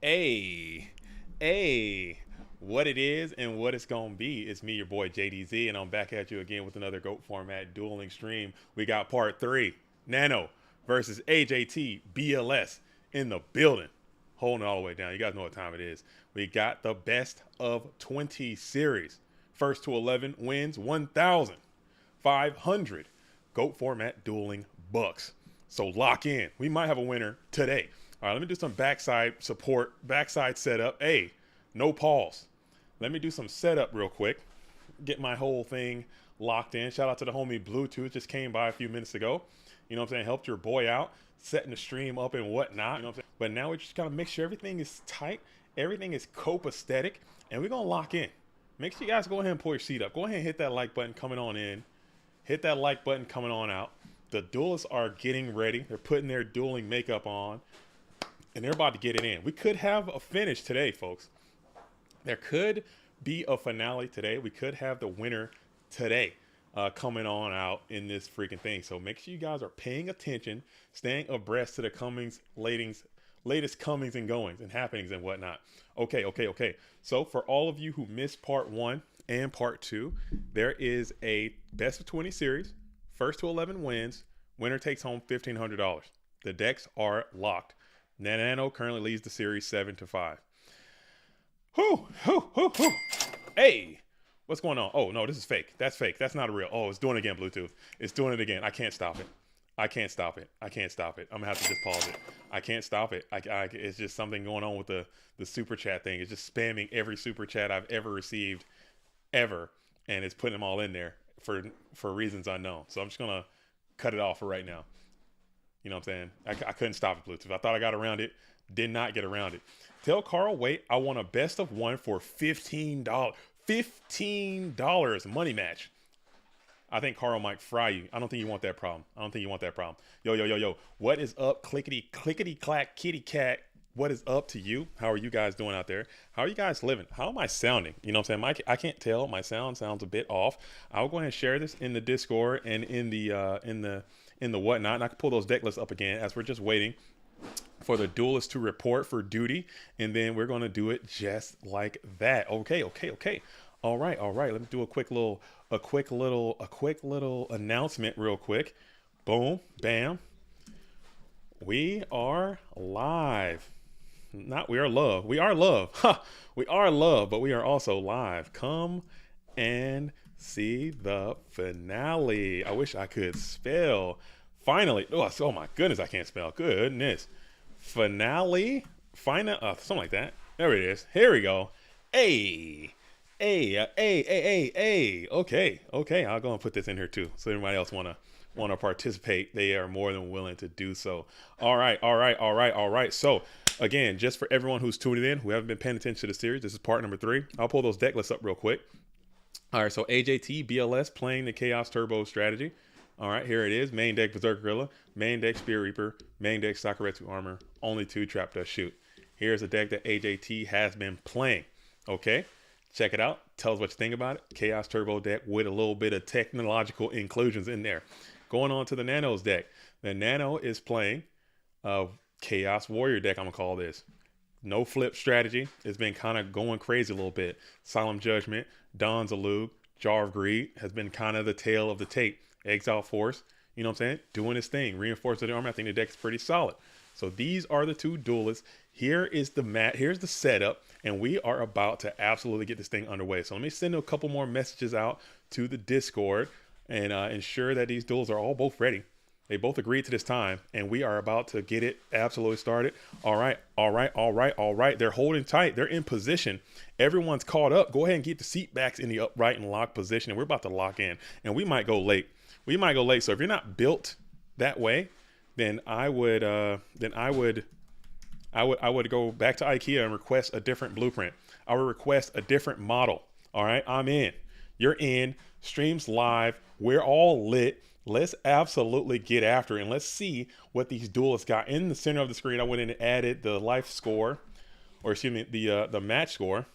Hey, hey, what it is and what it's gonna be. It's me, your boy JDZ, and I'm back at you again with another GOAT format dueling stream. We got part three, Nano versus AJTBLS in the building. Holding it all the way down. You guys know what time it is. We got the best of 20 series. First to 11 wins 1,500 GOAT format dueling bucks. So lock in. We might have a winner today. All right, let me do some backside support, backside setup. Hey, no pause. Let me do some setup real quick. Get my whole thing locked in. Shout out to the homie Bluetooth. Just came by a few minutes ago. You know what I'm saying? Helped your boy out, setting the stream up and whatnot. You know what I'm saying? But now we just gotta make sure everything is tight. Everything is copacetic. And we're gonna lock in. Make sure you guys go ahead and pull your seat up. Go ahead and hit that like button coming on in. Hit that like button coming on out. The duelists are getting ready. They're putting their dueling makeup on. And they're about to get it in. We could have a finish today, folks. There could be a finale today. We could have the winner today coming on out in this freaking thing. So make sure you guys are paying attention, staying abreast to the latest comings and goings and happenings and whatnot. Okay. So for all of you who missed part one and part two, there is a best of 20 series. First to 11 wins. Winner takes home $1,500. The decks are locked. Nano currently leads the series 7-5. Whoo. Hey, what's going on? Oh, no, this is fake. That's fake. That's not a real. Oh, it's doing it again, Bluetooth. It's doing it again. I can't stop it. I'm going to have to just pause it. I can't stop it. It's just something going on with the super chat thing. It's just spamming every super chat I've ever received, ever. And it's putting them all in there for reasons unknown. So I'm just going to cut it off for right now. You know what I'm saying? I couldn't stop it, Bluetooth. I thought I got around it. Did not get around it. Tell Carl, wait, I want a best of one for $15. $15 money match. I think Carl might fry you. I don't think you want that problem. Yo. What is up? Clickety clack kitty cat. What is up to you? How are you guys doing out there? How are you guys living? How am I sounding? You know what I'm saying? I can't tell. My sound sounds a bit off. I'll go ahead and share this in the Discord and in the whatnot. And I can pull those deck lists up again as we're just waiting for the duelist to report for duty. And then we're going to do it just like that. Okay. All right. Let me do a quick little announcement real quick. Boom, bam. We are live. We are love. We are love. We are love, but we are also live. Come and see the finale. I wish I could spell. Finally. Oh my goodness, I can't spell. Goodness. Finale. Something like that. There it is. Here we go. Okay. I'll go and put this in here too. So everybody else want to participate. They are more than willing to do so. All right. So again, just for everyone who's tuning in, who haven't been paying attention to the series, this is part number 3. I'll pull those deck lists up real quick. All right, so AJT BLS playing the Chaos Turbo strategy. All right, here it is. Main deck Berserk Gorilla, main deck Spear Reaper, main deck Sakuretsu Armor, only 2 Trap Dust Shoot. Here's a deck that AJT has been playing. Okay, check it out. Tell us what you think about it. Chaos Turbo deck with a little bit of technological inclusions in there. Going on to the Nano's deck. The Nano is playing Chaos Warrior deck, I'm going to call this. No flip strategy. It's been kind of going crazy a little bit. Solemn Judgment, Dawn's Elude, Jar of Greed has been kind of the tail of the tape. Exile Force, you know what I'm saying? Doing his thing. Reinforced the armor. I think the deck is pretty solid. So these are the 2 duelists. Here is the mat. Here's the setup. And we are about to absolutely get this thing underway. So let me send a couple more messages out to the Discord and ensure that these duels are both ready. They both agreed to this time, and we are about to get it absolutely started. All right. They're holding tight. They're in position. Everyone's caught up. Go ahead and get the seat backs in the upright and locked position, and we're about to lock in. And we might go late. So if you're not built that way, then I would go back to IKEA and request a different blueprint. I would request a different model. All right, I'm in. You're in. Stream's live. We're all lit. Let's absolutely get after it, and let's see what these duelists got. In the center of the screen, I went in and added the life score, or excuse me, the match score,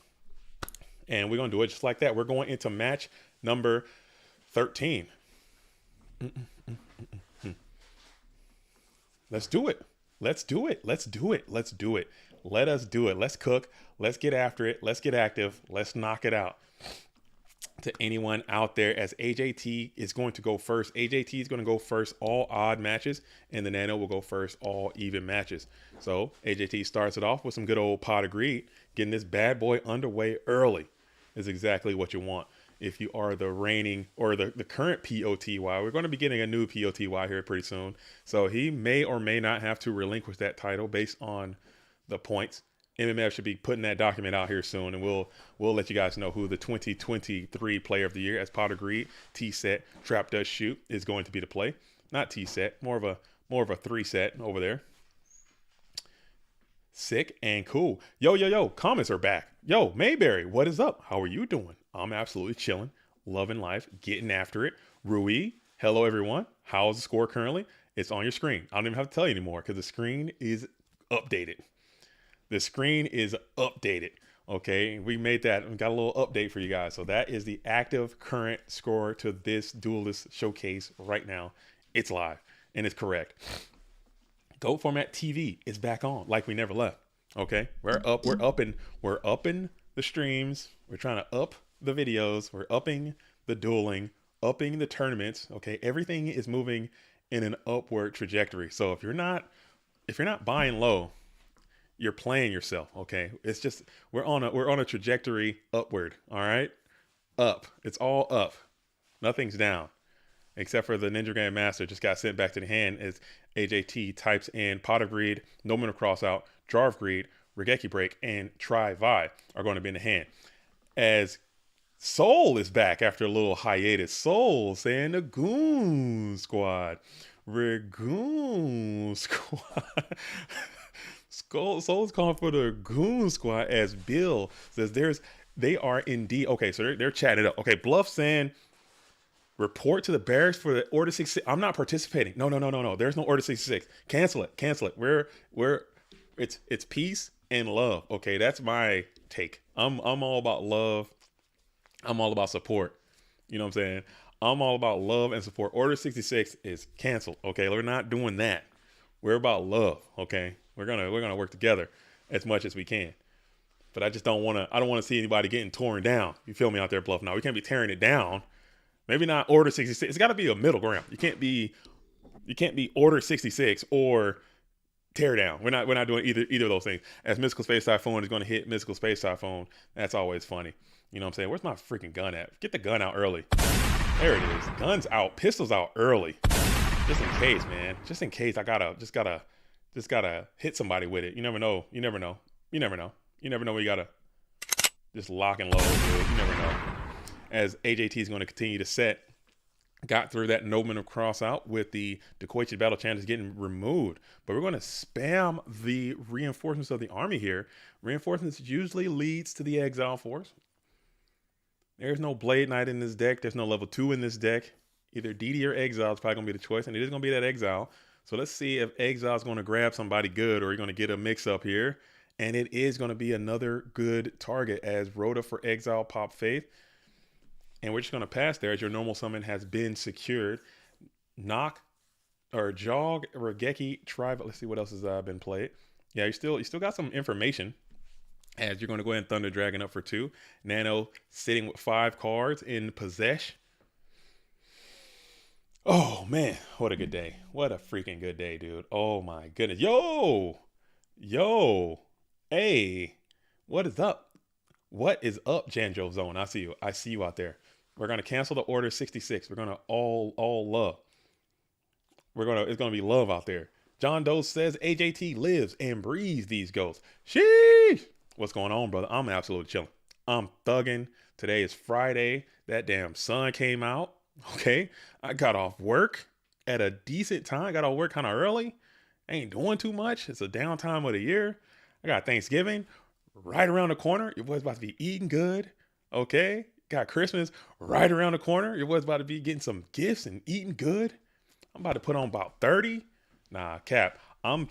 and we're gonna do it just like that. We're going into match number 13. Let's do it. Let us do it. Let's cook. Let's get after it. Let's get active. Let's knock it out. To anyone out there, as AJT is going to go first. AJT is going to go first all odd matches, and the Nano will go first all even matches. So AJT starts it off with some good old pot of greed. Getting this bad boy underway early is exactly what you want. If you are the reigning or the current POTY, we're going to be getting a new POTY here pretty soon. So he may or may not have to relinquish that title based on the points. MMF should be putting that document out here soon, and we'll let you guys know who the 2023 Player of the Year, as Pot agreed. T-Set, Trap Does Shoot is going to be the play. Not T-Set, more of a 3-set over there. Sick and cool. Yo, comments are back. Yo, Mayberry, what is up? How are you doing? I'm absolutely chilling, loving life, getting after it. Rui, hello everyone. How's the score currently? It's on your screen. I don't even have to tell you anymore because the screen is updated. The screen is updated. Okay, we made that. We got a little update for you guys. So that is the active current score to this Duelist showcase right now. It's live and it's correct. Goat Format TV is back on like we never left. Okay, we're upping the streams. We're trying to up the videos. We're upping the dueling, upping the tournaments. Okay, everything is moving in an upward trajectory. So if you're not buying low, you're playing yourself. Okay, it's just we're on a trajectory upward. All right, up. It's all up. Nothing's down, except for the Ninja Grandmaster just got sent back to the hand as AJT types in Pot of Greed, No Men of Crossout, Jar of Greed, Regeki Break, and Try Vi are going to be in the hand. As Soul is back after a little hiatus. Soul saying the Goon Squad. Ragoon Squad. Soul's calling for the Goon Squad as Bill says they are indeed. Okay, so they're chatting it up. Okay, Bluff saying report to the barracks for the Order 66. I'm not participating. No. There's no Order 66. Cancel it. It's peace and love. Okay, that's my take. I'm all about love. I'm all about support. You know what I'm saying? I'm all about love and support. Order 66 is canceled. Okay, we're not doing that. We're about love. Okay, we're gonna work together as much as we can. But I just don't want to see anybody getting torn down. You feel me out there, Bluff? Now we can't be tearing it down. Maybe not Order 66. It's got to be a middle ground. You can't be Order 66 or tear down. We're not doing either of those things. As Mystical Space Typhoon is going to hit Mystical Space Typhoon, that's always funny. You know what I'm saying? Where's my freaking gun at? Get the gun out early. There it is. Guns out. Pistols out early. Just in case, man. Just in case I gotta hit somebody with it. You never know. You never know where you gotta just lock and load, dude. You never know. As AJT is going to continue to set, got through that No Men of Cross out with the Dekoichi battle chances getting removed. But we're going to spam the reinforcements of the army here. Reinforcements usually leads to the Exile Force. There's no Blade Knight in this deck. There's no level 2 in this deck. Either DD or Exile is probably going to be the choice, and it is going to be that Exile. So let's see if Exile is going to grab somebody good, or you're going to get a mix-up here. And it is going to be another good target as Rhoda for Exile pop Faith. And we're just going to pass there as your normal summon has been secured. Knock or Jog, Regeki, Tribe. Let's see what else has been played. Yeah, you still got some information as you're going to go ahead and Thunder Dragon up for 2. Nano sitting with 5 cards in possession. Oh, man. What a good day. What a freaking good day, dude. Oh, my goodness. Yo. Hey, what is up? What is up, Janjo Zone? I see you out there. We're going to cancel the Order 66. We're going to all love. It's going to be love out there. John Doe says AJT lives and breathes these ghosts. Sheesh. What's going on, brother? I'm absolutely chilling. I'm thugging. Today is Friday. That damn sun came out. Okay. I got off work at a decent time. I got off work kind of early. I ain't doing too much. It's a downtime of the year. I got Thanksgiving right around the corner. Your boy's about to be eating good. Okay. Got Christmas right around the corner. Your boy's about to be getting some gifts and eating good. I'm about to put on about 30. Nah, cap. I'm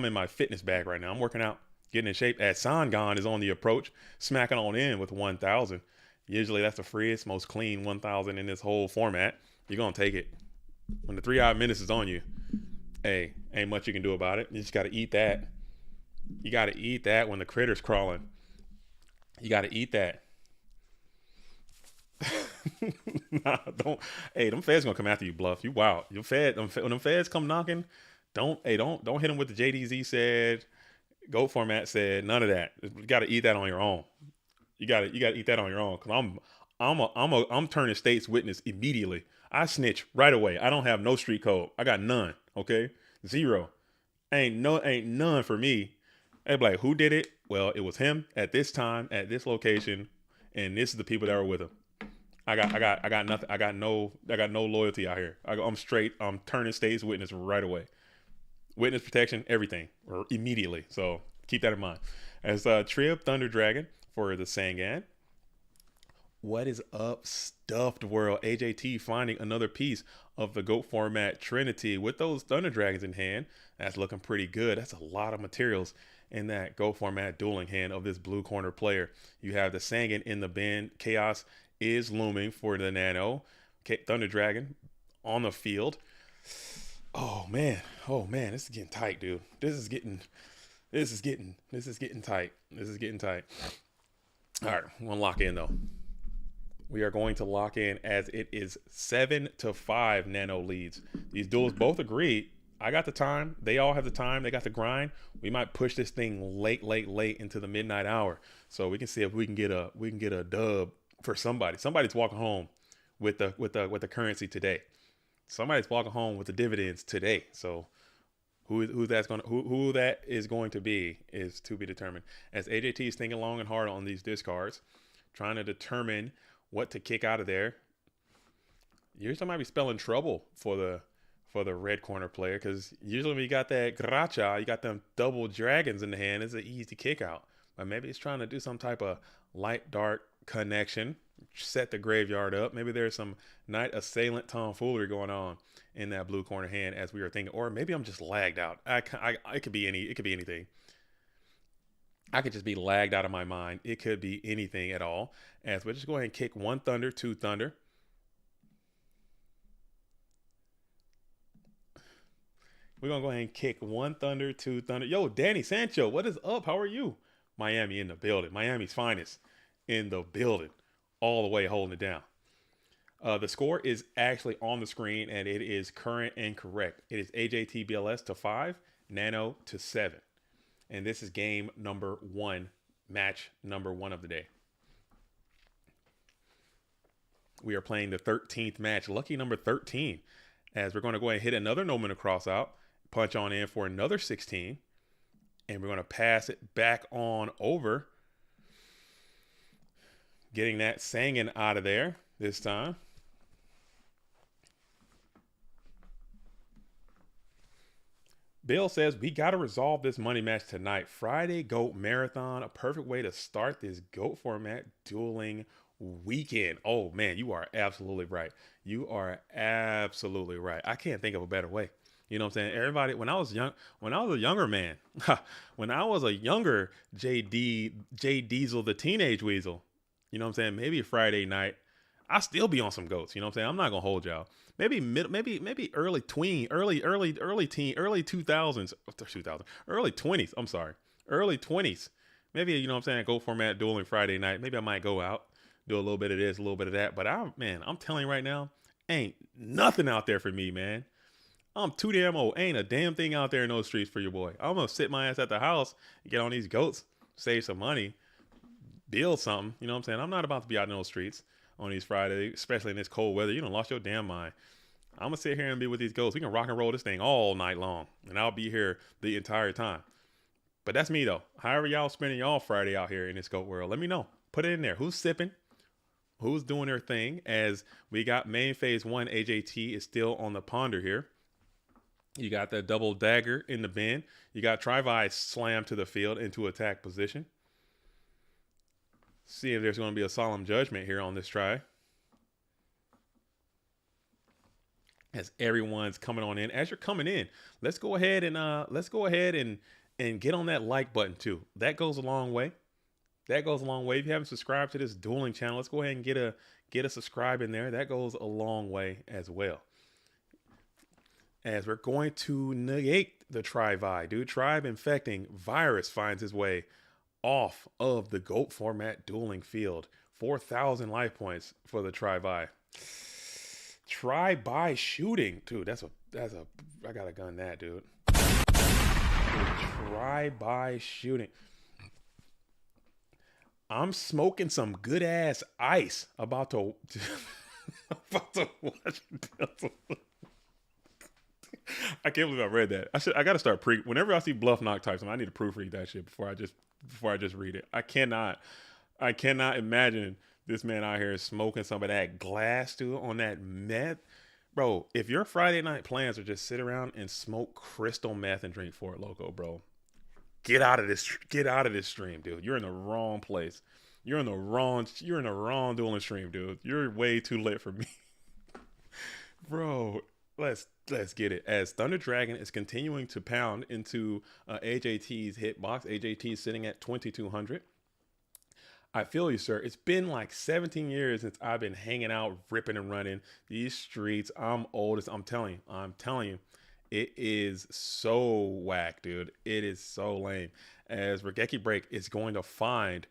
in my fitness bag right now. I'm working out, getting in shape. As Sangon is on the approach, smacking on in with 1,000. Usually that's the freest, most clean 1,000 in this whole format. You're going to take it. When the 3 odd minutes is on you, hey, ain't much you can do about it. You just got to eat that. You got to eat that when the critter's crawling. You got to eat that. Nah, don't. Hey, them feds gonna come after you, Bluff. You wild. Your fed. When them feds come knocking, don't hit them with the JDZ said. Goat format said none of that. You got to eat that on your own. You got to eat that on your own. Cause I'm turning state's witness immediately. I snitch right away. I don't have no street code. I got none. Okay, zero. Ain't none for me. They be like, who did it? Well, it was him at this time at this location, and this is the people that were with him. I got nothing. I got no loyalty out here. I'm straight. I'm turning state's witness right away. Witness protection, everything, or immediately. So keep that in mind. As Trib Thunder Dragon for the Sangan. What is up, stuffed world? AJT finding another piece of the GOAT format Trinity with those Thunder Dragons in hand. That's looking pretty good. That's a lot of materials in that GOAT format dueling hand of this blue corner player. You have the Sangan in the bin. Chaos is looming for the Nano. Thunder Dragon on the field. Oh man, this is getting tight, dude. This is getting tight. This is getting tight. All right, we're gonna lock in though. We are going to lock in as it is 7-5 Nano leads. These duels both agreed. I got the time. They all have the time. They got the grind. We might push this thing late into the midnight hour, so we can see if we can get a dub for somebody. Somebody's walking home with the currency today. Somebody's walking home with the dividends today. So who that is going to be is to be determined. As AJT is thinking long and hard on these discards, trying to determine what to kick out of there. Usually might be spelling trouble for the red corner player, because usually when you got that Gracha, you got them double dragons in the hand, it's an easy kick out. But maybe it's trying to do some type of light dark connection, set the graveyard up. Maybe there's some knight assailant tomfoolery going on in that blue corner hand, as we were thinking. Or maybe I'm just lagged out. It could be anything. I could just be lagged out of my mind. It could be anything at all. As we'll just go ahead and kick one thunder, two thunder. We're going to go ahead and kick one thunder, two thunder. Yo, Danny Sancho, what is up? How are you? Miami in the building. Miami's finest in the building. All the way holding it down. The score is actually on the screen, and it is current and correct. It is AJTBLS to 5, Nano to 7. And this is game number 1, match number 1 of the day. We are playing the 13th match, lucky number 13, as we're going to go ahead and hit another Nomen cross out, punch on in for another 16, and we're going to pass it back on over, getting that Sangan out of there this time. Bill says, we got to resolve this money match tonight. Friday GOAT Marathon, a perfect way to start this GOAT format dueling weekend. Oh, man, you are absolutely right. You are absolutely right. I can't think of a better way. You know what I'm saying? Everybody, when I was a younger man, when I was a younger J Diesel, the teenage weasel, you know what I'm saying? Maybe Friday night, I'll still be on some goats. You know what I'm saying? I'm not going to hold y'all. Maybe early tween, early teen, early 2000s, early 20s. I'm sorry. Early 20s. Maybe, you know what I'm saying? Go format dueling Friday night. Maybe I might go out, do a little bit of this, a little bit of that. But I'm telling you right now, ain't nothing out there for me, man. I'm too damn old. Ain't a damn thing out there in those streets for your boy. I'm going to sit my ass at the house, get on these goats, save some money, build something. You know what I'm saying? I'm not about to be out in those streets on these Fridays, especially in this cold weather. You done lost your damn mind. I'm going to sit here and be with these goats. We can rock and roll this thing all night long, and I'll be here the entire time. But that's me, though. However y'all spending y'all Friday out here in this goat world, let me know. Put it in there. Who's sipping? Who's doing their thing? As we got main phase 1, AJT is still on the ponder here. You got the double dagger in the bin. You got Trivi slammed to the field into attack position. See if there's going to be a solemn judgment here on this try. As everyone's coming on in. As you're coming in, let's go ahead and get on that like button too. That goes a long way. That goes a long way. If you haven't subscribed to this dueling channel, let's go ahead and get a subscribe in there. That goes a long way as well. As we're going to negate the Tri-Vi, dude. Tribe infecting virus finds his way off of the GOAT format dueling field. 4,000 life points for the Tri-Vi. Try-by shooting. Dude, I gotta gun that, dude. Try-by shooting. I'm smoking some good ass ice. About to watch. I can't believe I read that. I gotta start whenever I see bluff knock types, I need to proofread that shit before I just read it. I cannot imagine this man out here smoking some of that glass, dude, on that meth. Bro, if your Friday night plans are just sit around and smoke crystal meth and drink Fort Loco, bro, get out of this stream, dude. You're in the wrong place. You're in the wrong dueling stream, dude. You're way too lit for me. Bro, let's get it. As Thunder Dragon is continuing to pound into AJT's hitbox. AJT is sitting at 2,200. I feel you, sir. It's been like 17 years since I've been hanging out, ripping and running these streets. I'm old. I'm telling you, it is so whack, dude. It is so lame. As Regeki Break is going to find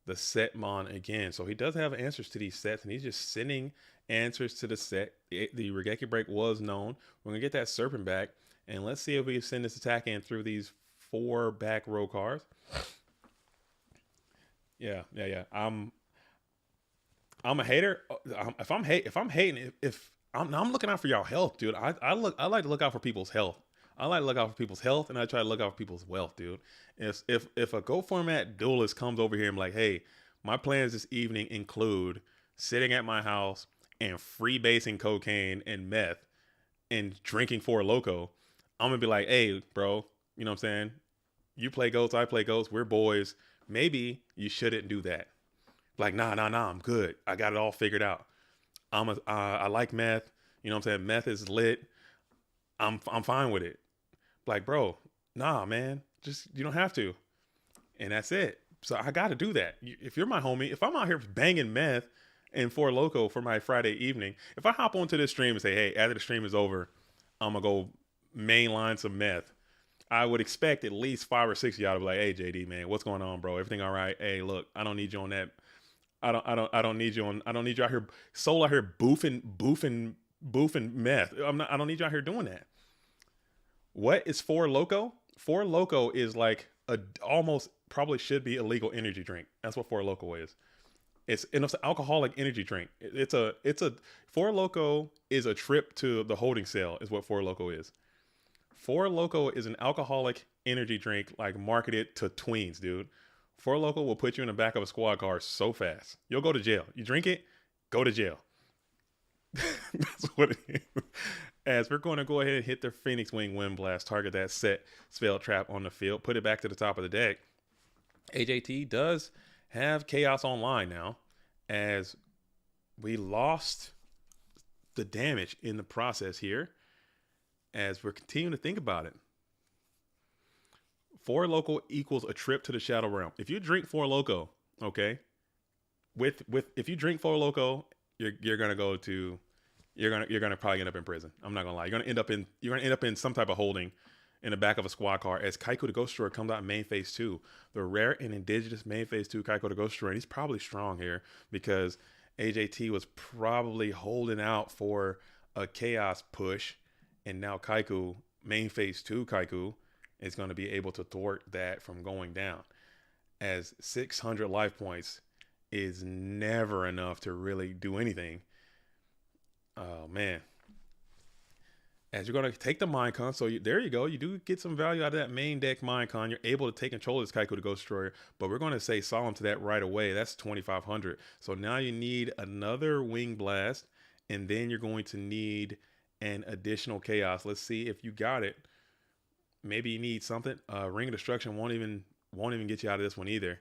the Setmon again. So he does have answers to these sets, and he's just sending answers to the set. The Regeki Break was known. We're going to get that Serpent back, and let's see if we can send this attack in through these 4 back row cards. Yeah. I'm a hater. If I'm hating, I'm looking out for y'all health, dude. I like to look out for people's health. I like to look out for people's health, and I try to look out for people's wealth, dude. If a GO format duelist comes over here and be like, hey, my plans this evening include sitting at my house and freebasing cocaine and meth and drinking Four Loko, I'm gonna be like, hey, bro, you know what I'm saying? You play GOATs, I play GOATs, we're boys. Maybe you shouldn't do that. Like, nah, I'm good. I got it all figured out. I like meth. You know what I'm saying? Meth is lit. I'm fine with it. Like, bro, nah, man. Just, you don't have to. And that's it. So I got to do that. If you're my homie, if I'm out here banging meth and Four Loko for my Friday evening, if I hop onto this stream and say, hey, after the stream is over, I'm going to go mainline some meth, I would expect at least 5 or 6 of y'all to be like, hey, JD, man, what's going on, bro? Everything all right? Hey, look, I don't need you on that. I don't need you out here, soul out here boofing meth. I don't need you out here doing that. What is Four Loko? Four Loko is like almost probably should be a legal energy drink. That's what Four Loko is. It's an alcoholic energy drink. It's a Four Loko is a trip to the holding cell is what Four Loko is. Four Loko is an alcoholic energy drink like marketed to tweens, dude. Four Loko will put you in the back of a squad car so fast. You'll go to jail. You drink it, go to jail. That's what it is. As we're going to go ahead and hit the Phoenix Wing Wind Blast, target that set spell trap on the field, put it back to the top of the deck. AJT does have Chaos online now, as we lost the damage in the process here, as we're continuing to think about it. Four Loko equals a trip to the Shadow Realm. If you drink Four Loko, okay, if you drink Four Loko, you're gonna probably end up in prison. I'm not gonna lie. You're gonna end up in some type of holding in the back of a squad car as Kaiko the Ghost Destroyer comes out in main phase 2. The rare and indigenous main phase 2 Kaiko the Ghost Destroyer. And he's probably strong here because AJT was probably holding out for a chaos push, and now Kaiko, main phase 2 Kaiko, is going to be able to thwart that from going down, as 600 life points is never enough to really do anything. Oh man. As you're going to take the Minecon, so there you go. You do get some value out of that main deck Minecon. You're able to take control of this Kaiko the Ghost Destroyer, but we're going to say solemn to that right away. That's 2,500. So now you need another Wing Blast, and then you're going to need an additional Chaos. Let's see if you got it. Maybe you need something. Ring of Destruction won't even get you out of this one either,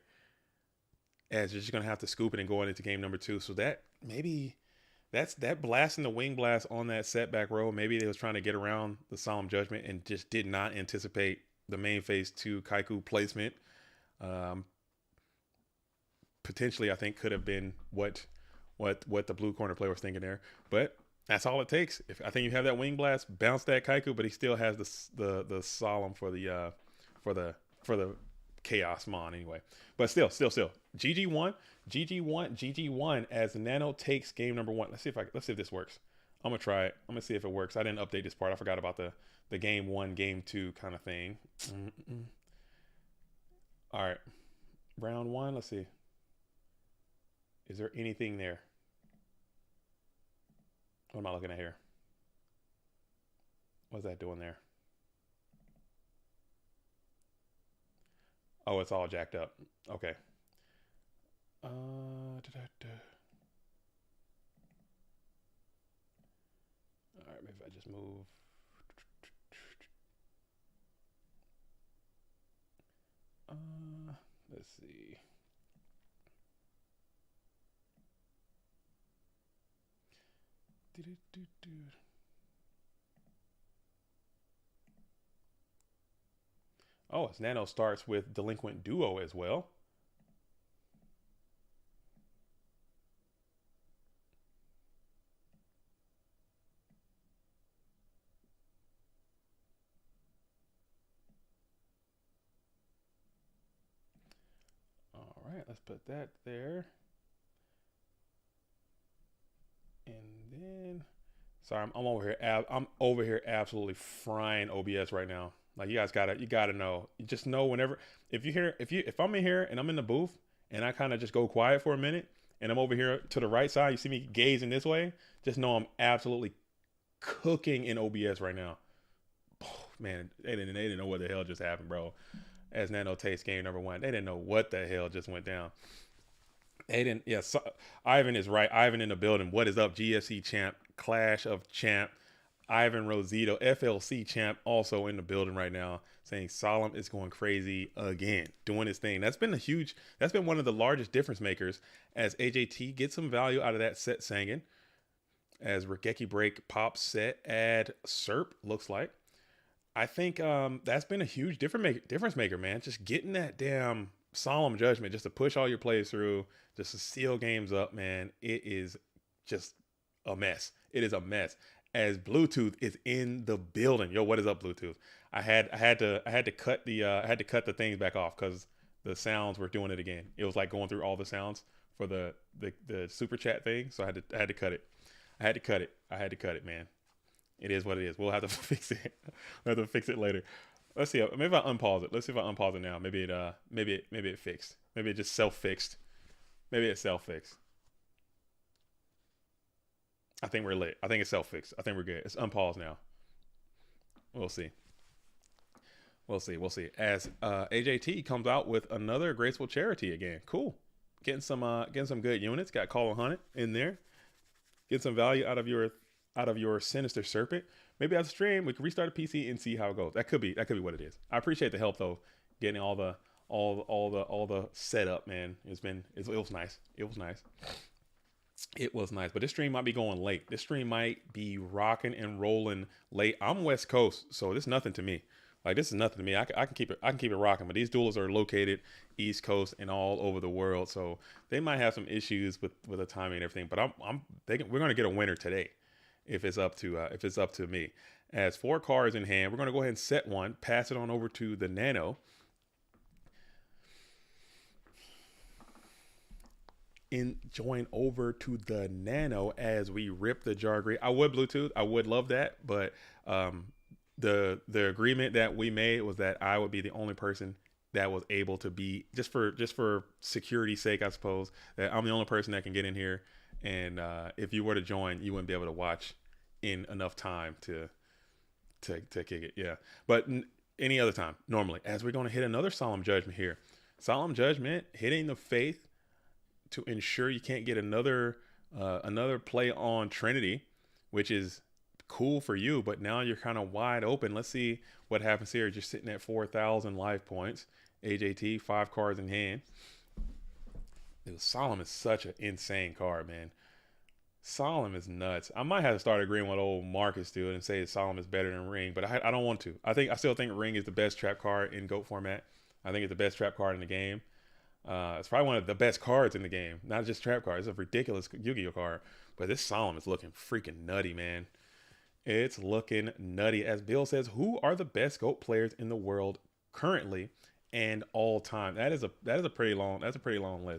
as you're just going to have to scoop it and go into game number 2. So that maybe... That blasting the Wing Blast on that setback row. Maybe they was trying to get around the Solemn Judgment and just did not anticipate the main phase 2 Kaiko placement. Potentially, I think could have been what the blue corner player was thinking there. But That's all it takes. If I think you have that wing blast, bounce that Kaiku, but he still has the solemn for for the for the chaos mon anyway. But still, GG1, GG1 as Nano takes game number one. Let's see if this works. I'm gonna try it. I'm gonna see if it works. I didn't update this part. I forgot about the game one, game two kind of thing. All right, round one. Let's see. Is there anything there? What am I looking at here? What's that doing there? Oh, it's all jacked up. Okay. Da, da, da. All right, maybe if I just move. Let's see. Oh, it's Nano starts with Delinquent Duo as well. All right, let's put that there. And then, sorry, I'm over here. I'm over here absolutely frying OBS right now. Like you gotta know. You just know whenever if I'm in here and I'm in the booth and I kind of just go quiet for a minute and I'm over here to the right side, you see me gazing this way. Just know I'm absolutely cooking in OBS right now. Oh, man, they didn't know what the hell just happened, bro. As Nano takes game number one, they didn't know what the hell just went down. They didn't. Yeah, so, Ivan is right. Ivan in the building. What is up, GFC champ? Clash of champ. Ivan Rosito, FLC champ, also in the building right now, saying Solemn is going crazy again, doing his thing. That's been a huge. That's been one of the largest difference makers as AJT gets some value out of that set singing. As Regeki break pop set add Serp looks like. I think that's been a huge difference maker, man. Just getting that damn solemn judgment just to push all your plays through, just to seal games up, man. It is just a mess. It is a mess. As Bluetooth is in the building. Yo, what is up, Bluetooth? I had to cut the things back off because the sounds were doing it again. It was like going through all the sounds for the super chat thing. So I had to cut it. I had to cut it, man. It is what it is. We'll have to fix it. We'll have to fix it later. Let's see. Maybe I unpause it. Let's see if I unpause it now. Maybe it fixed. Maybe it just self-fixed. Maybe it's self-fixed. I think we're lit. I think it's self-fixed. I think we're good. It's unpaused now. We'll see. We'll see. We'll see. As AJT comes out with another graceful charity again. Cool. Getting some good units. Got Call 100 in there. Get some value out of your sinister serpent. Maybe after stream we can restart a PC and see how it goes. That could be what it is. I appreciate the help though, getting all the setup, man. It was nice. It was nice. It was nice. But this stream might be going late. This stream might be rocking and rolling late. I'm West Coast, so this is nothing to me. Like this is nothing to me. I can keep it rocking. But these duels are located East Coast and all over the world, so they might have some issues with the timing and everything. But we're gonna get a winner today. If it's up to me. As 4 cards in hand, we're going to go ahead and set one, pass it on over to the Nano. Join over to the Nano as we rip the jar grade. I would Bluetooth. I would love that, but the agreement that we made was that I would be the only person that was able to be just for security's sake, I suppose, that I'm the only person that can get in here. And if you were to join, you wouldn't be able to watch in enough time to kick it. Yeah, but any other time normally. As we're going to hit another solemn judgment here, solemn judgment hitting the faith to ensure you can't get another play on Trinity, which is cool for you. But now you're kind of wide open. Let's see what happens here. You're sitting at 4,000 life points. AJT 5 cards in hand. Dude, Solemn is such an insane card, man. Solemn is nuts. I might have to start agreeing with old Marcus, dude, and say Solemn is better than Ring, but I don't want to. I still think Ring is the best trap card in GOAT format. I think it's the best trap card in the game. It's probably one of the best cards in the game. Not just trap cards. It's a ridiculous Yu-Gi-Oh card. But this Solemn is looking freaking nutty, man. It's looking nutty. As Bill says, who are the best GOAT players in the world currently and all time? That is a pretty long list. That's a pretty long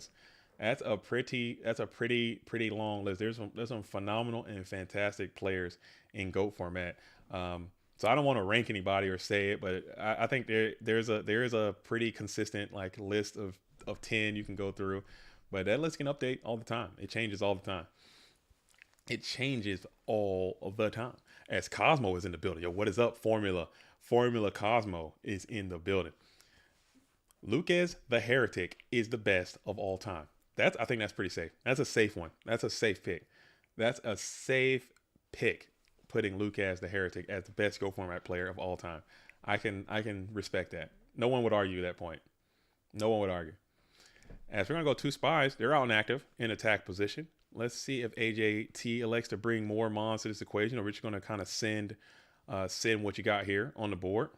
list. There's some phenomenal and fantastic players in GOAT format. So I don't want to rank anybody or say it, but I think there is a pretty consistent like list of 10 you can go through. But that list can update all the time. It changes all the time. It changes all of the time. As Cosmo is in the building. Yo, what is up, Formula? Formula Cosmo is in the building. Lucas the Heretic is the best of all time. I think that's pretty safe. That's a safe one. That's a safe pick. That's a safe pick, putting Lucas the Heretic as the best Go format player of all time. I can respect that. No one would argue that point. No one would argue. As we're gonna go 2 spies, they're out and active in attack position. Let's see if AJT elects to bring more mons to this equation, or we're just gonna kind of send what you got here on the board.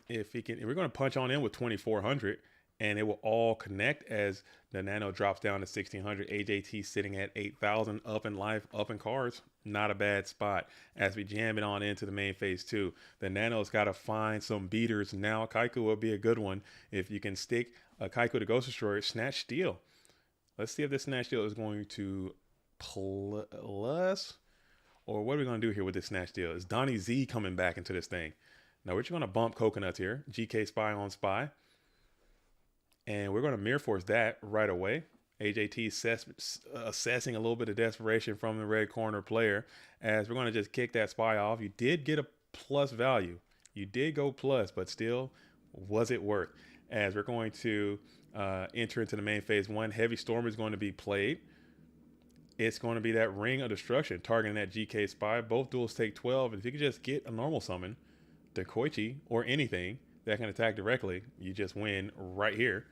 If we're gonna punch on in with 2400, and it will all connect as the Nano drops down to 1600. AJT sitting at 8000, up in life, up in cards. Not a bad spot as we jam it on into the main phase 2. The Nano's got to find some beaters now. Kaiku will be a good one if you can stick a Kaiku to Ghost Destroyer, Snatch Steal. Let's see if this Snatch Steal is going to plus, or what are we going to do here with this Snatch Steal? Is Donnie Z coming back into this thing? Now we're just going to bump Coconuts here. GK Spy on Spy. And we're going to Mirror Force that right away. AJT assessing a little bit of desperation from the red corner player as we're going to just kick that spy off. You did get a plus value. You did go plus, but still, was it worth? As we're going to enter into the main phase 1, Heavy Storm is going to be played. It's going to be that Ring of Destruction targeting that GK Spy. Both duels take 12. If you could just get a normal summon, the Koichi, or anything that can attack directly, you just win right here.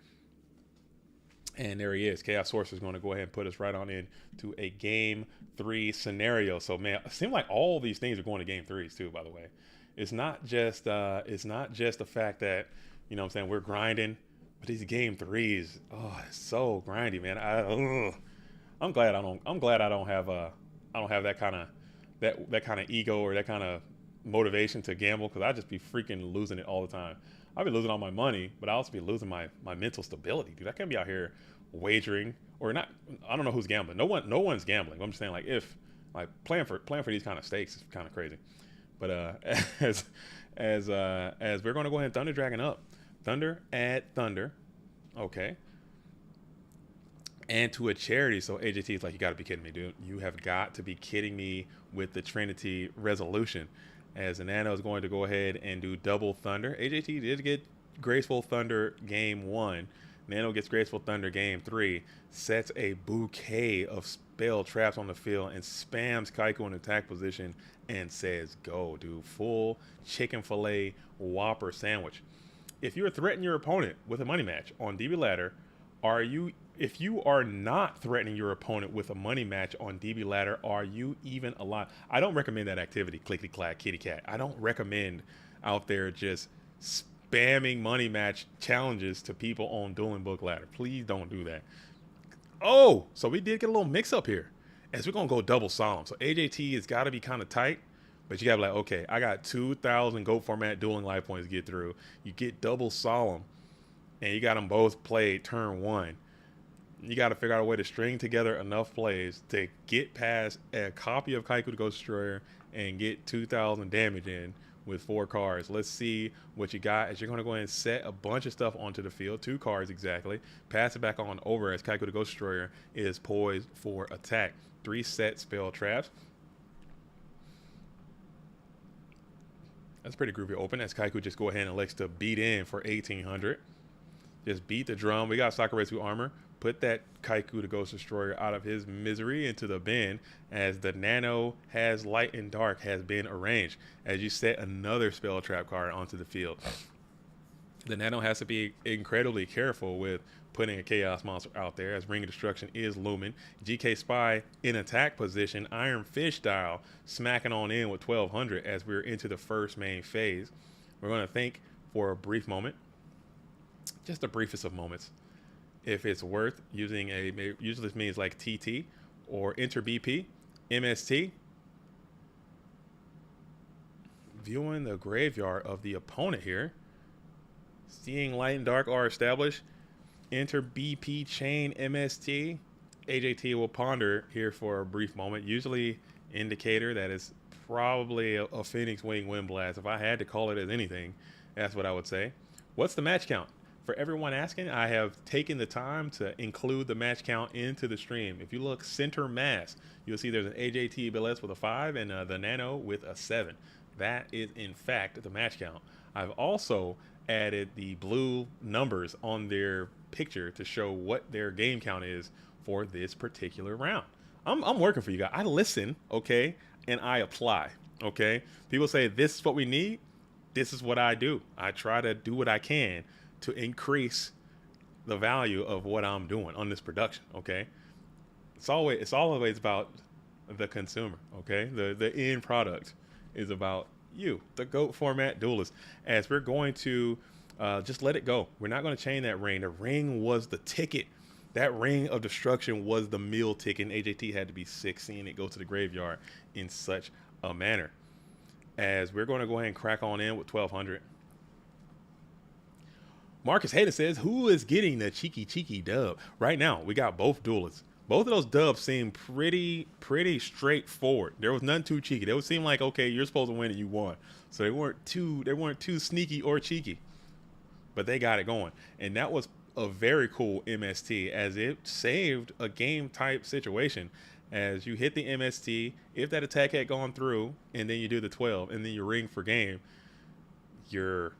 And there he is. Chaos Sorcerer is going to go ahead and put us right on in to a game 3 scenario. So man, it seems like all these things are going to game 3s too, by the way. It's not just the fact that, you know what I'm saying, we're grinding, but these game 3s, oh, it's so grindy, man. I'm glad I don't have that kind of ego or that kind of motivation to gamble, because I just be freaking losing it all the time. I'll be losing all my money, but I'll also be losing my mental stability, dude. I can't be out here wagering or not. I don't know who's gambling. No one's gambling. I'm just saying, like, if like playing for these kind of stakes is kind of crazy. But as we're going to go ahead and Thunder Dragon up, Thunder at Thunder, okay, and to a charity. So AJT is like, you got to be kidding me, dude. You have got to be kidding me with the Trinity resolution. As the Nano is going to go ahead and do double Thunder. AJT did get Graceful Thunder game 1. Nano gets Graceful Thunder game 3. Sets a bouquet of spell traps on the field and spams Kaiku in attack position and says, go, dude. Full chicken fillet Whopper sandwich. If you are threatening your opponent with a money match on DB Ladder, if you are not threatening your opponent with a money match on DB Ladder, are you even alive? I don't recommend that activity, clickety clack, kitty cat. I don't recommend out there just spamming money match challenges to people on Dueling Book Ladder. Please don't do that. Oh, so we did get a little mix up here as we're going to go double Solemn. So AJT has got to be kind of tight, but you got to be like, okay, I got 2,000 GOAT format dueling life points to get through. You get double Solemn, and you got them both played turn 1. You got to figure out a way to string together enough plays to get past a copy of Kaiku the Ghost Destroyer and get 2,000 damage in with 4 cards. Let's see what you got as you're going to go ahead and set a bunch of stuff onto the field. 2 cards exactly. Pass it back on over as Kaiku the Ghost Destroyer is poised for attack. 3 set spell traps. That's pretty groovy open as Kaiku just go ahead and elects to beat in for 1,800. Just beat the drum. We got Sakuretsu armor. Put that Kaiku the Ghost Destroyer out of his misery into the bin as the Nano has Light and Dark has been arranged. As you set another spell trap card onto the field. The Nano has to be incredibly careful with putting a Chaos Monster out there as Ring of Destruction is looming. GK Spy in attack position. Iron Fish style smacking on in with 1,200 as we're into the first main phase. We're going to think for a brief moment. just the briefest of moments. If it's worth using usually this means like TT or enter BP, MST, viewing the graveyard of the opponent here. Seeing light and dark are established. Enter BP chain MST. AJT will ponder here for a brief moment. Usually indicator that is probably a Phoenix Wing Wind Blast. If I had to call it as anything, that's what I would say. What's the match count? For everyone asking, I have taken the time to include the match count into the stream. If you look center mass, you'll see there's an AJTBLS with a 5 and the Nano with a 7. That is, in fact, the match count. I've also added the blue numbers on their picture to show what their game count is for this particular round. I'm working for you guys. I listen, okay, and I apply, okay? People say this is what we need. This is what I do. I try to do what I can to increase the value of what I'm doing on this production, okay? It's always about the consumer, okay? The end product is about you, the GOAT format duelist. As we're going to just let it go. We're not going to chain that ring. The ring was the ticket. That ring of destruction was the meal ticket. And AJT had to be sick seeing it go to the graveyard in such a manner. As we're going to go ahead and crack on in with 1200. Marcus Hayden says, who is getting the cheeky dub? Right now, we got both duelists. Both of those dubs seem pretty straightforward. There was none too cheeky. They would seem like, okay, you're supposed to win and you won. So they weren't too sneaky or cheeky. But they got it going. And that was a very cool MST, as it saved a game type situation. As you hit the MST, if that attack had gone through, and then you do the 12, and then you ring for game, you're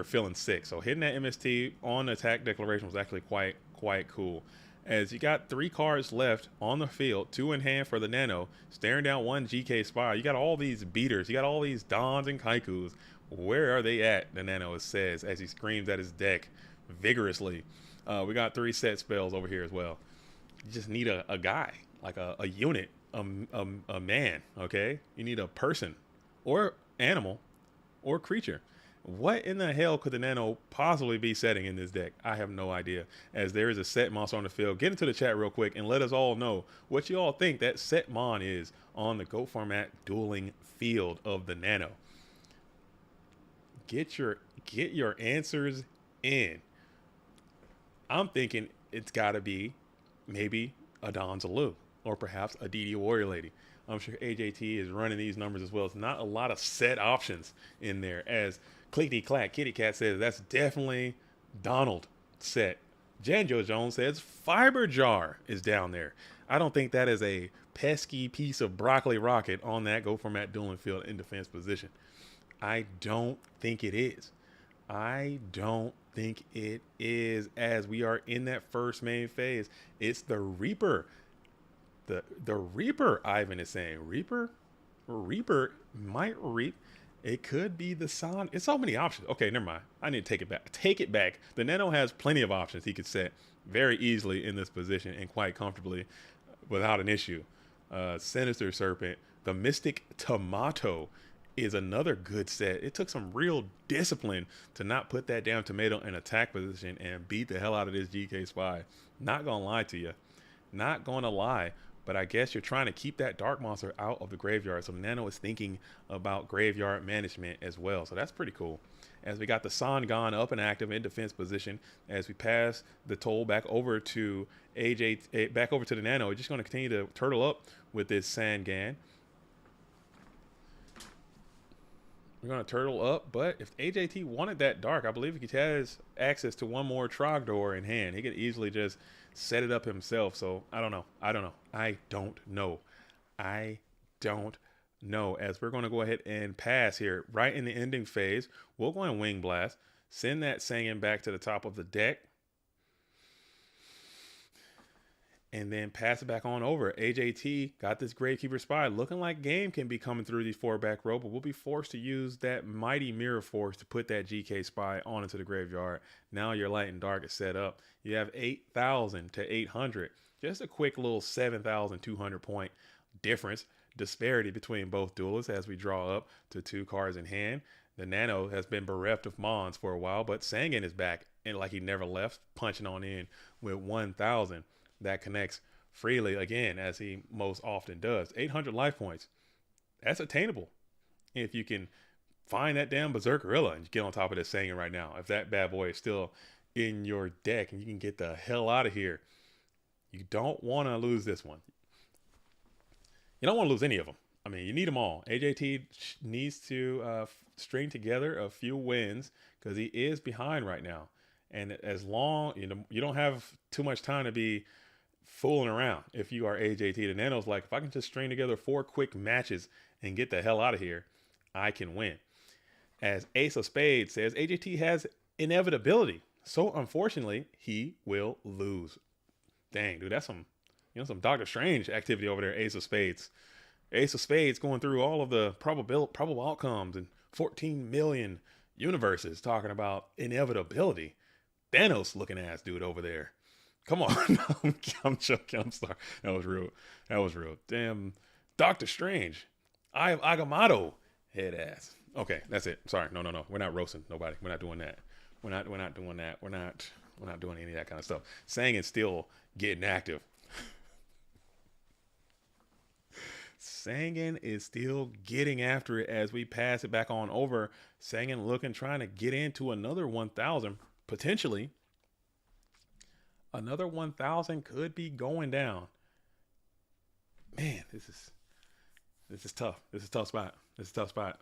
feeling sick. So hitting that MST on the attack declaration was actually quite cool. As you got 3 cards left on the field, 2 in hand for the Nano, staring down 1 GK Spire. You got all these beaters. You got all these Dons and Kaikus. Where are they at? The Nano says as he screams at his deck vigorously. We got 3 set spells over here as well. You just need a guy, like a unit, a man, okay? You need a person or animal or creature. What in the hell could the Nano possibly be setting in this deck? I have no idea. As there is a set monster on the field. Get into the chat real quick and let us all know what you all think that set mon is on the GOAT format dueling field of the Nano. Get your answers in. I'm thinking it's got to be maybe a Donzaloo or perhaps a DD Warrior Lady. I'm sure AJT is running these numbers as well. It's not a lot of set options in there. As Clickety Clack Kitty Cat says, that's definitely Donald set. Janjo Jones says Fiber Jar is down there. I don't think that is a pesky piece of broccoli rocket on that GOAT format dueling field in defense position. I don't think it is. I don't think it is, as we are in that first main phase. It's the Reaper. The Reaper, Ivan is saying. Reaper might reap. It could be the Son. It's so many options. Okay, never mind. I need to take it back. Take it back. The Nano has plenty of options he could set very easily in this position and quite comfortably without an issue. Sinister Serpent. The Mystic Tomato is another good set. It took some real discipline to not put that damn tomato in attack position and beat the hell out of this GK Spy. Not gonna lie to you. Not gonna lie. But I guess you're trying to keep that dark monster out of the graveyard. So Nano is thinking about graveyard management as well. So that's pretty cool. As we got the Sangan up and active in defense position, as we pass the toll back over to back over to the Nano, we're just going to continue to turtle up with this Sangan. We're going to turtle up, but if AJT wanted that dark, I believe he has access to 1 more Trogdor in hand. He could easily just set it up himself. So I don't know. As we're going to go ahead and pass here right in the ending phase, we'll go and Wing Blast, send that Sangan back to the top of the deck, and then pass it back on over. AJT got this Gravekeeper Spy. Looking like game can be coming through these 4 back row, but we'll be forced to use that mighty Mirror Force to put that GK Spy on into the graveyard. Now your light and dark is set up. You have 8,000 to 800. Just a quick little 7,200 point difference, disparity between both duelists as we draw up to 2 cards in hand. The Nano has been bereft of Mons for a while, but Sangan is back and like he never left, punching on in with 1,000. That connects freely again, as he most often does. 800 life points. That's attainable if you can find that damn Berserk Gorilla and get on top of this Sangan right now. If that bad boy is still in your deck and you can get the hell out of here, you don't want to lose this one. You don't want to lose any of them. I mean, you need them all. AJT needs to string together a few wins because he is behind right now. And as long, you don't have too much time to be fooling around. If you are AJT, the Nano's like, if I can just string together 4 quick matches and get the hell out of here, I can win. As Ace of Spades says, AJT has inevitability. So unfortunately, he will lose. Dang, dude, that's some Doctor Strange activity over there. Ace of Spades. Ace of Spades going through all of the probable outcomes and 14 million universes talking about inevitability. Thanos looking ass dude over there. Come on. I'm joking. I'm sorry. That was real. Damn. Doctor Strange. I have Agamotto head ass. Okay, that's it. Sorry. No. We're not roasting nobody. We're not doing that. We're not doing that. We're not doing any of that kind of stuff. Sangan's still getting active. Sangan is still getting after it as we pass it back on over. Sangan trying to get into another 1,000. Potentially, another 1,000 could be going down. Man, this is tough. This is a tough spot.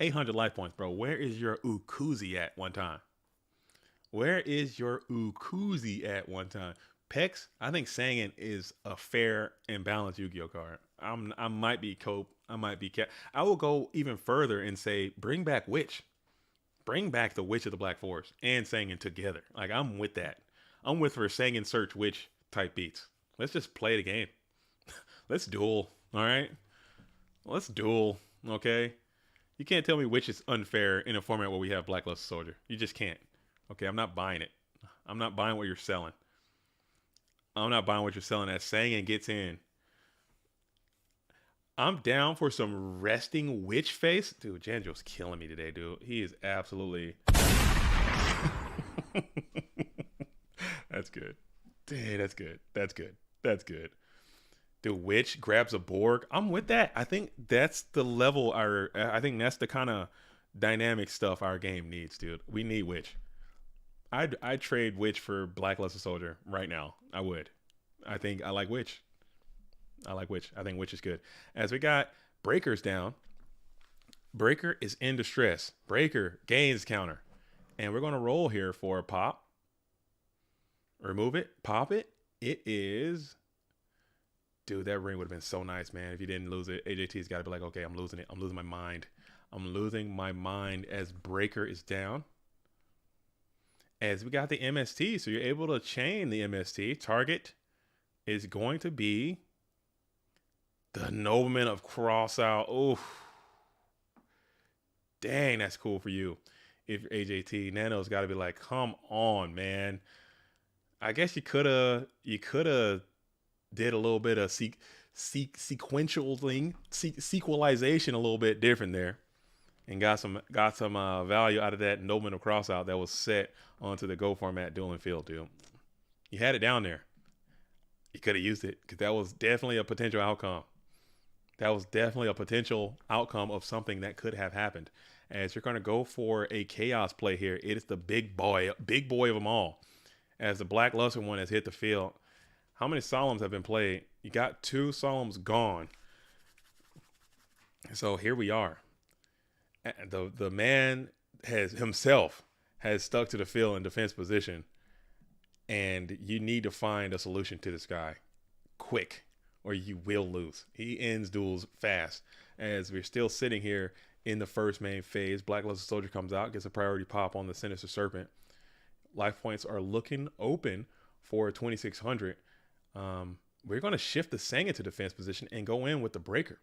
800 life points, bro. Where is your Ukuzi at one time? Pex, I think Sangan is a fair and balanced Yu-Gi-Oh card. I might be Cope. I might be Cat. I will go even further and say, bring back Witch. Bring back the Witch of the Black Forest and Sangan together. Like, I'm with that. I'm with for Sangan Search Witch type beats. Let's just play the game. Let's duel. All right? Let's duel. Okay? You can't tell me Witch is unfair in a format where we have Blackluster Soldier. You just can't. Okay? I'm not buying it. I'm not buying what you're selling. I'm not buying what you're selling as Sangan gets in. I'm down for some resting Witch face. Dude, Janjo's killing me today, dude. He is absolutely... That's good. Dang, that's good. The Witch grabs a Borg. I'm with that. I think that's the level I think that's the kind of dynamic stuff our game needs, dude. We need Witch. I'd trade Witch for Blackluster Soldier right now. I would. I think I like Witch. I think Witch is good. As we got Breakers down. Breaker is in distress. Breaker gains counter. And we're going to roll here for a pop. Remove it. Pop it. It is... Dude, that ring would have been so nice, man. If you didn't lose it, AJT's got to be like, okay, I'm losing it. I'm losing my mind. I'm losing my mind as Breaker is down. As we got the MST, so you're able to chain the MST. Target is going to be the Nobleman of Crossout. Oh, dang, that's cool for you. If you're AJT, Nano's got to be like, come on, man. I guess you could have did a little bit of sequential thing, sequelization a little bit different there, and got some value out of that Nobleman of Crossout that was set onto the Go format dueling field, dude. You had it down there. You could have used it because that was definitely a potential outcome. That was definitely a potential outcome of something that could have happened. As you're going to go for a chaos play here, it is the big boy of them all. As the Blackluster one has hit the field, how many Solemns have been played? You got 2 Solemns gone. So here we are. The man has stuck to the field in defense position, and you need to find a solution to this guy quick, or you will lose. He ends duels fast. As we're still sitting here in the first main phase, Blackluster Soldier comes out, gets a priority pop on the Sinister Serpent. Life points are looking open for 2,600. We're going to shift the Sangan to defense position and go in with the Breaker.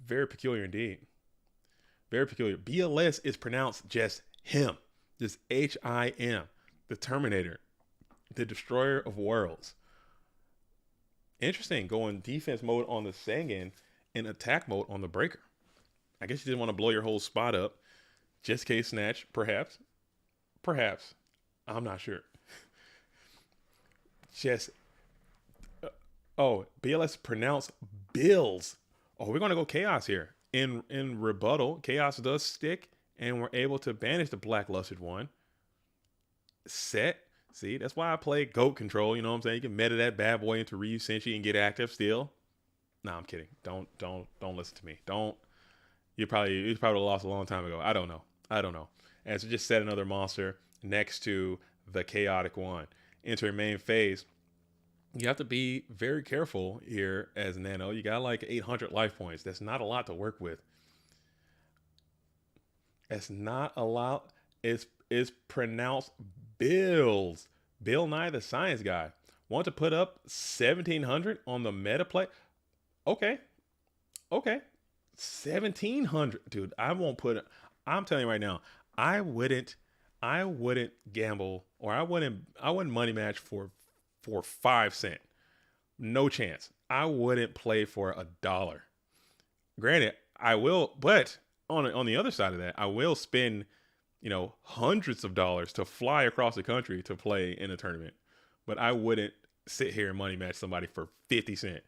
Very peculiar indeed. Very peculiar. BLS is pronounced just him. Just H-I-M. The Terminator. The Destroyer of Worlds. Interesting. Going defense mode on the Sangan and attack mode on the Breaker. I guess you didn't want to blow your whole spot up. Just case snatch, perhaps. Perhaps. I'm not sure. Just. Oh, BLS pronounced Bills. Oh, we're going to go Chaos here. In rebuttal, Chaos does stick, and we're able to banish the Black Lustered one. Set. See, that's why I play GOAT control. You know what I'm saying? You can meta that bad boy into Ryu Senshi and get active still. Nah, I'm kidding. Don't listen to me. Don't. You probably lost a long time ago. I don't know. And so just set another monster next to the chaotic one. Entering main phase. You have to be very careful here as Nano. You got like 800 life points. That's not a lot to work with. It's not a lot. It's pronounced Bills. Bill Nye the Science Guy. Want to put up 1700 on the meta play? Okay. 1700. Dude, I won't put it. I'm telling you right now, I wouldn't gamble, or I wouldn't money match for 5 cents. No chance. I wouldn't play for $1. Granted, I will, but on the other side of that, I will spend, hundreds of dollars to fly across the country to play in a tournament. But I wouldn't sit here and money match somebody for 50 cents.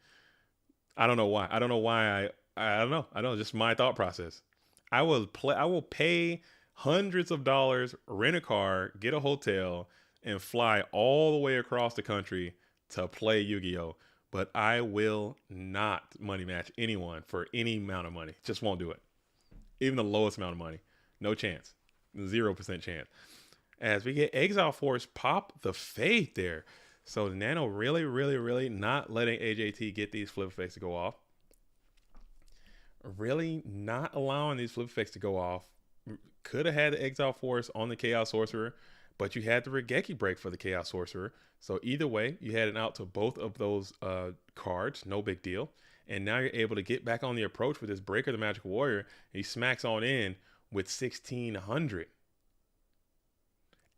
I don't know why. I don't know. Just my thought process. I will pay hundreds of dollars, rent a car, get a hotel, and fly all the way across the country to play Yu-Gi-Oh! But I will not money match anyone for any amount of money. Just won't do it. Even the lowest amount of money. No chance. 0% chance. As we get Exile Force pop the Faith there. So Nano really, really, really not letting AJT get these flip effects to go off. Really not allowing these flip effects to go off. Could have had the Exile Force on the Chaos Sorcerer, but you had the Regeki break for the Chaos Sorcerer. So either way, you had an out to both of those cards. No big deal. And now you're able to get back on the approach with this Breaker, the Magical Warrior. He smacks on in with 1600.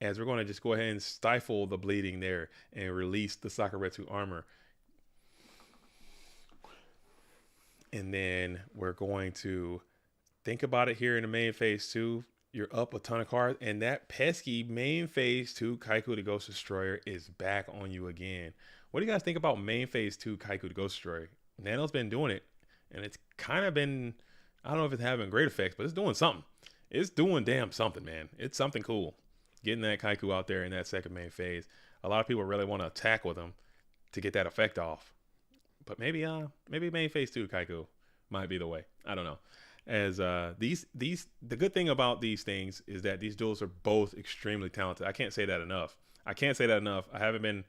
As we're going to just go ahead and stifle the bleeding there and release the Sakuretsu armor. And then we're going to think about it here in the main phase 2. You're up a ton of cards, and that pesky main phase 2 Kaiku the Ghost Destroyer is back on you again. What do you guys think about main phase 2 Kaiku the Ghost Destroyer? Nano's been doing it, and it's kind of been, I don't know if it's having great effects, but it's doing something. It's doing damn something, man. It's something cool. Getting that Kaiku out there in that second main phase. A lot of people really want to attack with him to get that effect off. But maybe main phase 2 Kaiku might be the way. I don't know. As the good thing about these things is that these duels are both extremely talented. I can't say that enough. I haven't been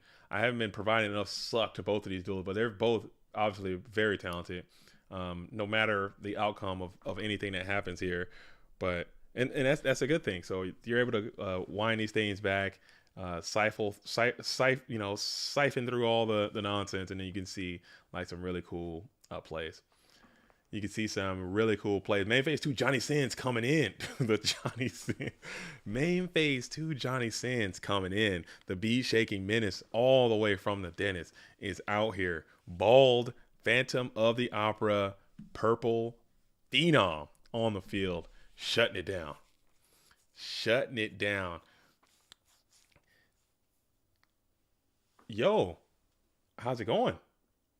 providing enough suck to both of these duels, but they're both obviously very talented. No matter the outcome of anything that happens here, but and that's a good thing. So you're able to wind these things back, siphon through all the nonsense, and then you can see like some really cool plays. You can see some really cool plays. Main phase 2 Johnny Sins coming in. Main phase 2 Johnny Sins coming in. The bead shaking menace all the way from the dentist is out here. Bald Phantom of the Opera, purple phenom on the field, shutting it down. Yo, how's it going?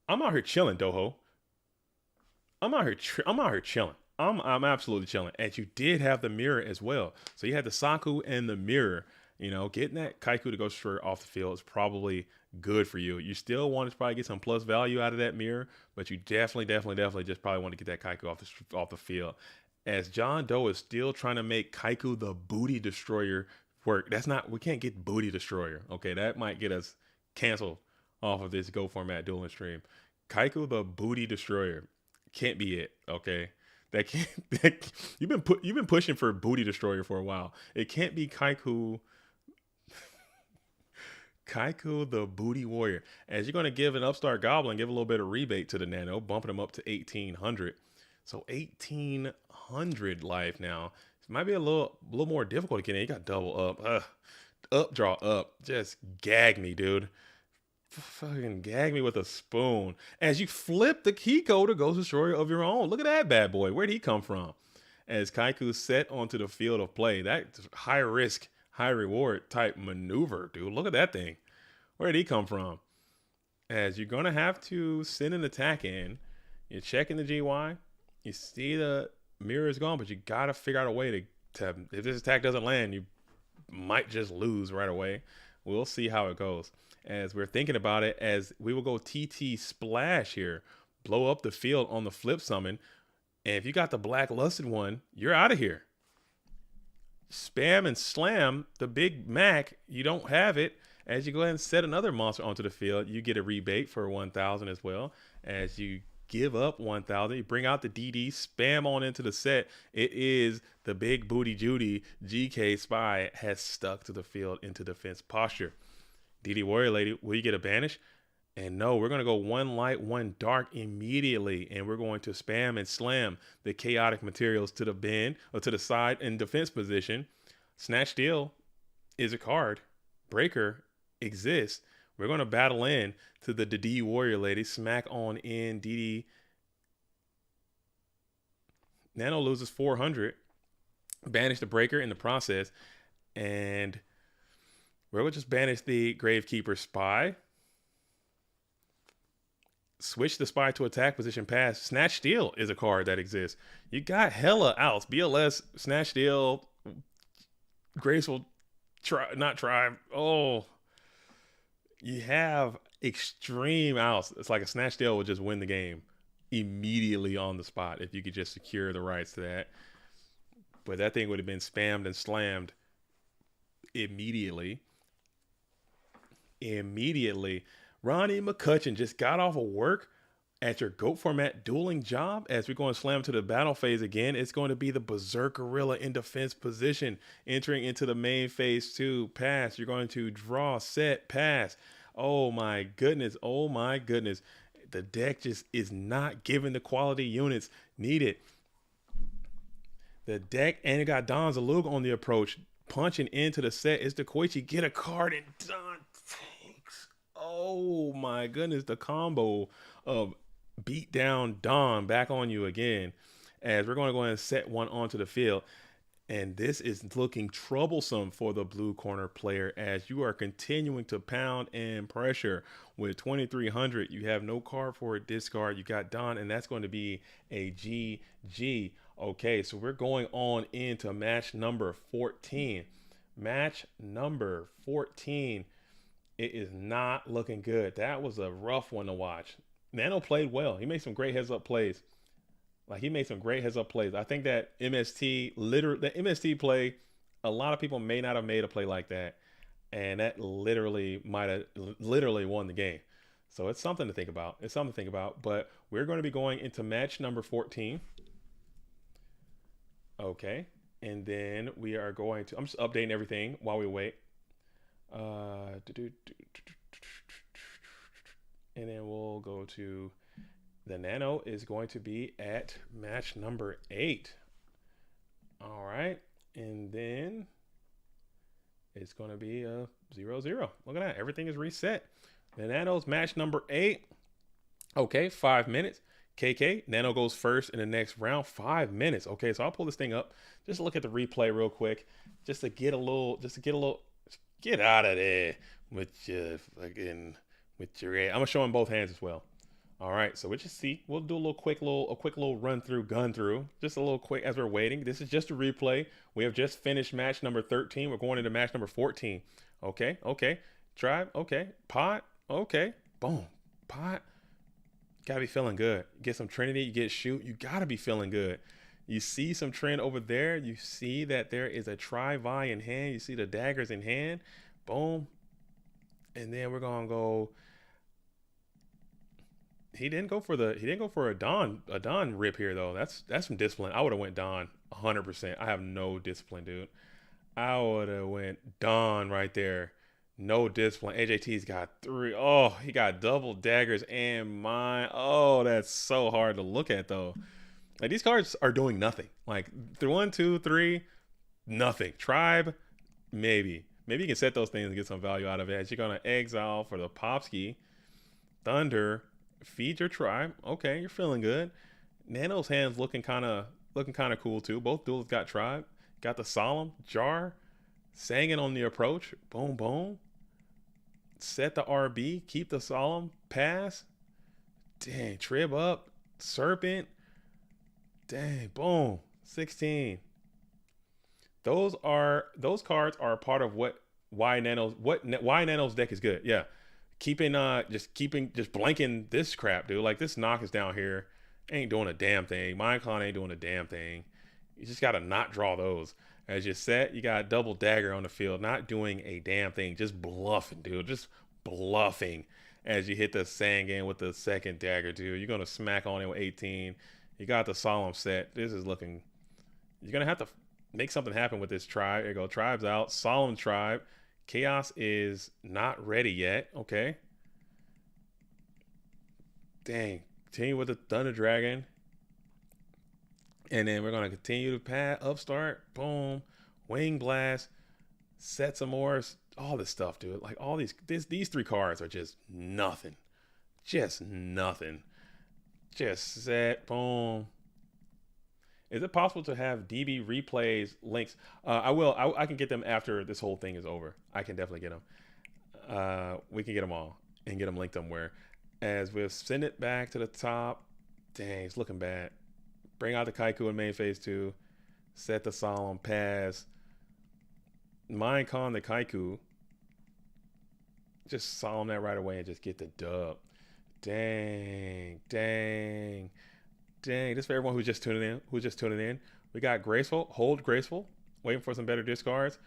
I'm out here chilling, Doho. I'm out here chilling. I'm absolutely chilling. And you did have the mirror as well. So you had the Saku and the mirror. Getting that Kaiku to go straight off the field is probably good for you. You still want to probably get some plus value out of that mirror, but you definitely just probably want to get that Kaiku off the field. As John Doe is still trying to make Kaiku the Booty Destroyer work. We can't get Booty Destroyer. Okay, that might get us canceled off of this Go Format dueling stream. Kaiku the Booty Destroyer. Can't be it, okay? You've been pushing for Booty Destroyer for a while. It can't be Kaiku the Booty Warrior. As you're going to give an Upstart Goblin, give a little bit of rebate to the Nano, bumping him up to 1800. So 1800 life now. It might be a little more difficult to get in. You got double up. Up, draw, up. Just gag me, dude. fucking gag me with a spoon. As you flip the Kiko to Ghost Destroyer of your own. Look at that bad boy. Where'd he come from? As Kaiku set onto the field of play. That's high risk, high reward type maneuver, dude. Look at that thing. Where'd he come from? As you're going to have to send an attack in. You're checking the GY. You see the mirror is gone, but you got to figure out a way to, if this attack doesn't land, you might just lose right away. We'll see how it goes. As we're thinking about it, as we will go TT Splash here, blow up the field on the flip summon. And if you got the Black Lusted one, you're out of here. Spam and slam the Big Mac. You don't have it. As you go ahead and set another monster onto the field, you get a rebate for 1,000 as well. As you give up 1,000, you bring out the DD, spam on into the set. It is the Big Booty Judy. GK Spy has stuck to the field into defense posture. DD Warrior Lady, will you get a banish? And no, we're going to go one light, one dark immediately. And we're going to spam and slam the chaotic materials to the bin or to the side in defense position. Snatch Steal is a card. Breaker exists. We're going to battle in to the DD Warrior Lady. Smack on in DD. Nano loses 400. Banish the Breaker in the process. And we're going to just banish the Gravekeeper Spy. Switch the Spy to attack position pass. Snatch Steal is a card that exists. You got hella outs. BLS, Snatch Steal, Graceful, not Tribe. Oh, you have extreme outs. It's like a Snatch Steal would just win the game immediately on the spot if you could just secure the rights to that. But that thing would have been spammed and slammed immediately. Ronnie McCutcheon just got off of work at your GOAT format dueling job. As we're going to slam to the battle phase again, it's going to be the Berserk Gorilla in defense position. Entering into the main phase 2, pass. You're going to draw, set, pass. Oh my goodness. Oh my goodness. The deck just is not giving the quality units needed. The deck, and it got Don Zalug on the approach. Punching into the set is the Koichi. Get a card and Don takes. Oh my goodness, the combo of beat down Don back on you again. As we're going to go ahead and set one onto the field. And this is looking troublesome for the blue corner player as you are continuing to pound and pressure. With 2,300, you have no card for a discard. You got Don, and that's going to be a GG. Okay, so we're going on into match number 14. Match number 14. It is not looking good. That was a rough one to watch. Nano played well. He made some great heads-up plays. I think that MST play, a lot of people may not have made a play like that. And that might have won the game. So it's something to think about. But we're going to be going into match number 14. Okay. And then we are going to, I'm just updating everything while we wait. And then we'll go to the Nano is going to be at match number 8. All right. And then it's going to be a 0-0. Look at that. Everything is reset. The Nano's match number 8. Okay. 5 minutes. KK, Nano goes first in the next round. 5 minutes. Okay. So I'll pull this thing up. Just look at the replay real quick. Get out of there with your I'm going to show him both hands as well. All right, so we'll do a quick little run through, gun through, just a little quick as we're waiting. This is just a replay. We have just finished match number 13. We're going into match number 14. Okay. Tribe, okay. Pot, okay. Boom. Pot. Gotta be feeling good. Get some Trinity, you get shoot. You gotta be feeling good. You see some trend over there. You see that there is a Tri-Vi in hand. You see the daggers in hand. Boom. And then we're gonna go. He didn't go for a Don rip here though. That's some discipline. I would have went Don 100%. I have no discipline, dude. I would have went Don right there. No discipline. AJT's got 3. Oh, he got double daggers and mine. Oh, that's so hard to look at though. Like these cards are doing nothing. Like 1, 2, 3, nothing. Tribe, maybe. Maybe you can set those things and get some value out of it. As you're gonna exile for the Popski, Thunder, feed your tribe. Okay, you're feeling good. Nano's hands looking kind of cool too. Both duels got tribe. Got the Solemn, Jar, Sangin on the approach. Boom, boom. Set the RB. Keep the Solemn. Pass. Dang, Trib up. Serpent. Dang, boom. 16. Those cards are a part of why Nano's deck is good. Yeah. Keeping just blanking this crap, dude. Like this knock is down here. Ain't doing a damn thing. Minecon ain't doing a damn thing. You just gotta not draw those. As you set, you got double dagger on the field, not doing a damn thing, just bluffing, dude. Just bluffing as you hit the Sangin with the second dagger, dude. You're gonna smack on it with 18. You got the Solemn set. This is looking. You're gonna have to make something happen with this tribe. There you go. Tribe's out. Solemn tribe. Chaos is not ready yet. Okay. Dang. Continue with the Thunder Dragon. And then we're going to continue to pad upstart. Boom. Wing Blast. Set some more. All this stuff, dude. Like all these 3 cards are just nothing. Just nothing. Just set. Boom. Is it possible to have DB replays links? I will. I can get them after this whole thing is over. I can definitely get them. We can get them all and get them linked somewhere. As we'll send it back to the top. Dang, it's looking bad. Bring out the Kaiku in main phase 2. Set the Solemn. Pass. Minecon the Kaiku. Just Solemn that right away and just get the dub. Dang. Dang. Dang. This for everyone who's just tuning in. We got Graceful. Hold Graceful. Waiting for some better discards.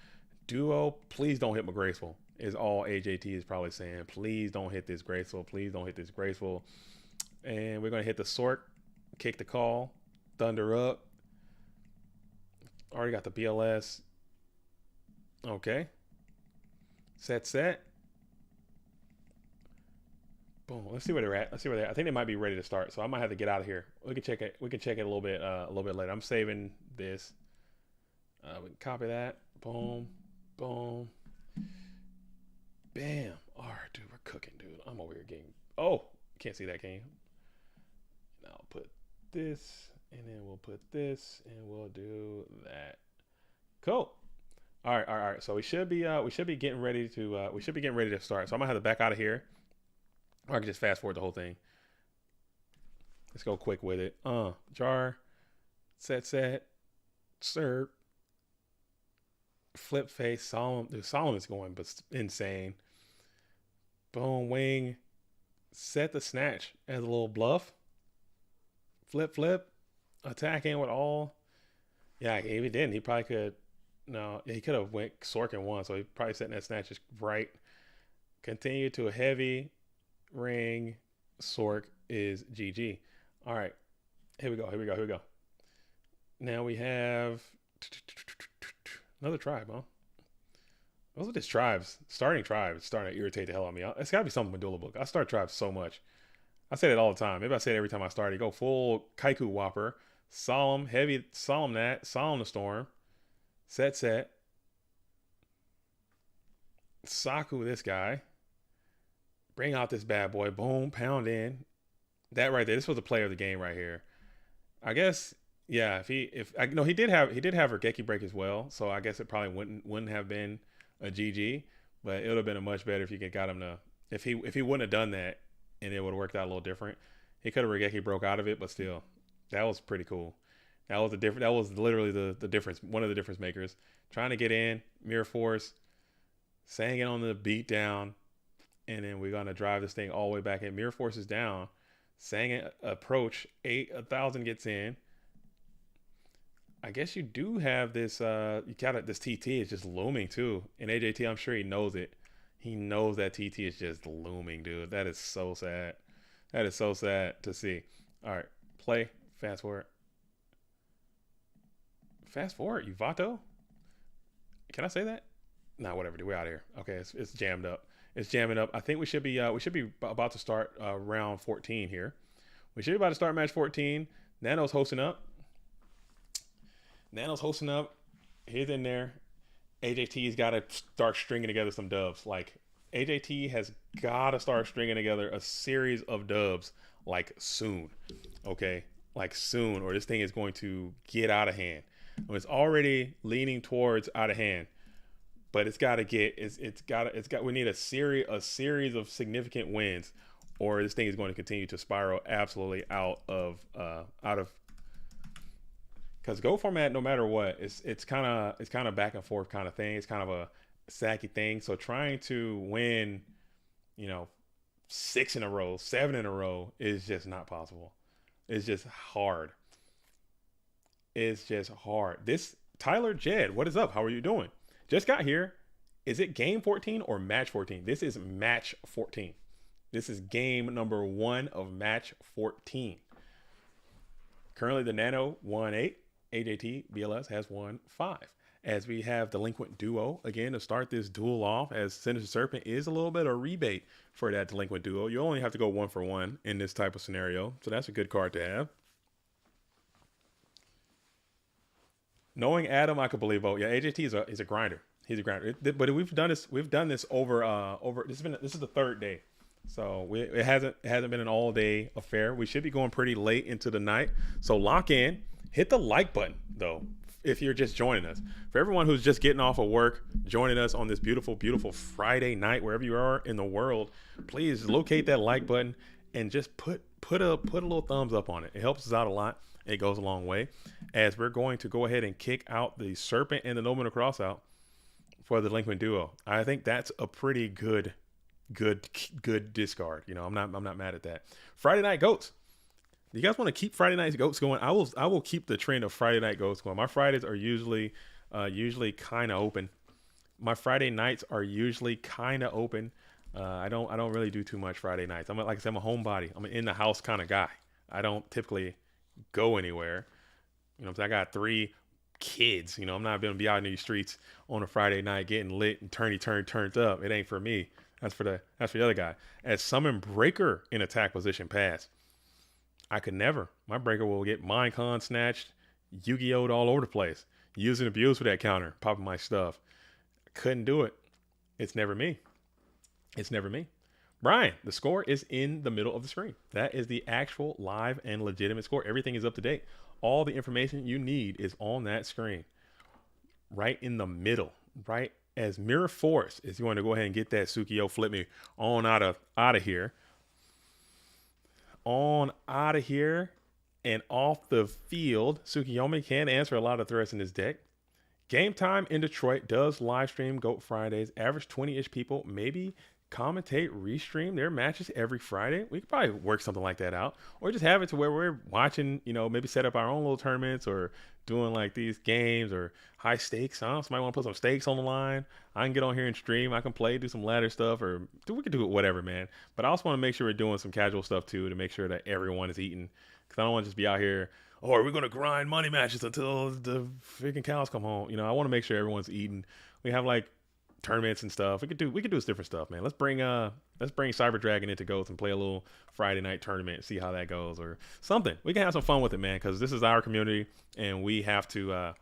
Duo. Please don't hit my Graceful. Is all AJT is probably saying. Please don't hit this Graceful. Please don't hit this Graceful. And we're going to hit the Sork. Kick the call. Thunder up. Already got the BLS. Okay. Set. Boom. Let's see where they're at. I think they might be ready to start. So I might have to get out of here. We can check it a little bit later. I'm saving this. We can copy that. Boom. Boom. Bam. All right, dude, we're cooking, dude. I'm over here getting. Oh, can't see that, can you? Now I'll put this, and then we'll put this, and we'll do that. Cool. All right. So we should be getting ready to start. So I'm gonna have to back out of here, or I can just fast forward the whole thing. Let's go quick with it. Jar, set, serve, flip face, Solemn. Dude, Solemn is going but insane. Boom, wing, set the snatch as a little bluff. Flip, attack in with all. Yeah, if he didn't, he probably could. No, he could have went Sork and won, so he probably setting that snatch just right. Continue to a heavy ring. Sork is GG. All right, here we go. Now we have another tribe, huh? What's with this tribes? Starting tribes starting to irritate the hell out of me. It's got to be something with Duel Book. I start tribes so much. I say it all the time. Maybe I say it every time I start. You go full Kaiku Whopper, Solemn, heavy, Solemn that, Solemn the Storm, set. Saku this guy. Bring out this bad boy. Boom, pound in. That right there. This was the player of the game right here. I guess. Yeah, he did have Regeki break as well, so I guess it probably wouldn't have been a GG, but it would have been a much better if you got him to if he wouldn't have done that, and it would have worked out a little different. He could have Regeki broke out of it, but still, that was pretty cool. That was literally the difference, one of the difference makers. Trying to get in, Mirror Force, saying it on the beat down, and then we're gonna drive this thing all the way back in. Mirror Force is down, saying it approach 1,000 gets in. I guess you do have this. You got it. This TT is just looming too. And AJT, I'm sure he knows it. He knows that TT is just looming, dude. That is so sad. That is so sad to see. All right, play. Fast forward. Fast forward. Yuvato. Can I say that? Nah, whatever. Dude, we're out of here. Okay, it's jammed up. It's jamming up. I think we should be about to start round 14 here. We should be about to start match 14. Nano's hosting up. He's in there. AJT's got to start stringing together some dubs. Like AJT has got to start stringing together a series of dubs like soon. Okay, like soon, or this thing is going to get out of hand. It's already leaning towards out of hand, but it's got to get we need a series of significant wins, or this thing is going to continue to spiral absolutely out of because Go format, no matter what, it's kind of back and forth kind of thing. It's kind of a sacky thing. So trying to win, 6 in a row, 7 in a row is just not possible. It's just hard. It's just hard. This Tyler Jed, what is up? How are you doing? Just got here. Is it game 14 or match 14? This is match 14. This is game number 1 of match 14. Currently, the Nano won 8. AJTBLS has won 5. As we have Delinquent Duo again to start this duel off, as Sinister Serpent is a little bit of rebate for that Delinquent Duo. You only have to go 1 for 1 in this type of scenario, so that's a good card to have. Knowing Adam, I could believe. Oh yeah, AJT is a grinder. He's a grinder. But we've done this over this is the 3rd day. So it hasn't been an all day affair. We should be going pretty late into the night. So lock in. Hit the like button though if you're just joining us. For everyone who's just getting off of work, joining us on this beautiful, beautiful Friday night, wherever you are in the world, please locate that like button and just put a little thumbs up on it. It helps us out a lot. It goes a long way. As we're going to go ahead and kick out the Serpent and the Nomen Crossout for the Delinquent Duo. I think that's a pretty good discard. I'm not mad at that. Friday Night Goats. You guys want to keep Friday Night Goats going? I will keep the trend of Friday Night Goats going. My Fridays are usually kind of open. My Friday nights are usually kind of open. I don't really do too much Friday nights. Like I said, I'm a homebody. I'm an in the house kind of guy. I don't typically go anywhere. I got 3 kids. I'm not going to be out in these streets on a Friday night getting lit and turned up. It ain't for me. That's for the other guy. As Summon Breaker in attack position pass, I could never. My breaker will get Minecon snatched, Yu-Gi-Oh'd all over the place. Use and abuse with that counter, popping my stuff. Couldn't do it. It's never me. It's never me. Brian, the score is in the middle of the screen. That is the actual live and legitimate score. Everything is up to date. All the information you need is on that screen. Right in the middle. Right as Mirror Force is going to go ahead and get that Sukiyo flip me on out of here. On out of here and off the field. Tsukiyomi can answer a lot of threats in this deck. Game Time in Detroit does live stream Goat Fridays. Average 20-ish people. Maybe commentate, restream their matches every Friday. We could probably work something like that out. Or just have it to where we're watching, maybe set up our own little tournaments or doing like these games or high stakes. Somebody want to put some stakes on the line. I can get on here and stream. I can play, do some ladder stuff, or we can do it whatever, man. But I also want to make sure we're doing some casual stuff too to make sure that everyone is eating. Because I don't want to just be out here, are we going to grind money matches until the freaking cows come home? I want to make sure everyone's eating. We have like tournaments and stuff. We could do different stuff, man. Let's bring Cyber Dragon into Ghost and play a little Friday night tournament, see how that goes or something. We can have some fun with it, man, because this is our community and we have to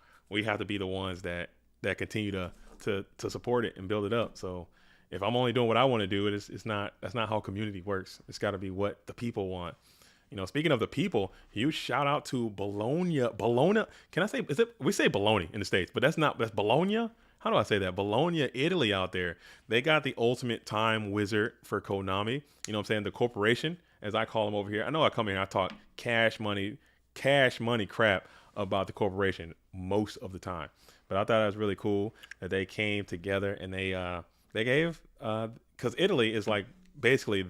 be the ones that continue to support it and build it up. So if I'm only doing what I want to do, that's not how community works. It's got to be what the people want. Speaking of the people, huge shout out to Bologna. Can I say, we say Bologna in the States, but that's Bologna. How do I say that? Bologna, Italy out there. They got the ultimate time wizard for Konami. You know what I'm saying? The corporation, as I call them over here. I know I come here and I talk cash money crap about the corporation most of the time. But I thought it was really cool that they came together and they gave, because Italy is like basically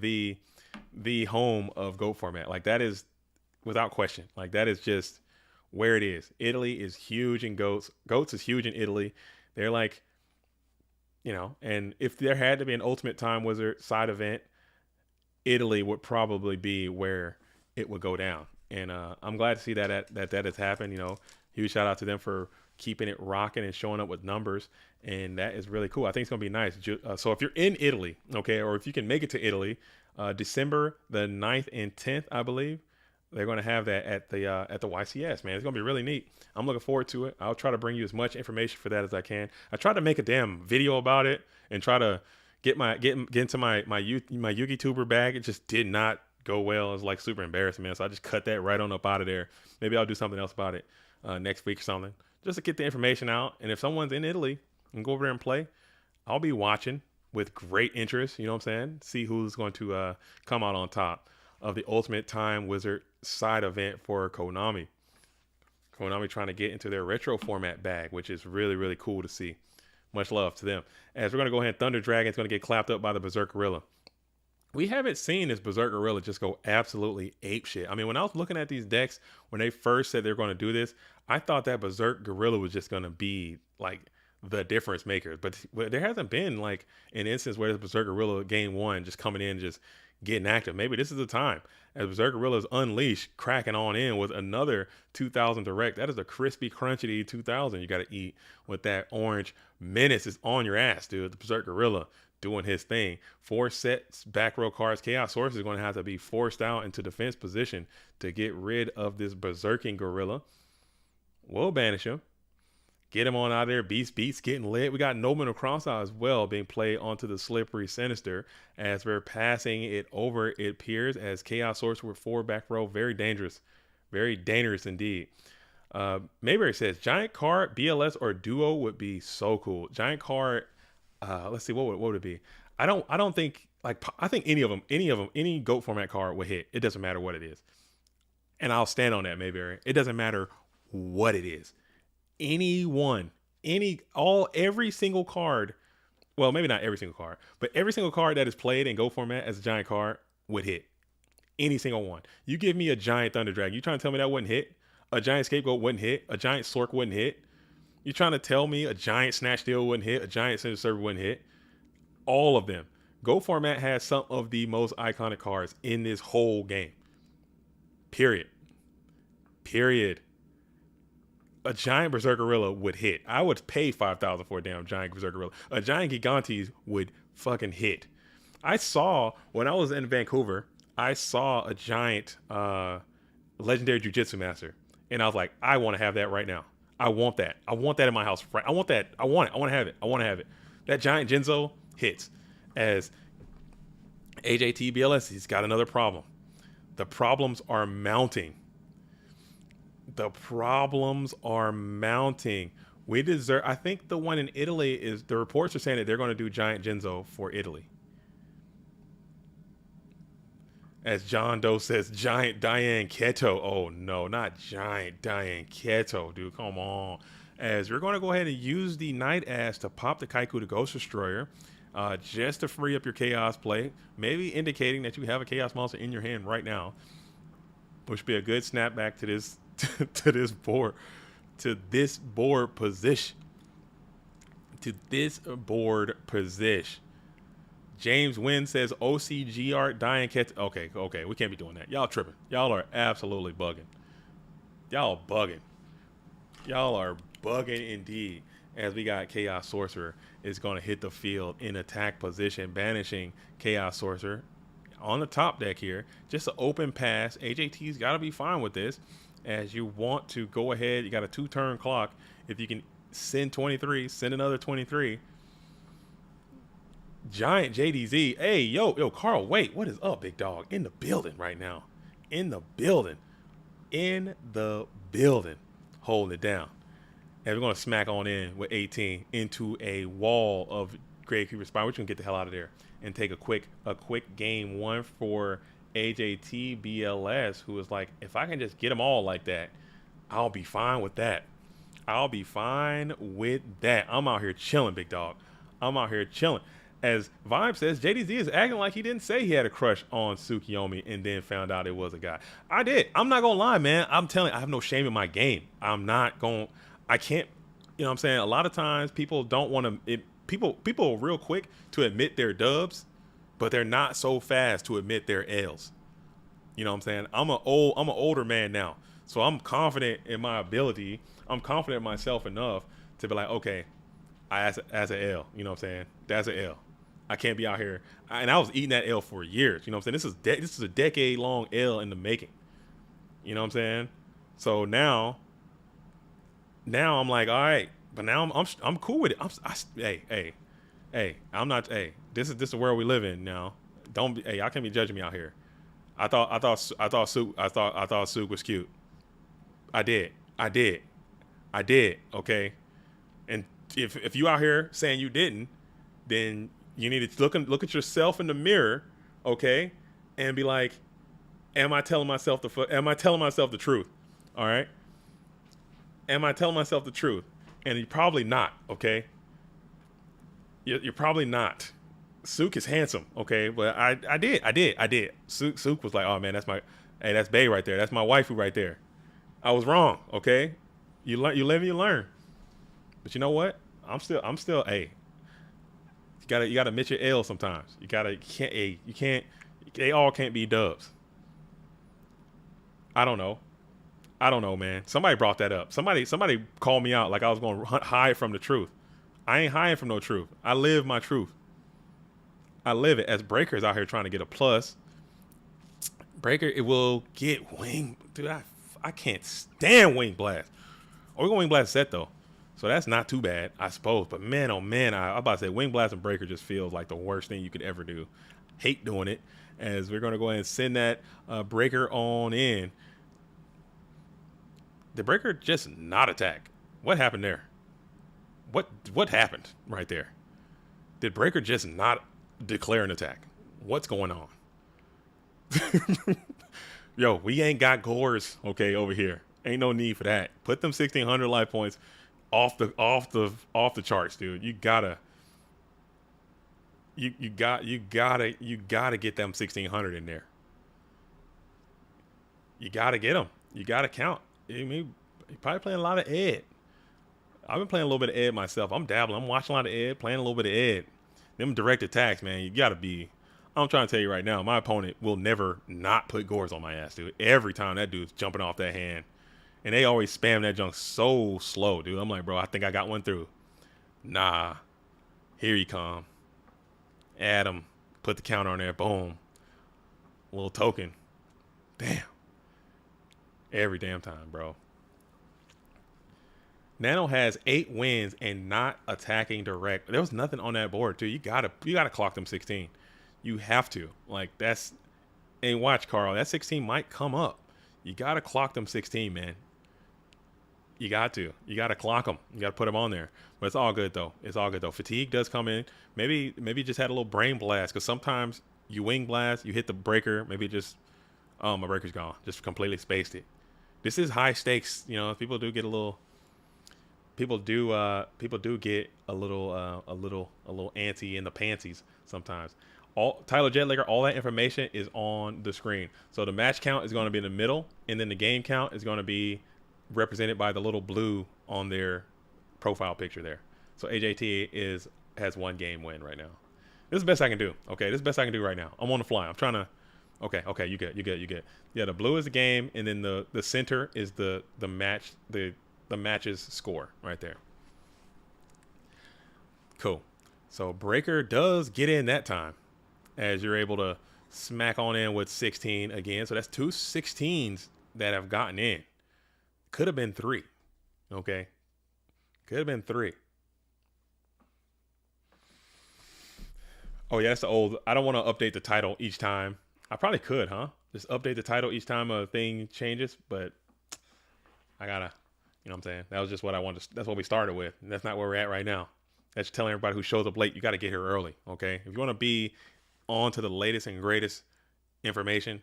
the home of GOAT format. Like that is without question. Like that is just where it is. Italy is huge in GOATs. GOATs is huge in Italy. They're like, and if there had to be an Ultimate Time Wizard side event, Italy would probably be where it would go down. And I'm glad to see that has happened. Huge shout out to them for keeping it rocking and showing up with numbers. And that is really cool. I think it's going to be nice. So if you're in Italy, okay, or if you can make it to Italy, December the 9th and 10th, I believe, They're going to have that at the YCS, man. It's going to be really neat. I'm looking forward to it. I'll try to bring you as much information for that as I can. I tried to make a damn video about it and try to get into my YouTuber bag. It just did not go well. It was like super embarrassing, man. So I just cut that right on up out of there. Maybe I'll do something else about it next week or something, just to get the information out. And if someone's in Italy and go over there and play, I'll be watching with great interest. You know what I'm saying? See who's going to come out on top of the Ultimate Time Wizard side event for Konami. Konami trying to get into their retro format bag, which is really, really cool to see. Much love to them. As we're going to go ahead, Thunder Dragon's going to get clapped up by the Berserk Gorilla. We haven't seen this Berserk Gorilla just go absolutely ape shit. I mean, when I was looking at these decks, when they first said they were going to do this, I thought that Berserk Gorilla was just going to be like the difference maker. But there hasn't been like an instance where this Berserk Gorilla game one just coming in, just getting active. Maybe this is the time as Berserk Gorilla's Unleashed cracking on in with another 2000 direct. That is a crispy, crunchy 2000 you got to eat with that orange menace is on your ass, dude. The Berserk Gorilla doing his thing. 4 sets, back row cards. Chaos Source is going to have to be forced out into defense position to get rid of this Berserking Gorilla. We'll banish him. Get him on out of there. Beast getting lit. We got Nobleman of Crosseye as well being played onto the Slippery Sinister as we're passing it over, it appears, as Chaos Source with 4 back row. Very dangerous. Very dangerous indeed. Mayberry says, giant card, BLS, or duo would be so cool. Giant card, let's see, what would it be? I don't think, like, I think any of them, any GOAT format card would hit. It doesn't matter what it is. And I'll stand on that, Mayberry. It doesn't matter what it is. Every single card, well, maybe not every single card, but every single card that is played in Go format as a giant card would hit. Any single one. You give me a giant Thunder Dragon, you trying to tell me that wouldn't hit? A giant Scapegoat wouldn't hit? A giant Sork wouldn't hit? You trying to tell me a giant Snatch Steal wouldn't hit? A giant Cinder Server wouldn't hit? All of them. Go format has some of the most iconic cards in this whole game. Period. A giant Berserk Gorilla would hit. I would pay 5,000 for a damn giant Berserk Gorilla. A giant Gigantes would fucking hit. I saw, when I was in Vancouver, I saw a giant legendary Jiu-Jitsu master. And I was like, I want to have that right now. I want that. I want that in my house. I want that. I want it. I want to have it. I want to have it. That giant Jinzo hits. As AJTBLS, he's got another problem. The problems are mounting. We deserve, I think the one in Italy is, the reports are saying that they're going to do giant Jinzo for Italy. As John Doe says, giant Diane Keto. Oh no, not giant Diane Keto, dude. Come on. As we're going to go ahead and use the Night Ash to pop the Kaiku to Ghost Destroyer, just to free up your Chaos play, maybe indicating that you have a Chaos monster in your hand right now, which would be a good snapback to this to this board position. James Wynn says OCGR Diane Ket. Okay, we can't be doing that. Y'all tripping. Y'all are absolutely bugging. Y'all are bugging indeed. As we got Chaos Sorcerer is going to hit the field in attack position, banishing Chaos Sorcerer on the top deck here. Just an open pass. AJT's got to be fine with this. As you want to go ahead, you got a 2-turn clock. If you can send 23, send another 23. Giant JDZ. Hey, yo, Carl, wait, what is up, big dog? In the building right now. In the building. Holding it down. And we're going to smack on in with 18 into a wall of Grave Creeper Spire. We're just going to get the hell out of there and take a quick game one for AJTBLS, who is like, if I can just get them all like that, I'll be fine with that. I'm out here chilling, big dog. I'm out here chilling. As Vibe says, JDZ is acting like he didn't say he had a crush on Tsukiyomi and then found out it was a guy. I did. I'm not going to lie, man. I'm telling you, I have no shame in my game. I can't, you know what I'm saying? A lot of times people don't want to, people are real quick to admit their dubs, but they're not so fast to admit their L's. You know what I'm saying? I'm an older man now. So I'm confident in my ability. I'm confident in myself enough to be like, okay, as an L, you know what I'm saying? That's an L. I can't be out here. And I was eating that L for years. You know what I'm saying? This is a decade long L in the making. You know what I'm saying? So now I'm like, all right, but now I'm cool with it. Hey, I'm not. Hey, this is the world we live in now. Don't be. Hey, y'all can't be judging me out here. I thought Suk was cute. I did. I did. I did. Okay. And if you out here saying you didn't, then you need to look at yourself in the mirror, okay, and be like, am I telling myself the truth? All right. Am I telling myself the truth? And you're probably not. Okay. You're probably not. Suk is handsome, okay, but I did. Suk was like, oh man, hey, that's Bae right there. That's my waifu right there. I was wrong, okay. You live and you learn. But you know what? I'm still. Hey, you gotta admit your L sometimes. You can't. They all can't be dubs. I don't know. I don't know, man. Somebody brought that up. Somebody called me out like I was going to hide from the truth. I ain't hiding from no truth. I live my truth. I live it. As Breaker's out here trying to get a plus. Breaker, it will get wing. Dude, I can't stand wing blast. Oh, we're going wing blast set though. So that's not too bad, I suppose. But man, oh man, I'm about to say wing blast and breaker just feels like the worst thing you could ever do. Hate doing it. As we're going to go ahead and send that breaker on in. Did breaker just not attack? What happened there? What happened right there? Did breaker just not declare an attack? What's going on? Yo, we ain't got gores, okay, over here. Ain't no need for that. Put them 1,600 life points off the charts, dude. You gotta get them 1,600 in there. You gotta get them. You gotta count. I mean, you're probably playing a lot of Ed. I've been playing a little bit of Ed myself. I'm dabbling. I'm watching a lot of Ed, playing a little bit of Ed. Them direct attacks, man. You gotta be. I'm trying to tell you right now, my opponent will never not put gores on my ass, dude. Every time that dude's jumping off that hand. And they always spam that junk so slow, dude. I'm like, bro, I think I got one through. Nah. Here he come. Adam. Put the counter on there. Boom. Little token. Damn. Every damn time, bro. Nano has 8 wins and not attacking direct. There was nothing on that board, too. You gotta clock them 16. You have to. Like, that's... And watch, Carl. That 16 might come up. You gotta clock them 16, man. You got to. You got to clock them. You got to put them on there. But it's all good, though. It's all good, though. Fatigue does come in. Maybe just had a little brain blast. Because sometimes you wing blast, you hit the breaker. Maybe just... Oh, my breaker's gone. Just completely spaced it. This is high stakes. You know, people do get a little... People do get a little antsy in the panties sometimes. Tyler Jetlager, all that information is on the screen. So the match count is going to be in the middle, and then the game count is going to be represented by the little blue on their profile picture there. So AJT has 1 game win right now. This is the best I can do. Okay, this is the best I can do right now. I'm on the fly. I'm trying to. Okay, you good. Yeah, the blue is the game, and then the center is the match the match's score right there. Cool. So breaker does get in that time, as you're able to smack on in with 16 again. So that's 2 16s that have gotten in. Could have been 3. Okay. Could have been 3. Oh, yeah, that's the old. I don't want to update the title each time. I probably could, huh? Just update the title each time a thing changes, but I gotta, you know what I'm saying? That was just what I wanted to, that's what we started with. And that's not where we're at right now. That's telling everybody who shows up late, you got to get here early, okay? If you want to be on to the latest and greatest information,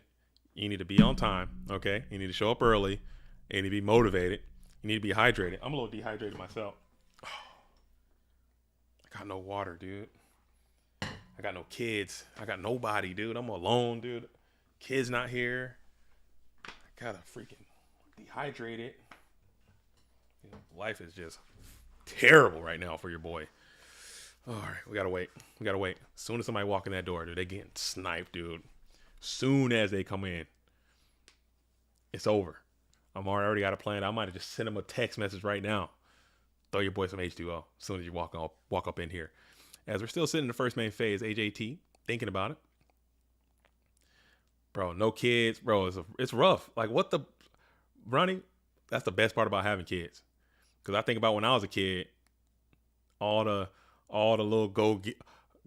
you need to be on time, okay? You need to show up early. You need to be motivated. You need to be hydrated. I'm a little dehydrated myself. Oh, I got no water, dude. I got no kids. I got nobody, dude. I'm alone, dude. Kids not here. I gotta freaking dehydrated. You know, life is just terrible right now for your boy. All right, we gotta wait. As soon as somebody walk in that door, dude, they getting sniped, dude. Soon as they come in, it's over. I already got a plan. I might have just sent him a text message right now. Throw your boy some H2O as soon as you walk up in here. As we're still sitting in the first main phase, AJT, thinking about it. Bro, no kids. Bro, it's rough. Like, what the... Running, that's the best part about having kids. Because I think about when I was a kid, all the little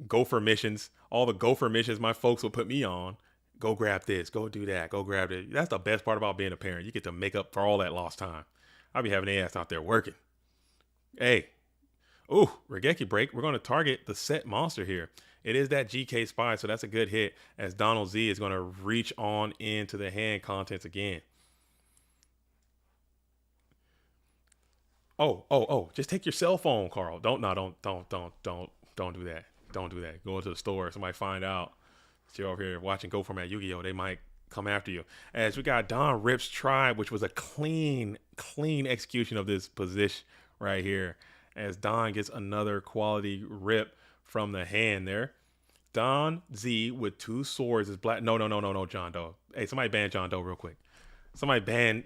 gopher missions, all the gopher missions my folks would put me on. Go grab this, go do that, go grab it. That's the best part about being a parent. You get to make up for all that lost time. I'll be having the ass out there working. Hey, ooh, Regeki break. We're going to target the set monster here. It is that GK spy, so that's a good hit as Donald Z is going to reach on into the hand contents again. Oh, just take your cell phone, Carl. Don't do that. Don't do that. Go into the store. Somebody find out that you're over here watching Go Format Yu-Gi-Oh! They might come after you. As we got Don Rip's Tribe, which was a clean execution of this position right here. As Don gets another quality rip from the hand there. Don Z with 2 swords is black. No, John Doe. Hey, somebody ban John Doe real quick. Somebody ban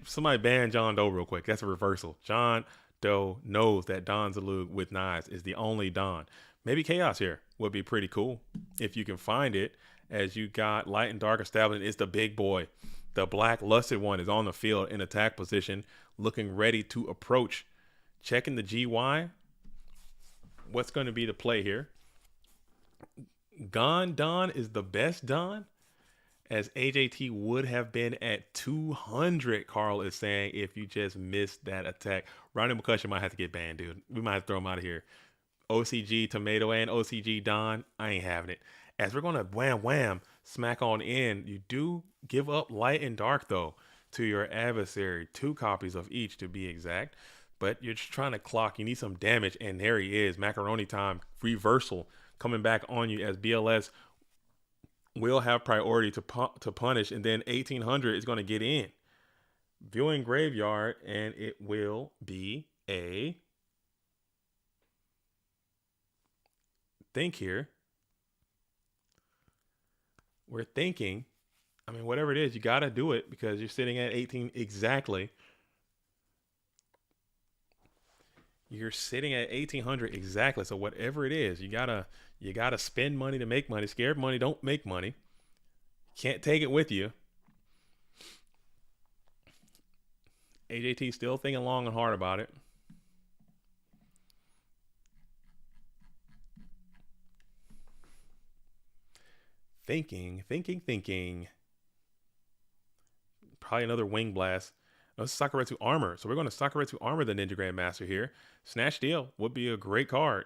John Doe real quick. That's a reversal. John Doe knows that Don Zalug with knives is the only Don. Maybe Chaos here would be pretty cool if you can find it. As you got Light and Dark establishment, it's the big boy. The black lusted one is on the field in attack position, looking ready to approach. Checking the GY. What's going to be the play here? Gon Don is the best Don, as AJT would have been at 200, Carl is saying, if you just missed that attack. Ronnie McCutcheon might have to get banned, dude. We might have to throw him out of here. OCG Tomato and OCG Don, I ain't having it. As we're going to wham, smack on in, you do give up Light and Dark, though, to your adversary. 2 copies of each, to be exact. But you're just trying to clock. You need some damage, and there he is. Macaroni time, reversal, coming back on you as BLS will have priority to punish, and then 1800 is going to get in. Viewing Graveyard, and it will be a think here. We're thinking, I mean, whatever it is, you got to do it because you're sitting at 18 exactly. You're sitting at 1800 exactly. So whatever it is, you gotta spend money to make money. Scared money don't make money. Can't take it with you. AJT still thinking long and hard about it. Thinking. Probably another Wing Blast. No, this is Sakuretsu Armor. So we're going to Sakuretsu Armor the Ninja Grandmaster here. Snatch Deal would be a great card.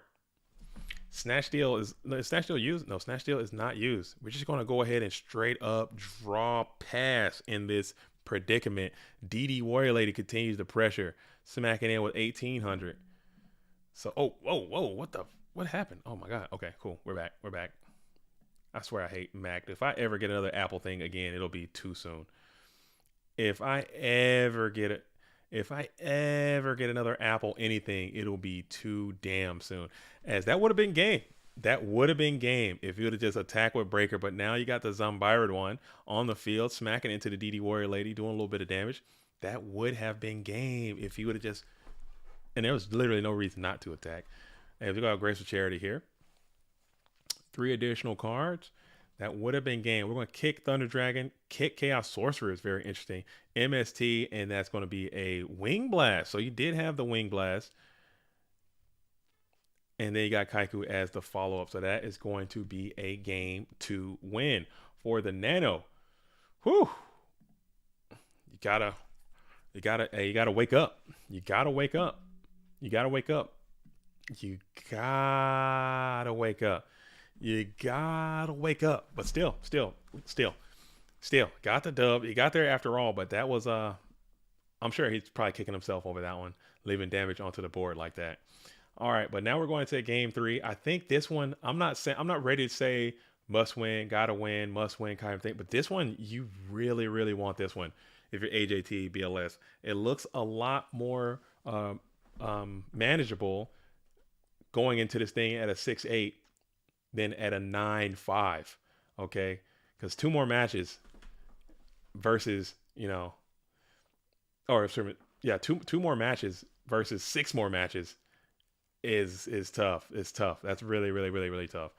Snatch Deal is used? No, Snatch Deal is not used. We're just going to go ahead and straight up draw pass in this predicament. DD Warrior Lady continues the pressure, smacking in with 1800. So, whoa, what happened? Oh my God. Okay, cool. We're back. I swear I hate Mac. If I ever get another Apple thing again, it'll be too soon. If I ever get another Apple anything, it'll be too damn soon. As that would have been game. That would have been game if you would have just attacked with Breaker. But now you got the Zombirid one on the field, smacking into the DD Warrior Lady, doing a little bit of damage. That would have been game if you would have just... And there was literally no reason not to attack. And we got Graceful Charity here. 3 additional cards. That would have been game. We're going to kick Thunder Dragon, kick Chaos Sorcerer is very interesting. MST, and that's going to be a Wing Blast. So you did have the Wing Blast. And then you got Kaiku as the follow-up. So that is going to be a game to win for the Nano. Whew. You gotta wake up. You gotta wake up. You gotta wake up. But still, got the dub. You got there after all, but that was I'm sure he's probably kicking himself over that one, leaving damage onto the board like that. All right, but now we're going to game 3. I think this one, I'm not ready to say must win, gotta win, must win kind of thing, but this one you really, really want this one if you're AJTBLS. It looks a lot more manageable going into this thing at a 6-8 than at a 9-5. Okay, because 2 more matches versus two more matches versus 6 more matches is tough. It's tough. That's really, really, really, really tough.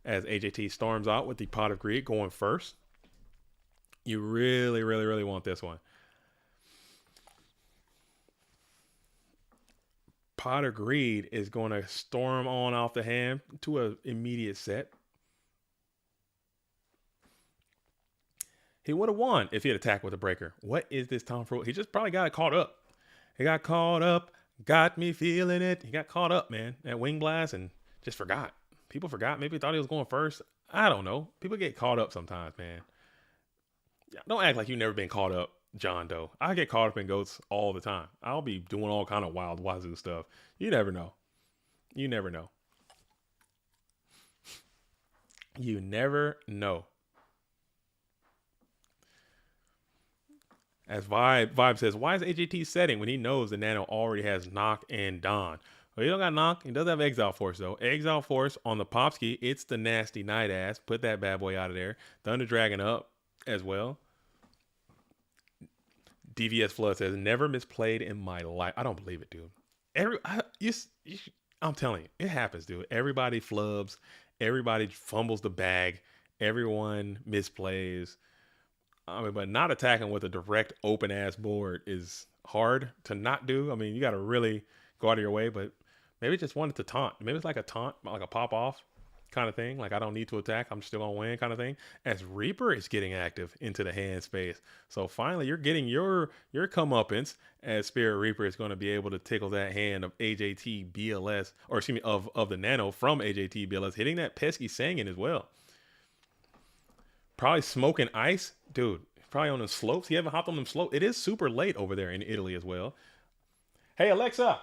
As AJT storms out with the Pot of Greed going first, you really, really, really want this one. Pot of Greed is going to storm on off the hand to an immediate set. He would have won if he had attacked with a breaker. What is this tomfoolery? He just probably got caught up. He got caught up, got me feeling it. He got caught up, man, at Wing Blast and just forgot. People forgot. Maybe thought he was going first. I don't know. People get caught up sometimes, man. Don't act like you've never been caught up, John Doe. I get caught up in goats all the time. I'll be doing all kind of wild wazoo stuff. You never know. You never know. You never know. As Vibe says, why is AJT setting when he knows the Nano already has Knock and Don? Well, he don't got Knock. He does have Exile Force, though. Exile Force on the Popski. It's the nasty Night Ass. Put that bad boy out of there. Thunder Dragon up as well. DVS Flood says, never misplayed in my life. I don't believe it, dude. I'm telling you, it happens, dude. Everybody flubs. Everybody fumbles the bag. Everyone misplays. I mean, but not attacking with a direct open ass board is hard to not do. I mean, you got to really go out of your way, but maybe just wanted to taunt. Maybe it's like a taunt, like a pop off kind of thing. Like, I don't need to attack. I'm still going to win kind of thing. As Reaper is getting active into the hand space. So finally you're getting your comeuppance as Spirit Reaper is going to be able to tickle that hand of AJTBLS, or excuse me, of the Nano from AJTBLS, hitting that pesky Sangin as well. Probably smoking ice. Dude, probably on the slopes. He haven't hopped on them slopes. It is super late over there in Italy as well. Hey, Alexa,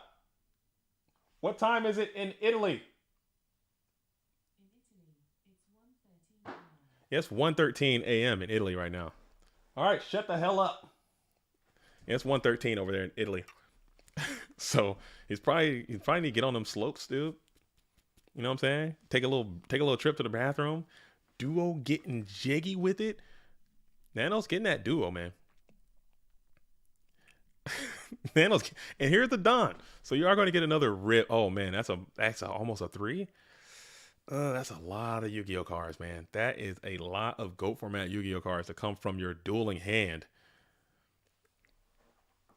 what time is it in Italy? It's 1:13 a.m. in Italy right now. All right, shut the hell up. Yeah, it's 1:13 over there in Italy. So he's probably need to get on them slopes, dude. You know what I'm saying? Take a little trip to the bathroom. Duo getting jiggy with it. Nano's getting that duo, man. And here's the Don. So you are going to get another rip. Oh man, that's almost a 3. That's a lot of Yu-Gi-Oh cards, man. That is a lot of GOAT format Yu-Gi-Oh cards to come from your dueling hand.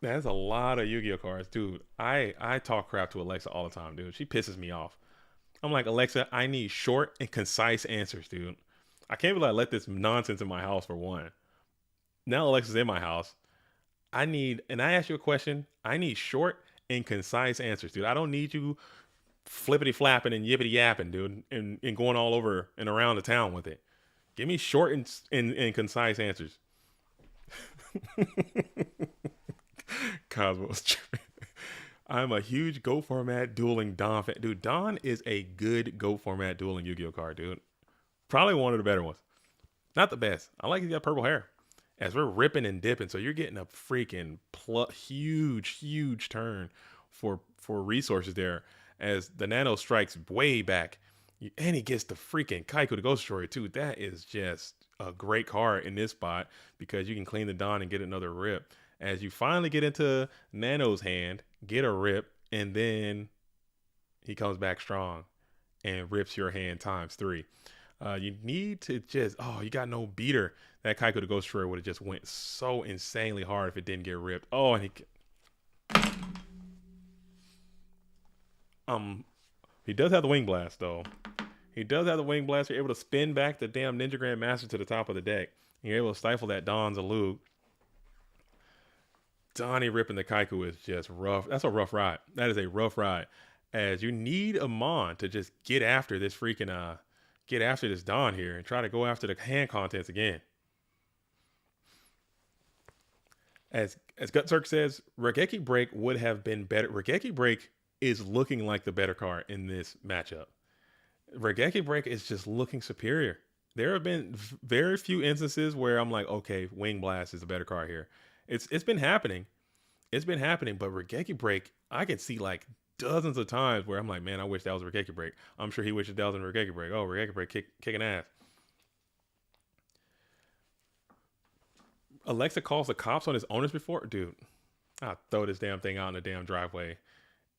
That's a lot of Yu-Gi-Oh cards, dude. I talk crap to Alexa all the time, dude. She pisses me off. I'm like, Alexa, I need short and concise answers, dude. I can't believe I let this nonsense in my house for one. Now Alexa's in my house. I ask you a question. I need short and concise answers, dude. I don't need you flippity flapping and yippity yapping, dude, and going all over and around the town with it. Give me short and concise answers. Cosmos. I'm a huge GO format dueling Don fan. Dude, Don is a good GO format dueling Yu-Gi-Oh card, dude. Probably one of the better ones. Not the best. I like he's got purple hair. As we're ripping and dipping, so you're getting a freaking huge turn for resources there. As the Nano strikes way back, and he gets the freaking Kaiku to Ghost Destroyer too. That is just a great card in this spot because you can clean the Don and get another rip. As you finally get into Nano's hand, get a rip, and then he comes back strong and rips your hand ×3. You need to just, you got no beater. That Kaiku the Ghost Destroyer would have just went so insanely hard if it didn't get ripped. Oh, and he does have the Wing Blast, though. He does have the Wing Blast. You're able to spin back the damn Ninja Grand Master to the top of the deck. You're able to stifle that Don's Alug. Donnie ripping the Kaiku is just rough. That's a rough ride. That is a rough ride. As you need a Mon to just get after this freaking, get after this Don here and try to go after the hand contents again. As Gutzerk says, Regeki Break would have been better. Regeki Break is looking like the better card in this matchup. Regeki Break is just looking superior. There have been very few instances where I'm like, okay, Wing Blast is a better card here. It's been happening. It's been happening, but Regeki Break, I can see like dozens of times where I'm like, man, I wish that was Regeki Break. I'm sure he wishes that was Regeki Break. Oh, Regeki Break kicking ass. Alexa calls the cops on his owners before? Dude, I'll throw this damn thing out in the damn driveway.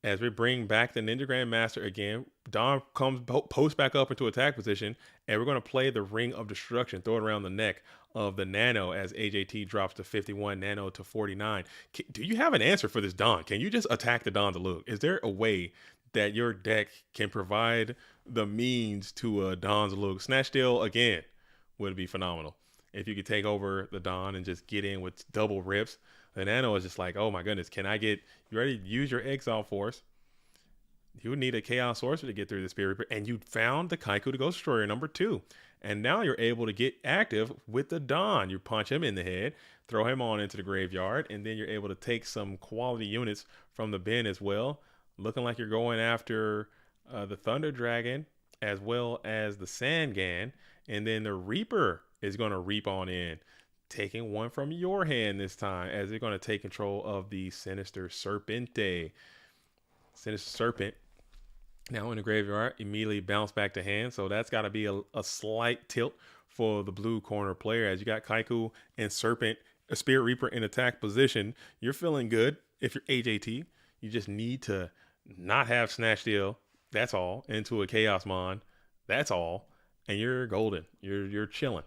As we bring back the Ninja Grandmaster again, Don comes post back up into attack position, and we're going to play the Ring of Destruction, throw it around the neck of the Nano as AJT drops to 51, Nano to 49. Do you have an answer for this Don? Can you just attack the Don Deluxe? Is there a way that your deck can provide the means to a Don's Deluxe? Snatch Steal again would be phenomenal. If you could take over the Don and just get in with double rips. The Nano is just like, oh my goodness, can I get, you ready to use your Exile Force? You would need a Chaos Sorcerer to get through the Spirit Reaper, and you found the Kaiku the Ghost Destroyer #2. And now you're able to get active with the Don. You punch him in the head, throw him on into the graveyard, and then you're able to take some quality units from the bin as well. Looking like you're going after the Thunder Dragon as well as the Sangan, and then the Reaper is going to reap on in, taking one from your hand this time, as they're going to take control of the Sinister Serpente. Sinister Serpent, now in the graveyard, immediately bounce back to hand. So that's got to be a slight tilt for the blue corner player, as you got Kaiku and Serpent, a Spirit Reaper in attack position. You're feeling good if you're AJT. You just need to not have Snatch Steal. That's all. Into a Chaos Mon. That's all. And you're golden. You're chilling.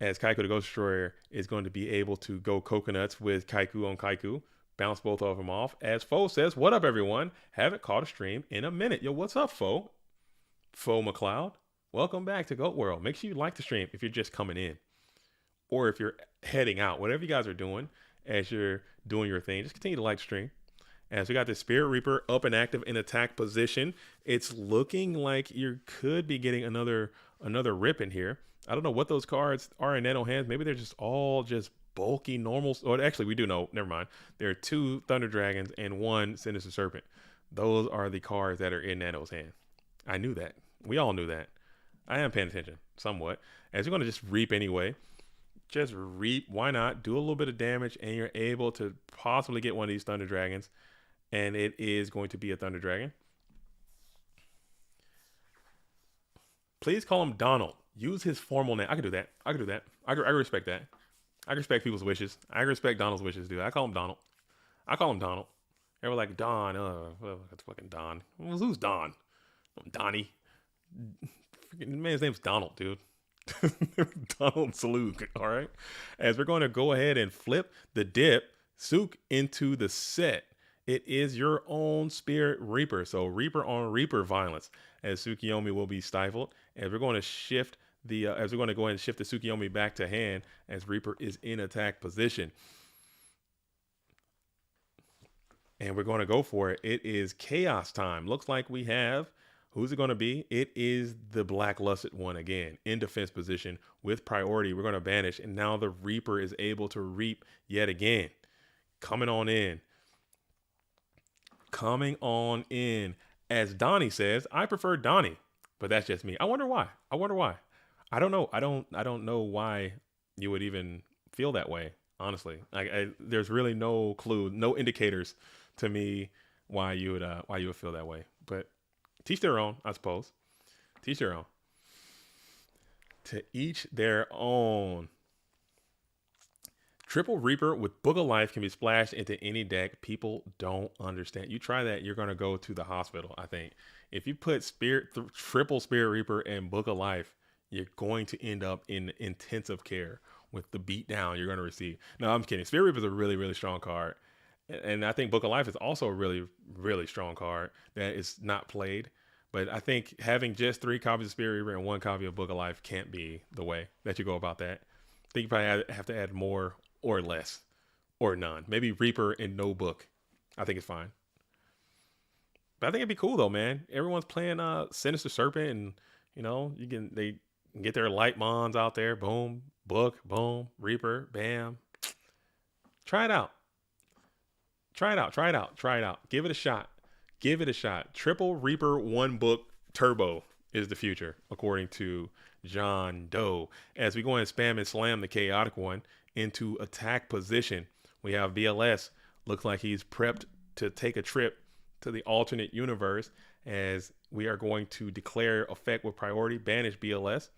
As Kaiku the Ghost Destroyer is going to be able to go coconuts with Kaiku on Kaiku, bounce both of them off. As Foe says, what up, everyone? Haven't caught a stream in a minute. Yo, what's up, Foe? Foe McLeod. Welcome back to Goat World. Make sure you like the stream if you're just coming in, or if you're heading out. Whatever you guys are doing as you're doing your thing, just continue to like the stream. As we got the Spirit Reaper up and active in attack position, it's looking like you could be getting another rip in here. I don't know what those cards are in Nano hands. Maybe they're just all just bulky normals. Or actually, we do know. Never mind. There are 2 Thunder Dragons and 1 Sinister Serpent. Those are the cards that are in Nano's hand. I knew that. We all knew that. I am paying attention somewhat. As you're going to just reap anyway. Just reap. Why not? Do a little bit of damage, and you're able to possibly get one of these Thunder Dragons. And it is going to be a Thunder Dragon. Please call him Donald. Use his formal name. I can do that. I respect that. I respect people's wishes. I respect Donald's wishes, dude. I call him Donald. They were like, Don. Well, that's fucking Don. Well, who's Don? Donnie. Freaking man's name's Donald, dude. Donald Saluk. All right. As we're going to go ahead and flip the dip Sook into the set. It is your own Spirit Reaper. So Reaper on Reaper violence, as Tsukiyomi will be stifled. As we're going to shift the, as we're going to go ahead and shift the Tsukiyomi back to hand, as Reaper is in attack position. And we're going to go for it. It is chaos time. Looks like we have, who's it going to be? It is the Black Lusted one again, in defense position with priority. We're going to banish, and now the Reaper is able to reap yet again. Coming on in. As Donnie says, I prefer Donnie, but that's just me. I wonder why. I don't know. I don't know why you would even feel that way. Honestly, there's really no clue, no indicators to me why you would feel that way. But teach their own, I suppose. Teach their own. To each their own. Triple Reaper with Book of Life can be splashed into any deck. People don't understand. You try that, you're going to go to the hospital, I think. If you put Triple Spirit Reaper and Book of Life, you're going to end up in intensive care with the beatdown you're going to receive. No, I'm kidding. Spirit Reaper is a really, really strong card. And I think Book of Life is also a really, really strong card that is not played. But I think having just 3 copies of Spirit Reaper and 1 copy of Book of Life can't be the way that you go about that. I think you probably have to add more or less, or none. Maybe Reaper and no book. I think it's fine. But I think it'd be cool though, man. Everyone's playing Sinister Serpent, and they can get their light mons out there. Boom, book, boom, Reaper, bam. Try it out. Give it a shot. Triple Reaper 1 book turbo is the future, according to John Doe. As we go and spam and slam the chaotic one into attack position, we have BLS. Looks like he's prepped to take a trip to the alternate universe, as we are going to declare effect with priority, banish BLS,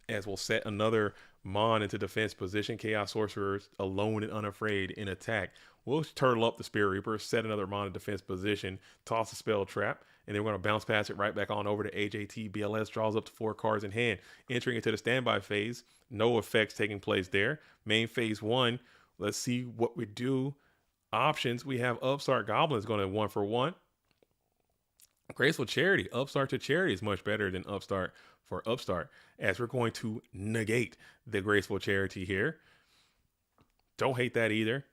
as we'll set another Mon into defense position. Chaos Sorcerers alone and unafraid in attack We'll turtle up the Spirit Reaper, set another Mana defense position, toss a spell trap, and then we're going to bounce past it right back on over to AJTBLS, draws up to 4 cards in hand. Entering into the standby phase, no effects taking place there. Main phase 1, let's see what we do. Options, we have Upstart Goblins going to 1-for-1. Graceful Charity, Upstart to Charity is much better than Upstart for Upstart, as we're going to negate the Graceful Charity here. Don't hate that either.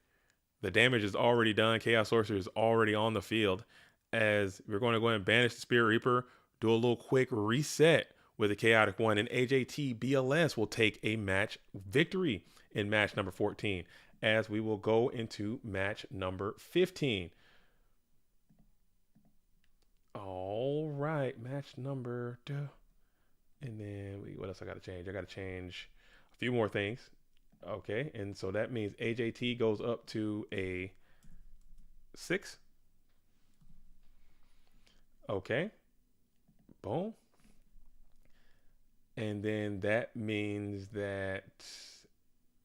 The damage is already done. Chaos Sorcerer is already on the field, as we're going to go ahead and banish the Spirit Reaper, do a little quick reset with a Chaotic one, and AJTBLS will take a match victory in match number 14, as we will go into match number 15. All right, match number 2. And then what else I got to change? I got to change a few more things. Okay, and so that means AJT goes up to a 6. Okay, boom. And then that means that,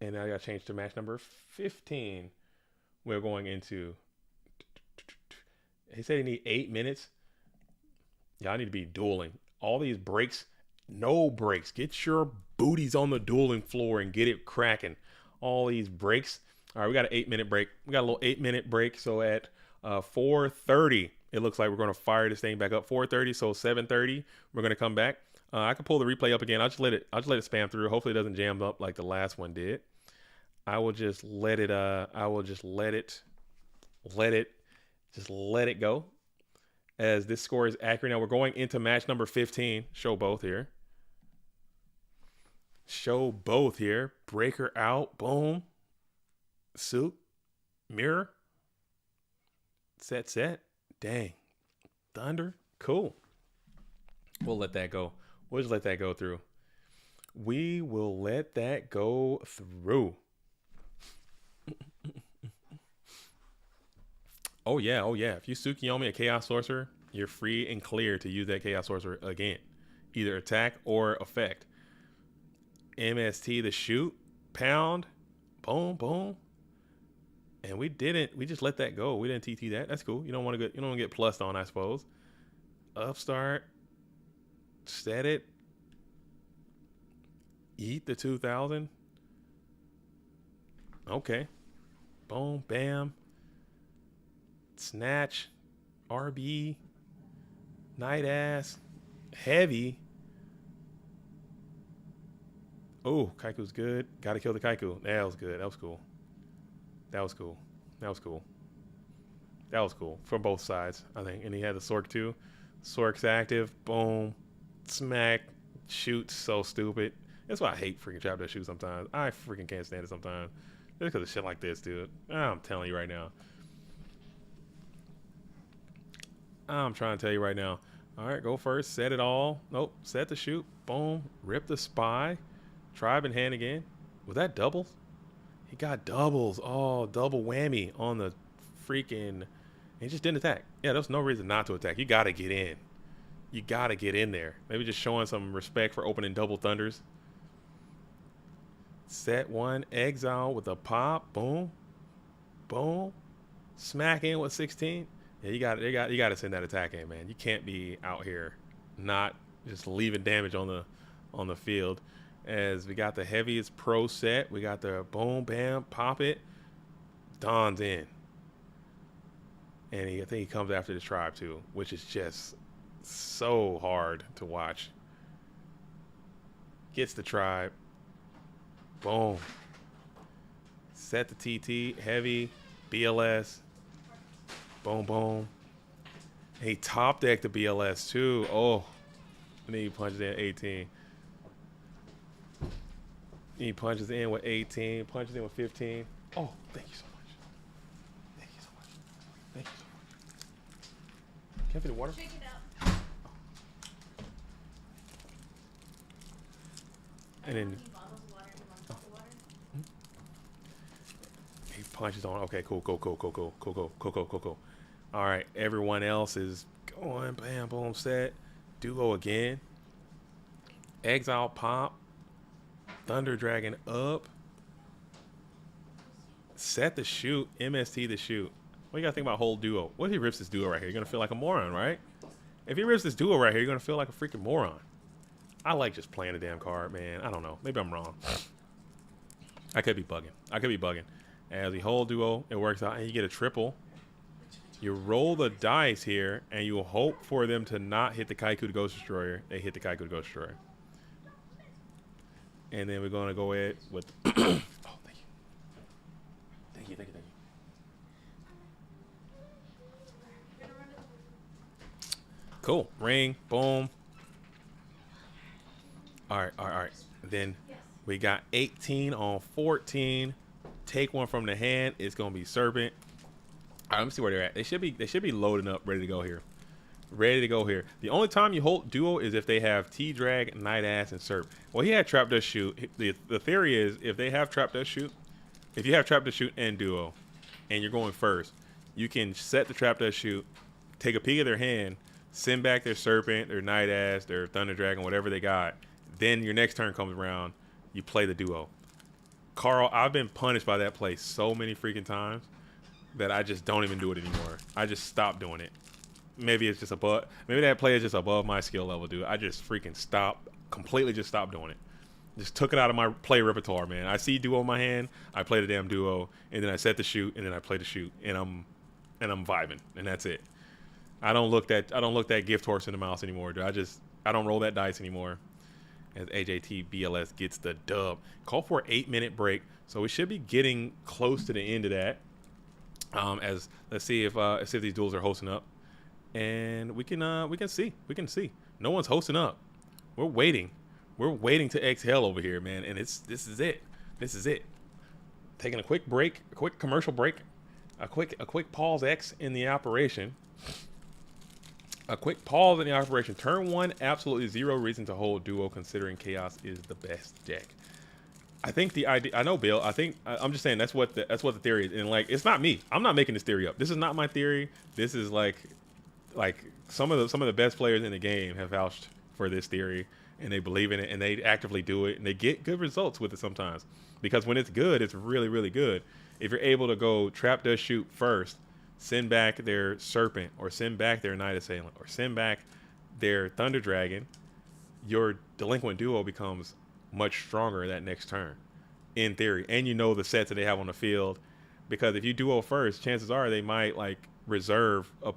and now I got to change to match number 15. We're going into, he said he need 8 minutes. Y'all need to be dueling. All these breaks, no breaks. Get your booties on the dueling floor and get it cracking. All these breaks. All right, we got an 8-minute break. We got a little 8-minute break. So at 4:30, it looks like we're going to fire this thing back up. 4:30, so 7:30, we're going to come back. I can pull the replay up again. I'll just let it spam through. Hopefully it doesn't jam up like the last one did. I will just let it go. As this score is accurate. Now we're going into match number 15. Show both here. Breaker out. Boom. Suit. Mirror. Set. Dang. Thunder. Cool. We'll let that go. We'll just let that go through. We will let that go through. Oh yeah. If you Tsukiyomi a Chaos Sorcerer, you're free and clear to use that Chaos Sorcerer again. Either attack or effect. MST the shoot. Pound. Boom. And we just let that go. We didn't TT that. That's cool. You don't want to get plussed on, I suppose. Upstart. Set it. Eat the 2000. Okay. Boom, bam. Snatch, RB, Night Ass, Heavy. Oh, Kaiku's good. Gotta kill the Kaiku. That was good. That was cool. From both sides, I think. And he had the Sork too. Sork's active. Boom. Smack. Shoot. So stupid. That's why I hate freaking Trap That Shoot sometimes. I freaking can't stand it sometimes. Just because of shit like this, dude. I'm telling you right now. I'm trying to tell you right now. All right, go first. Set it all. Nope. Set the shoot. Boom. Rip the spy. Tribe in hand again. Was that doubles? He got doubles. Oh, double whammy on the freaking. He just didn't attack. Yeah, there's no reason not to attack. You got to get in. You got to get in there. Maybe just showing some respect for opening double thunders. Set 1. Exile with a pop. Boom. Smack in with 16. Yeah, you got to send that attack in, man. You can't be out here not just leaving damage on the field. As we got the heaviest pro set, we got the boom, bam, pop it. Don's in, and I think he comes after the tribe too, which is just so hard to watch. Gets the tribe. Boom. Set the TT heavy, BLS. Boom. He top decked the BLS too. Oh, and then he punches in 18. He punches in with 18, punches in with 15. Oh, thank you so much. Can I fit the water? Shake it out. And then he punches on. Okay, cool. All right, everyone else is going. Bam, boom, set. Duo again. Exile pop. Thunder Dragon up. Set the shoot, MST the shoot. What do you gotta think about hold duo? What if he rips this duo right here? You're gonna feel like a moron, right? If he rips this duo right here, you're gonna feel like a freaking moron. I like just playing the damn card, man. I don't know. Maybe I'm wrong. I could be bugging. I could be bugging. As we hold duo, it works out, and you get a triple. You roll the dice here, and you hope for them to not hit the Kaiku the Ghost Destroyer. They hit the Kaiku the Ghost Destroyer. And then we're going to go ahead with... oh, thank you. Thank you, thank you, thank you. Cool. Ring. Boom. All right, all right, all right. Then we got 18 on 14. Take one from the hand. It's going to be Serpent. All right, let me see where they're at. They should be loading up, ready to go here. Ready to go here. The only time you hold duo is if they have T-Drag, Night Ass, and Serp. Well, he had Trap Dust Shoot. The theory is if they have Trap Dust Shoot, if you have Trap Dust Shoot and duo, and you're going first, you can set the Trap Dust Shoot, take a peek at their hand, send back their Serpent, their Night Ass, their Thunder Dragon, whatever they got. Then your next turn comes around, you play the duo. Carl, I've been punished by that play so many freaking times that I just don't even do it anymore. I just stopped doing it. Maybe it's just above. Maybe that play is just above my skill level, dude. I just freaking completely just stopped doing it. Just took it out of my play repertoire, man. I see duo in my hand, I play the damn duo, and then I set the shoot, and then I play the shoot, and I'm vibing, and that's it. I don't look that gift horse in the mouse anymore, dude. I don't roll that dice anymore. As AJTBLS gets the dub. Call for an 8-minute break, so we should be getting close to the end of that. As let's see if these duels are hosting up. And we can see. No one's hosting up. We're waiting to exhale over here, man. And this is it. Taking a quick break, a quick commercial break, a quick pause X in the operation. Turn one, absolutely zero reason to hold duo considering Chaos is the best deck. I think the idea. I know, Bill. I'm just saying that's what the theory is, and like it's not me. I'm not making this theory up. This is not my theory. This is like some of the best players in the game have vouched for this theory, and they believe in it, and they actively do it, and they get good results with it sometimes. Because when it's good, it's really, really good. If you're able to go Trap Dust Shoot first, send back their Serpent, or send back their Night Assailant, or send back their Thunder Dragon, your Delinquent Duo becomes much stronger that next turn, in theory. And you know the sets that they have on the field, because if you duo first, chances are they might like reserve a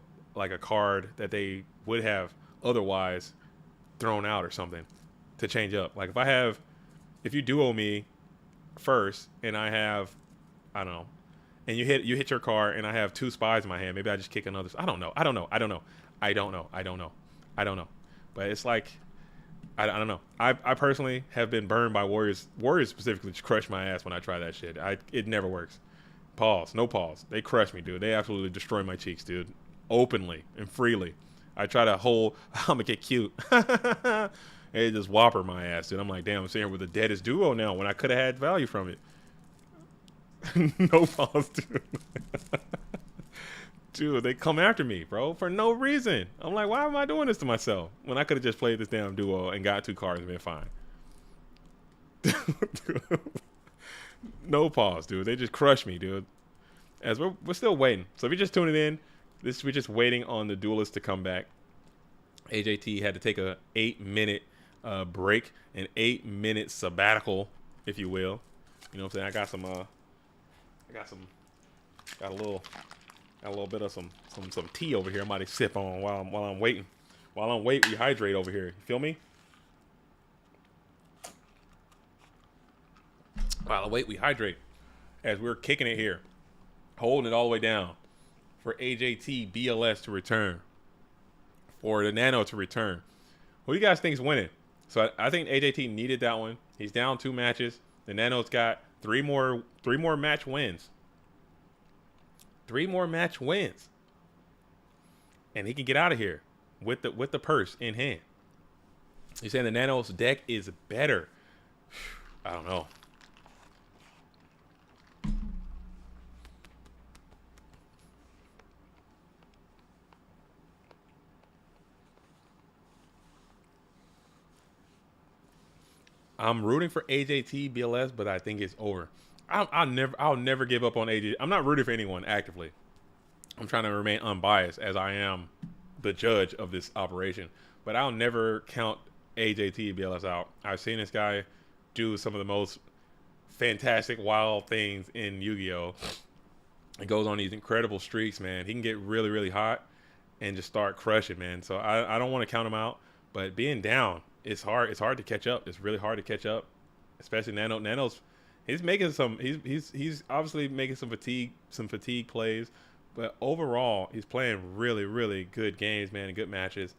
card that they would have otherwise thrown out or something to change up. Like if you duo me first and I have, I don't know, and you hit your card and I have 2 spies in my hand, maybe I just kick another. I don't know. But it's like, I don't know. I personally have been burned by Warriors specifically to crush my ass when I try that shit. It never works. Pause. No pause. They crush me, dude. They absolutely destroy my cheeks, dude. Openly and freely. I try to hold, I'm gonna get cute. They just whopper my ass, dude. I'm like, damn, I'm sitting here with the deadest duo now when I could have had value from it. No pause, dude. Dude, they come after me, bro, for no reason. I'm like, why am I doing this to myself when I could have just played this damn duo and got 2 cards and been fine? No pause, dude. They just crush me, dude. As we're still waiting. So if you're just tuning in, we're just waiting on the duelist to come back. AJT had to take a 8-minute break, an 8-minute sabbatical, if you will. You know what I'm saying? I got a little bit of some tea over here. I might sip on while I'm waiting. While I'm waiting, we hydrate over here. You feel me? While I wait, we hydrate. As we're kicking it here, holding it all the way down for AJTBLS to return, for the Nano to return. Who do you guys think is winning? So I think AJT needed that one. He's down 2 matches. The Nano's got 3 more match wins. 3 more match wins, and he can get out of here with the purse in hand. You're saying the Nano's deck is better? I don't know. I'm rooting for AJTBLS, but I think it's over. I'll never give up on AJ. I'm not rooting for anyone actively. I'm trying to remain unbiased as I am the judge of this operation. But I'll never count AJTBLS out. I've seen this guy do some of the most fantastic, wild things in Yu-Gi-Oh! It goes on these incredible streaks, man. He can get really, really hot and just start crushing, man. So I don't want to count him out. But being down, it's hard. It's hard to catch up. It's really hard to catch up, especially Nano. Nano's he's making some. He's obviously making some fatigue plays. But overall, he's playing really, really good games, man, and good matches.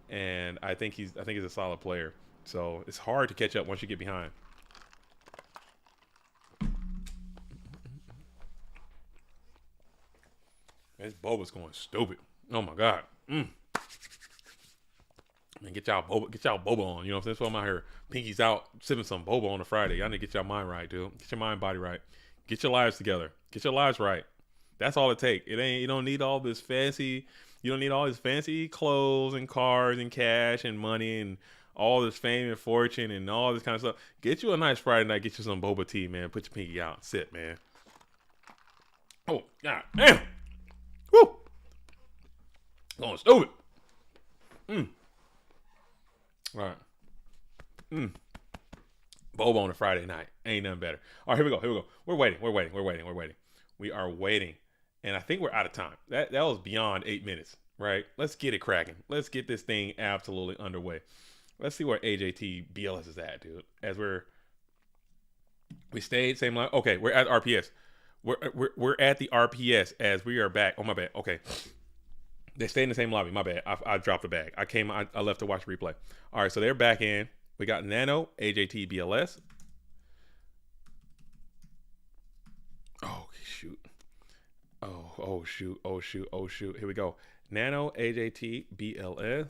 And I think he's a solid player. So it's hard to catch up once you get behind. This boba's going stupid. Oh my god. Man, get y'all boba on. You know what I'm saying? That's why I'm out here. Pinky's out sipping some boba on a Friday. Y'all need to get your mind right, dude. Get your mind, body right. Get your lives together. Get your lives right. That's all it takes. You don't need all this fancy. You don't need all this fancy clothes and cars and cash and money and all this fame and fortune and all this kind of stuff. Get you a nice Friday night. Get you some boba tea, man. Put your pinky out. Sit, man. Oh, god damn. Woo. Going stupid. Right. Boba on a Friday night. Ain't nothing better. All right, here we go. We're waiting. We are waiting. And I think we're out of time. That was beyond 8 minutes, right? Let's get it cracking. Let's get this thing absolutely underway. Let's see where AJTBLS is at, dude. As we stayed same line. Okay, we're at RPS. We're at the RPS as we are back. Oh my bad. Okay. They stayed in the same lobby. My bad. I dropped the bag. I left to watch the replay. All right, so they're back in. We got Nano, AJTBLS. Oh shoot. Oh shoot. Here we go. Nano, AJTBLS.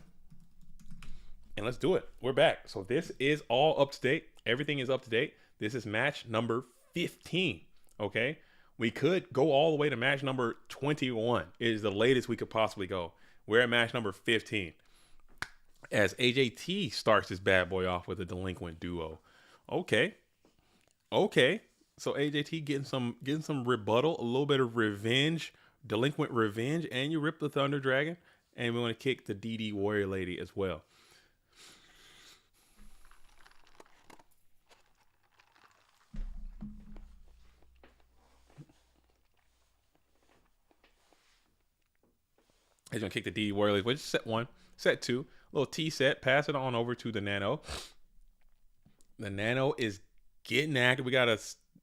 And let's do it. We're back. So this is all up to date. Everything is up to date. This is match number 15. Okay. We could go all the way to match number 21. It is the latest we could possibly go. We're at match number 15. As AJT starts this bad boy off with a delinquent duo. Okay. So AJT getting some rebuttal, a little bit of revenge, delinquent revenge, and you rip the Thunder Dragon, and we want to kick the DD Warrior Lady as well. He's gonna kick the DD Warrior Lady, which is set 1, set 2, little T set, pass it on over to the Nano. The Nano is getting active. We got a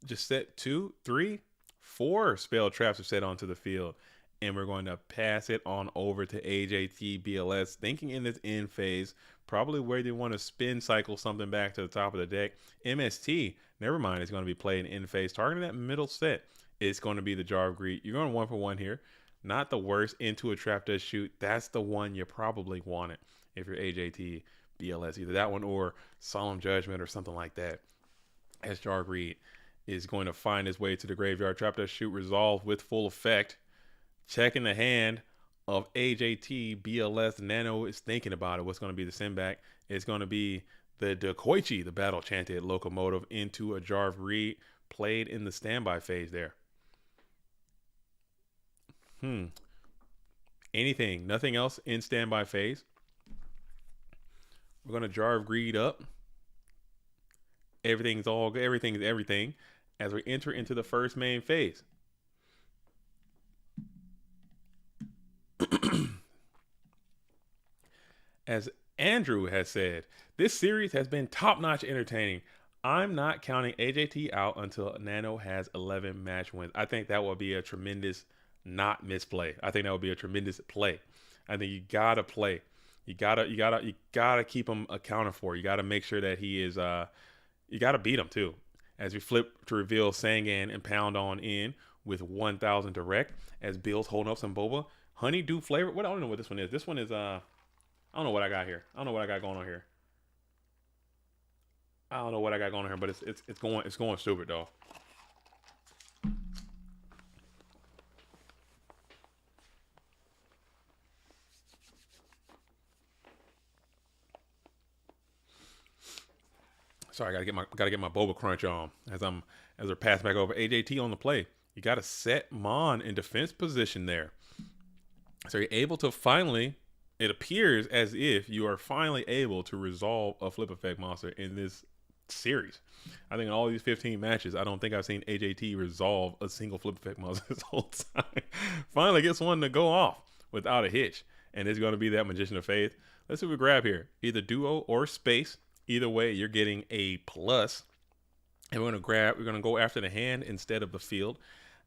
just set 2, 3, 4 spell traps are set onto the field. And we're going to pass it on over to AJTBLS, thinking in this end phase, probably where they want to spin cycle something back to the top of the deck. MST, never mind, it's going to be played in end phase. Targeting that middle set, it's going to be the Jar of Greed. You're going 1-for-1 here. Not the worst. Into a trap does shoot. That's the one you probably want it if you're AJTBLS. Either that one or Solemn Judgment or something like that. As Jar of Greed is going to find his way to the graveyard. Trap does shoot resolve with full effect. Checking the hand of AJTBLS. Nano is thinking about it. What's going to be the send back? It's going to be the Dekoichi, the battle chanted locomotive, into a Jar of Greed, played in the standby phase there. Anything, nothing else in standby phase. We're going to Jar of Greed up. Everything's everything as we enter into the first main phase. As Andrew has said, this series has been top-notch entertaining. I'm not counting AJT out until Nano has 11 match wins. I think that will be a tremendous not misplay. I think that would be a tremendous play. I think you gotta play. You gotta keep him accounted for. You gotta make sure that he is. You gotta beat him too. As we flip to reveal Sangan and pound on in with 1,000 direct. As Bill's holding up some boba, honeydew flavor. What I don't know what this one is. This one is I don't know what I got here. I don't know what I got going on here. But it's going stupid though. Sorry, I gotta get my boba crunch on as we're passing back over. AJT on the play. You gotta set Mon in defense position there. So you're able to finally, it appears as if you are finally able to resolve a flip effect monster in this series. I think in all these 15 matches, I don't think I've seen AJT resolve a single flip effect monster this whole time. Finally gets one to go off without a hitch. And it's going to be that Magician of Faith. Let's see what we grab here. Either duo or space. Either way, you're getting a plus. And we're going to go after the hand instead of the field.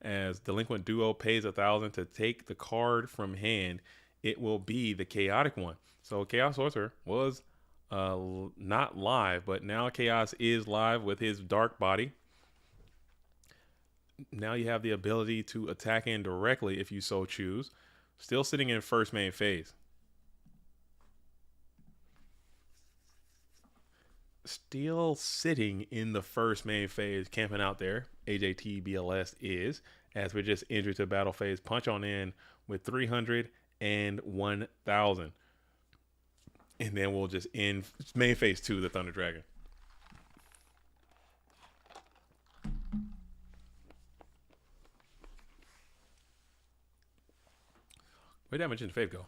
As Delinquent Duo pays 1,000 to take the card from hand, it will be the chaotic one. So Chaos Sorcerer was not live, but now Chaos is live with his dark body. Now you have the ability to attack in directly if you so choose. Still sitting in first main phase. Still sitting in the first main phase, camping out there. AJTBLS is, as we just entered to battle phase. Punch on in with 300 and 1,000. And then we'll just end main phase 2, the Thunder Dragon. Where'd that Magician of Faith go?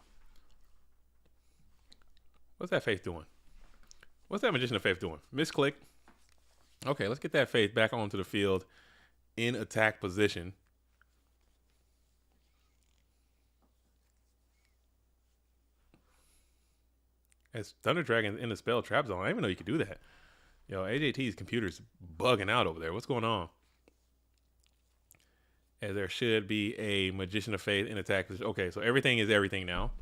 What's that Faith doing? What's that Magician of Faith doing? Misclick. Okay, let's get that Faith back onto the field in attack position. As Thunder Dragon's in the spell trap zone. I didn't even know you could do that. Yo, AJT's computer's bugging out over there. What's going on? As there should be a Magician of Faith in attack position. Okay, so everything is everything now.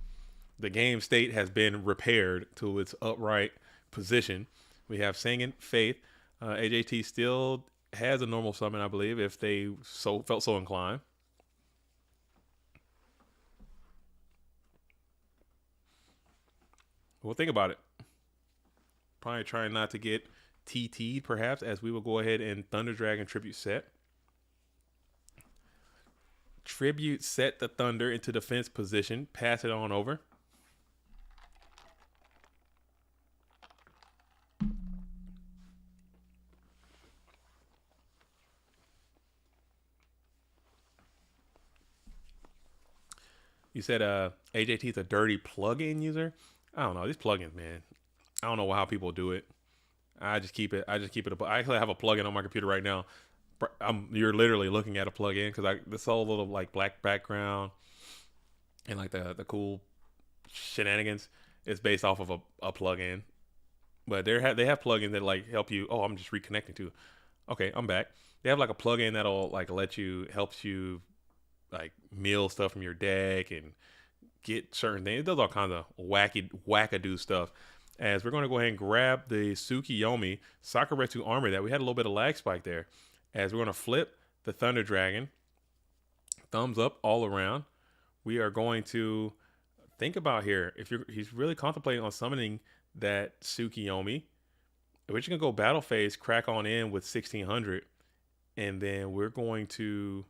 The game state has been repaired to its upright position. We have Singing Faith. AJT still has a normal summon, I believe, if they felt so inclined. Well, think about it. Probably trying not to get TT'd, perhaps, as we will go ahead and Thunder Dragon Tribute set. Tribute set the Thunder into defense position. Pass it on over. You said AJT is a dirty plugin user. I don't know these plugins, man. I don't know how people do it. I just keep it. I actually have a plugin on my computer right now. You're literally looking at a plugin because this whole little like black background and like the cool shenanigans is based off of a plugin. But they have plugins that like help you. Oh, I'm just reconnecting to. Okay, I'm back. They have like a plugin that'll like helps you like mill stuff from your deck and get certain things. It does all kinds of wackadoo stuff. As we're going to go ahead and grab the Tsukiyomi Sakuretsu armor that we had a little bit of lag spike there. As we're going to flip the Thunder Dragon. Thumbs up all around. We are going to think about here. He's really contemplating on summoning that Tsukiyomi. We're just going to go battle phase, crack on in with 1600. And then we're going to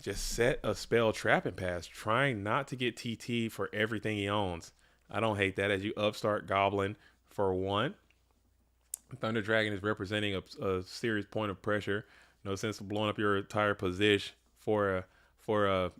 just set a spell trap and pass, trying not to get TT for everything he owns. I don't hate that as you upstart Goblin for 1. Thunder Dragon is representing a serious point of pressure. No sense of blowing up your entire position for a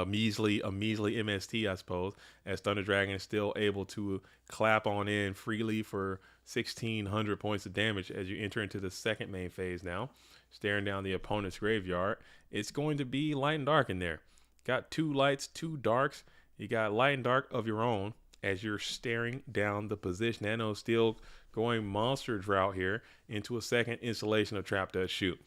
measly MST, I suppose. As Thunder Dragon is still able to clap on in freely for 1,600 points of damage as you enter into the second main phase now. Staring down the opponent's graveyard. It's going to be light and dark in there. Got 2 lights, 2 darks. You got light and dark of your own as you're staring down the position. Nano still going monster drought here into a second installation of Trap Dust Shoot.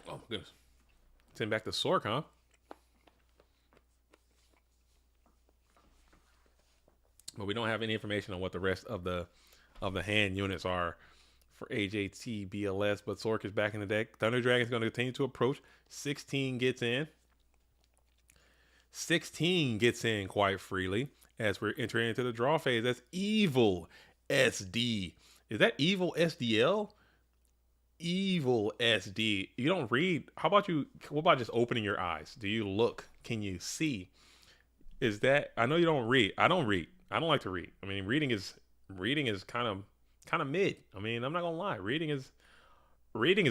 Oh my goodness. Send back to Sork, huh? But we don't have any information on what the rest of the hand units are for AJTBLS. But Sork is back in the deck. Thunder Dragon is going to continue to approach. 16 gets in. 16 gets in quite freely as we're entering into the draw phase. That's evil SD. Is that evil SDL? Evil SD. You don't read. How about you? What about just opening your eyes? Do you look? Can you see? Is that? I know you don't read. I don't read. I don't like to read. I mean, reading is kind of mid. I mean, I'm not gonna lie. Reading is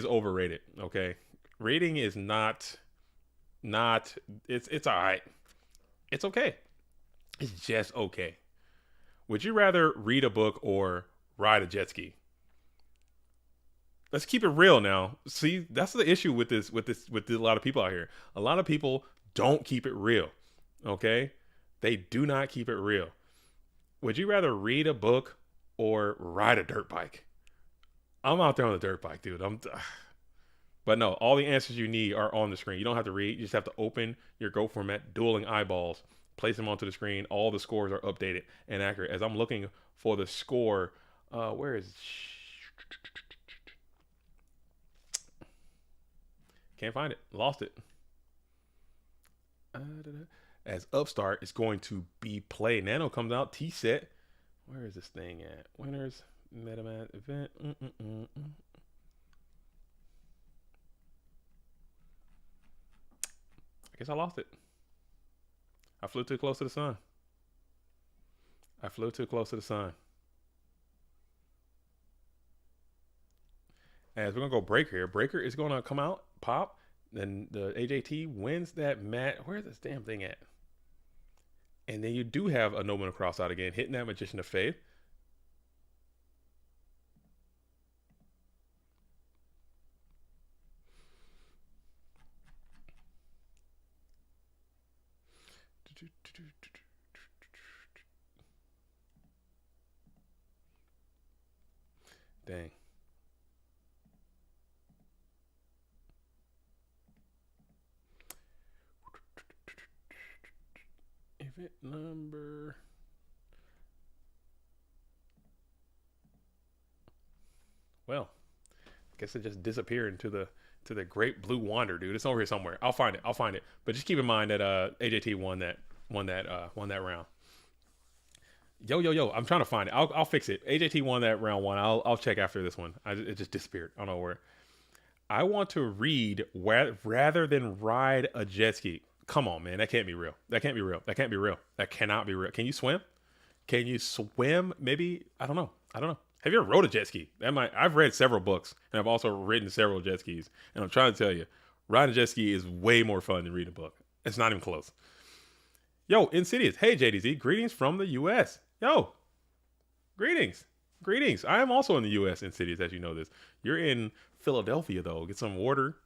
overrated. Okay, reading is not. It's all right. It's okay. It's just okay. Would you rather read a book or ride a jet ski? Let's keep it real now. See, that's the issue with a lot of people out here. A lot of people don't keep it real. Okay? They do not keep it real. Would you rather read a book or ride a dirt bike? I'm out there on the dirt bike, dude. But no, all the answers you need are on the screen. You don't have to read. You just have to open your Go format, dueling eyeballs, place them onto the screen. All the scores are updated and accurate. As I'm looking for the score, where is? Can't find it. Lost it. As Upstart is going to be played. Nano comes out. T-set. Where is this thing at? Winners. MetaMask event. I guess I lost it. I flew too close to the sun. I flew too close to the sun. As we're going to go Breaker here. Breaker is going to come out, pop. Then the AJT wins that match. Where's this damn thing at? And then you do have a Nobleman cross out again, hitting that Magician of Faith. Dang. Event number. Well, I guess it just disappeared into the great blue wander, dude. It's over here somewhere. I'll find it. But just keep in mind that AJT won that round. Yo. I'm trying to find it. I'll fix it. AJT won that round one. I'll check after this one. It just disappeared. I don't know where. I want to read rather than ride a jet ski. Come on, man. That can't be real. That can't be real. That cannot be real. Can you swim? Can you swim? Maybe. I don't know. Have you ever rode a jet ski? I've read several books, and I've also ridden several jet skis. And I'm trying to tell you, riding a jet ski is way more fun than reading a book. It's not even close. Yo, Insidious. Hey, JDZ. Greetings from the U.S. Yo, greetings. I am also in the U.S. Insidious, as you know this. You're in Philadelphia, though. Get some water.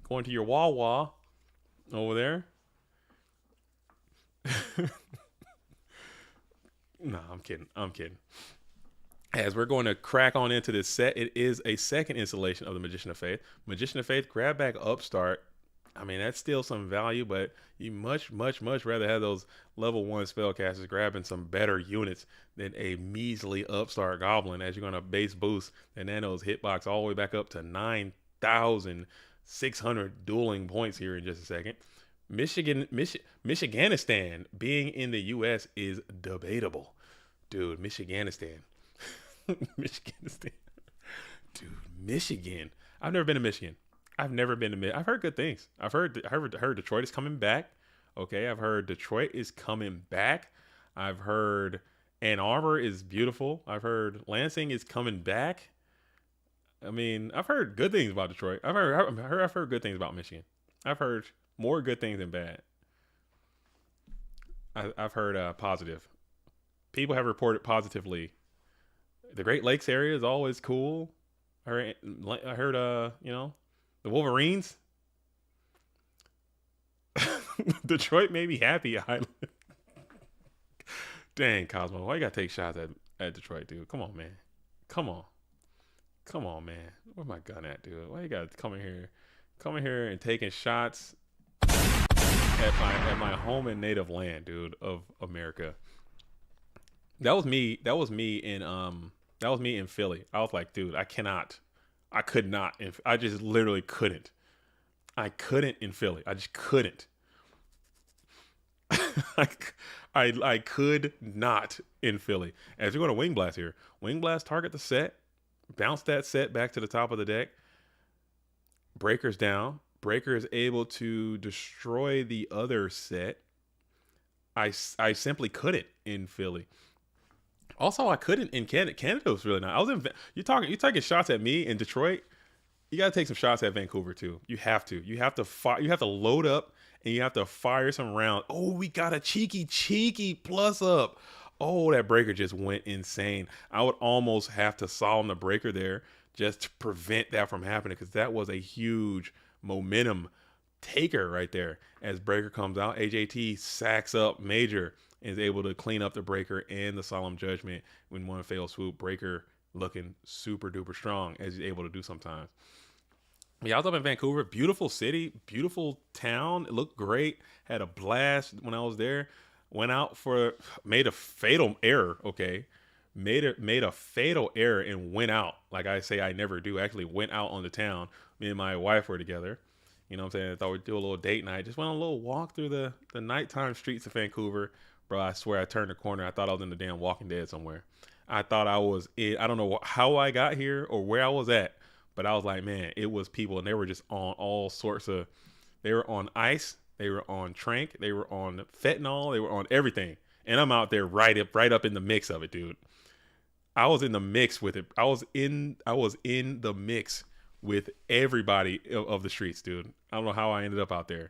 Going to your Wawa over there. Nah, I'm kidding. As we're going to crack on into this set, it is a second installation of the Magician of Faith. Magician of Faith, grab back Upstart. I mean, that's still some value, but you much rather have those level 1 spellcasters grabbing some better units than a measly Upstart Goblin, as you're going to base boost the Nano's hitbox all the way back up to 9,600 dueling points here in just a second. Michiganistan being in the U.S. is debatable. Dude, Michiganistan. Michiganistan. Dude, Michigan. I've never been to Michigan. I've heard good things. I've heard Detroit is coming back. Okay, I've heard Detroit is coming back. I've heard Ann Arbor is beautiful. I've heard Lansing is coming back. I mean, I've heard good things about Detroit. I've heard good things about Michigan. I've heard more good things than bad. I've heard positive. People have reported positively. The Great Lakes area is always cool. I heard the Wolverines. Detroit made me happy. Dang, Cosmo, why you gotta take shots at Detroit, dude? Come on, man. Come on, man. Where's my gun at, dude? Why you gotta come in here and taking shots at my home and native land, dude, of America? That was me in Philly. I was like, dude, I could not. I just literally couldn't. I couldn't in Philly. I just couldn't. I I could not in Philly. As you're going to Wing Blast here. Wing Blast, target the set. Bounce that set back to the top of the deck. Breaker's down. Breaker is able to destroy the other set. I simply couldn't in Philly. Also, I couldn't in Canada. Canada was really nice. I was in. You're taking shots at me in Detroit. You gotta take some shots at Vancouver too. You have to. You have to fire. You have to load up and you have to fire some rounds. Oh, we got a cheeky plus up. Oh, that breaker just went insane. I would almost have to solve the breaker there just to prevent that from happening, because that was a huge momentum taker right there. As breaker comes out, AJT sacks up major and is able to clean up the breaker and the solemn judgment when one fail swoop. Breaker looking super duper strong, as he's able to do sometimes. Yeah, I was up in Vancouver. Beautiful city, beautiful town. It looked great. Had a blast when I was there. Made a fatal error. Okay, made a fatal error and went out. Like I say, I never do. Actually, went out on the town. Me and my wife were together. You know what I'm saying? I thought we'd do a little date night. Just went on a little walk through the nighttime streets of Vancouver. Bro, I swear I turned the corner. I thought I was in the damn Walking Dead somewhere. I thought I was in. I don't know how I got here or where I was at. But I was like, man, it was people, and they were just on all sorts of. They were on ice, they were on trank, they were on fentanyl, they were on everything, and I'm out there right up in the mix of it, dude. I was in the mix with it. I was in the mix with everybody of the streets, dude. I don't know how I ended up out there,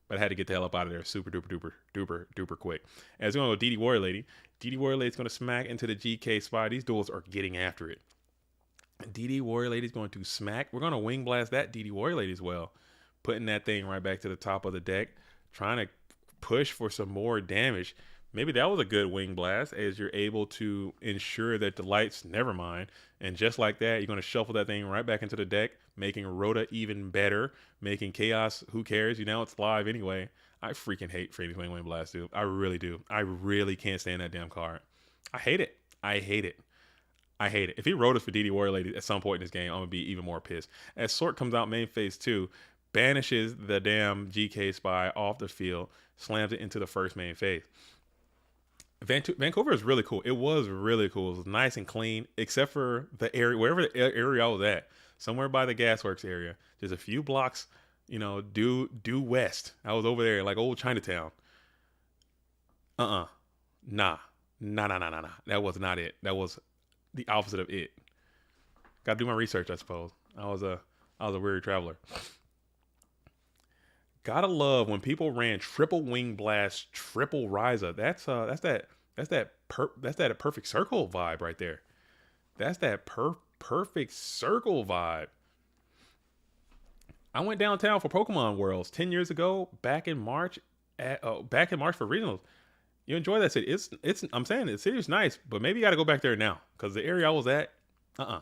but I had to get the hell up out of there super duper quick. As we're gonna go DD Warrior Lady. DD Warrior Lady's gonna smack into the GK spot. These duels are getting after it. DD Warrior Lady's going to smack. We're going to Wing Blast that DD Warrior Lady as well. Putting that thing right back to the top of the deck. Trying to push for some more damage. Maybe that was a good Wing Blast, as you're able to ensure that the lights, never mind. And just like that, you're going to shuffle that thing right back into the deck, making Rhoda even better, making Chaos, who cares? You know, it's live anyway. I freaking hate Freddy's Wing Blast, dude. I really do. I really can't stand that damn card. I hate it. If he wrote us for DD Warrior Lady at some point in this game, I'm going to be even more pissed. As Sort comes out main phase 2, banishes the damn GK Spy off the field, slams it into the first main phase. Vancouver is really cool. It was really cool. It was nice and clean, except for the area, wherever the area I was at, somewhere by the Gasworks area. Just a few blocks, due west. I was over there, like old Chinatown. Nah. That was not it. That was the opposite of it. Gotta do my research, I suppose. I was a weary traveler. Gotta love when people ran triple Wing Blast, triple Ryza. That's that perfect circle vibe right there. That's that perfect circle vibe. I went downtown for Pokemon Worlds 10 years ago, back in March for regionals. You enjoy that city. I'm saying the city is nice, but maybe you got to go back there now, because the area I was at, nah.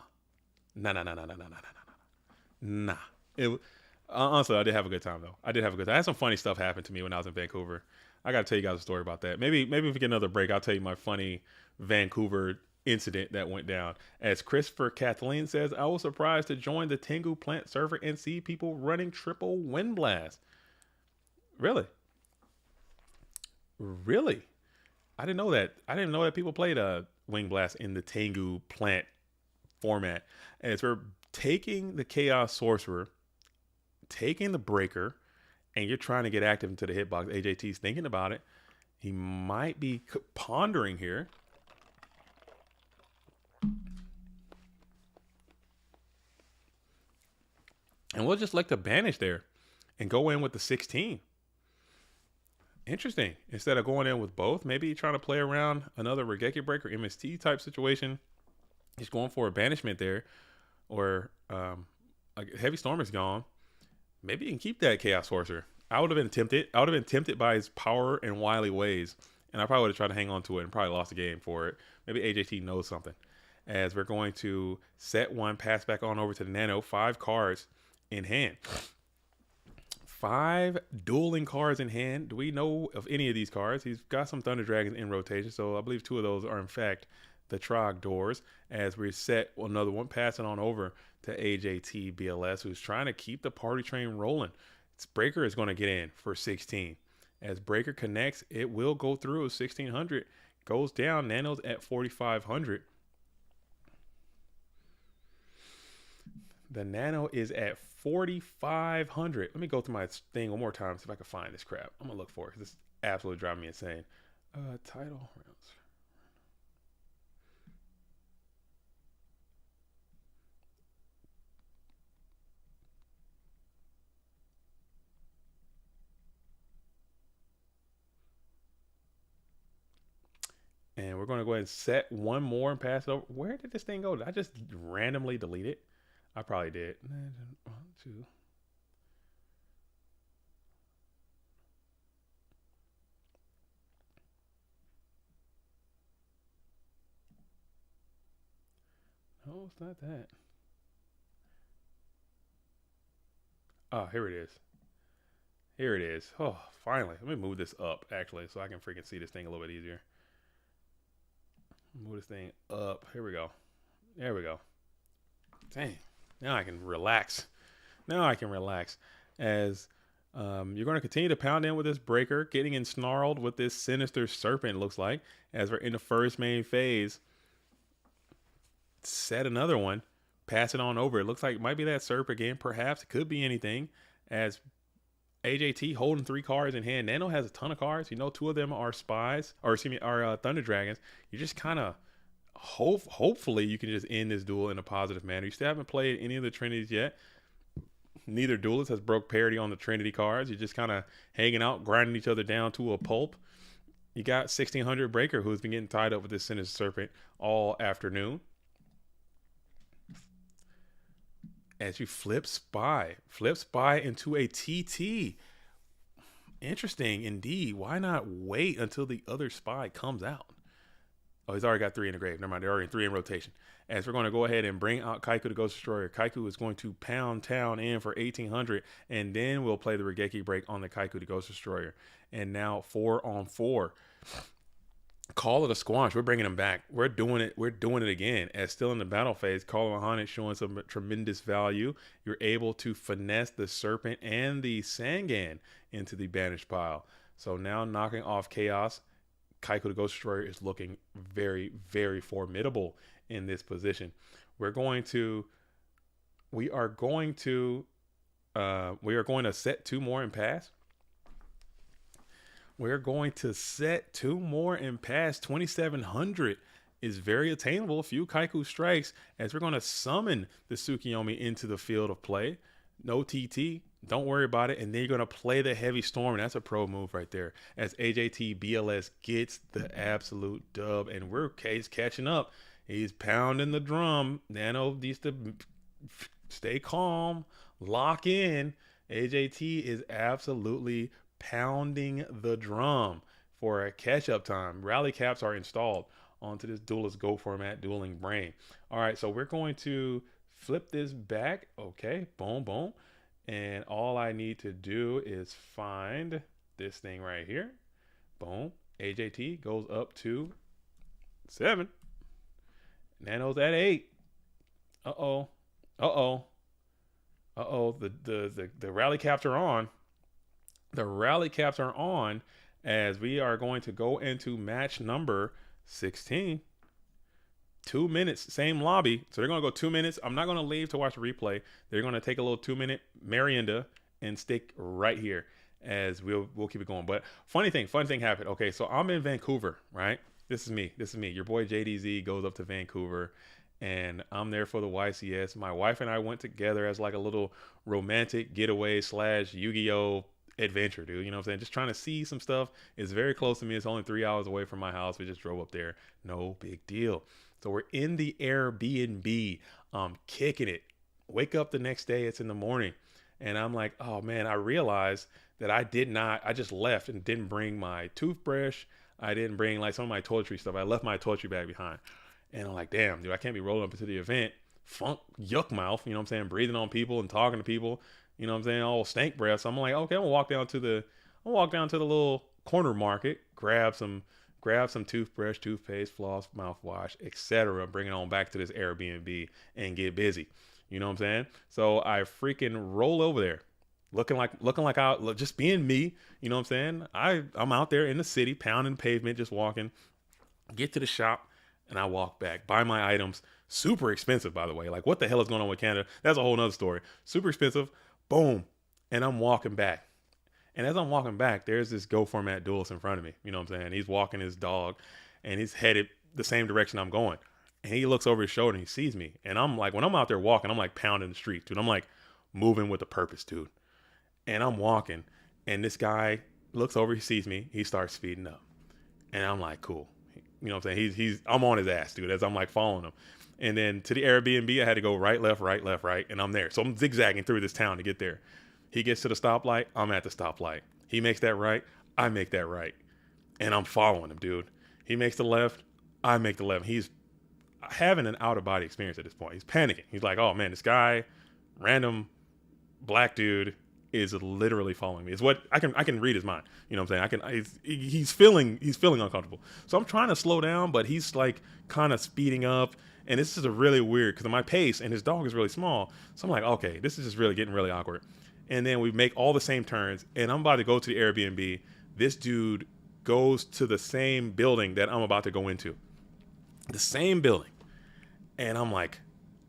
Honestly, I did have a good time though. I had some funny stuff happen to me when I was in Vancouver. I got to tell you guys a story about that. Maybe if we get another break, I'll tell you my funny Vancouver incident that went down. As Christopher Kathleen says, I was surprised to join the Tengu plant server and see people running triple Wind Blast. Really? I didn't know that. I didn't know that people played Wing Blast in the Tengu plant format. As we're taking the Chaos Sorcerer, taking the Breaker, and you're trying to get active into the hitbox. AJT's thinking about it. He might be pondering here. And we'll just like to banish there and go in with the 16. Interesting. Instead of going in with both, maybe trying to play around another Regeki Breaker MST type situation. He's going for a banishment there, or like Heavy Storm is gone. Maybe you can keep that Chaos Sorcerer. I would have been tempted by his power and wily ways, and I probably would have tried to hang on to it and probably lost the game for it. Maybe AJT knows something. As we're going to set one, pass back on over to the Nano. 5 cards in hand. 5 dueling cards in hand. Do we know of any of these cards? He's got some Thunder Dragons in rotation, so I believe 2 of those are in fact the Trogdors. As we set another one, passing on over to AJTBLS, who's trying to keep the party train rolling. Breaker is going to get in for 16. As breaker connects, it will go through 1600, goes down. Nano's at 4500. The Nano is at 4,500. Let me go through my thing one more time, see if I can find this crap. I'm gonna look for it because this absolutely driving me insane. Title rounds. And we're gonna go ahead and set one more and pass it over. Where did this thing go? Did I just randomly delete it? I probably did. 1, 2. No, it's not that. Oh, here it is. Here it is. Oh, finally. Let me move this up, actually, so I can freaking see this thing a little bit easier. Move this thing up. Here we go. There we go. Dang. Now I can relax. Now I can relax. As you're going to continue to pound in with this breaker, getting ensnarled with this sinister serpent, looks like, as we're in the first main phase. Set another one. Pass it on over. It looks like it might be that serp again. Perhaps it could be anything. As AJT holding 3 cards in hand. Nano has a ton of cards. You know, 2 of them are spies, or excuse me, are Thunder Dragons. You just kind of hopefully you can just end this duel in a positive manner. You still haven't played any of the Trinities yet. Neither duelist has broke parity on the Trinity cards. You're just kind of hanging out, grinding each other down to a pulp. You got 1600 Breaker, who's been getting tied up with this Sinister Serpent all afternoon. As you flip Spy into a TT. Interesting indeed. Why not wait until the other Spy comes out? Oh, he's already got 3 in the grave. Never mind, they're already 3 in rotation. As we're going to go ahead and bring out Kaiku the Ghost Destroyer. Kaiku is going to pound town in for 1800, and then we'll play the Regeki break on the Kaiku the Ghost Destroyer. And now 4 on 4. Call it a squash. We're bringing him back. We're doing it. We're doing it again. As still in the battle phase, Call of Haunted showing some tremendous value. You're able to finesse the Serpent and the Sangan into the banished pile. So now knocking off Chaos, Kaiku the Ghost Destroyer is looking very, very formidable in this position. We are going to set 2 more and pass. We're going to set 2 more and pass. 2700 is very attainable. A few Kaiku strikes as we're going to summon the Tsukiyomi into the field of play. No TT. Don't worry about it. And then you're going to play the Heavy Storm. And that's a pro move right there. As AJTBLS gets the absolute dub. And we're catching up. He's pounding the drum. Nano needs to stay calm. Lock in. AJT is absolutely pounding the drum for a catch-up time. Rally caps are installed onto this Duelist Go format dueling brain. All right, so we're going to flip this back. Okay, boom, boom. And all I need to do is find this thing right here. Boom. AJT goes up to 7. Nano's at 8. Uh-oh. Uh-oh. Uh-oh. The rally caps are on. The rally caps are on as we are going to go into match number 16. 2 minutes, same lobby. So they're going to go 2 minutes. I'm not going to leave to watch the replay. They're going to take a little 2-minute merienda and stick right here as we'll keep it going. But fun thing happened. Okay, so I'm in Vancouver, right? This is me. Your boy JDZ goes up to Vancouver and I'm there for the YCS. My wife and I went together as like a little romantic getaway / Yu-Gi-Oh! Adventure, dude. You know what I'm saying? Just trying to see some stuff. It's very close to me. It's only 3 hours away from my house. We just drove up there. No big deal. So we're in the Airbnb, kicking it. Wake up the next day. It's in the morning. And I'm like, oh man, I realized that I just left and didn't bring my toothbrush. I didn't bring like some of my toiletry stuff. I left my toiletry bag behind. And I'm like, damn, dude, I can't be rolling up into the event. Funk, yuck mouth, you know what I'm saying? Breathing on people and talking to people. You know what I'm saying? All stank breath. So I'm like, okay, I'm gonna walk down to the little corner market, grab some toothbrush, toothpaste, floss, mouthwash, etc. Bring it on back to this Airbnb and get busy. You know what I'm saying? So I freaking roll over there. looking like just being me. You know what I'm saying? I'm out there in the city, pounding pavement, just walking. Get to the shop, and I walk back, buy my items. Super expensive, by the way. Like, what the hell is going on with Canada? That's a whole nother story. Super expensive. Boom. And I'm walking back. And as I'm walking back, there's this Go Format duelist in front of me. You know what I'm saying? He's walking his dog, and he's headed the same direction I'm going. And he looks over his shoulder and he sees me. And I'm like, when I'm out there walking, I'm like pounding the street, dude. I'm like moving with a purpose, dude. And I'm walking, and this guy looks over, he sees me, he starts speeding up. And I'm like, cool. You know what I'm saying? I'm on his ass, dude, as I'm like following him. And then to the Airbnb, I had to go right, left, right, and I'm there. So I'm zigzagging through this town to get there. He gets to the stoplight, I'm at the stoplight. He makes that right, I make that right. And I'm following him, dude. He makes the left, I make the left. He's having an out-of-body experience at this point. He's panicking. He's like, oh man, this guy, random black dude, is literally following me. It's what I can read his mind. You know what I'm saying? He's feeling uncomfortable. So I'm trying to slow down, but he's like kind of speeding up. And this is a really weird, because of my pace, and his dog is really small. So I'm like, okay, this is just really getting really awkward. And then we make all the same turns, and I'm about to go to the Airbnb. This dude goes to the same building that I'm about to go into. The same building. And I'm like,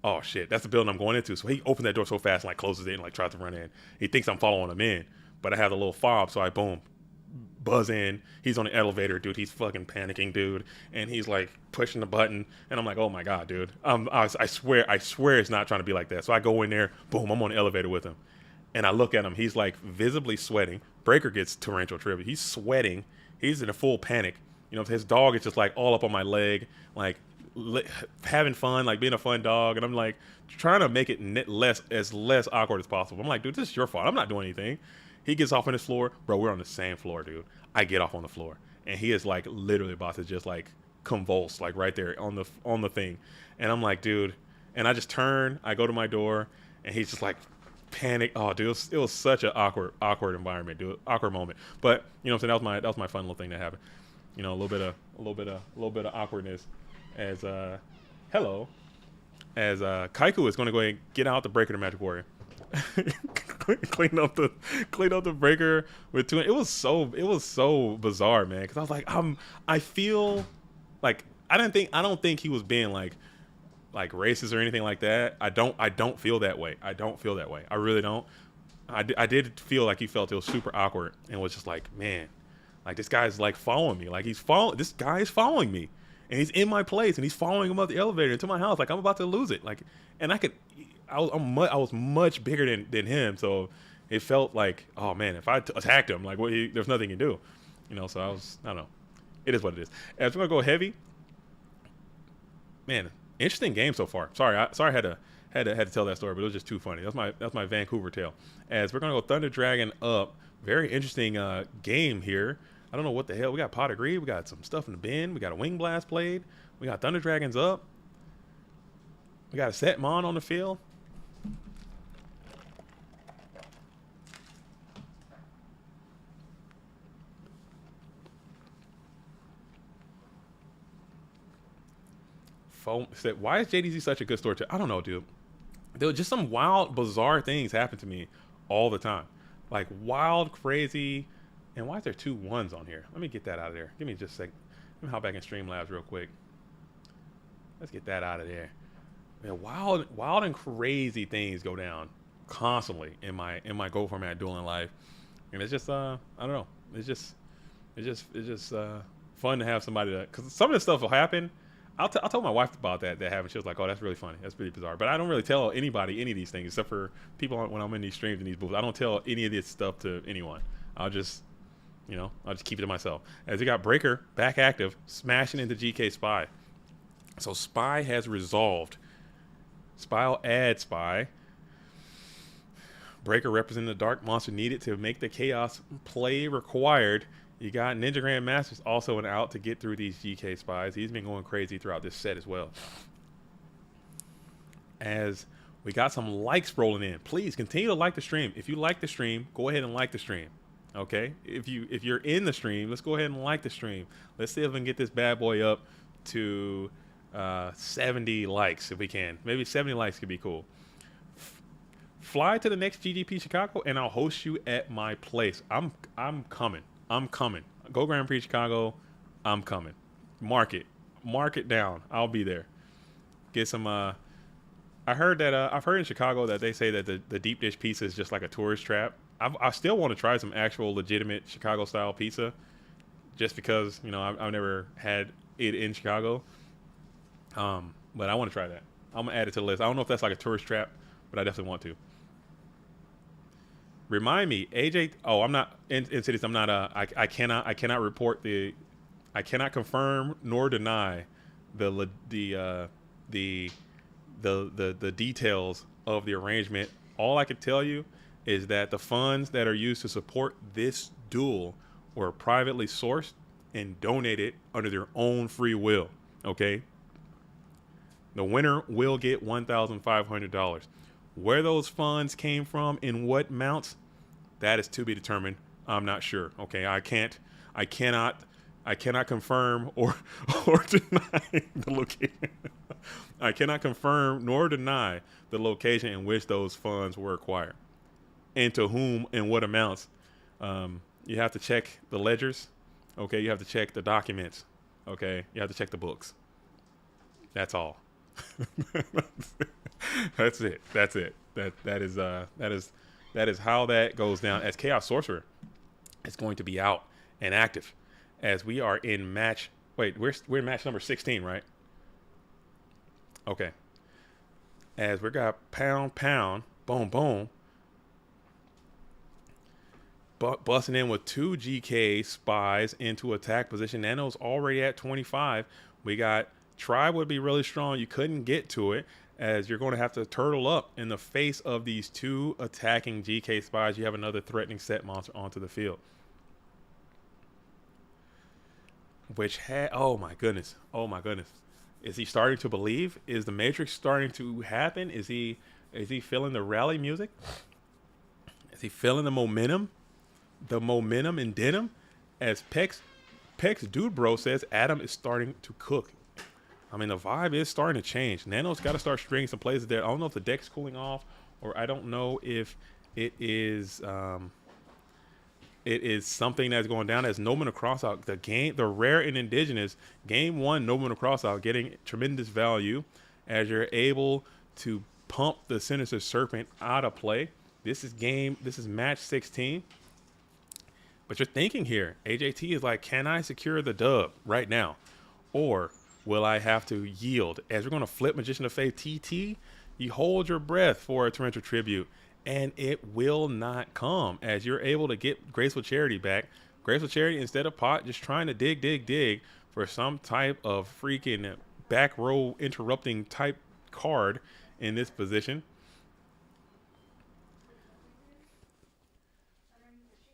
oh shit, that's the building I'm going into. So he opened that door so fast and like closes it and like tries to run in. He thinks I'm following him in, but I have the little fob, so I buzz in. He's on the elevator, dude. He's fucking panicking, dude, and he's like pushing the button, and I'm like, oh my god, dude. I swear it's not trying to be like that. So I go in there, boom, I'm on the elevator with him, and I look at him. He's like visibly sweating. Breaker gets torrential trivia. He's sweating. He's in a full panic. You know, his dog is just like all up on my leg, like having fun, like being a fun dog, and I'm like trying to make it less awkward as possible. I'm like, dude, this is your fault. I'm not doing anything. He gets off on his floor, bro. We're on the same floor, dude. I get off on the floor, and he is like literally about to just like convulse, like right there on the thing, and I'm like, dude, and I just turn, I go to my door, and he's just like panic. Oh, dude, it was such an awkward environment, dude, awkward moment. But you know what I'm saying? That was my fun little thing that happened. You know, a little bit of awkwardness. As Kaiku is going to go ahead and get out the breaker to Magic Warrior. clean up the breaker with two. It was so bizarre, man, because I was like, I feel like I don't think he was being like racist or anything like that. I don't feel that way. I really don't. I did feel like he felt it was super awkward and was just like, man, like this guy's like following me. Like this guy is following me. And he's in my place, and he's following him up the elevator into my house. Like, I'm about to lose it. Like, and I was much bigger than him, so it felt like, oh man, if I attacked him, like, there's nothing you can do, you know. So I don't know. It is what it is. As we're gonna go heavy, man, interesting game so far. Sorry, I had to tell that story, but it was just too funny. That's my Vancouver tale. As we're gonna go Thunder Dragon up, very interesting game here. I don't know what the hell. We got Pot of Greed. We got some stuff in the bin. We got a Wing Blast played. We got Thunder Dragons up. We got a Set Mon on the field. Foam said, why is JDZ such a good storyteller? I don't know, dude. There were just some wild, bizarre things happen to me all the time. Like wild, crazy. And why is there 2 1s on here? Let me get that out of there. Give me just a sec. Let me hop back in Streamlabs real quick. Let's get that out of there. Man, wild and crazy things go down constantly in my Go Format dueling life, and it's just I don't know. It's just fun to have somebody to, because some of this stuff will happen. I'll tell my wife about that happened. She was like, oh, that's really funny. That's pretty bizarre. But I don't really tell anybody any of these things except for people when I'm in these streams and these booths. I don't tell any of this stuff to anyone. I'll just keep it to myself. As we got Breaker back active, smashing into GK Spy. So Spy has resolved. Spy will add Spy. Breaker representing the dark monster needed to make the chaos play required. You got Ninja Grandmasters also an out to get through these GK Spies. He's been going crazy throughout this set as well. As we got some likes rolling in. Please continue to like the stream. If you like the stream, go ahead and like the stream. Okay, if you're in the stream, let's go ahead and like the stream. Let's see if we can get this bad boy up to 70 likes if we can. Maybe 70 likes could be cool. Fly to the next GGP Chicago, and I'll host you at my place. I'm coming. I'm coming. Go Grand Prix Chicago. I'm coming. Mark it down. I'll be there. Get some. I heard that. I've heard in Chicago that they say that the deep dish pizza is just like a tourist trap. I still want to try some actual legitimate Chicago style pizza, just because I've never had it in Chicago. But I want to try that. I'm gonna add it to the list. I don't know if that's like a tourist trap, but I definitely want to. Remind me, AJ. Oh, I'm not in cities. I'm not. I cannot report the. I cannot confirm nor deny the the details of the arrangement. All I can tell you is that the funds that are used to support this duel were privately sourced and donated under their own free will. Okay. The winner will get $1,500. Where those funds came from, in what amounts, that is to be determined. I'm not sure. Okay, I cannot confirm or deny the location. I cannot confirm nor deny the location in which those funds were acquired, and to whom and what amounts. You have to check the ledgers. Okay, you have to check the documents. Okay, you have to check the books. That's all. That's it. That is how that goes down. As Chaos Sorcerer is going to be out and active, as we are in match. Wait, we're in match number 16, right? Okay. As we got pound, boom, boom, busting in with 2 GK spies into attack position. Nano's already at 25. We got Tribe would be really strong. You couldn't get to it, as you're going to have to turtle up in the face of these 2 attacking GK spies. You have another threatening set monster onto the field. Which had, oh my goodness. Is he starting to believe? Is the Matrix starting to happen? Is he feeling the rally music? Is he feeling the momentum? The momentum in denim? As Pex Dude Bro says, Adam is starting to cook. I mean, the vibe is starting to change. Nano's got to start stringing some plays there. I don't know if the deck's cooling off, or I don't know if it is something that's going down as No Moon Crossout. The rare and indigenous game 1 No Moon Crossout getting tremendous value as you're able to pump the Sinister Serpent out of play. This is match 16. But you're thinking here, AJT is like, can I secure the dub right now? Or will I have to yield? As we're going to flip Magician of Faith TT, you hold your breath for a Torrential Tribute, and it will not come, as you're able to get Graceful Charity back. Graceful Charity, instead of pot, just trying to dig for some type of freaking back row interrupting type card in this position.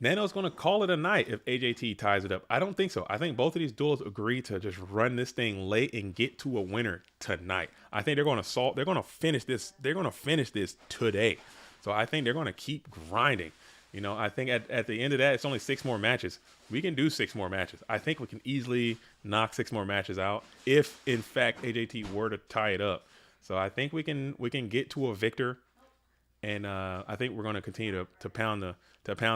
Nano's going to call it a night if AJT ties it up. I don't think so. I think both of these duels agree to just run this thing late and get to a winner tonight. I think they're going to finish this. They're going to finish this today. So I think they're going to keep grinding. I think at the end of that, it's only 6 more matches. We can do 6 more matches. I think we can easily knock 6 more matches out if, in fact, AJT were to tie it up. So I think we can get to a victor. And I think we're going to continue to pound the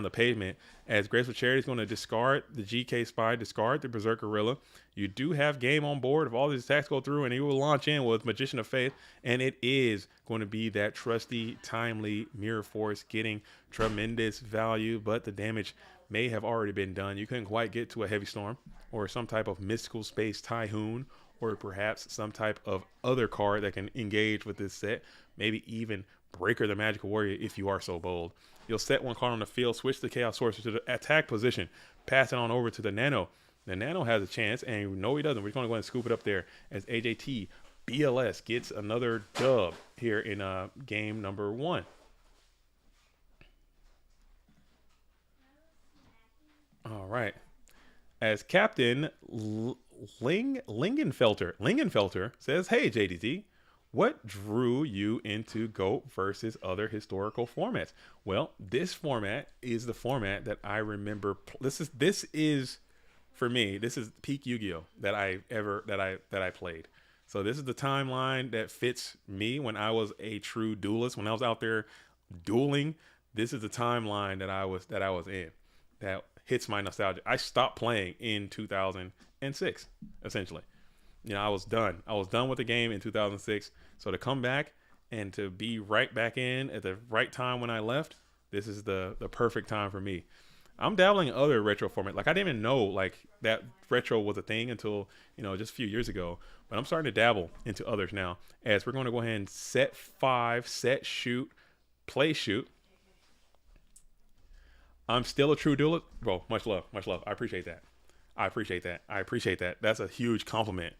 pavement, as Graceful Charity is going to discard the GK Spy, discard the Berserk Gorilla. You do have game on board if all these attacks go through, and he will launch in with Magician of Faith, and it is going to be that trusty, timely Mirror Force getting tremendous value, but the damage may have already been done. You couldn't quite get to a Heavy Storm or some type of Mystical Space Typhoon, or perhaps some type of other card that can engage with this set, maybe even Breaker the Magical Warrior if you are so bold. You'll set 1 card on the field, switch the Chaos Sorcerer to the attack position, pass it on over to the Nano. The Nano has a chance, and no, he doesn't. We're just going to go ahead and scoop it up there as AJTBLS gets another dub here in game number 1. All right. As Captain Lingenfelter says, hey, JDT, what drew you into GOAT versus other historical formats? Well, this format is the format that I remember. This is for me. This is peak Yu-Gi-Oh that I played. So this is the timeline that fits me when I was a true duelist. When I was out there dueling. This is the timeline that I was in. That hits my nostalgia. I stopped playing in 2006, essentially. I was done. I was done with the game in 2006. So to come back and to be right back in at the right time when I left, this is the perfect time for me. I'm dabbling in other retro format. Like I didn't even know like that retro was a thing until just a few years ago. But I'm starting to dabble into others now. As we're going to go ahead and set 5, set shoot, play shoot. I'm still a true duelist, bro. Much love, much love. I appreciate that. I appreciate that. I appreciate that. That's a huge compliment.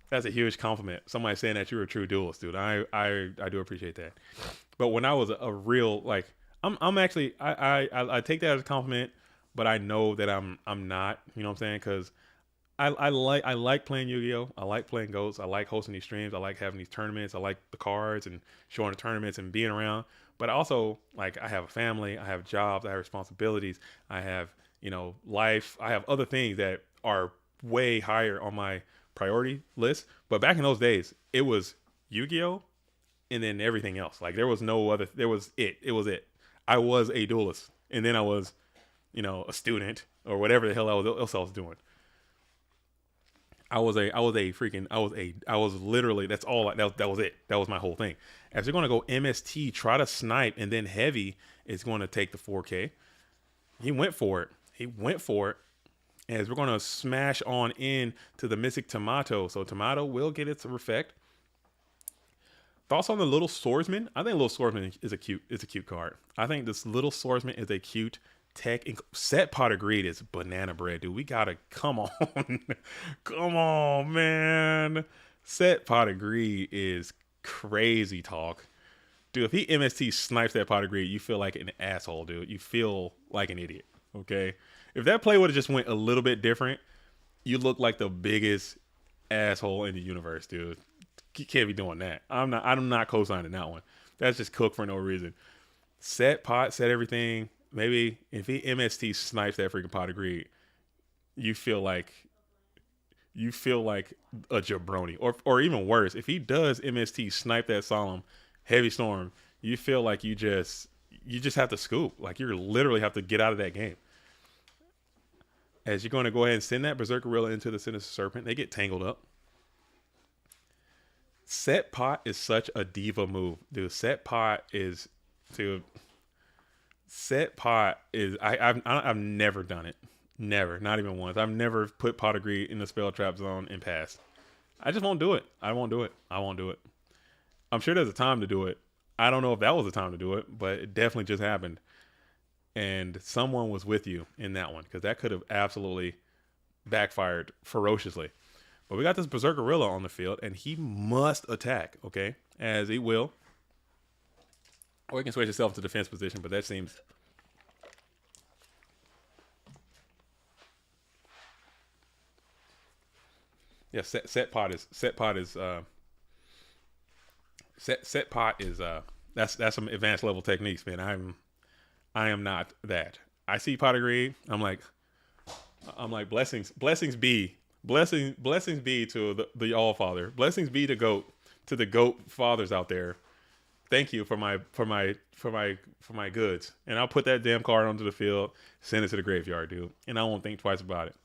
That's a huge compliment. Somebody saying that you're a true duelist, dude. I do appreciate that. But when I was a real like, I'm actually I take that as a compliment, but I know that I'm not. You know what I'm saying? Because I like playing Yu-Gi-Oh. I like playing Ghosts. I like hosting these streams. I like having these tournaments. I like the cards and showing the tournaments and being around. But also, like, I have a family. I have jobs. I have responsibilities. I have life. I have other things that are way higher on my priority list. But back in those days, it was Yu-Gi-Oh and then everything else. Like there was no other. There was it. It was it. I was a duelist, and then I was, a student or whatever the hell else I was doing. I was literally, that's all, that was it. That was my whole thing. As you're going to go MST, try to snipe, and then heavy is going to take the 4K. He went for it. He went for it. As we're going to smash on in to the Mystic Tomato. So Tomato will get its effect. Thoughts on the Little Swordsman? I think Little Swordsman is a cute card. I think this Little Swordsman is a cute tech. Set Pot of Greed is banana bread, dude. We gotta come on. Come on, man. Set Pot of Greed is crazy talk. Dude, if he MST snipes that Pot of Greed, you feel like an asshole, dude. You feel like an idiot. Okay? If that play would have just went a little bit different, you look like the biggest asshole in the universe, dude. You can't be doing that. I'm not co-signing that one. That's just cooked for no reason. Set pot, set everything. Maybe if he MST snipes that freaking Pot of Greed, you feel like a jabroni. Or even worse, if he does MST snipe that Solemn Heavy Storm, you feel like you just have to scoop. Like you literally have to get out of that game. As you're going to go ahead and send that Berserker Gorilla into the Sinister Serpent, they get tangled up. Set pot is such a diva move, dude. Set pot is, dude. Set pot is I've never done it, never, not even once. I've never put Pot of Greed in the spell trap zone and passed. I just won't do it. I won't do it. I won't do it. I'm sure there's a time to do it. I don't know if that was the time to do it, but it definitely just happened. And someone was with you in that one because that could have absolutely backfired ferociously. But we got this Berserker Gorilla on the field, and he must attack, okay? As he will. Or he can switch himself to defense position, but that seems... Yeah, set pot is that's some advanced level techniques, man. I am not that. I see Pot of Greed, I'm like blessings be. Blessings be to the All Father. Blessings be to the goat fathers out there. Thank you for my goods. And I'll put that damn card onto the field, send it to the graveyard, dude. And I won't think twice about it.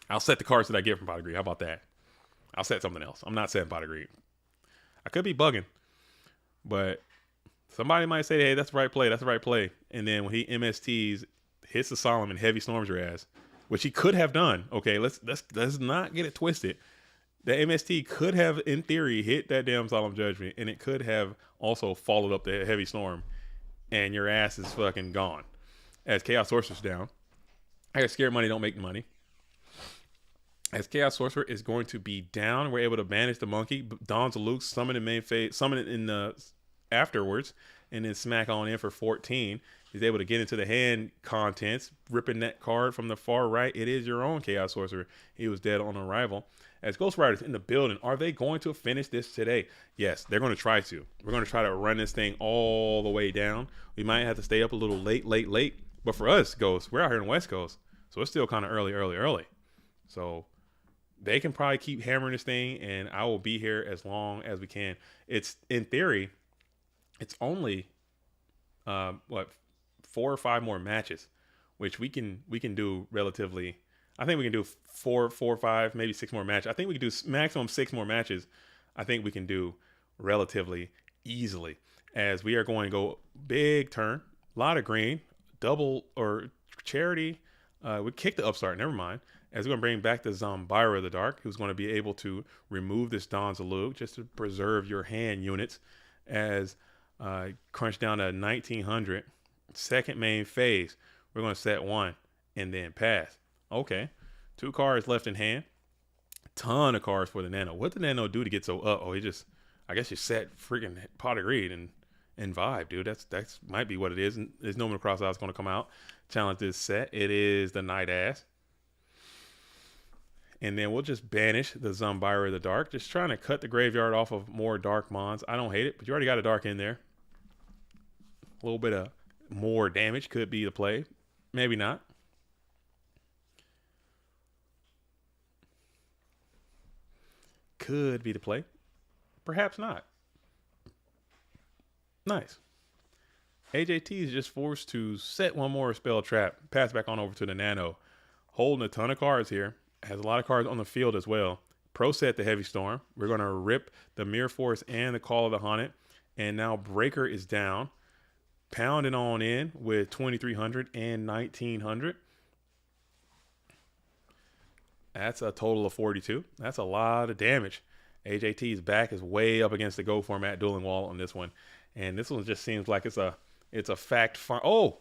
I'll set the cards that I get from Pot of Greed. How about that? I'll set something else. I'm not setting Pot of Greed. I could be bugging, but somebody might say, "Hey, that's the right play. That's the right play." And then when he MSTs, hits the Solemn and heavy storms your ass, which he could have done. Okay, let's not get it twisted. The MST could have, in theory, hit that damn Solemn Judgment, and it could have also followed up the heavy storm, and your ass is fucking gone. As Chaos Sorcerer's down, I got scared money don't make money. As Chaos Sorcerer is going to be down, we're able to banish the monkey, dons a Luke, summon in main phase, summon it in the afterwards, and then smack on in for 14. He's able to get into the hand contents, ripping that card from the far right. It is your own Chaos Sorcerer. He was dead on arrival. As Ghost Riders in the building, are they going to finish this today? Yes, they're going to try to. We're going to try to run this thing all the way down. We might have to stay up a little late. But for us, Ghost, we're out here in West Coast, so it's still kind of early. So they can probably keep hammering this thing, and I will be here as long as we can. It's, in theory, it's only what, 4 or 5 more matches, which we can do relatively. I think we can do 4, 4, 5, maybe 6 more matches. I think we can do maximum 6 more matches. I think we can do relatively easily, as we are going to go big turn, a lot of green, double or charity. We kick the upstart. Never mind. As we're going to bring back the Zombira of the Dark, who's going to be able to remove this Don Zalug just to preserve your hand units. As crunch down to 1900. Second main phase, we're going to set 1 and then pass. Okay, 2 cards left in hand. Ton of cards for the Nano. What did the Nano do to get so up? Oh, he just, I guess you set freaking Pot of Greed and vibe, dude. That's might be what it is. And there's no Cross Out's going to come out. Challenge this set. It is the Night Ass. And then we'll just banish the Zombira of the Dark. Just trying to cut the graveyard off of more Dark Mons. I don't hate it, but you already got a Dark in there. A little bit of more damage could be the play. Maybe not. Could be the play. Perhaps not. Nice. AJT is just forced to set 1 more spell trap. Pass back on over to the Nano. Holding a ton of cards here. Has a lot of cards on the field as well. Pro set the Heavy Storm. We're going to rip the Mirror Force and the Call of the Haunted. And now Breaker is down. Pounding on in with 2300 and 1900. That's a total of 42. That's a lot of damage. AJT's back is way up against the Go format dueling wall on this one. And this one just seems like it's a fact. Oh,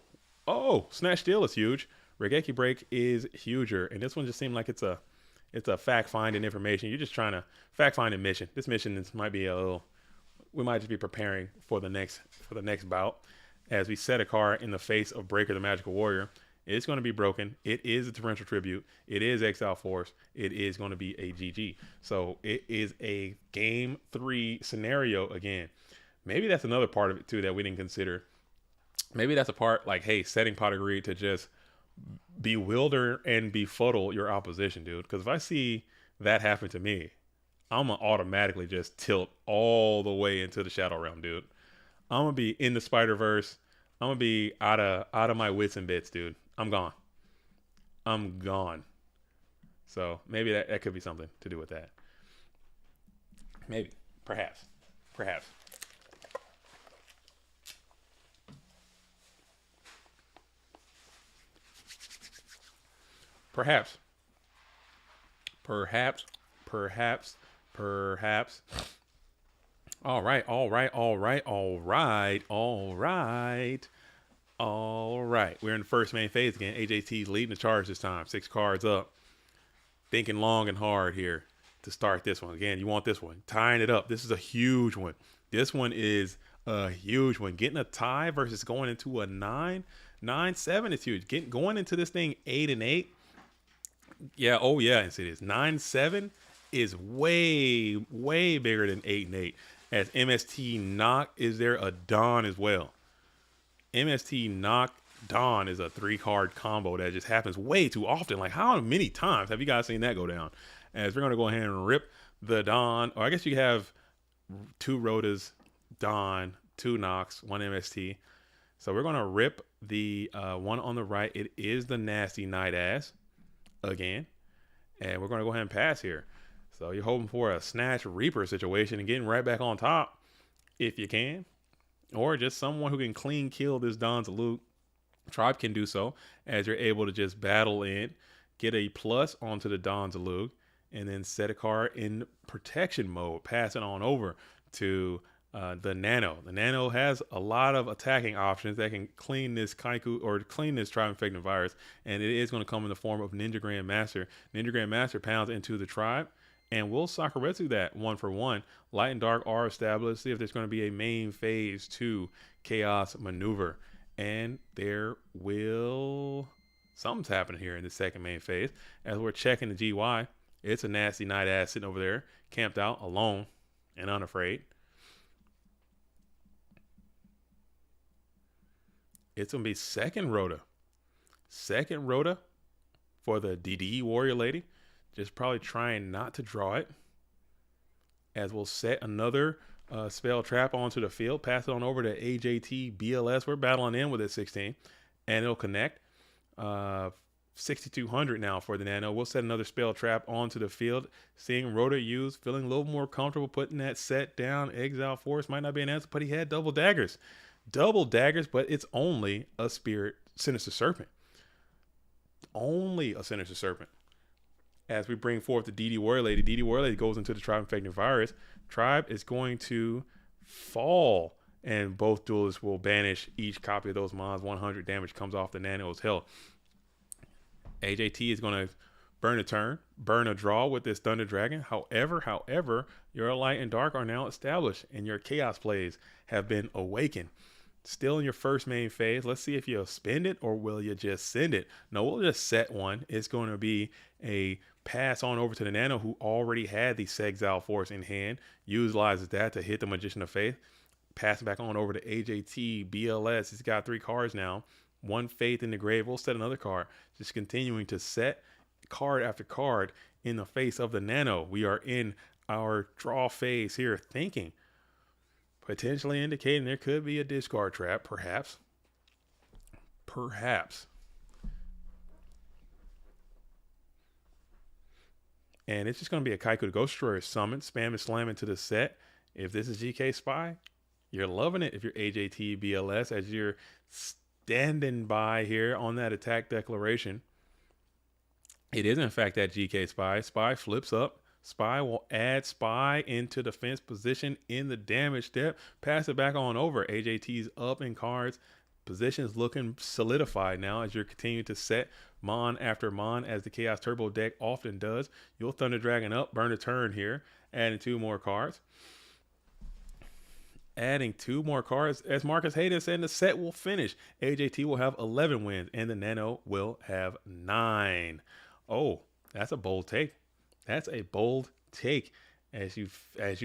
Snatch Steal is huge. Regeki Break is huger. And this one just seemed like it's a fact finding information. You're just trying to fact find a mission. This mission might be a little, we might just be preparing for the next bout. As we set a card in the face of Breaker the Magical Warrior. It's going to be broken. It is a Torrential Tribute. It is Exile Force. It is going to be a GG. So it is a game 3 scenario again. Maybe that's another part of it too that we didn't consider. Maybe that's a part like, hey, setting Pot of Greed to just bewilder and befuddle your opposition, dude. Because if I see that happen to me, I'm going to automatically just tilt all the way into the Shadow Realm, dude. I'm going to be in the Spider-Verse. I'm going to be out of my wits and bits, dude. I'm gone. I'm gone. So maybe that could be something to do with that. Maybe. Perhaps. Perhaps. Perhaps. Perhaps. Perhaps. Perhaps. All right, all right, all right, all right, all right, all right. We're in the first main phase again. AJT's leading the charge this time. 6 cards up. Thinking long and hard here to start this one. Again, you want this one. Tying it up. This is a huge one. This one is a huge one. Getting a tie versus going into a 9-7 is huge. Going into this thing 8-8. Yeah, oh yeah, yes it is. 9-7 is way, way bigger than 8-8. As MST Knock, is there a Dawn as well? MST Knock Dawn is a 3-card combo that just happens way too often. Like, how many times have you guys seen that go down? As we're going to go ahead and rip the Dawn. Or I guess you have 2 Rhodas, Dawn, 2 Knocks, 1 MST. So we're going to rip the one on the right. It is the Nasty Night Ass again. And we're going to go ahead and pass here. So you're hoping for a Snatch Reaper situation and getting right back on top if you can. Or just someone who can clean kill this Don Zalug. Tribe can do so as you're able to just battle in, get a plus onto the Don Zalug, and then set a card in protection mode. Pass it on over to the Nano. The Nano has a lot of attacking options that can clean this Kaiku or clean this Tribe Infected Virus. And it is going to come in the form of Ninja Grandmaster. Ninja Grandmaster pounds into the Tribe. And we'll Sakuretsu that 1 for 1. Light and Dark are established. See if there's going to be a main phase 2 Chaos Maneuver. And there will... something's happening here in the second main phase. As we're checking the GY, it's a Nasty Night Ass sitting over there, camped out, alone, and unafraid. It's going to be second Rhoda. Second Rhoda for the DD Warrior Lady. Just probably trying not to draw it. As we'll set another spell trap onto the field, pass it on over to AJTBLS. We're battling in with it 16, and it'll connect. 6,200 now for the Nano. We'll set another spell trap onto the field. Seeing Rota use, feeling a little more comfortable putting that set down. Exile Force might not be an answer, but he had double daggers. Double daggers, but it's only a Spirit Sinister Serpent. Only a Sinister Serpent. As we bring forth the DD Warrior Lady, DD Warrior Lady goes into the Tribe Infecting Virus. Tribe is going to fall, and both duelists will banish each copy of those mons. 100 damage comes off the Nano's health. AJT is going to burn a turn, burn a draw with this Thunder Dragon. However, your Light and Dark are now established, and your Chaos plays have been awakened. Still in your first main phase. Let's see if you'll spend it or will you just send it. No, we'll just set one. It's going to be a pass on over to the Nano, who already had the Exile Force in hand. Utilizes that to hit the Magician of Faith. Pass back on over to AJT BLS. He's got 3 cards now. 1 Faith in the grave. We'll set another card. Just continuing to set card after card in the face of the Nano. We are in our draw phase here, thinking, potentially indicating there could be a discard trap, perhaps. And it's just going to be a Kaiku the Ghost Destroyer summon, spam and slam into the set. If this is GK Spy, you're loving it. If you're AJT BLS, as you're standing by here on that attack declaration, it is in fact that GK Spy. Spy flips up. Spy will add Spy into defense position in the damage step. Pass it back on over. AJT's up in cards. Position's looking solidified now as you're continuing to set Mon after Mon, as the Chaos Turbo deck often does. You'll Thunder Dragon up, burn a turn here, adding 2 more cards. Adding 2 more cards. As Marcus Hayden said, the set will finish. AJT will have 11 wins, and the Nano will have 9. Oh, that's a bold take. That's a bold take. As you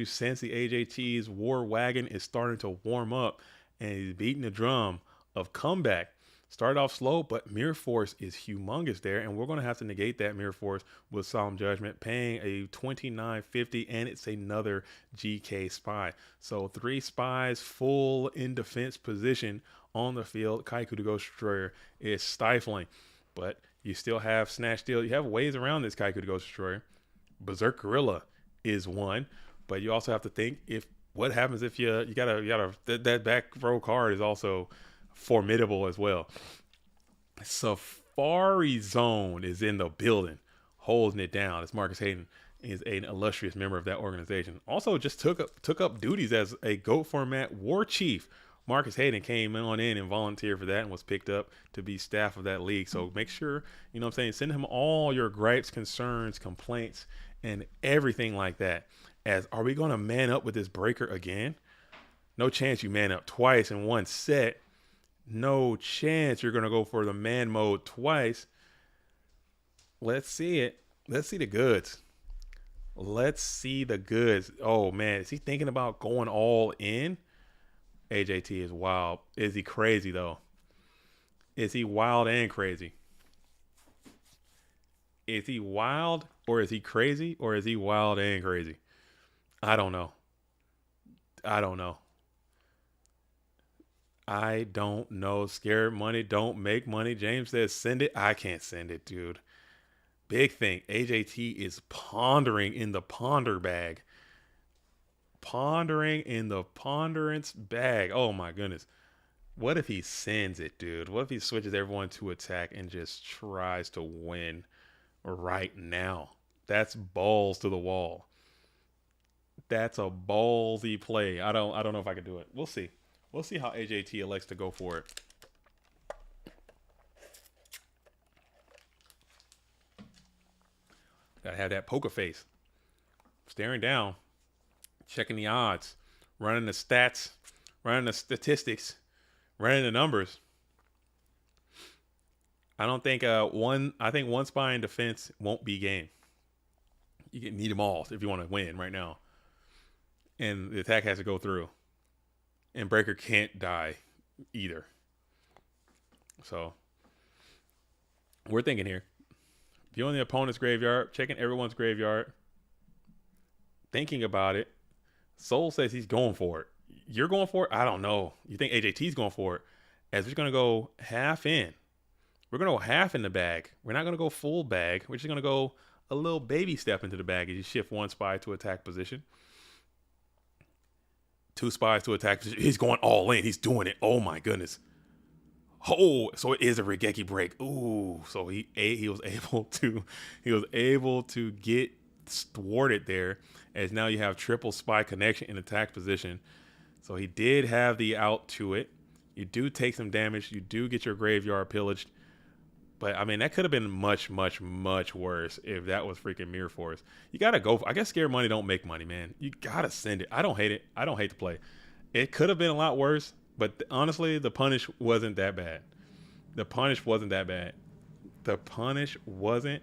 sense the AJT's war wagon is starting to warm up, and he's beating the drum of comeback. Started off slow, but Mirror Force is humongous there, and we're going to have to negate that Mirror Force with Solemn Judgment, paying a $29.50, and it's another GK Spy. So 3 Spies full in defense position on the field. Kaiku the Ghost Destroyer is stifling, but you still have Snatch Steal. You have ways around this Kaiku the Ghost Destroyer. Berserk Gorilla is one, but you also have to think, if what happens if you gotta that back row card is also formidable as well. Safari Zone is in the building, holding it down, as Marcus Hayden is an illustrious member of that organization. Also just took up duties as a GOAT format war chief. Marcus Hayden came on in and volunteered for that and was picked up to be staff of that league. So make sure, you know what I'm saying, send him all your gripes, concerns, complaints, and everything like that. As, are we going to man up with this breaker again? No chance you man up twice in one set. No chance you're going to go for the man mode twice. Let's see it. Let's see the goods. Let's see the goods. Oh, man. Is he thinking about going all in? AJT is wild. Is he crazy, though? Is he wild and crazy? Is he wild, or is he crazy, or is he wild and crazy? I don't know. I don't know. I don't know. Scared money don't make money. James says send it. I can't send it, dude. Big thing. AJT is pondering in the ponder bag. Pondering in the ponderance bag. Oh my goodness. What if he sends it, dude? What if he switches everyone to attack and just tries to win right now? That's balls to the wall. That's a ballsy play. I don't know if I can do it. We'll see. We'll see how AJT elects to go for it. Gotta have that poker face. Staring down. Checking the odds. Running the stats. Running the statistics. Running the numbers. I think one spy in defense won't be game. You need them all if you want to win right now. And the attack has to go through. And Breaker can't die either. So we're thinking here. Viewing the opponent's graveyard, checking everyone's graveyard, thinking about it. Soul says he's going for it. You're going for it? I don't know. You think AJT's going for it? As we're going to go half in. We're going to go half in the bag. We're not going to go full bag. We're just going to go a little baby step into the bag as you shift one spy to attack position. Two spies to attack position. He's going all in. He's doing it. Oh my goodness. Oh, so it is a Regeki break. Ooh, so he was able to get thwarted there, as now you have triple spy connection in attack position. So he did have the out to it. You do take some damage. You do get your graveyard pillaged. But, I mean, that could have been much, much, much worse if that was freaking Mirror Force. You got to go. I guess scared money don't make money, man. You got to send it. I don't hate it. I don't hate the play. It could have been a lot worse, but honestly, the punish wasn't that bad. The punish wasn't that bad. The punish wasn't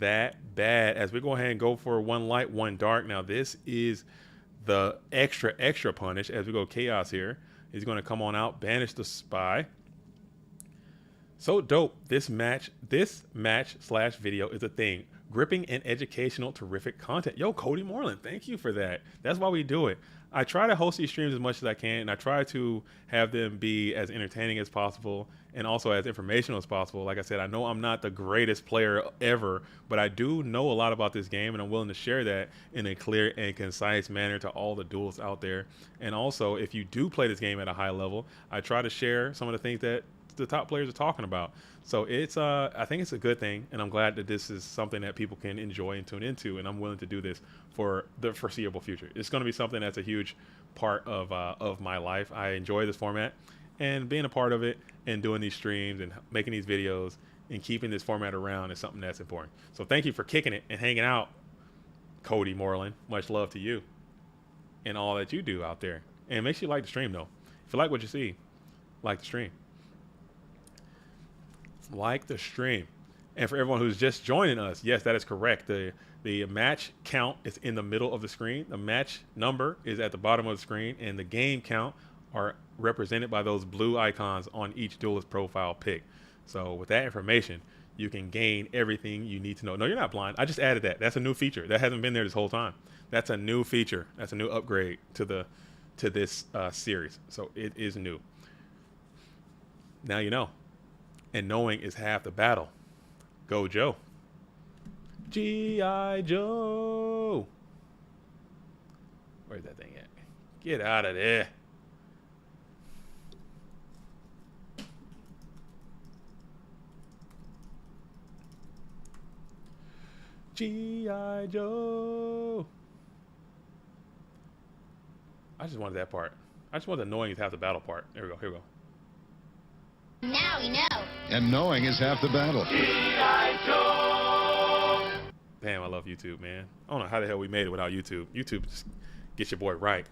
that bad. As we go ahead and go for one light, one dark. Now, this is the extra punish as we go chaos here. He's going to come on out, banish the spy. So dope. This match / video is a thing. Gripping and educational, terrific content. Yo, Cody Moreland, thank you for that. That's why we do it. I try to host these streams as much as I can, and I try to have them be as entertaining as possible and also as informational as possible. Like I said, I know I'm not the greatest player ever, but I do know a lot about this game, and I'm willing to share that in a clear and concise manner to all the duelists out there. And also, if you do play this game at a high level, I try to share some of the things that the top players are talking about. So it's I think it's a good thing, and I'm glad that this is something that people can enjoy and tune into, and I'm willing to do this for the foreseeable future. It's going to be something that's a huge part of my life. I enjoy this format, and being a part of it and doing these streams and making these videos and keeping this format around is something that's important. So thank you for kicking it and hanging out, Cody Moreland. Much love to you and all that you do out there. And make sure you like the stream, though. If you like what you see, like the stream. Like the stream. And for everyone who's just joining us, yes, that is correct. The match count is in the middle of the screen. The match number is at the bottom of the screen, and the game count are represented by those blue icons on each duelist profile pick. So with that information, you can gain everything you need to know. No, you're not blind. I just added that. That's a new feature. That hasn't been there this whole time. That's a new feature. That's a new upgrade to this series. So it is new. Now you know. And knowing is half the battle. Go Joe. G.I. Joe. Where's that thing at? Get out of there. G.I. Joe. I just wanted that part. I just wanted the knowing is half the battle part. There we go. Here we go. Now we know. And knowing is half the battle. Damn, I love YouTube, man. I don't know how the hell we made it without YouTube. YouTube just gets your boy right.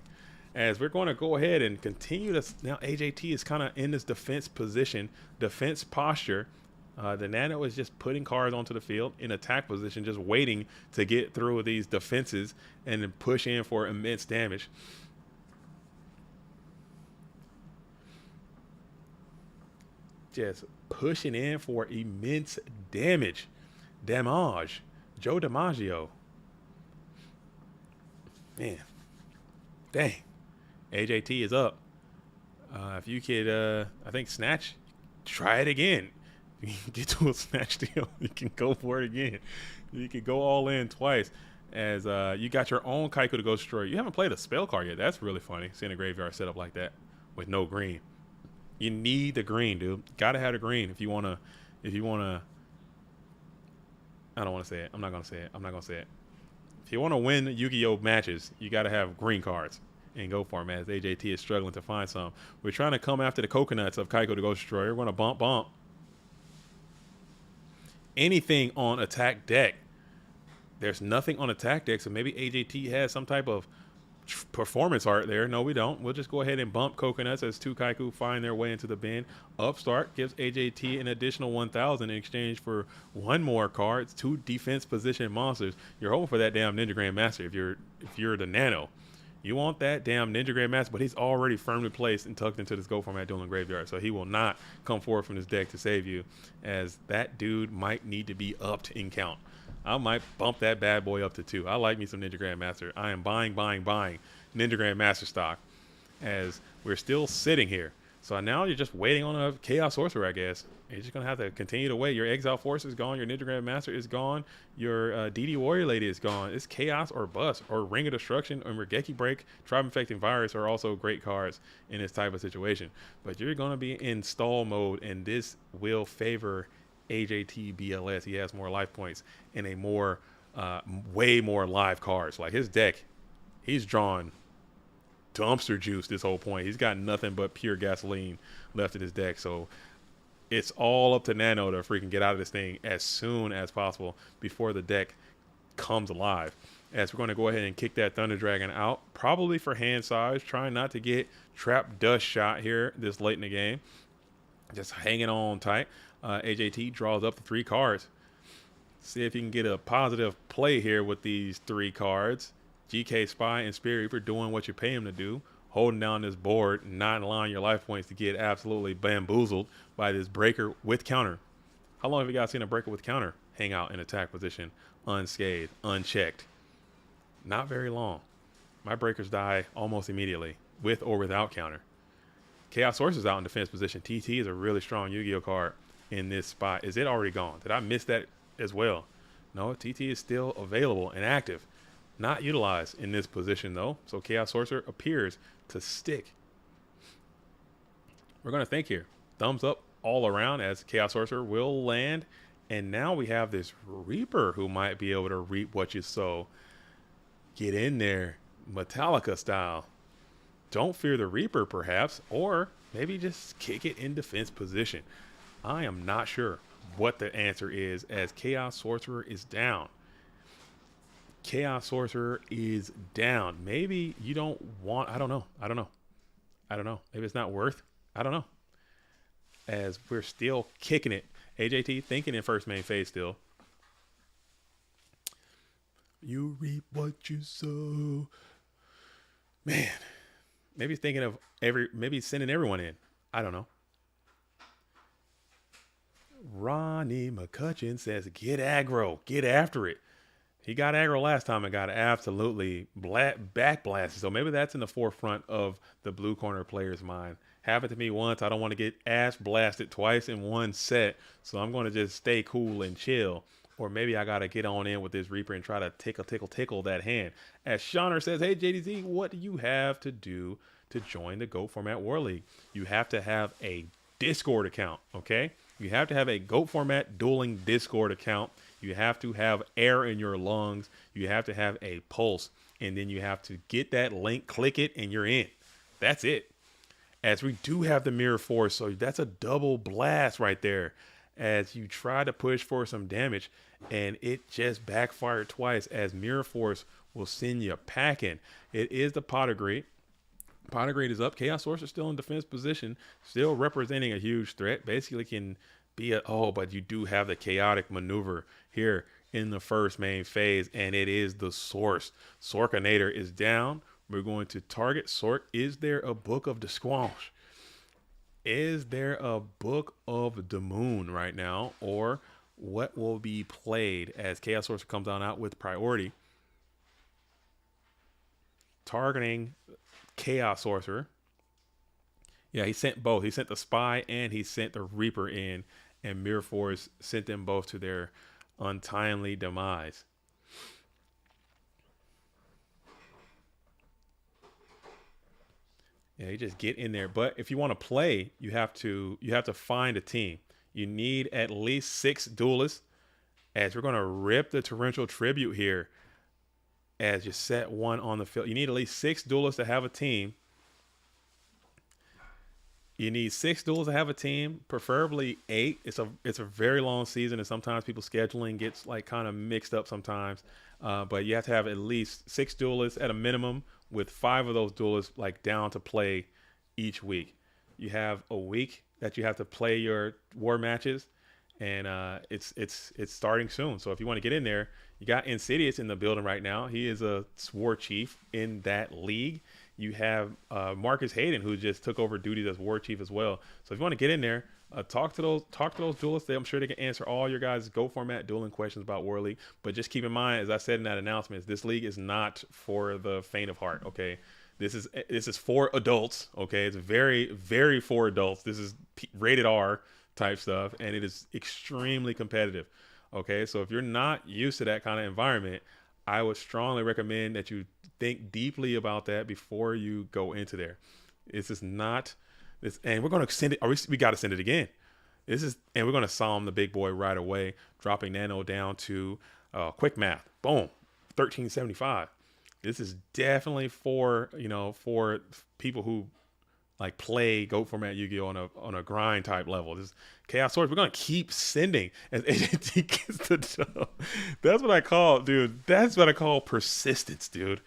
As we're going to go ahead and continue this. Now AJT is kind of in this defense position, defense posture. The Nano is just putting cards onto the field in attack position, just waiting to get through these defenses and then push in for immense damage. Just pushing in for immense damage. Joe DiMaggio. Man. Dang. AJT is up. If you could, I think, snatch, try it again. If you can get to a snatch deal, you can go for it again. You can go all in twice. As you got your own Kaiku to go destroy. You haven't played a spell card yet. That's really funny. Seeing a graveyard set up like that with no green. You need the green, dude. Gotta have the green if you wanna. I don't want to say it. I'm not gonna say it. If you want to win Yu-Gi-Oh matches, you gotta have green cards and go for them. As AJT is struggling to find some. We're trying to come after the coconuts of Kaiku to Ghost Destroyer. We're gonna bump. Anything on attack deck. There's nothing on attack deck, so maybe AJT has some type of performance art there. No, we don't. We'll just go ahead and bump coconuts as two Kaiku find their way into the bin. Upstart gives AJT an additional 1,000 in exchange for one more card. It's two defense position monsters. You're hoping for that damn Ninja Grandmaster if you're the Nano. You want that damn Ninja Grandmaster, but he's already firmly placed and tucked into this Go Format Dueling Graveyard, so he will not come forward from this deck to save you, as that dude might need to be upped in count. I might bump that bad boy up to 2. I like me some Ninja Grandmaster. I am buying. Ninja Grandmaster stock, as we're still sitting here. So now you're just waiting on a Chaos Sorcerer, I guess. You're just going to have to continue to wait. Your Exile Force is gone. Your Ninja Grandmaster is gone. Your DD Warrior Lady is gone. It's Chaos or Bust, or Ring of Destruction, or Regeki Break. Tribe Infecting Virus are also great cards in this type of situation. But you're going to be in stall mode, and this will favor AJTBLS. He has more life points and a more, way more live cards. Like his deck, he's drawn dumpster juice this whole point. He's got nothing but pure gasoline left in his deck. So it's all up to Nano to freaking get out of this thing as soon as possible before the deck comes alive. As we're going to go ahead and kick that Thunder Dragon out, probably for hand size, trying not to get trap dust shot here this late in the game. Just hanging on tight. AJT draws up the 3 cards. See if you can get a positive play here with these 3 cards. GK Spy and Spirit Reaper doing what you pay him to do, holding down this board, not allowing your life points to get absolutely bamboozled by this breaker with counter. How long have you guys seen a breaker with counter hang out in attack position unscathed, unchecked? Not very long. My breakers die almost immediately, with or without counter. Chaos Source is out in defense position. TT is a really strong Yu-Gi-Oh card in this spot. Is it already gone? Did I miss that as well? No, TT is still available and active. Not utilized in this position, though. So Chaos Sorcerer appears to stick. We're going to think here. Thumbs up all around, as Chaos Sorcerer will land. And now we have this Reaper who might be able to reap what you sow. Get in there, Metallica style. Don't fear the Reaper, perhaps. Or maybe just kick it in defense position. I am not sure what the answer is, as Chaos Sorcerer is down. Chaos Sorcerer is down. Maybe you don't want, I don't know. Maybe it's not worth, I don't know. As we're still kicking it. AJT thinking in first main phase still. You reap what you sow. Man, maybe he's thinking of maybe he's sending everyone in. I don't know. Ronnie McCutcheon says, get aggro, get after it. He got aggro last time and got absolutely backblasted. So maybe that's in the forefront of the blue corner player's mind. Happened to me once. I don't want to get ass blasted twice in one set. So I'm going to just stay cool and chill. Or maybe I got to get on in with this Reaper and try to tickle that hand. As Shauner says, hey, JDZ, what do you have to do to join the GOAT Format War League? You have to have a Discord account, okay? You have to have a GOAT Format Dueling Discord account. You have to have air in your lungs. You have to have a pulse. And then you have to get that link, click it, and you're in. That's it. As we do have the Mirror Force, so that's a double blast right there. As you try to push for some damage, and it just backfired twice, as Mirror Force will send you packing. It is the Potter Great. Potter Great is up. Chaos Source is still in defense position, still representing a huge threat. Basically can be but you do have the chaotic maneuver here in the first main phase, and it is the Source. Sorkinator is down. We're going to target Sork. Is there a Book of the Squash? Is there a Book of the Moon right now? Or what will be played as Chaos Sorcerer comes on out with priority? Targeting Chaos Sorcerer. Yeah, he sent both. He sent the Spy and he sent the Reaper in. And Mirror Force sent them both to their untimely demise. Yeah, you just get in there. But if you want to play, you have to find a team. You need at least 6 duelists. As we're going to rip the Torrential Tribute here. As you set one on the field. You need at least 6 duelists to have a team. You need 6 duels to have a team, preferably 8. It's a very long season, and sometimes people's scheduling gets like kind of mixed up sometimes. But you have to have at least 6 duelists at a minimum, with 5 of those duelists like down to play each week. You have a week that you have to play your war matches, and it's starting soon. So if you want to get in there, you got Insidious in the building right now. He is a war chief in that league. You have Marcus Hayden, who just took over duties as war chief as well. So if you want to get in there, talk to those duelists. I'm sure they can answer all your guys' GO format dueling questions about War League. But just keep in mind, as I said in that announcement, this league is not for the faint of heart. Okay, This is for adults. Okay, it's very, very for adults. This is rated R type stuff, and it is extremely competitive. Okay, so if you're not used to that kind of environment, I would strongly recommend that you think deeply about that before you go into there. This is not this, and we're going to send it. We got to send it again. This is, and we're going to Psalm the big boy right away, dropping Nano down to quick math. Boom, 1375. This is definitely for, for people who like play GOAT format Yu-Gi-Oh on a grind type level. This is Chaos Swords. We're gonna keep sending as AJT gets the dub. That's what I call, dude. That's what I call persistence, dude.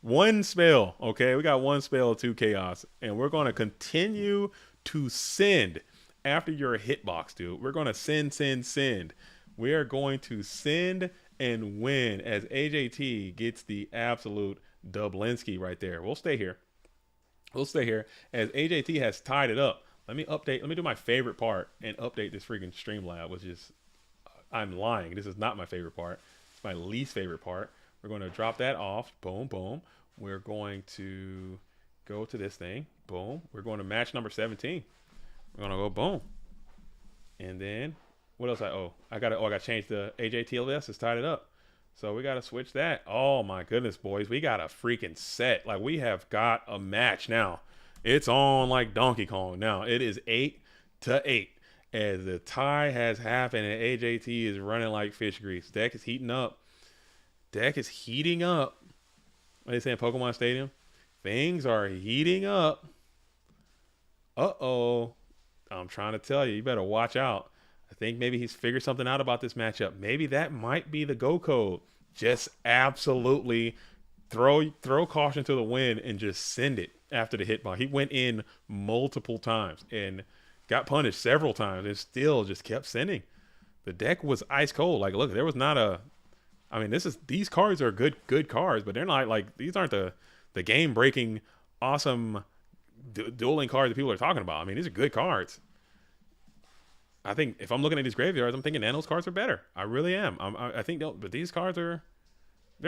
One spell, okay? We got one spell, 2 chaos, and we're gonna continue to send after your hitbox, dude. We're gonna send. We are going to send and win as AJT gets the absolute Dublinsky right there. We'll stay here. As AJT has tied it up. Let me do my favorite part and update this freaking Streamlab, which is, I'm lying. This is not my favorite part. It's my least favorite part. We're going to drop that off. Boom, boom. We're going to go to this thing. Boom. We're going to match number 17. We're going to go boom. And then what else? I got to change the AJTLS. It's tied it up. So we got to switch that. Oh my goodness, boys. We got a freaking set. Like, we have got a match now. It's on like Donkey Kong now. It is 8-8 as the tie has happened and AJT is running like fish grease. Deck is heating up. What are they saying, Pokemon Stadium? Things are heating up. Uh-oh. I'm trying to tell you better watch out. I think maybe he's figured something out about this matchup. Maybe that might be the go code. Just absolutely throw caution to the wind and just send it after the hitbox. He went in multiple times and got punished several times and still just kept sending. The deck was ice cold. Like, look, there was not a. I mean, these cards are good cards, but they're not like, these aren't the game breaking awesome dueling cards that people are talking about. I mean, these are good cards. I think if I'm looking at these graveyards, I'm thinking Nano's cards are better. I really am. I think, but these cards they're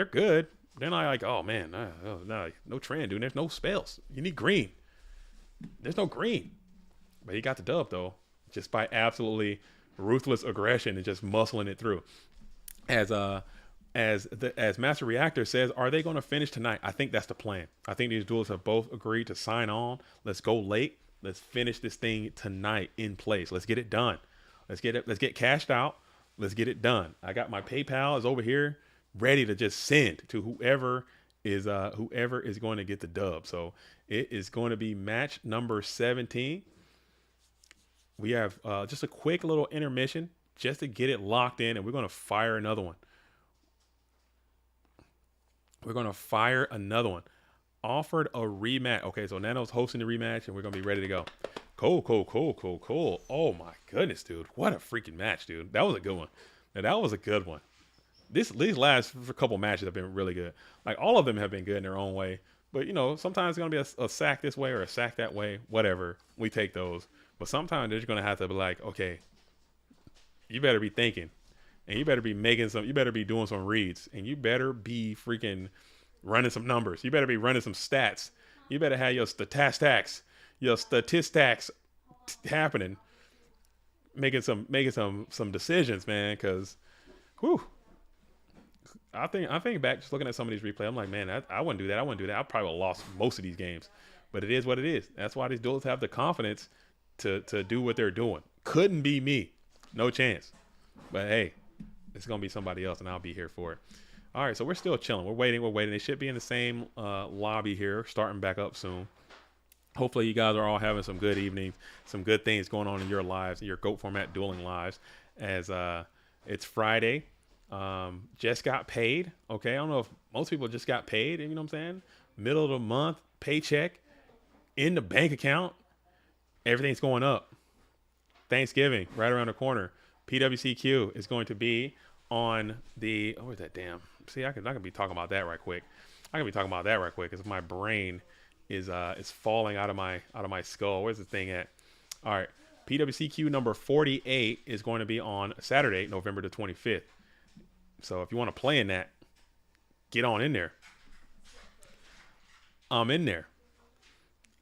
good. They're not like, oh man, no trend, dude. There's no spells. You need green. There's no green. But he got the dub though, just by absolutely ruthless aggression and just muscling it through. As Master Reactor says, are they going to finish tonight? I think that's the plan. I think these duelists have both agreed to sign on. Let's go late. Let's finish this thing tonight in place. Let's get it done. Let's get cashed out. Let's get it done. I got my PayPal is over here ready to just send to whoever is going to get the dub. So it is going to be match number 17. We have just a quick little intermission just to get it locked in, and we're going to fire another one. Offered a rematch. Okay, so Nano's hosting the rematch, and we're going to be ready to go. Cool. Oh, my goodness, dude. What a freaking match, dude. That was a good one. That was a good one. These last couple matches have been really good. Like, all of them have been good in their own way. But, sometimes it's going to be a sack this way or a sack that way. Whatever. We take those. But sometimes they're just going to have to be like, okay, you better be thinking. And you better be you better be doing some reads. And you better be freaking running some numbers. You better be running some stats. You better have your statistics happening, making some decisions, man. Because, whew, I think back just looking at some of these replays, I'm like, man, I wouldn't do that. I probably lost most of these games, but it is what it is. That's why these duelists have the confidence to do what they're doing. Couldn't be me, no chance. But hey, it's gonna be somebody else, and I'll be here for it. All right, so we're still chilling. We're waiting. They should be in the same lobby here, starting back up soon. Hopefully you guys are all having some good evenings, some good things going on in your lives, your GOAT format dueling lives, as it's Friday. Just got paid. Okay, I don't know if most people just got paid. You know what I'm saying? Middle of the month, paycheck in the bank account. Everything's going up. Thanksgiving right around the corner. PWCQ is going to be on the. Oh, where's that damn? See, I can be talking about that right quick. Because my brain is falling out of my skull. Where's the thing at? All right, PWCQ number 48 is going to be on Saturday, November the 25th. So if you want to play in that, get on in there. I'm in there.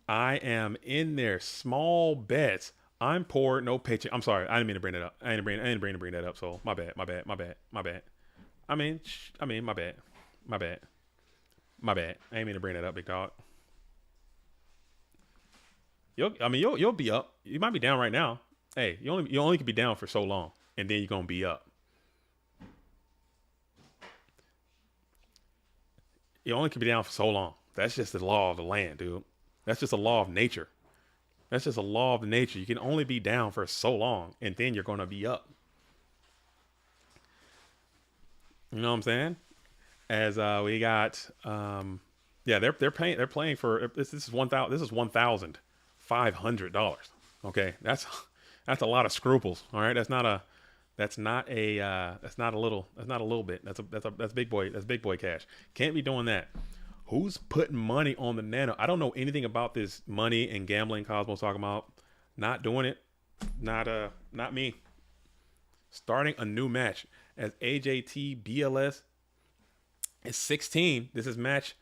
I am in there. Small bets. I'm poor, no paycheck. I'm sorry. I didn't mean to bring that up. I didn't bring that up. So my bad. My bad. My bad. I didn't mean to bring that up, big dog. You'll be up. You might be down right now. Hey, you only can be down for so long, and then you're gonna be up. You only can be down for so long. That's just the law of the land, dude. That's just a law of nature. That's just a law of nature. You can only be down for so long, and then you're gonna be up. You know what I'm saying? As we got, yeah, they're playing for this. This is $1,500. Okay, that's a lot of scruples. All right, that's not a little bit. That's big boy. That's big boy cash. Can't be doing that. Who's putting money on the Nano? I don't know anything about this money and gambling Cosmo's talking about. Not doing it. Not me. Starting a new match as AJTBLS is 16. This is match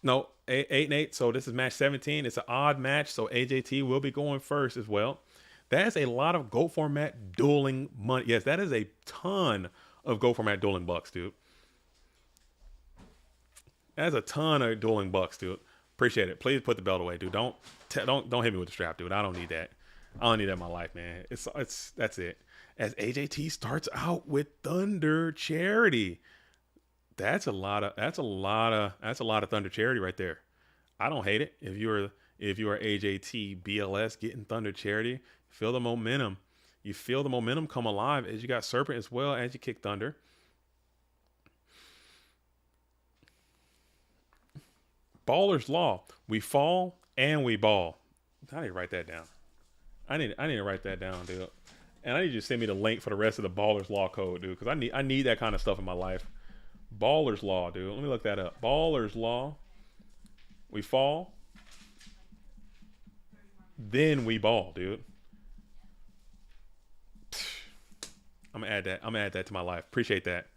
8 and 8. So this is match 17. It's an odd match. So AJT will be going first as well. That is a lot of Go Format dueling money. Yes, that is a ton of Go Format dueling bucks, dude. That's a ton of dueling bucks, dude. Appreciate it. Please put the belt away, dude. Don't hit me with the strap, dude. I don't need that. I don't need that in my life, man. That's it. As AJT starts out with Thunder Charity. That's a lot of Thunder Charity right there. I don't hate it. If you are AJT BLS getting Thunder Charity, feel the momentum. You feel the momentum come alive as you got Serpent as well as you kick Thunder. Baller's Law. We fall and we ball. I need to write that down. I need to write that down, dude. And I need you to send me the link for the rest of the Baller's Law code, dude, because I need that kind of stuff in my life. Baller's Law, dude. Let me look that up. Baller's Law. We fall. Then we ball, dude. I'm gonna add that. I'm gonna add that to my life. Appreciate that.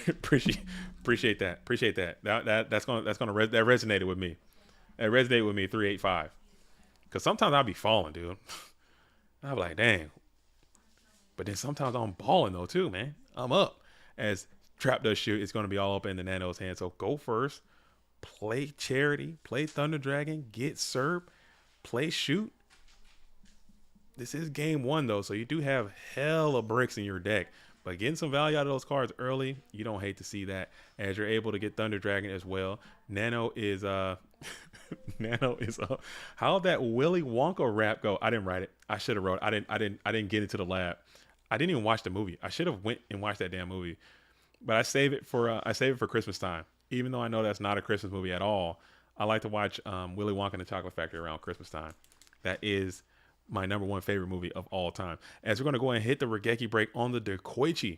Appreciate that. That resonated with me. That resonated with me. 385. Because sometimes I'll be falling, dude. I'll be like, dang. But then sometimes I'm balling though too, man. I'm up. As Trap does shoot, it's gonna be all up in the Nano's hand. So go first. Play Charity. Play Thunder Dragon. Get Serp. Play Shoot. This is game one though, so you do have hella bricks in your deck. But getting some value out of those cards early, you don't hate to see that. As you're able to get Thunder Dragon as well. Nano is How'd that Willy Wonka rap go? I didn't write it. I should have wrote it. I didn't get into the lab. I didn't even watch the movie. I should have went and watched that damn movie. But I save it for Christmas time. Even though I know that's not a Christmas movie at all, I like to watch Willy Wonka and the Chocolate Factory around Christmas time. That is my number one favorite movie of all time. As we're going to go ahead and hit the Regeki break on the Dekoichi.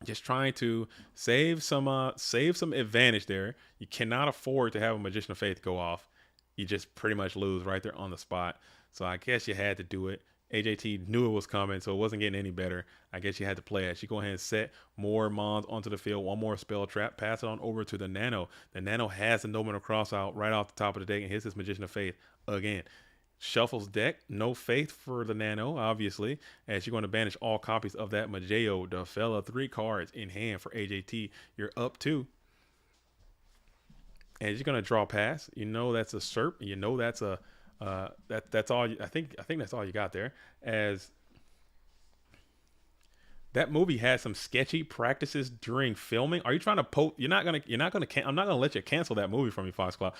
Just trying to save some advantage there. You cannot afford to have a Magician of Faith go off. You just pretty much lose right there on the spot. So I guess you had to do it. AJT knew it was coming, so it wasn't getting any better. I guess you had to play it. She go ahead and set more Mons onto the field. One more spell trap. Pass it on over to the Nano. The Nano has the Nominal Cross out right off the top of the deck and hits his Magician of Faith again. Shuffles deck. No faith for the Nano, obviously, as you're going to banish all copies of that Majeo Defella. 3 cards in hand for AJT. You're up 2. And you're going to draw pass. You know that's a Serp. You know that's a that's all. I think that's all you got there. As that movie had some sketchy practices during filming. Are you trying to poke? I'm not gonna let you cancel that movie from me, Foxclaw.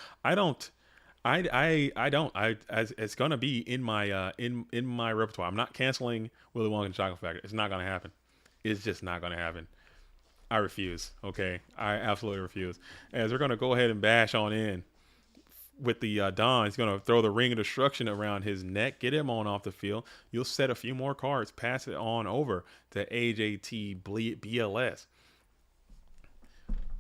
It's gonna be in my in my repertoire. I'm not canceling Willy Wonka and the Chocolate Factory. It's not gonna happen. It's just not gonna happen. I refuse. Okay, I absolutely refuse. As we're gonna go ahead and bash on in with the Don. He's gonna throw the Ring of Destruction around his neck, get him on off the field. You'll set a few more cards, pass it on over to AJT BLS.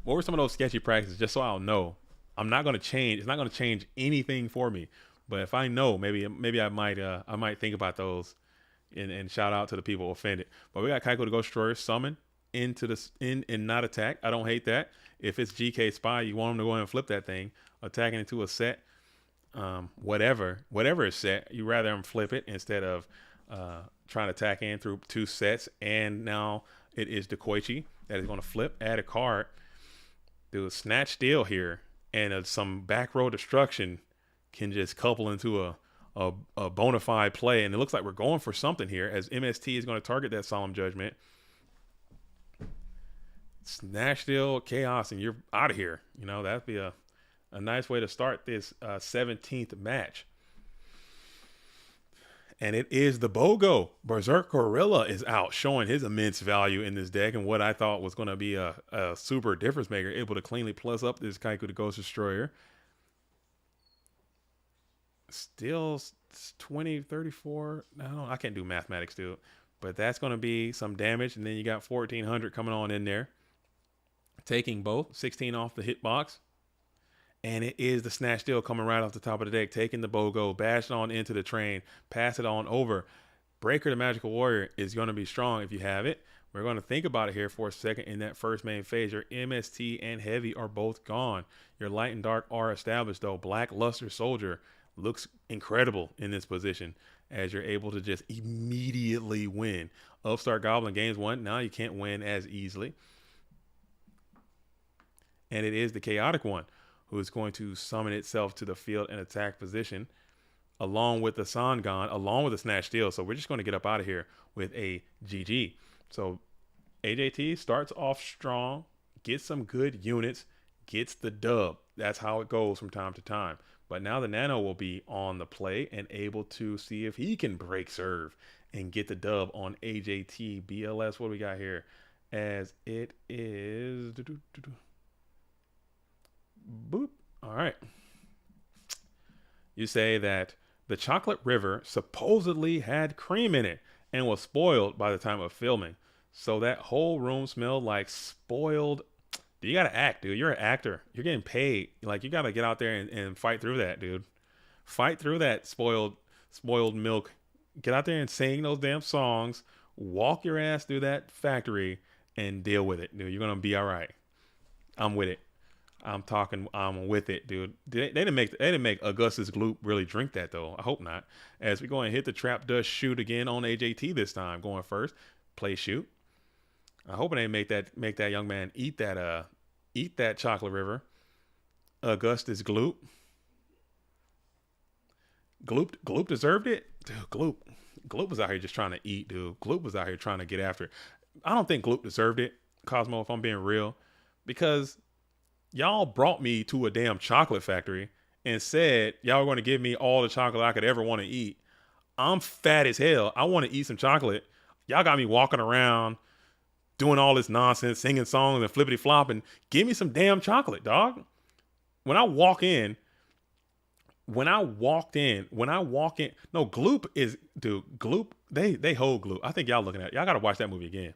What were some of those sketchy practices? Just so I'll know. I'm not gonna change. It's not gonna change anything for me. But if I know, maybe I might think about those and shout out to the people offended. But we got Kaiko the Ghost Destroyer summon into the in and not attack. I don't hate that. If it's GK spy, you want him to go ahead and flip that thing, attacking into a set. Whatever is set, you rather him flip it instead of trying to attack in through 2 sets. And now it is the Koichi that is going to flip, add a card, do a snatch steal here, and some back row destruction can just couple into a bona fide play. And it looks like we're going for something here as MST is going to target that Solemn Judgment. Snatch steal, chaos, and you're out of here. You know, that'd be a nice way to start this 17th match. And it is the BOGO. Berserk Gorilla is out, showing his immense value in this deck and what I thought was going to be a super difference maker, able to cleanly plus up this Kaiku the Ghost Destroyer. Still 20, 34. No, I can't do mathematics, dude. But that's going to be some damage. And then you got 1,400 coming on in there. Taking both. 16 off the hitbox. And it is the snatch steal coming right off the top of the deck, taking the BOGO, bash it on into the train, pass it on over. Breaker the Magical Warrior is going to be strong if you have it. We're going to think about it here for a second in that first main phase. Your MST and Heavy are both gone. Your Light and Dark are established, though. Black Luster Soldier looks incredible in this position as you're able to just immediately win. Upstart Goblin gains 1. Now you can't win as easily. And it is the Chaotic one, who is going to summon itself to the field and attack position, along with the Sangan, along with the Snatch Steal. So we're just going to get up out of here with a GG. So AJT starts off strong, gets some good units, gets the dub. That's how it goes from time to time. But now the Nano will be on the play and able to see if he can break serve and get the dub on AJTBLS. What do we got here? As it is... Boop. All right. You say that the chocolate river supposedly had cream in it and was spoiled by the time of filming. So that whole room smelled like spoiled. You got to act, dude. You're an actor. You're getting paid. Like, you got to get out there and fight through that, dude. Fight through that spoiled milk. Get out there and sing those damn songs. Walk your ass through that factory and deal with it, dude. You're going to be all right. I'm with it. I'm with it, dude. They didn't make Augustus Gloop really drink that, though. I hope not. As we go and hit the trap dust shoot again on AJT this time, going first. Play shoot. I hope it ain't make that young man eat that chocolate river. Augustus Gloop. Gloop deserved it. Dude, Gloop was out here just trying to eat, dude. Gloop was out here trying to get after it. I don't think Gloop deserved it, Cosmo, if I'm being real, because y'all brought me to a damn chocolate factory and said y'all were going to give me all the chocolate I could ever want to eat. I'm fat as hell. I want to eat some chocolate. Y'all got me walking around doing all this nonsense, singing songs and flippity flopping. Give me some damn chocolate, dog. When I walk in, no, Gloop is, dude, Gloop, they hold Gloop. I think y'all looking at it. Y'all got to watch that movie again.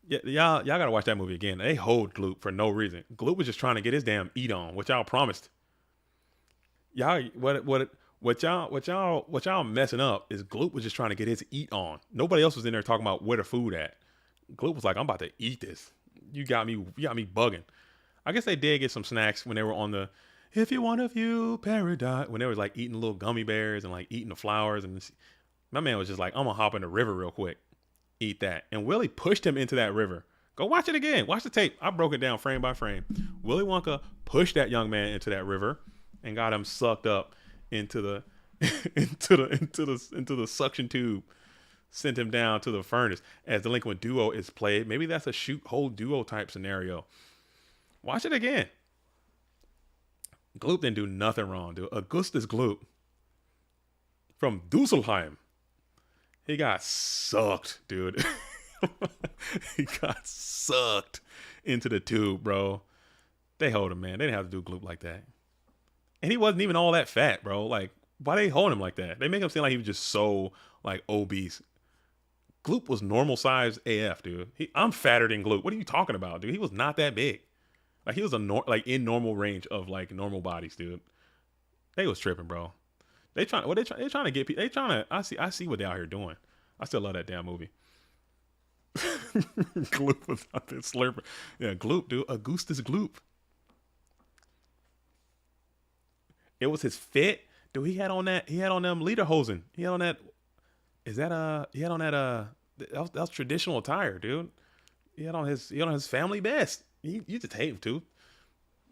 Yeah, y'all got to watch that movie again. They hold Gloop for no reason. Gloop was just trying to get his damn eat on, which y'all promised. Y'all, what y'all messing up is Gloop was just trying to get his eat on. Nobody else was in there talking about where the food at. Gloop was like, I'm about to eat this. You got me bugging. I guess they did get some snacks when they were on the If You Want a View Paradise, when they was like eating little gummy bears and like eating the flowers. And my man was just like, I'm gonna hop in the river real quick, eat that. And Willie pushed him into that river. Go watch it again. Watch the tape. I broke it down frame by frame. Willy Wonka pushed that young man into that river and got him sucked up into the into the suction tube. Sent him down to the furnace as Delinquent Duo is played. Maybe that's a shoot hold duo type scenario. Watch it again. Gloop didn't do nothing wrong, dude. Augustus Gloop from Dusselheim. He got sucked, dude. He got sucked into the tube, bro. They hold him, man. They didn't have to do Gloop like that. And he wasn't even all that fat, bro. Like, why they hold him like that? They make him seem like he was just so, like, obese. Gloop was normal size AF, dude. I'm fatter than Gloop. What are you talking about, dude? He was not that big. Like, he was in normal range of, like, normal bodies, dude. They was tripping, bro. They trying to get people. I see what they out here doing. I still love that damn movie. Gloop was out there slurping. Yeah, Gloop, dude. Augustus Gloop. It was his fit. Dude, he had on that. He had on them lederhosen. He had on that. Is that He had on that that was traditional attire, dude. He had on his family best. You just hate him, too.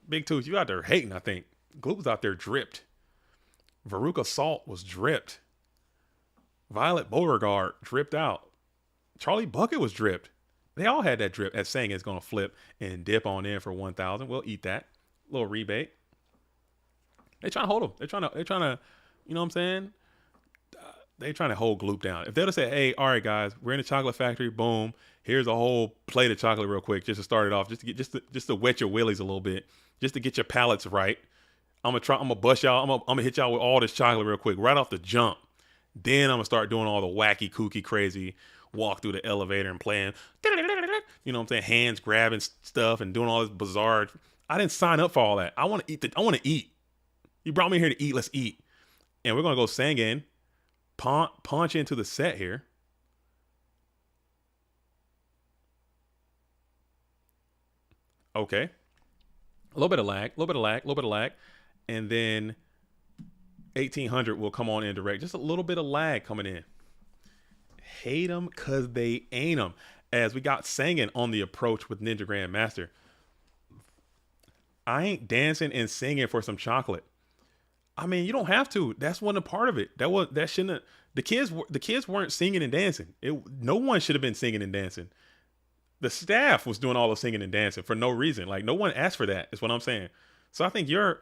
Big Tooth, you out there hating, I think. Gloop was out there dripped. Veruca Salt was dripped. Violet Beauregard dripped out. Charlie Bucket was dripped. They all had that drip. That saying is going to flip and dip on in for 1,000. We'll eat that. Little rebate. They trying to hold him. They're trying to, you know what I'm saying? They trying to hold Gloop down. If they'd have said, hey, all right, guys, we're in a chocolate factory. Boom. Here's a whole plate of chocolate real quick just to start it off. Just to wet your willies a little bit. Just to get your palates right. I'm gonna bust y'all. I'm gonna hit y'all with all this chocolate real quick, right off the jump. Then I'm gonna start doing all the wacky, kooky, crazy walk through the elevator and playing, you know what I'm saying, hands grabbing stuff and doing all this bizarre. I didn't sign up for all that. I want to eat. I want to eat. You brought me here to eat. Let's eat. And we're gonna go singing, punch into the set here. Okay. A little bit of lag. And then 1800 will come on in direct. Just a little bit of lag coming in. Hate them because they ain't them. As we got singing on the approach with Ninja Grandmaster. I ain't dancing and singing for some chocolate. I mean, you don't have to. That's one part of it. That shouldn't have, the kids weren't singing and dancing. No one should have been singing and dancing. The staff was doing all the singing and dancing for no reason. Like, no one asked for that, is what I'm saying. So I think you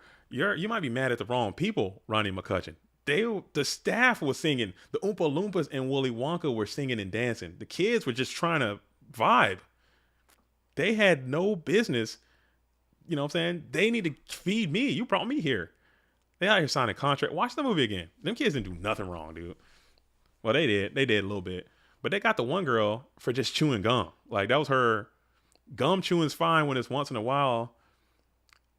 might be mad at the wrong people, Ronnie McCutcheon. The staff was singing. The Oompa Loompas and Willy Wonka were singing and dancing. The kids were just trying to vibe. They had no business. You know what I'm saying? They need to feed me. You brought me here. They out here signing a contract. Watch the movie again. Them kids didn't do nothing wrong, dude. Well, they did. They did a little bit. But they got the one girl for just chewing gum. Like, that was her. Gum chewing's fine when it's once in a while.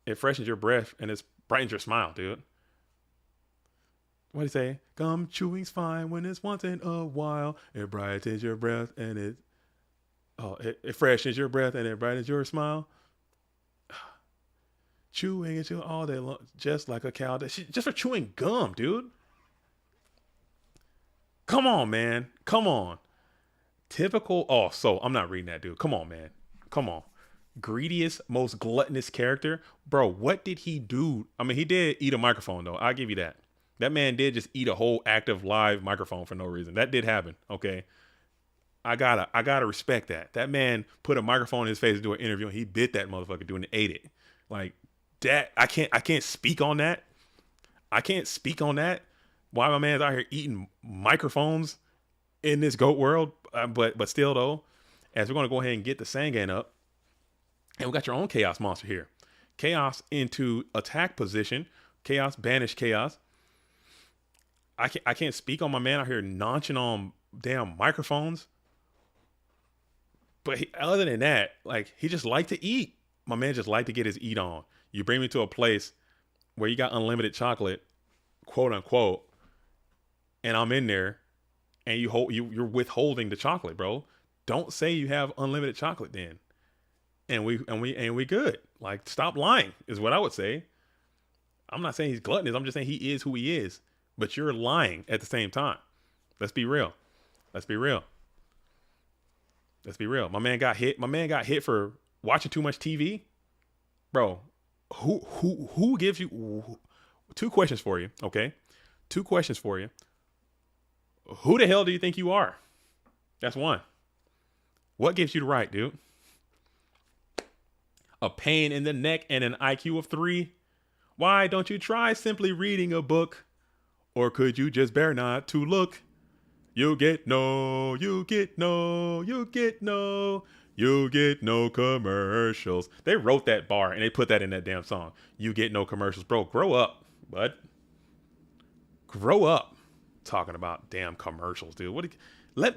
It freshens your breath and it brightens your smile, dude. What do you say? Gum chewing's fine when it's once in a while. It brightens your breath and it freshens your breath and it brightens your smile. Chewing and chewing all day long, just like a cow. Just for chewing gum, dude. Come on, man. Come on. Typical. Oh, so I'm not reading that, dude. Come on, man. Come on. Greediest, most gluttonous character. Bro, what did he do? I mean, he did eat a microphone, though. I'll give you that. That man did just eat a whole active live microphone for no reason. That did happen, okay? I gotta respect that. That man put a microphone in his face to do an interview, and he bit that motherfucker, dude, and ate it. Like, that, I can't speak on that. I can't speak on that. Why my man's out here eating microphones in this GOAT world. But still, though, as we're going to go ahead and get the Sangan up, and we got your own Chaos monster here. Chaos into attack position. Chaos, banish Chaos. I can't speak on my man out here nonching on damn microphones. But other than that, like, he just liked to eat. My man just liked to get his eat on. You bring me to a place where you got unlimited chocolate, quote unquote, and I'm in there, and you're withholding the chocolate, bro. Don't say you have unlimited chocolate then. And we good. Like, stop lying is what I would say. I'm not saying he's gluttonous. I'm just saying he is who he is. But you're lying at the same time. Let's be real. Let's be real. Let's be real. My man got hit. My man got hit for watching too much TV. Bro, who gives you... Two questions for you, okay? Two questions for you. Who the hell do you think you are? That's one. What gives you the right, dude? A pain in the neck and an IQ of 3? Why don't you try simply reading a book? Or could you just bear not to look? You get no commercials. They wrote that bar and they put that in that damn song. You get no commercials. Bro, grow up, bud. Grow up. Talking about damn commercials, dude.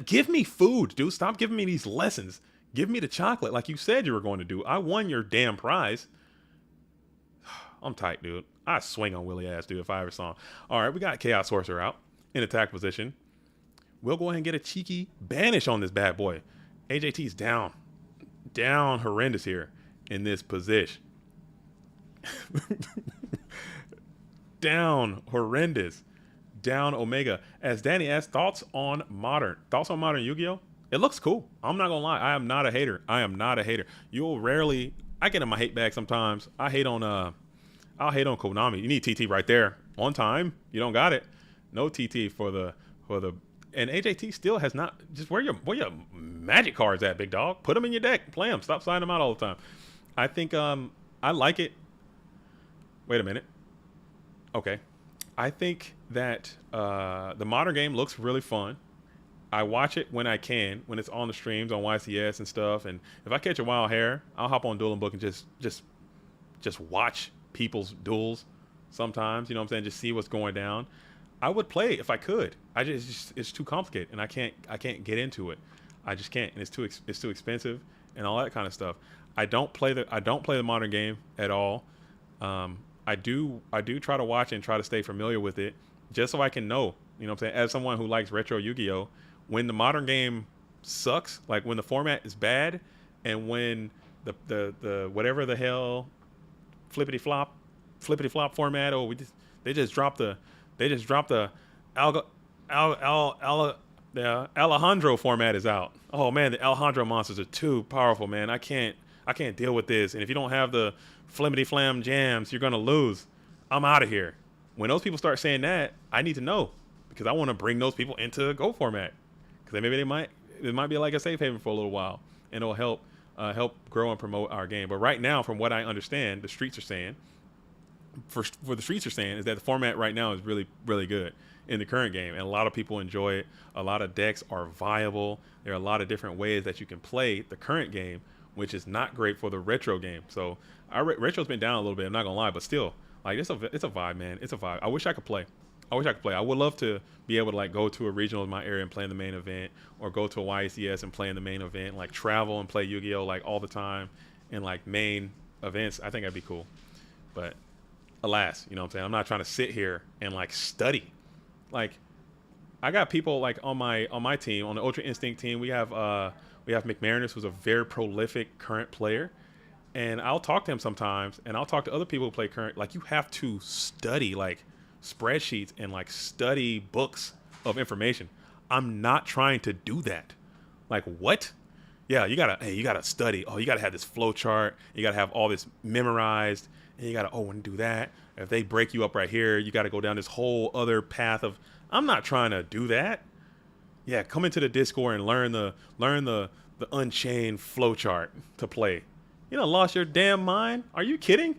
Give me food, dude. Stop giving me these lessons. Give me the chocolate like you said you were going to do. I won your damn prize. I'm tight, dude. I swing on Willie ass, dude, if I ever saw him. All right, we got Chaos Sorcerer out in attack position. We'll go ahead and get a cheeky banish on this bad boy. AJT's down. Down horrendous here in this position. Down horrendous. Down Omega. As Danny asked, thoughts on modern Yu-Gi-Oh? It looks cool. I'm not gonna lie. I am not a hater. You'll rarely. I get in my hate bag sometimes. I'll hate on Konami. You need TT right there on time. You don't got it. No TT for the. And AJT still has not. Just where your magic cards at, big dog. Put them in your deck. Play them. Stop signing them out all the time. I think I like it. Wait a minute. Okay. I think that the modern game looks really fun. I watch it when I can, when it's on the streams on YCS and stuff. And if I catch a wild hair, I'll hop on Dueling Book and just watch people's duels sometimes. You know what I'm saying? Just see what's going down. I would play if I could. It's too complicated and I can't get into it. I just can't, and it's too expensive and all that kind of stuff. I don't play the modern game at all. I do try to watch and try to stay familiar with it just so I can know, you know what I'm saying, as someone who likes retro Yu-Gi-Oh, when the modern game sucks, like when the format is bad and when the whatever the hell flippity flop format, they just dropped the Alejandro format is out. Oh man, the Alejandro monsters are too powerful, man. I can't deal with this. And if you don't have the flimmity flam jams, you're gonna lose. I'm out of here. When those people start saying that, I need to know because I want to bring those people into Go format because maybe it might be like a safe haven for a little while and it'll help grow and promote our game. But right now, from what I understand, the streets are saying is that the format right now is really, really good in the current game, and a lot of people enjoy it. A lot of decks are viable. There are a lot of different ways that you can play the current game, which is not great for the retro game. So retro's been down a little bit, I'm not gonna lie, but still, like it's a vibe, man. It's a vibe. I wish I could play. I would love to be able to like go to a regional in my area and play in the main event, or go to a YCS and play in the main event, like travel and play Yu-Gi-Oh like all the time in like main events. I think that'd be cool. But alas, you know what I'm saying? I'm not trying to sit here and like study. Like I got people like on my team, on the Ultra Instinct team, we have McMarinus, who's a very prolific current player. And I'll talk to him sometimes, and I'll talk to other people who play current. Like you have to study like spreadsheets and like study books of information. I'm not trying to do that. Like what? Yeah, you gotta study. Oh, you gotta have this flow chart. You gotta have all this memorized, and you gotta when to do that. If they break you up right here, you gotta go down this whole other path of. I'm not trying to do that. Yeah, come into the Discord and learn the Unchained flow chart to play. You know, lost your damn mind? Are you kidding?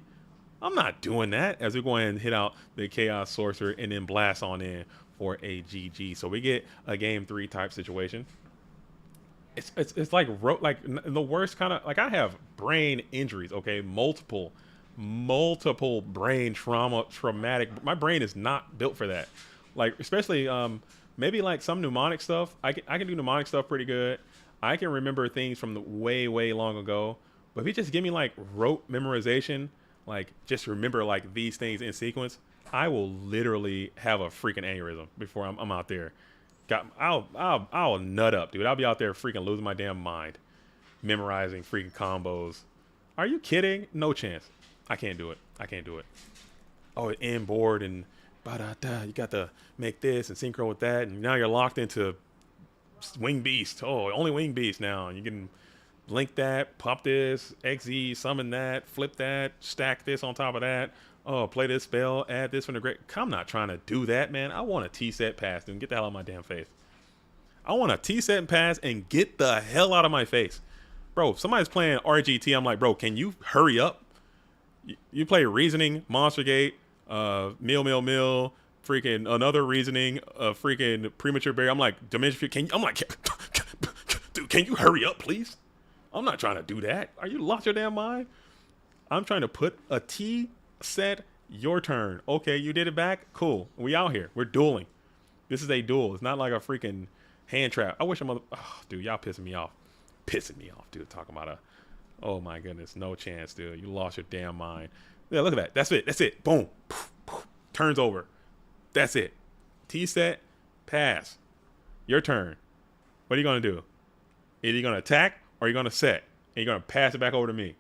I'm not doing that. As we go ahead and hit out the Chaos Sorcerer and then blast on in for a GG. So we get a game 3 type situation. It's like the worst kind of, like I have brain injuries, okay? Multiple brain traumatic. My brain is not built for that. Like especially maybe like some mnemonic stuff. I can do mnemonic stuff pretty good. I can remember things from the way long ago. But if you just give me like rote memorization, like just remember like these things in sequence, I will literally have a freaking aneurysm before I'm out there. I'll nut up, dude. I'll be out there freaking losing my damn mind, memorizing freaking combos. Are you kidding? No chance. I can't do it. Oh, inboard and you got to make this and synchro with that, and now you're locked into Wing Beast. Oh, only Wing Beast now. And you can link that, pop this, XZ, summon that, flip that, stack this on top of that. Oh, play this spell, add this from the great. I'm not trying to do that, man. I want a T-set pass and get the hell out of my damn face. I want a T-set and pass and get the hell out of my face. Bro, if somebody's playing RGT, I'm like, bro, can you hurry up? You play Reasoning, Monster Gate, Mill, freaking another Reasoning, freaking Premature Berry. I'm like, Dimension, dude, can you hurry up, please? I'm not trying to do that. Are you lost your damn mind? I'm trying to put a T set, your turn. Okay, you did it back? Cool. We out here. We're dueling. This is a duel. It's not like a freaking hand trap. I wish dude, y'all pissing me off. Dude. Talking about oh my goodness. No chance, dude. You lost your damn mind. Yeah, look at that. That's it. Boom. Turns over. That's it. T set, pass. Your turn. What are you going to do? Either you're going to attack or you're going to set. And you're going to pass it back over to me.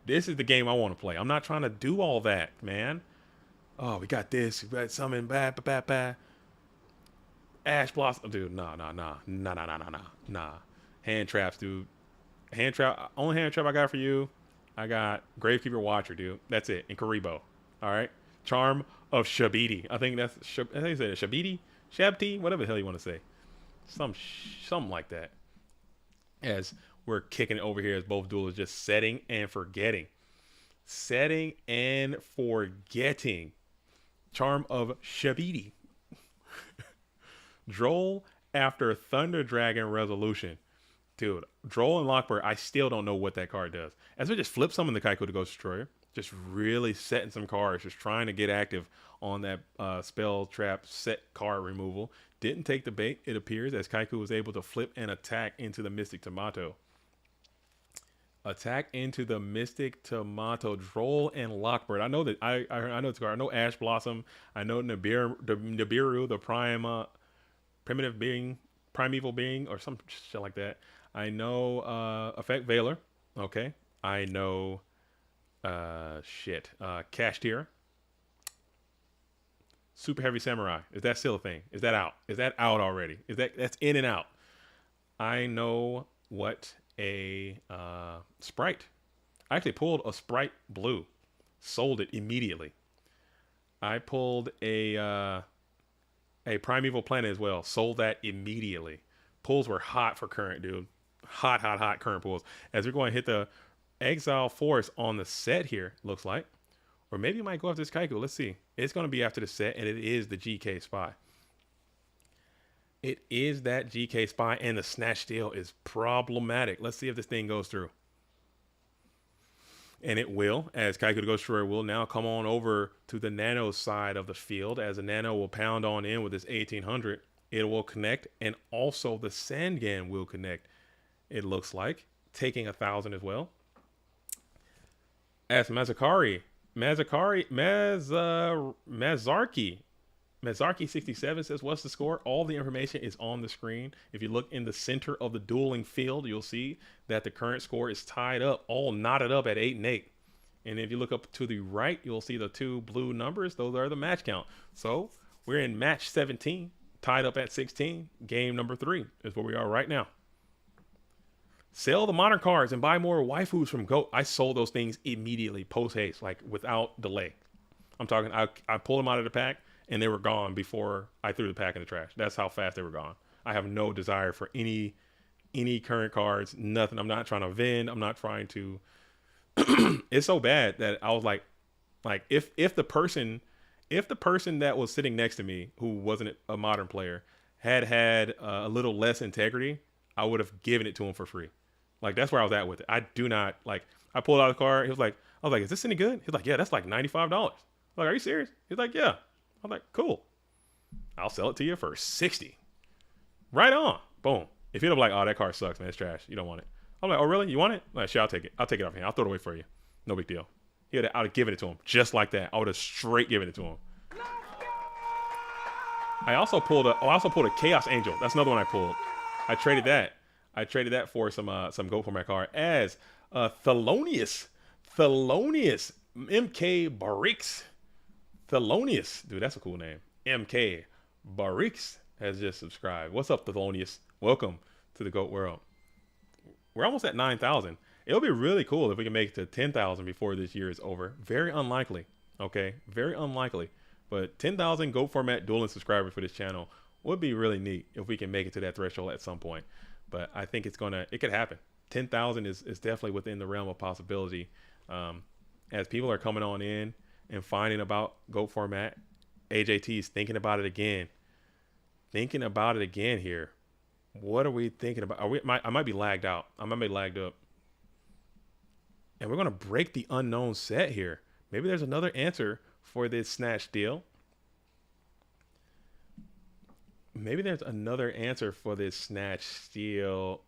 This is the game I want to play. I'm not trying to do all that, man. Oh, we got this. We got something. Ash Blossom. Dude, nah. Hand traps, dude. Hand trap. Only hand trap I got for you. I got Gravekeeper Watcher, dude. That's it. And Karibo. All right. Charm of Shabiti. I think that's. I think you said Shabiti, Shabti, whatever the hell you want to say. Something like that. As we're kicking it over here, as both duels just setting and forgetting. Setting and forgetting. Charm of Shabiti. Droll after Thunder Dragon Resolution. Dude, Droll and Lockbird, I still don't know what that card does. As we just flip some in the Kaiku to Ghost Destroyer, just really setting some cards, just trying to get active on that spell trap set card removal. Didn't take the bait, it appears, as Kaiku was able to flip and attack into the Mystic Tomato. Attack into the Mystic Tomato, Droll and Lockbird. I know that I know this card. I know Ash Blossom. I know Nibiru, the primitive being, primeval being, or some shit like that. I know Effect Veiler. Okay. I know Kashtira. Super Heavy Samurai. Is that still a thing? Is that out? Is that out already? That's in and out? I know what a Sprite. I actually pulled a Sprite Blue. Sold it immediately. I pulled a Primeval Planet as well. Sold that immediately. Pulls were hot for current, dude. Hot current pulls. As we're going to hit the Exile Force on the set here, looks like. Or maybe it might go after this Kaiku. Let's see. It's going to be after the set, and it is the GK Spy. It is that GK Spy, and the Snatch Steal is problematic. Let's see if this thing goes through. And it will, as Kaiku the Ghost Destroyer will now come on over to the Nano side of the field, as the Nano will pound on in with this 1800. It will connect, and also the Sangan will connect, it looks like, taking 1,000 as well. As Mazarki 67 says, what's the score? All the information is on the screen. If you look in the center of the dueling field, you'll see that the current score is tied up, all knotted up at 8-8. And if you look up to the right, you'll see the two blue numbers. Those are the match count. So we're in match 17, tied up at 16. Game number 3 is where we are right now. Sell the modern cards and buy more waifus from GOAT. I sold those things immediately, post haste, like without delay. I'm talking, I pulled them out of the pack and they were gone before I threw the pack in the trash. That's how fast they were gone. I have no desire for any current cards, nothing. I'm not trying to vend. I'm not trying to. It's so bad that I was like if the person that was sitting next to me, who wasn't a modern player, had a little less integrity, I would have given it to him for free. Like, that's where I was at with it. I do not, like, I pulled out the card. He was like, I was like, is this any good? He's like, yeah, that's like $95. I'm like, are you serious? He's like, yeah. I'm like, cool. I'll sell it to you for 60. Right on. Boom. If you'd have like, oh, that card sucks, man, it's trash, you don't want it. I'm like, oh, really? You want it? I'm like, sure, I'll take it. I'll take it off here. I'll throw it away for you. No big deal. I would have given it to him just like that. I would have straight given it to him. I also pulled a Chaos Angel. That's another one I pulled. I traded that for some Go for my card as Thelonious MK Barix. Thelonious, dude, that's a cool name. MK Barix has just subscribed. What's up, Thelonious? Welcome to the GOAT world. We're almost at 9,000. It'll be really cool if we can make it to 10,000 before this year is over. Very unlikely. Okay, very unlikely. But 10,000 GOAT format dueling subscribers for this channel would be really neat if we can make it to that threshold at some point. But I think it could happen. 10,000 is definitely within the realm of possibility. As people are coming on in and finding about GOAT format, AJT is thinking about it again. Thinking about it again here. What are we thinking about? I might be lagged out. I might be lagged up. And we're going to break the unknown set here. Maybe there's another answer for this Snatch Deal. Maybe there's another answer for this Snatch Steal,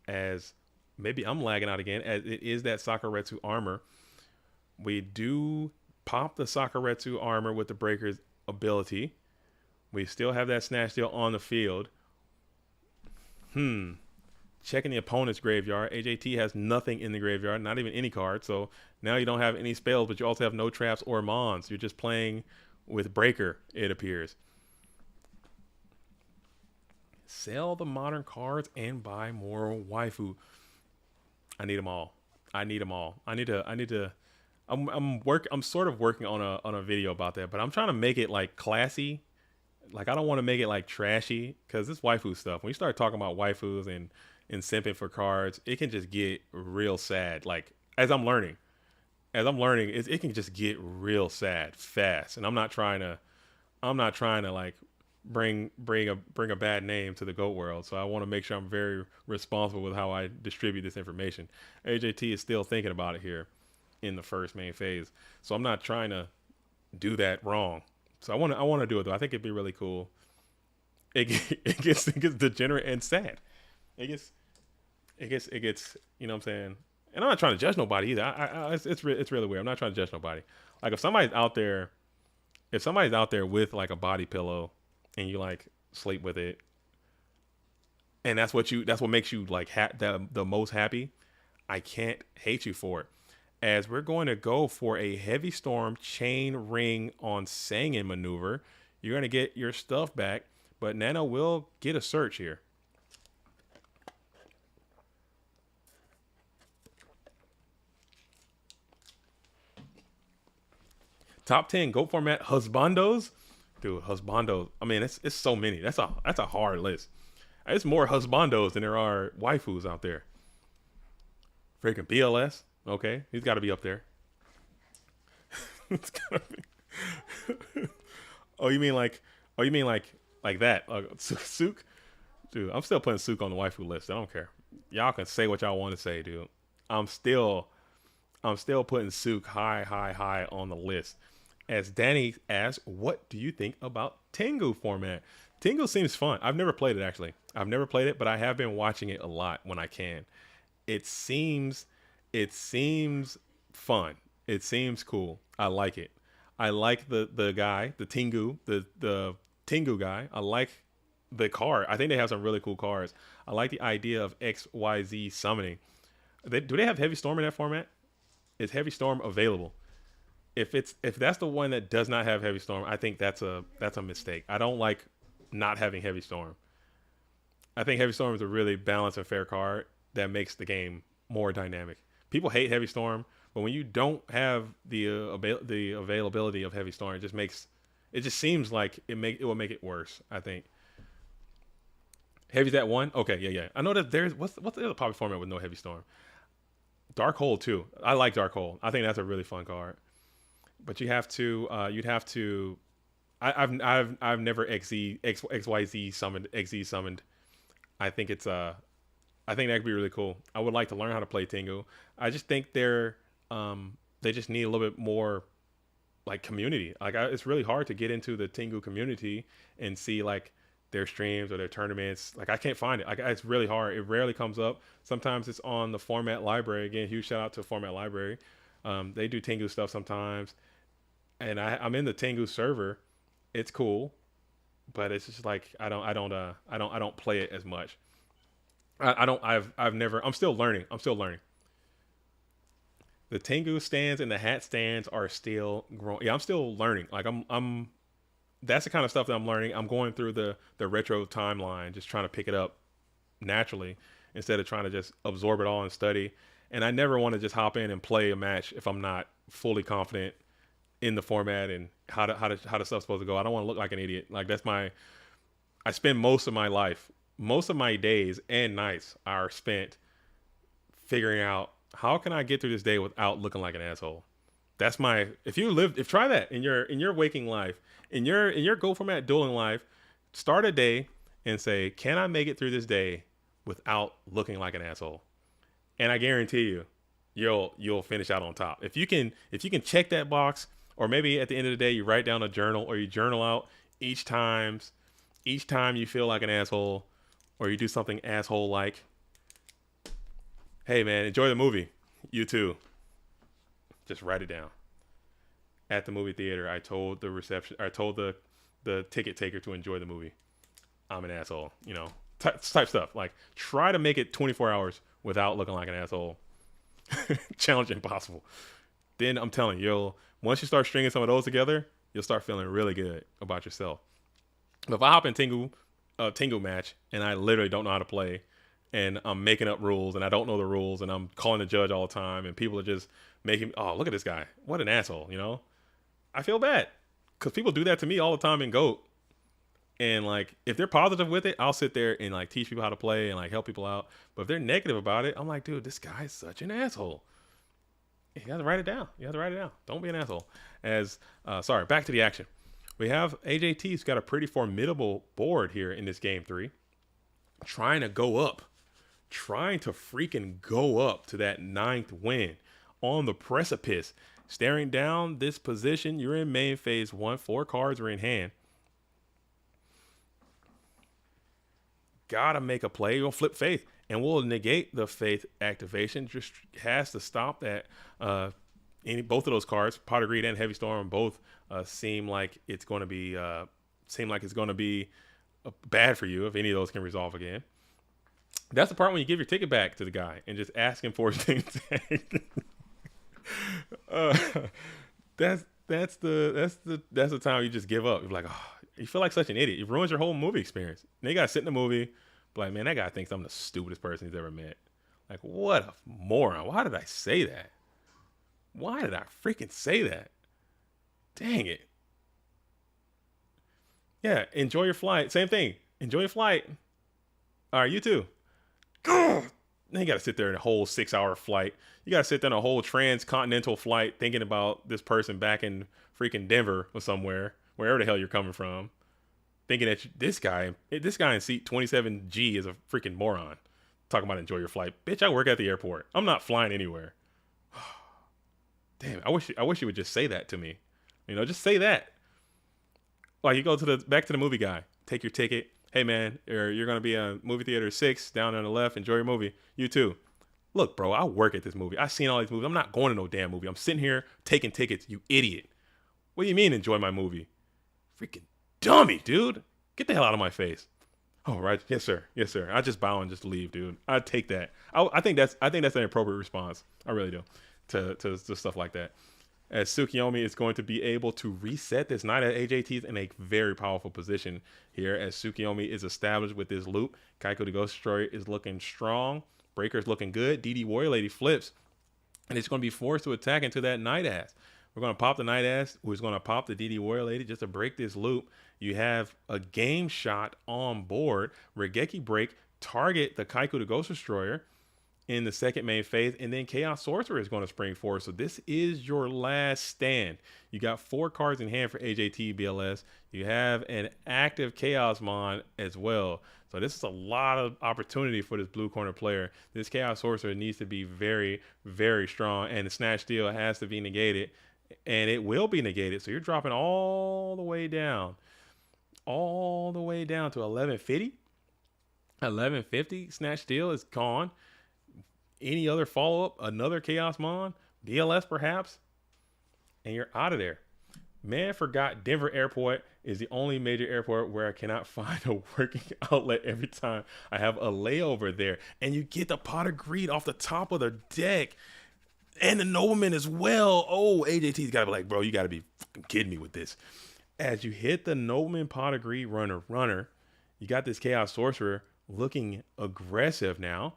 as maybe I'm lagging out again, as it is that Sakuretsu armor. We do pop the Sakuretsu armor with the Breaker's ability. We still have that Snatch Steal on the field. checking the opponent's graveyard. AJT has nothing in the graveyard, not even any card. So now you don't have any spells, but you also have no traps or mons. You're just playing with Breaker, it appears. Sell the modern cards and buy more waifu. I need them all. I need them all. I need to. I'm sort of working on a video about that, but I'm trying to make it like classy. Like I don't want to make it like trashy because this waifu stuff. When you start talking about waifus and simping for cards, it can just get real sad. Like as I'm learning, it can just get real sad fast. And I'm not trying to like bring a bad name to the GOAT world. So I want to make sure I'm very responsible with how I distribute this information. AJT is still thinking about it here in the first main phase. So I'm not trying to do that wrong. So I want to do it though. I think it'd be really cool. It gets degenerate and sad. It gets you know what I'm saying? And I'm not trying to judge nobody either. It's really weird. I'm not trying to judge nobody. Like if somebody's out there with like a body pillow and you like sleep with it, and that's what makes you like the most happy, I can't hate you for it. As we're going to go for a Heavy Storm Chain Ring on Sangin maneuver, you're going to get your stuff back, but Nano will get a search here. Top 10 GOAT format husbandos. Dude, husbandos. I mean, it's so many. That's a hard list. It's more husbandos than there are waifus out there. Freaking BLS. Okay, he's got to be up there. It's gotta be. You mean like that? Sook? Dude, I'm still putting Sook on the waifu list. I don't care. Y'all can say what y'all want to say, dude. I'm still putting Sook high on the list. As Danny asks, what do you think about Tengu format? Tengu seems fun. I've never played it actually. I've never played it, but I have been watching it a lot when I can. It seems fun. It seems cool. I like it. I like the guy, the Tengu guy. I like the card. I think they have some really cool cards. I like the idea of XYZ summoning. Do they have Heavy Storm in that format? Is Heavy Storm available? If that's the one that does not have Heavy Storm, I think that's a mistake. I don't like not having Heavy Storm. I think Heavy Storm is a really balanced and fair card that makes the game more dynamic. People hate Heavy Storm, but when you don't have the availability of Heavy Storm, it just seems like it will make it worse. I think. Heavy's that one? Okay, yeah. I know that there's what's the other popular format with no Heavy Storm? Dark Hole too. I like Dark Hole. I think that's a really fun card. But you'd have to. I've never XYZ summoned. I think that could be really cool. I would like to learn how to play Tengu. I just think they just need a little bit more like community. Like it's really hard to get into the Tengu community and see like their streams or their tournaments. Like I can't find it. Like it's really hard. It rarely comes up. Sometimes it's on the Format Library. Again, huge shout out to Format Library. They do Tengu stuff sometimes, and I'm in the Tengu server. It's cool, but it's just like I don't play it as much. I'm still learning. The Tengu stands and the hat stands are still growing. Yeah, I'm still learning. Like that's the kind of stuff that I'm learning. I'm going through the retro timeline, just trying to pick it up naturally instead of trying to just absorb it all and study. And I never want to just hop in and play a match if I'm not fully confident in the format and how the stuff's supposed to go. I don't want to look like an idiot. Like I spend most of my days and nights are spent figuring out how can I get through this day without looking like an asshole. That's try that in your waking life, in your GO format dueling life, start a day and say, can I make it through this day without looking like an asshole? And I guarantee you'll finish out on top. If you can check that box, or maybe at the end of the day you write down a journal or you journal out each time you feel like an asshole or you do something asshole like, hey man, enjoy the movie. You too. Just write it down. At the movie theater, I told the ticket taker to enjoy the movie. I'm an asshole, type stuff. Like, try to make it 24 hours without looking like an asshole. Challenge impossible. Then I'm telling you, once you start stringing some of those together, you'll start feeling really good about yourself. But if I hop in Tengu match and I literally don't know how to play, and I'm making up rules and I don't know the rules and I'm calling the judge all the time and people are just making, oh, look at this guy, what an asshole, you know? I feel bad because people do that to me all the time in GOAT. And like, if they're positive with it, I'll sit there and like teach people how to play and like help people out. But if they're negative about it, I'm like, dude, this guy is such an asshole. You got to write it down. Don't be an asshole. Sorry, back to the action. We have AJT's got a pretty formidable board here in this game 3. Trying to freaking go up to that 9th win on the precipice. Staring down this position, you're in main phase 1. 4 cards are in hand. Gotta make a play. You'll flip Faith, and we'll negate the Faith activation. Just has to stop that. Both of those cards, Pot of Greed and Heavy Storm, both seem like it's going to be bad for you if any of those can resolve again. That's the part when you give your ticket back to the guy and just ask him for his thing. That's the time you just give up. You're like, oh, you feel like such an idiot. It ruins your whole movie experience. And you gotta sit in the movie, be like, man, that guy thinks I'm the stupidest person he's ever met. Like, what a moron. Why did I say that? Why did I freaking say that? Dang it. Yeah, enjoy your flight. Same thing. Enjoy your flight. All right, you too. Then you got to sit there in a whole 6-hour flight. You got to sit there in a whole transcontinental flight thinking about this person back in freaking Denver or somewhere, wherever the hell you're coming from, thinking that this guy in seat 27G is a freaking moron. Talking about enjoy your flight. Bitch, I work at the airport. I'm not flying anywhere. Damn, I wish you would just say that to me. You know, just say that. Like, you go back to the movie guy. Take your ticket. Hey, man, you're going to be in movie theater 6 down on the left. Enjoy your movie. You too. Look, bro, I work at this movie. I've seen all these movies. I'm not going to no damn movie. I'm sitting here taking tickets, you idiot. What do you mean enjoy my movie? Freaking dummy, dude. Get the hell out of my face. Oh, right. Yes, sir. Yes, sir. I just bow and just leave, dude. I take that. I think that's an appropriate response. I really do to stuff like that. As Tsukiyomi is going to be able to reset this knight at AJT's in a very powerful position here, as Tsukiyomi is established with this loop. Kaiko the Ghost Destroyer is looking strong. Breaker's looking good. DD Warrior Lady flips, and it's going to be forced to attack into that knight ass. We're going to pop the knight ass, who's going to pop the DD Warrior Lady just to break this loop. You have a game shot on board. Regeki break, target the Kaiko the Ghost Destroyer in the second main phase, and then Chaos Sorcerer is going to spring forward. So this is your last stand. You got 4 cards in hand for AJTBLS. You have an active Chaos Mon as well. So this is a lot of opportunity for this blue corner player. This Chaos Sorcerer needs to be very, very strong, and the Snatch Steal has to be negated, and it will be negated. So you're dropping all the way down to 1150. 1150 Snatch Steal is gone. Any other follow-up, another Chaos Mon, BLS perhaps, and you're out of there. Man forgot Denver Airport is the only major airport where I cannot find a working outlet every time I have a layover there. And you get the Pot of Greed off the top of the deck. And the Nobleman as well. Oh, AJT's got to be like, bro, you got to be fucking kidding me with this. As you hit the Nobleman Pot of Greed runner, you got this Chaos Sorcerer looking aggressive now.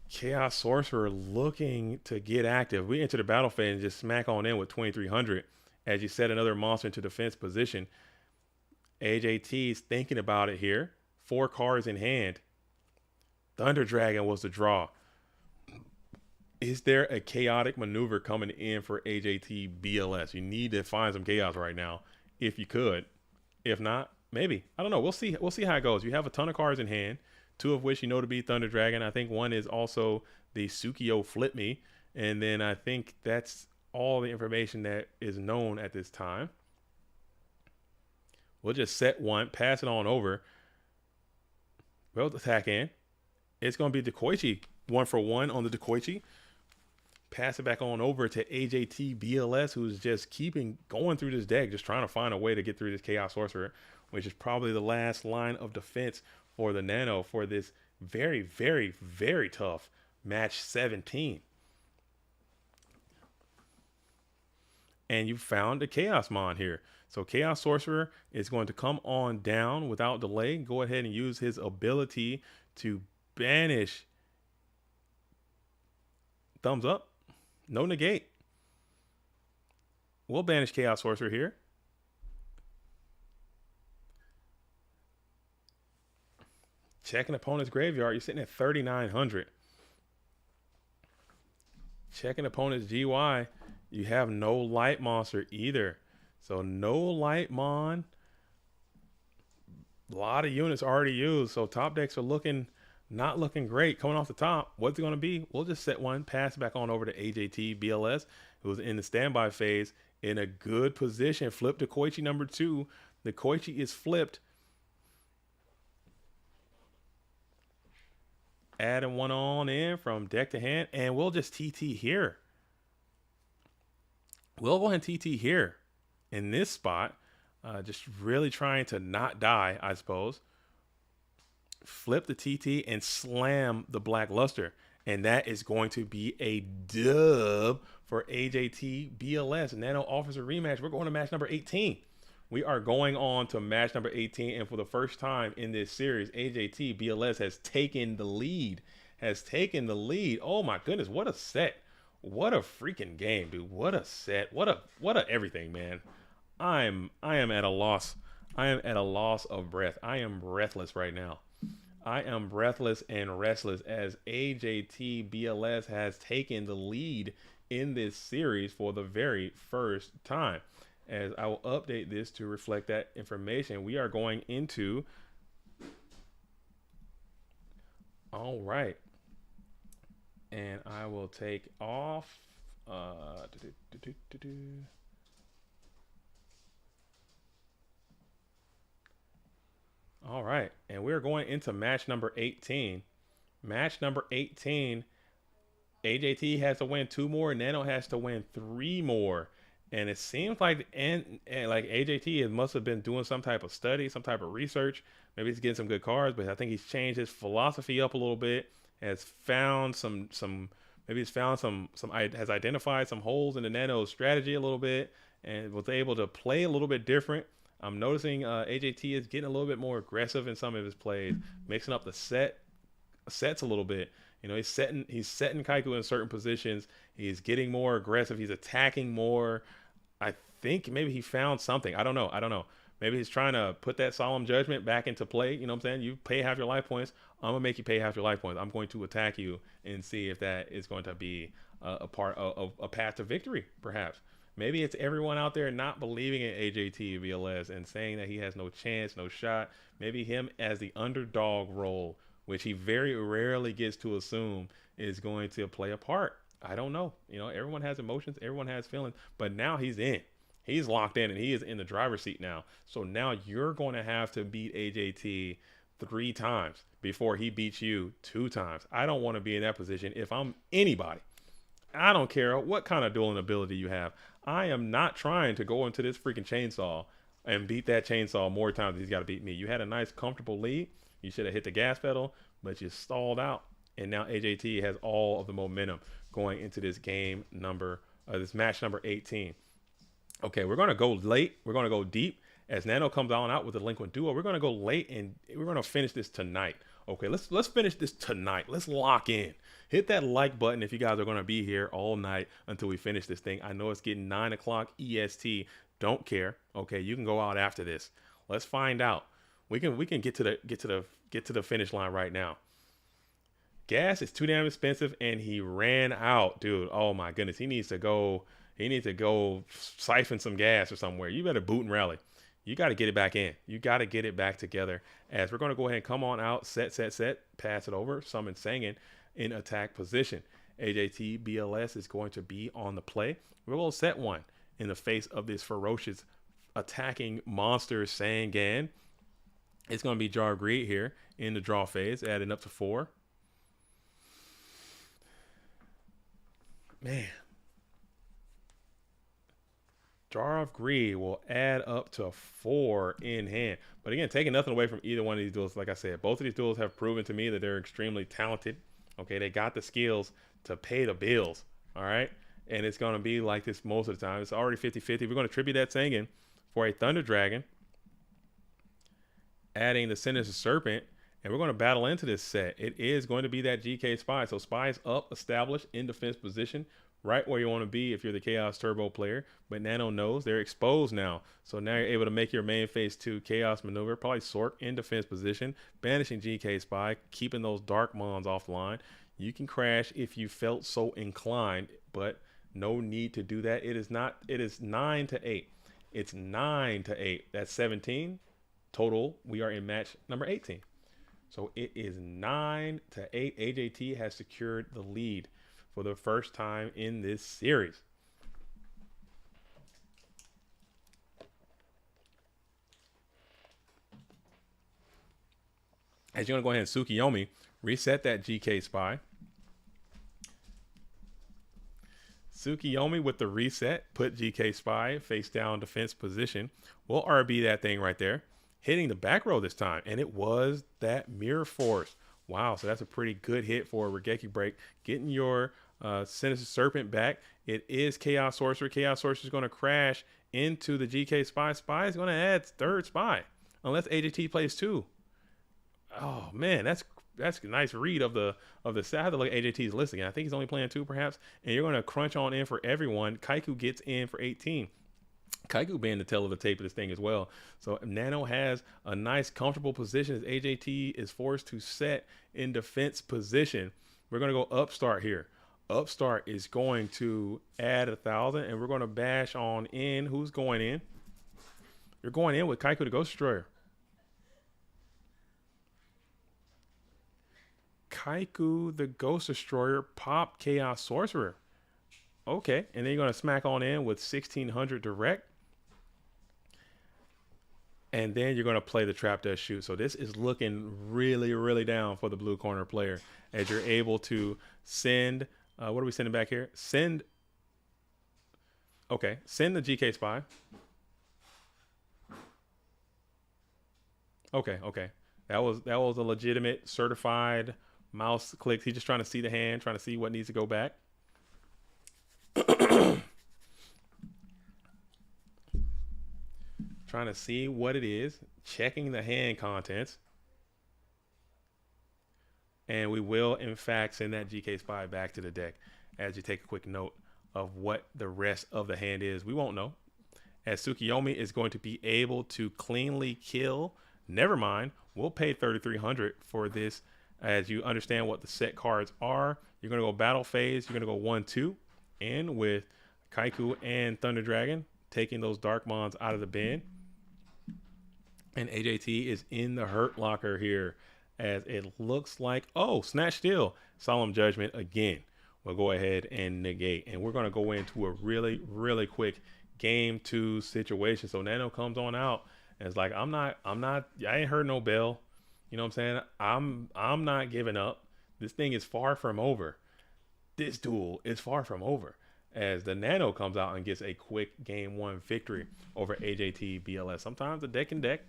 Chaos Sorcerer looking to get active. We enter the battle phase and just smack on in with 2300 as you set another monster into defense position. AJT's thinking about it here. 4 cards in hand. Thunder Dragon was the draw. Is there a chaotic maneuver coming in for AJT BLS? You need to find some chaos right now if you could. If not, maybe. I don't know. We'll see. We'll see how it goes. You have a ton of cards in hand, 2 of which you know to be Thunder Dragon. I think 1 is also the Sukiyo Flip Me. And then I think that's all the information that is known at this time. We'll just set 1, pass it on over. We'll attack in. It's going to be Dekoichi. 1 for 1 on the Dekoichi. Pass it back on over to AJTBLS, who's just keeping going through this deck, just trying to find a way to get through this Chaos Sorcerer, which is probably the last line of defense for the Nano for this very, very, very tough match 17. And you found a Chaos Mon here. So Chaos Sorcerer is going to come on down without delay. Go ahead and use his ability to banish. Thumbs up. No negate. We'll banish Chaos Sorcerer here. Checking opponent's graveyard. You're sitting at 3,900. Checking opponent's GY. You have no light monster either. So no light mon. A lot of units already used. So top decks are not looking great coming off the top. What's it going to be? We'll just set one, pass back on over to AJTBLS, who's in the standby phase in a good position. Flip to Koichi number 2. The Koichi is flipped. Adding one on in from deck to hand, and we'll just TT here. We'll go ahead and TT here in this spot. Just really trying to not die, I suppose. Flip the TT and slam the Black Luster. And that is going to be a dub for AJTBLS. Nano offers a rematch. We're going to match number 18. We are going on to match number 18. And for the first time in this series, AJTBLS has taken the lead. Oh my goodness, what a set. What a freaking game, dude. What a set. What a everything, man. I am at a loss. I am at a loss of breath. I am breathless right now. I am breathless and restless as AJTBLS has taken the lead in this series for the very first time. As I will update this to reflect that information, we are going into... All right. And I will take off... All right, and we're going into match number 18. Match number 18, AJT has to win 2 more, Nano has to win 3 more. And it seems like like AJT must have been doing some type of study, some type of research. Maybe he's getting some good cards, but I think he's changed his philosophy up a little bit. Has found has identified some holes in the Nano strategy a little bit, and was able to play a little bit different. I'm noticing AJT is getting a little bit more aggressive in some of his plays, mixing up the sets a little bit. You know, he's setting Kaiku in certain positions. He's getting more aggressive. He's attacking more. I think maybe he found something. I don't know. Maybe he's trying to put that solemn judgment back into play. You know what I'm saying? You pay half your life points. I'm going to make you pay half your life points. I'm going to attack you and see if that is going to be a part of a path to victory, perhaps. Maybe it's everyone out there not believing in AJTBLS and saying that he has no chance, no shot. Maybe him as the underdog role, which he very rarely gets to assume, is going to play a part. I don't know. You know, everyone has emotions, everyone has feelings, but now he's in. He's locked in and he is in the driver's seat now. So now you're going to have to beat AJT 3 times before he beats you 2 times. I don't want to be in that position if I'm anybody. I don't care what kind of dueling ability you have. I am not trying to go into this freaking chainsaw and beat that chainsaw more times than he's got to beat me. You had a nice, comfortable lead. You should have hit the gas pedal, but you stalled out. And now AJT has all of the momentum going into this this match number 18. Okay, we're going to go late. We're going to go deep. As Nano comes on out with the Delinquent Duo, we're going to go late and we're going to finish this tonight. Okay, let's finish this tonight. Let's lock in. Hit that like button if you guys are going to be here all night until we finish this thing. I know it's getting 9 o'clock EST. Don't care. Okay, you can go out after this. Let's find out. We can get to the finish line right now. Gas is too damn expensive, and he ran out, dude. Oh my goodness, he needs to go siphon some gas or somewhere. You better boot and rally. You got to get it back in. You got to get it back together. As we're going to go ahead and come on out, set, pass it over, summon Sangan in attack position. AJTBLS is going to be on the play. We're going to set one in the face of this ferocious attacking monster Sangan. It's going to be Jar Greed here in the draw phase, adding up to 4. Man. Jar of Greed will add up to 4 in hand. But again, taking nothing away from either one of these duels. Like I said, both of these duels have proven to me that they're extremely talented. Okay, they got the skills to pay the bills. All right. And it's going to be like this most of the time. It's already 50-50. We're going to tribute that Sangan for a Thunder Dragon, adding the Sinister Serpent, and we're going to battle into this set. It is going to be that GK Spy. So Spy is up, established in defense position, right where you want to be if you're the Chaos Turbo player. But Nano knows they're exposed now. So now you're able to make your main phase 2 Chaos Maneuver, probably Sork in defense position, banishing GK Spy, keeping those Dark Mons off the line. You can crash if you felt so inclined, but no need to do that. It is 9-8. It's 9-8. That's 17 total. We are in match number 18. So it is 9-8. AJT has secured the lead for the first time in this series. As you're going to go ahead and Tsukiyomi, reset that GK Spy. Tsukiyomi with the reset, put GK Spy face down defense position. We'll RB that thing right there, hitting the back row this time, and it was that Mirror Force. Wow, so that's a pretty good hit for a Regeki break. Getting your Sinister Serpent back. It is Chaos Sorcerer. Chaos Sorcerer is going to crash into the GK Spy. Spy is going to add third Spy, unless AJT plays 2. Oh man, that's a nice read of the set. I have to look at AJT's list again. I think he's only playing 2 perhaps. And you're going to crunch on in for everyone. Kaiku gets in for 18. Kaiku being the tail of the tape of this thing as well. So Nano has a nice comfortable position as AJT is forced to set in defense position. We're going to go Upstart here. Upstart is going to add 1,000 and we're going to bash on in. Who's going in? You're going in with Kaiku the Ghost Destroyer. Kaiku the Ghost Destroyer, pop Chaos Sorcerer. Okay, and then you're going to smack on in with 1,600 direct. And then you're going to play the Trap Death Shoot. So this is looking really, really down for the blue corner player as you're able to send, what are we sending back here? Send the GK Spy. Okay. That was a legitimate certified mouse click. He's just trying to see the hand, trying to see what needs to go back. Trying to see what it is, checking the hand contents. And we will, in fact, send that GK Spy back to the deck as you take a quick note of what the rest of the hand is. We won't know. As Tsukiyomi is going to be able to cleanly kill. Never mind. We'll pay 3,300 for this. As you understand what the set cards are, you're going to go battle phase. You're going to go 1-2 in with Kaiku and Thunder Dragon, taking those Dark Mons out of the bin. And AJT is in the hurt locker here as it looks like, oh, Snatch Steal, Solemn Judgment again. We'll go ahead and negate. And we're going to go into a really, really quick game 2 situation. So Nano comes on out and it's like, I ain't heard no bell. You know what I'm saying? I'm not giving up. This thing is far from over. This duel is far from over. As the Nano comes out and gets a quick game 1 victory over AJTBLS. Sometimes the deck and deck.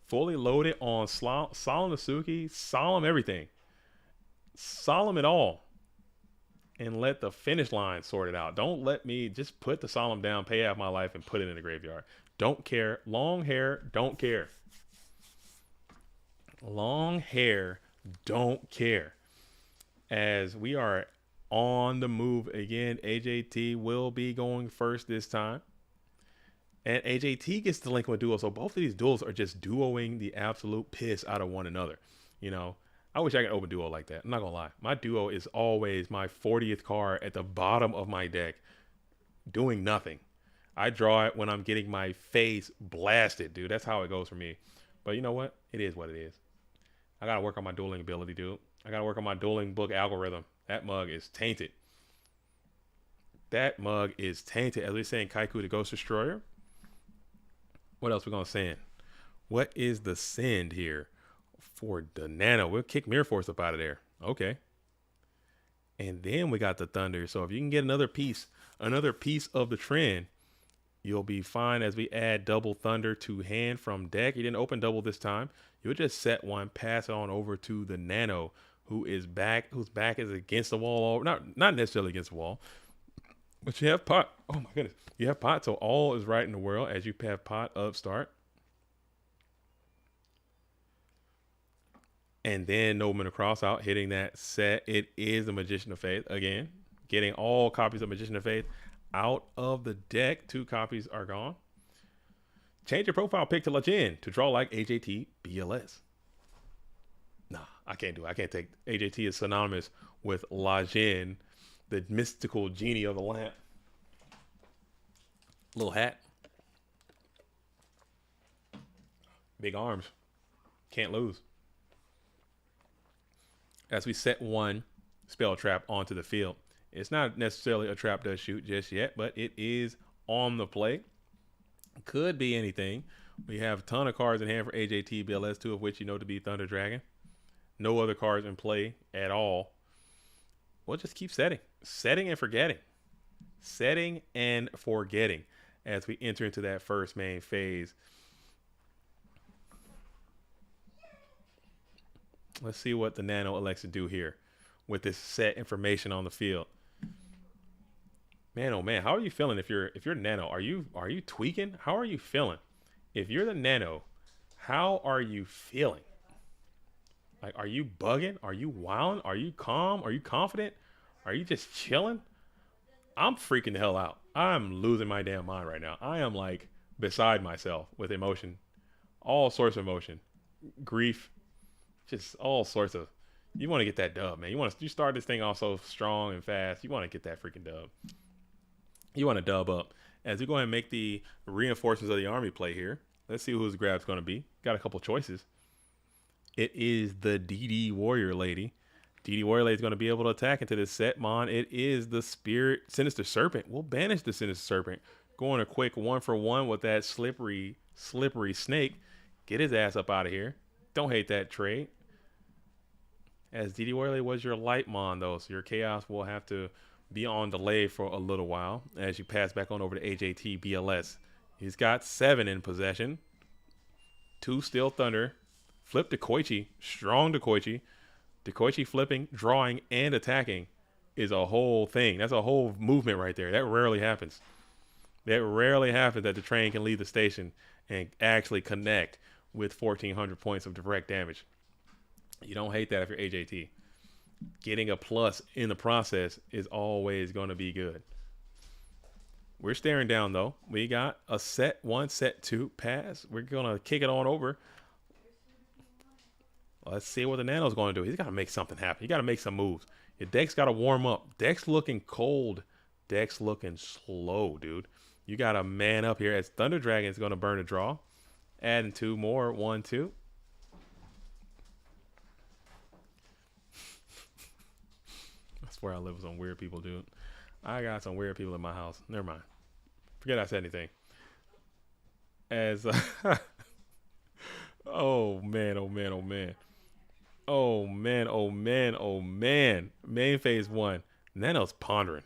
Fully loaded on Solemn Nasuki, Solemn everything. Solemn it all. And let the finish line sort it out. Don't let me just put the Solemn down, pay out my life, and put it in the graveyard. Don't care. Long hair, don't care. Long hair, don't care. As we are on the move again, AJT will be going first this time. And AJT gets the link with duo. So both of these duels are just duoing the absolute piss out of one another. You know, I wish I could open duo like that. I'm not going to lie. My duo is always my 40th card at the bottom of my deck doing nothing. I draw it when I'm getting my face blasted, dude. That's how it goes for me. But you know what? It is what it is. I got to work on my dueling ability, dude. I got to work on my dueling book algorithm. That mug is tainted. That mug is tainted. As we're saying, Kaiku the Ghost Destroyer. What else we going to send? What is the send here for the Nano? We'll kick Mirror Force up out of there. Okay. And then we got the Thunder. So if you can get another piece of the trend, you'll be fine as we add double Thunder to hand from deck. You didn't open double this time. You'll just set one, pass it on over to the Nano, whose back is against the wall. Not necessarily against the wall, but you have pot. Oh my goodness. You have pot, so all is right in the world as you have pot up start. And then Nobleman across out, hitting that set. It is the Magician of Faith. Again, getting all copies of Magician of Faith out of the deck. 2 copies are gone. Change your profile pic to Legend to draw like AJTBLS. Nah, I can't do it. I can't take AJT is synonymous with Legend, the mystical genie of the lamp. Little hat. Big arms. Can't lose. As we set one spell trap onto the field. It's not necessarily a trap does shoot just yet, but it is on the play. Could be anything. We have a ton of cards in hand for AJTBLS, 2 of which you know to be Thunder Dragon. No other cards in play at all. We'll just keep setting. Setting and forgetting. Setting and forgetting as we enter into that first main phase. Let's see what the Nano elects to do here with this set information on the field. Man, oh man, how are you feeling if you're Nano? Are you tweaking? How are you feeling? If you're the Nano, how are you feeling? Like, are you bugging? Are you wilding? Are you calm? Are you confident? Are you just chilling? I'm freaking the hell out. I'm losing my damn mind right now. I am like beside myself with emotion, all sorts of emotion, grief. Just all sorts of. You want to get that dub, man. You start this thing off so strong and fast. You want to get that freaking dub. You want to dub up. As we go ahead and make the reinforcements of the army play here. Let's see who his grab's going to be. Got a couple choices. It is the DD Warrior Lady. DD Warrior Lady is going to be able to attack into this set, Mon. It is the Spirit Sinister Serpent. We'll banish the Sinister Serpent. Going a quick 1-for-1 with that slippery snake. Get his ass up out of here. Don't hate that trade. As DD Warley was your light mon, though, so your chaos will have to be on delay for a little while as you pass back on over to AJTBLS. He's got 7 in possession. 2 Steel Thunder. Flip to Koichi. Strong to Koichi. Koichi flipping, drawing, and attacking is a whole thing. That's a whole movement right there. That rarely happens. That rarely happens that the train can leave the station and actually connect with 1,400 points of direct damage. You don't hate that if you're AJT. Getting a plus in the process is always going to be good. We're staring down, though. We got a set 1, set 2 pass. We're going to kick it on over. Let's see what the Nano's going to do. He's got to make something happen. You got to make some moves. Your deck's got to warm up. Deck's looking cold. Deck's looking slow, dude. You got to man up here as Thunder Dragon is going to burn a draw. Adding 2 more. 1, 2. I swear I live with some weird people, dude. I got some weird people in my house. Never mind. Forget I said anything. As oh man, oh man, oh man. Oh man, oh man, oh man. Main phase 1. Nano's pondering.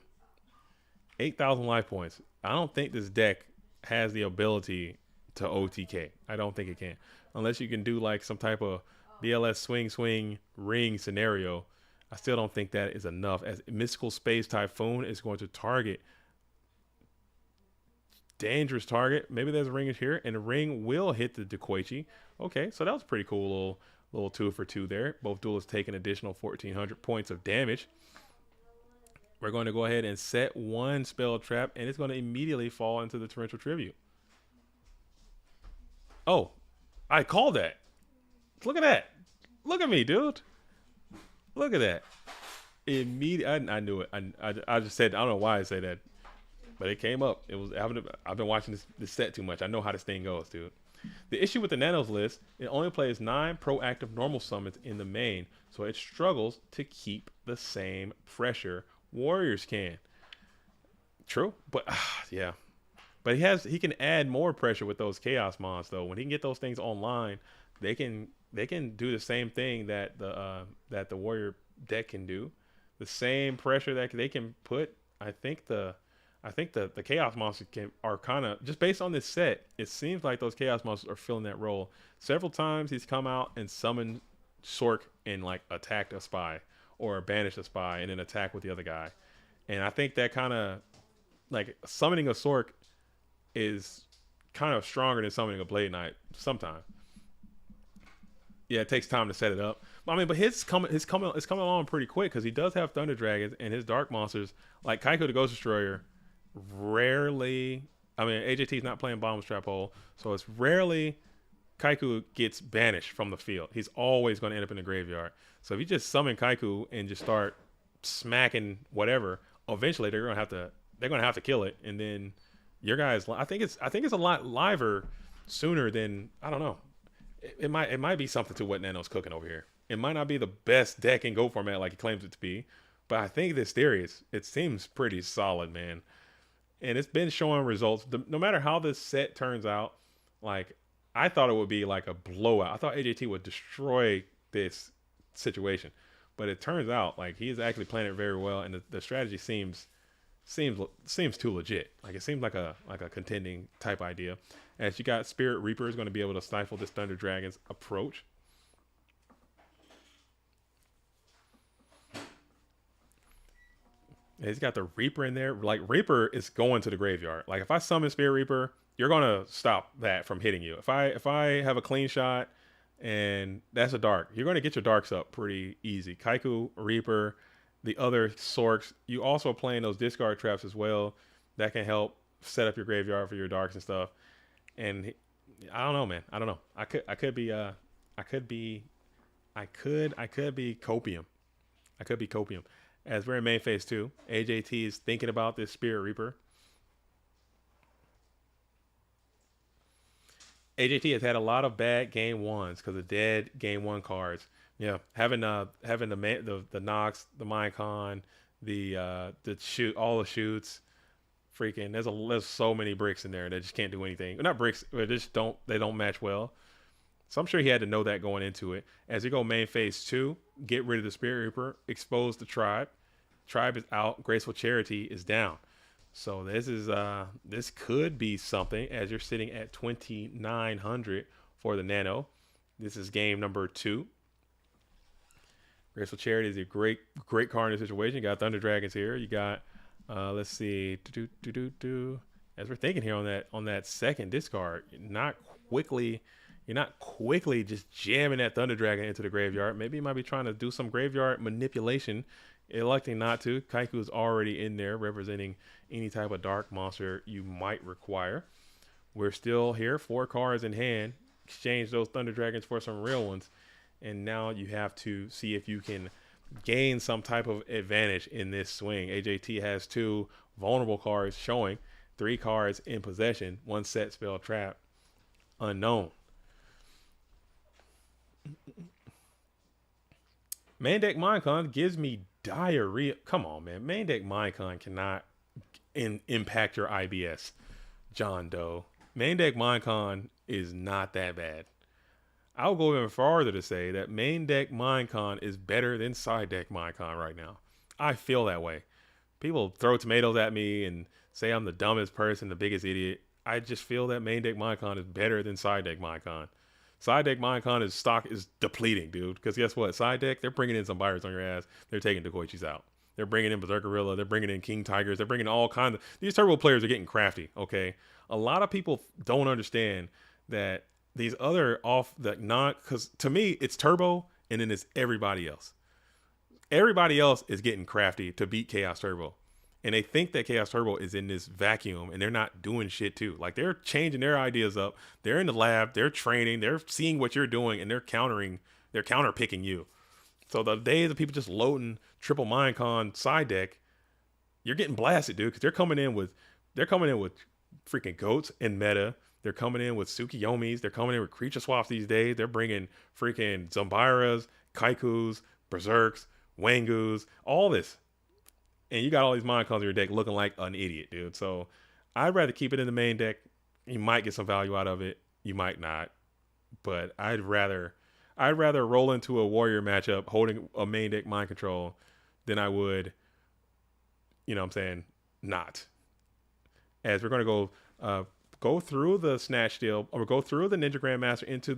8,000 life points. I don't think this deck has the ability to OTK. I don't think it can. Unless you can do like some type of BLS swing ring scenario. I still don't think that is enough, as Mystical Space Typhoon is going to target dangerous target. Maybe there's a ring here, and the ring will hit the Koichi. Okay, so that was a pretty cool little 2 for 2 there. Both duelists take an additional 1,400 points of damage. We're going to go ahead and set 1 spell trap, and it's going to immediately fall into the Torrential Tribute. Oh, I called that. Look at that. Look at me, dude. Look at that. I knew it. I just said, I don't know why I say that, but it came up. It was I've been watching this set too much. I know how this thing goes, dude. The issue with the Nanos list, it only plays 9 proactive normal summons in the main, so it struggles to keep the same pressure Warriors can. True, but yeah. But he can add more pressure with those Chaos Mons, though. When he can get those things online, they can do the same thing that the Warrior deck can do. the same pressure that they can put. I think the Chaos Monsters are kind of just based on this set. It seems like those Chaos Monsters are filling that role. Several times he's come out and summoned Sork and like attacked a spy or banished a spy and then attack with the other guy. And I think that kind of like summoning a Sork is kind of stronger than summoning a Blade Knight sometimes. Yeah, it takes time to set it up. I mean, but it's coming along pretty quick because he does have Thunder Dragons and his Dark Monsters like Kaiko the Ghost Destroyer. Rarely, I mean, AJT's not playing Bomb Trap Hole, so it's rarely Kaiku gets banished from the field. He's always going to end up in the graveyard. So if you just summon Kaiku and just start smacking whatever, eventually they're going to have to kill it, and then your guys. I think it's a lot liver sooner than I don't know. It might be something to what Nano's cooking over here. It might not be the best deck in Go format like he claims it to be, but I think this theory it seems pretty solid, man. And it's been showing results. No matter how this set turns out, like I thought it would be like a blowout. I thought AJT would destroy this situation, but it turns out like he is actually playing it very well, and the strategy seems too legit. Like it seems like a contending type idea. As you got Spirit Reaper is going to be able to stifle this Thunder Dragon's approach. And he's got the Reaper in there. Like Reaper is going to the graveyard. Like if I summon Spirit Reaper, you're gonna stop that from hitting you. If I have a clean shot and that's a dark, you're gonna get your darks up pretty easy. Kaiku, Reaper, the other Sorks. You also playing those discard traps as well. That can help set up your graveyard for your darks and stuff. And I don't know, man. I don't know. I could be copium. I could be copium. As we're in main phase 2, AJT is thinking about this Spirit Reaper. AJT has had a lot of bad game ones because of dead game 1 cards. Yeah, having the Nox, the Minecon, the shoot, all the shoots. Freaking, there's so many bricks in there that just can't do anything. Not bricks, but they don't match well. So I'm sure he had to know that going into it. As you go main phase 2, get rid of the Spirit Reaper, expose the Tribe. Tribe is out. Graceful Charity is down. So this could be something as you're sitting at 2,900 for the Nano. This is game number 2. Graceful Charity is a great card in this situation. You got Thunder Dragons here. You got let's see. As we're thinking here on that second discard, you're not quickly just jamming that Thunder Dragon into the graveyard. Maybe you might be trying to do some graveyard manipulation, electing not to. Kaiku is already in there representing any type of dark monster you might require. We're still here, 4 cards in hand. Exchange those Thunder Dragons for some real ones, and now you have to see if you can gain some type of advantage in this swing. AJT has 2 vulnerable cards showing, 3 cards in possession, 1 set spell trap unknown. Main deck Minecon gives me diarrhea. Come on, man. Main deck Minecon cannot impact your IBS, John Doe. Main deck Minecon is not that bad. I'll go even farther to say that main deck Minecon is better than side deck Minecon right now. I feel that way. People throw tomatoes at me and say I'm the dumbest person, the biggest idiot. I just feel that main deck Minecon is better than side deck Minecon. Side deck Minecon stock is depleting, dude. Because guess what? Side deck, they're bringing in some buyers on your ass. They're taking Dekoichis out. They're bringing in Berserker Gorilla. They're bringing in King Tigers. They're bringing all kinds of... These turbo players are getting crafty, okay? A lot of people don't understand that these other because to me, it's Turbo, and then it's everybody else. Everybody else is getting crafty to beat Chaos Turbo. And they think that Chaos Turbo is in this vacuum, and they're not doing shit too. Like, they're changing their ideas up. They're in the lab. They're training. They're seeing what you're doing, and they're counter picking you. So the days of people just loading triple Minecon side deck, you're getting blasted, dude, because they're coming in with freaking goats and meta. They're coming in with Tsukiyomis. They're coming in with creature swaps these days. They're bringing freaking Zombiras, Kaikus, Berserks, Wangus, all this. And you got all these Minecons in your deck looking like an idiot, dude. So I'd rather keep it in the main deck. You might get some value out of it. You might not. But I'd rather roll into a warrior matchup holding a main deck mind control than I would, you know what I'm saying, not. As we're going to go through the Snatch Steal, or go through the Ninja Grandmaster into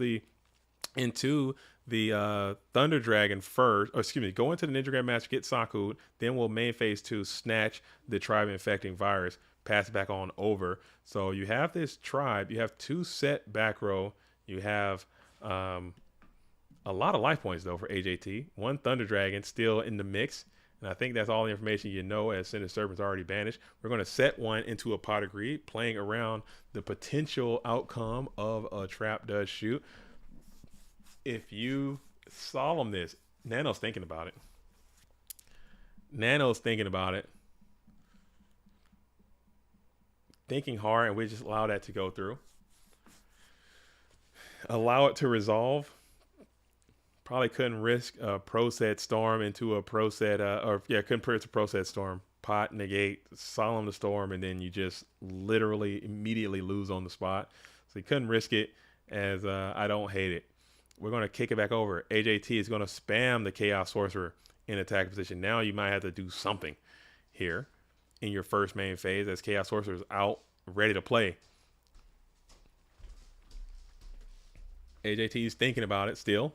the Thunder Dragon first, or excuse me, go into the Ninja Grandmaster, get Saku'd, then we'll main phase 2, snatch the Tribe Infecting Virus, pass it back on over. So you have this Tribe, you have 2 set back row, you have a lot of life points though for AJT, 1 Thunder Dragon still in the mix, and I think that's all the information you know, as Cinder Serpent's already banished. We're going to set 1 into a Pot of Greed, playing around the potential outcome of a trap does shoot. If you solemn this, Nano's thinking about it. Nano's thinking about it. Thinking hard, and we just allow that to go through. Allow it to resolve. Probably couldn't risk a Pro Set Storm into a Pro Set, couldn't put it to Pro Set Storm. Pot, negate, solemn the Storm, and then you just literally immediately lose on the spot. So you couldn't risk it, as I don't hate it. We're going to kick it back over. AJT is going to spam the Chaos Sorcerer in attack position. Now you might have to do something here in your first main phase, as Chaos Sorcerer is out, ready to play. AJT is thinking about it still.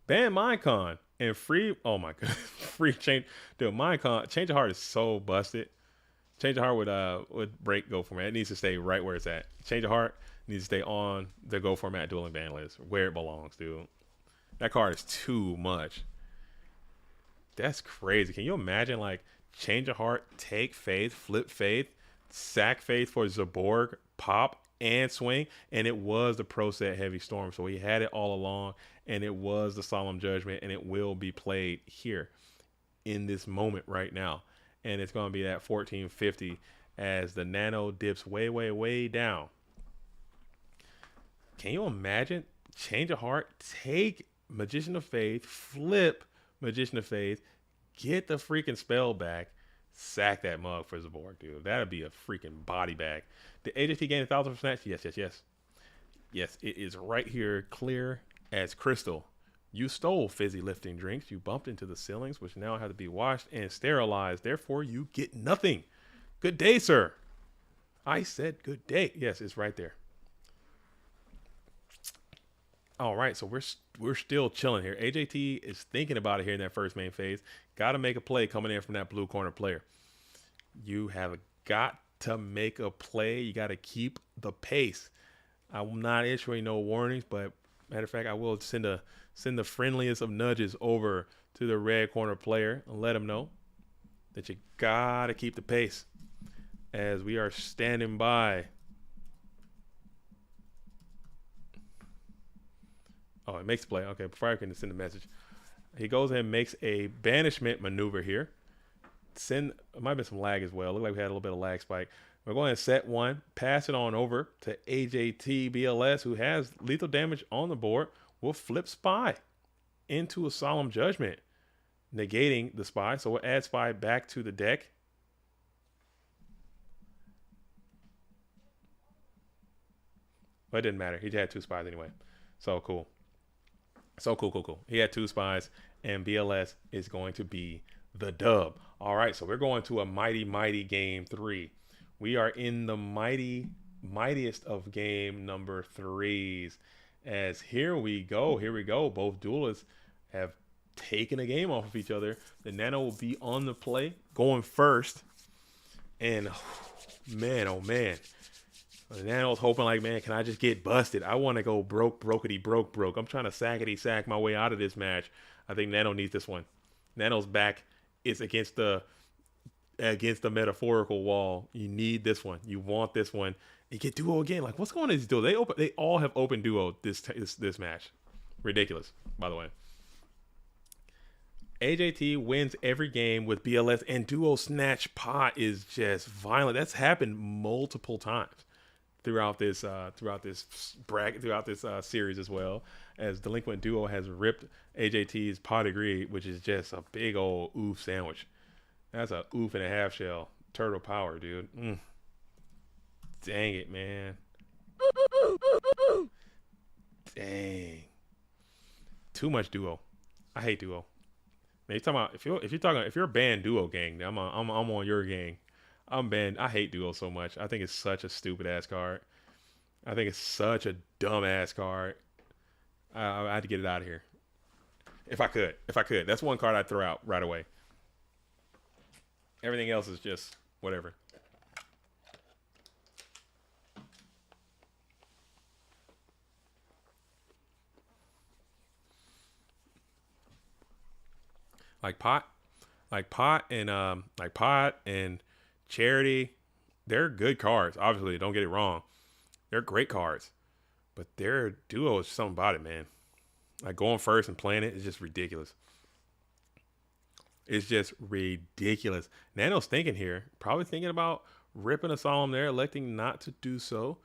Ban Minecon and free. Oh my god, free change. Dude, Minecon Change of Heart is so busted. Change of Heart would break Go format. It needs to stay right where it's at. Change of Heart needs to stay on the Go format dueling ban list, where it belongs, dude. That card is too much. That's crazy. Can you imagine, like, Change of Heart, take Faith, flip Faith, sack Faith for Zaborg, pop, and swing? And it was the Pro Set Heavy Storm, so he had it all along, and it was the Solemn Judgment, and it will be played here in this moment right now. And it's going to be that 1450 as the Nano dips way, way, way down. Can you imagine? Change of Heart, take Magician of Faith, flip Magician of Faith, get the freaking spell back, sack that mug for Zaborg, dude. That'd be a freaking body bag. Did AJT gain 1,000 for snatch? Yes, yes, yes. Yes, it is right here, clear as crystal. You stole fizzy lifting drinks. You bumped into the ceilings, which now have to be washed and sterilized. Therefore, you get nothing. Good day, sir. I said good day. Yes, it's right there. All right, so we're still chilling here. AJT is thinking about it here in that first main phase. Got to make a play coming in from that blue corner player. You have got to make a play. You got to keep the pace. I'm not issuing no warnings, but matter of fact, I will send the friendliest of nudges over to the red corner player and let him know that you got to keep the pace, as we are standing by. Oh, it makes play. Okay, before I can send a message. He goes and makes a banishment maneuver here. It might have been some lag as well. Looked like we had a little bit of lag spike. We're going to set 1, pass it on over to AJTBLS, who has lethal damage on the board. We'll flip Spy into a Solemn Judgment, negating the Spy. So we'll add Spy back to the deck. But it didn't matter. He had 2 Spies anyway. So cool. So cool. He had 2 Spies, and BLS is going to be the dub. All right, so we're going to a mighty game 3. We are in the mightiest of game number 3s. As here we go. Both duelists have taken a game off of each other. The Nano will be on the play, going first. And oh man. The Nano's hoping, like, man, can I just get busted? I want to go broke. I'm trying to sackety-sack my way out of this match. I think Nano needs this one. Nano's back is against the metaphorical wall. You need this one. You want this one. You get duo again. Like, what's going on in this duo? They all have open duo this match. Ridiculous, by the way. AJT wins every game with BLS, and duo snatch pot is just violent. That's happened multiple times throughout this series, as well as Delinquent Duo has ripped AJT's pot of greed, which is just a big old oof sandwich. That's a oof and a half shell. Turtle power, dude. Dang it, man. Dang. Too much duo. I hate duo. Man, you talking about if you're a banned duo gang, then I'm on your gang. I'm banned. I hate duo so much. I think it's such a stupid ass card. I think it's such a dumb ass card. I had to get it out of here. If I could. That's one card I'd throw out right away. Everything else is just whatever. Like pot and charity, they're good cards. Obviously, don't get it wrong. They're great cards. But their duo is something about it, man. Like going first and playing it is just ridiculous. It's just ridiculous. Nano's thinking here, probably thinking about ripping a solemn there, electing not to do so.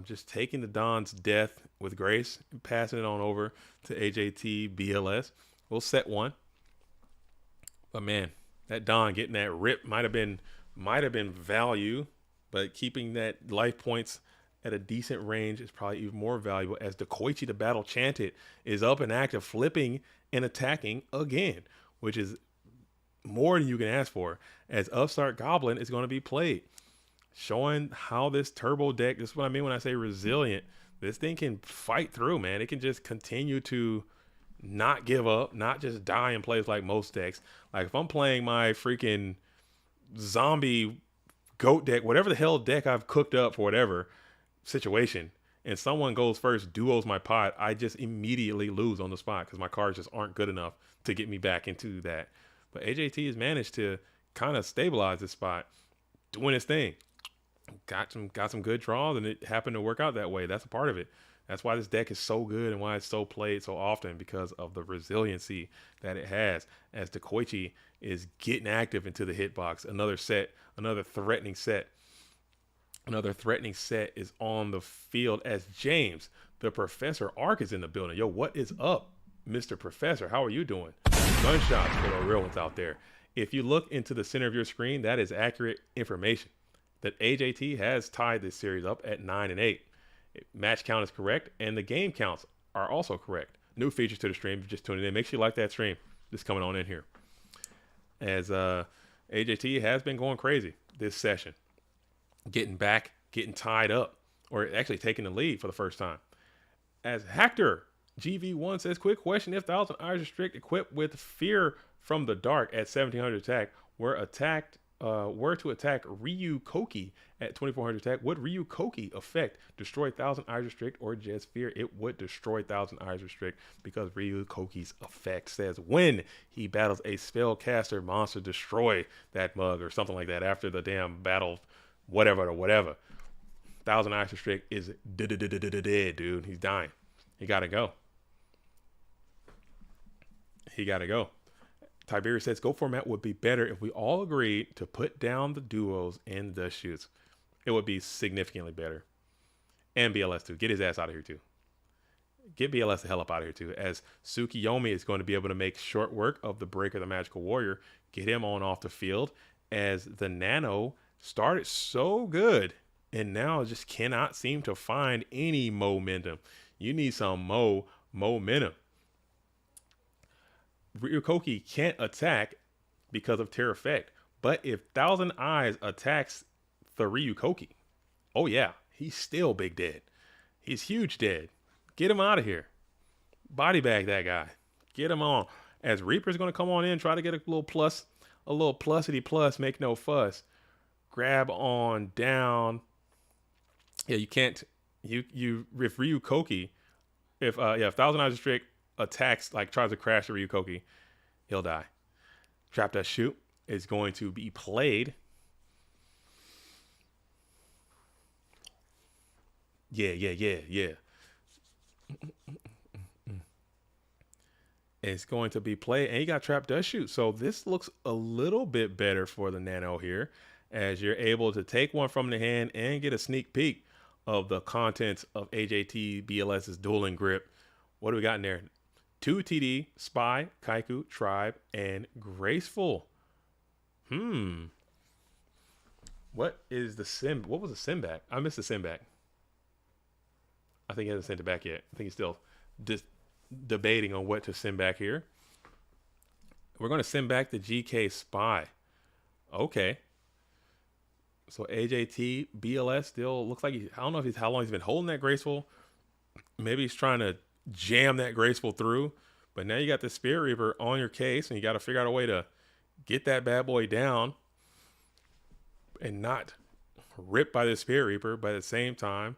Just taking the Don's death with grace and passing it on over to AJTBLS. We'll set one. But man, that Don getting that rip might have been value, but keeping that life points at a decent range is probably even more valuable, as the Koichi the Battle Chanted is up and active, flipping and attacking again, which is more than you can ask for, as Upstart Goblin is going to be played. Showing how this turbo deck, this is what I mean when I say resilient, this thing can fight through, man. It can just continue to not give up, not just die in plays like most decks. Like if I'm playing my freaking zombie goat deck, whatever the hell deck I've cooked up for whatever situation, and someone goes first, duos my pot, I just immediately lose on the spot because my cards just aren't good enough to get me back into that. But AJT has managed to kind of stabilize this spot, doing his thing. Got some good draws, and it happened to work out that way. That's a part of it. That's why this deck is so good and why it's so played so often, because of the resiliency that it has, as the Koichi is getting active into the hitbox. Another threatening set. Another threatening set is on the field, as James, the Professor Arc, is in the building. Yo, what is up, Mr. Professor? How are you doing? Gunshots for the real ones out there. If you look into the center of your screen, that is accurate information that AJT has tied this series up at 9-8. Match count is correct, and the game counts are also correct. New features to the stream. If you're just tuning in, make sure you like that stream. Just coming on in here, as AJT has been going crazy this session, getting tied up, or actually taking the lead for the first time. As Hector GV1 says, quick question: if 1,000 Eyes Restrict equipped with Fear from the Dark at 1,700 attack were to attack Ryu Koki at 2,400 attack, would Ryu Koki effect destroy 1,000 Eyes Restrict or just Fear? It would destroy 1,000 Eyes Restrict, because Ryu Koki's effect says when he battles a spellcaster monster, destroy that mug or something like that after the damn battle, whatever. 1,000 Eyes Restrict is dead, dude. He's dying. He gotta go. Tiberius says, Go format would be better if we all agreed to put down the duos and the shoots. It would be significantly better. And BLS too. Get his ass out of here too. Get BLS the hell up out of here too, as Tsukiyomi is going to be able to make short work of the Breaker, the Magical Warrior. Get him on off the field, as the Nano started so good and now just cannot seem to find any momentum. You need some momentum. Ryukoki can't attack because of Terror Effect, but if 1,000 Eyes attacks the Ryukoki, oh yeah, he's still big dead. He's huge dead. Get him out of here. Body bag that guy. Get him on. As Reaper's going to come on in, try to get a little plusity plus, make no fuss. Grab on down. Yeah, you can't. If Ryukoki, if 1,000 Eyes Restrict attacks, like tries to crash the Ryukoki, he'll die. Trap That Shoot is going to be played. Yeah. It's going to be played, and he got Trap Does Shoot. So this looks a little bit better for the Nano here, as you're able to take one from the hand and get a sneak peek of the contents of AJT BLS's dueling grip. What do we got in there? 2 TD, Spy, Kaiku, Tribe, and Graceful. What is the sim? What was the sim back? I missed the sim back. I think he hasn't sent it back yet. I think he's still debating on what to send back here. We're going to send back the GK Spy. Okay. So AJTBLS still looks like I don't know if he's how long he's been holding that graceful. Maybe he's trying to jam that graceful through. But now you got the Spirit Reaper on your case, and you got to figure out a way to get that bad boy down and not rip by the Spirit Reaper. But at the same time,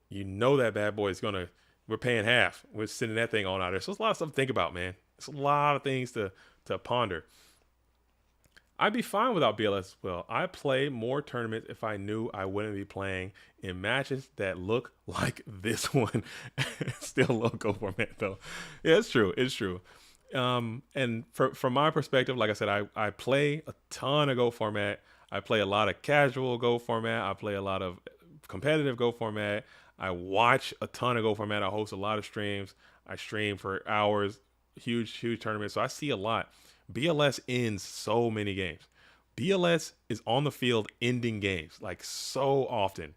you know that bad boy is gonna. We're paying half. We're sending that thing on out there. So it's a lot of stuff to think about, man. It's a lot of things to ponder. I'd be fine without BLS as well. I play more tournaments if I knew I wouldn't be playing in matches that look like this one. Still logo format though. Yeah, it's true. It's true. And from my perspective, like I said, I play a ton of Go format. I play a lot of casual Go format. I play a lot of competitive Go format. I watch a ton of Go format. I host a lot of streams. I stream for hours, huge tournaments. So I see a lot. BLS ends so many games. BLS is on the field ending games like so often,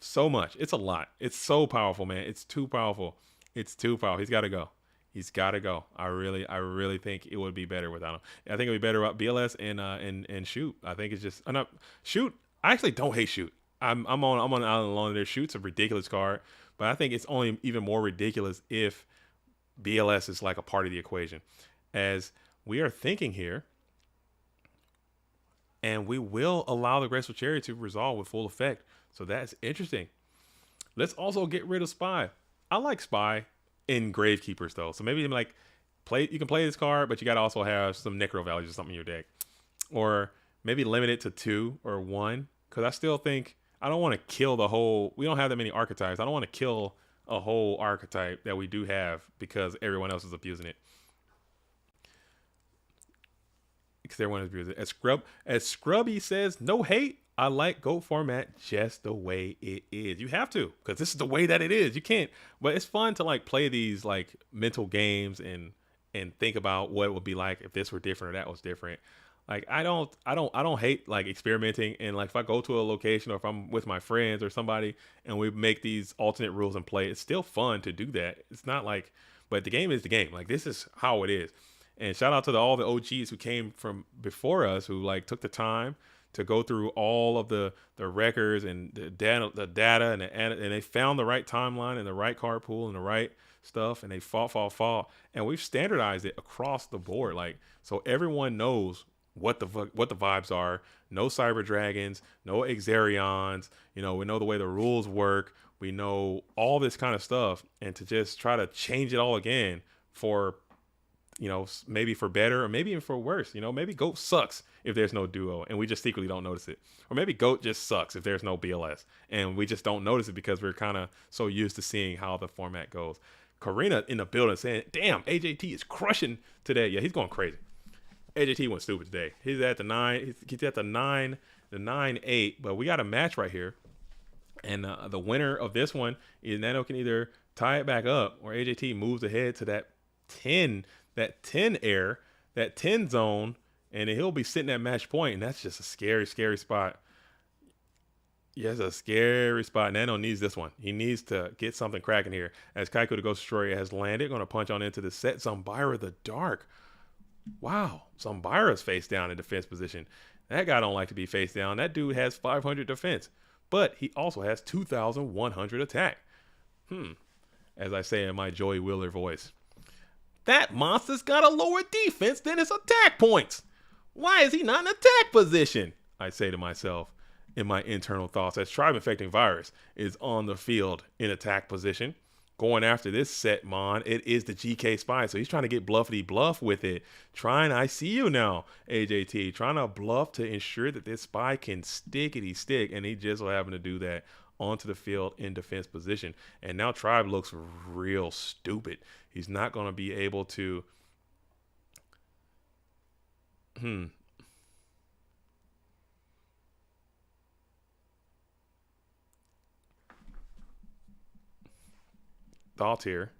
so much. It's a lot. It's so powerful, man. It's too powerful. It's too powerful. He's got to go. He's got to go. I really think it would be better without him. I think it would be better about BLS and shoot. I think it's just enough. Shoot. I actually don't hate shoot. I'm on an island alone. There. Shoot's a ridiculous card, but I think it's only even more ridiculous if BLS is like a part of the equation, as we are thinking here, and we will allow the Graceful Chariot to resolve with full effect. So that's interesting. Let's also get rid of Spy. I like Spy in Gravekeepers though. So maybe like you can play this card, but you got to also have some Necro values or something in your deck, or maybe limit it to 2 or 1. Because I still think I don't want to kill the whole. We don't have that many archetypes. I don't want to kill a whole archetype that we do have because everyone else is abusing it. Because everyone is abusing it. As Scrubby says, no hate. I like Go format just the way it is. You have to, because this is the way that it is. You can't. But it's fun to like play these like mental games and think about what it would be like if this were different or that was different. Like I don't hate like experimenting, and like if I go to a location or if I'm with my friends or somebody and we make these alternate rules and play, it's still fun to do that. It's not like, but the game is the game. Like this is how it is. And shout out to all the OGs who came from before us, who like took the time to go through all of the records and the data and they found the right timeline and the right card pool and the right stuff, and they fought, and we've standardized it across the board. Like so everyone knows what the vibes are. No Cyber Dragons, no Exarions. You know, we know the way the rules work. We know all this kind of stuff, and to just try to change it all again for, you know, maybe for better or maybe even for worse. You know, maybe GOAT sucks if there's no duo and we just secretly don't notice it. Or maybe GOAT just sucks if there's no BLS and we just don't notice it because we're kind of so used to seeing how the format goes. Karina in the building saying, damn, AJT is crushing today. Yeah, he's going crazy. AJT went stupid today. He's at the 9. He's at the 9-8. But we got a match right here. And the winner of this one is Nano can either tie it back up or AJT moves ahead to that 10 air, that 10 zone, and he'll be sitting at match point, and that's just a scary spot. Yeah, it's a scary spot. Nano needs this one. He needs to get something cracking here. As Kaiku the Ghost Destroyer has landed, going to punch on into the set. Zombira the Dark. Wow, Zombira's face down in defense position. That guy don't like to be face down. That dude has 500 defense, but he also has 2,100 attack. As I say in my Joey Wheeler voice. That monster's got a lower defense than his attack points. Why is he not in attack position? I say to myself in my internal thoughts as Tribe Infecting Virus is on the field in attack position. Going after this set, Mon. It is the GK Spy. So he's trying to get bluffity bluff with it. I see you now, AJT. Trying to bluff to ensure that this Spy can stickity stick. And he just so happened to do that onto the field in defense position. And now Tribe looks real stupid. He's not going to be able to. Thoughts here.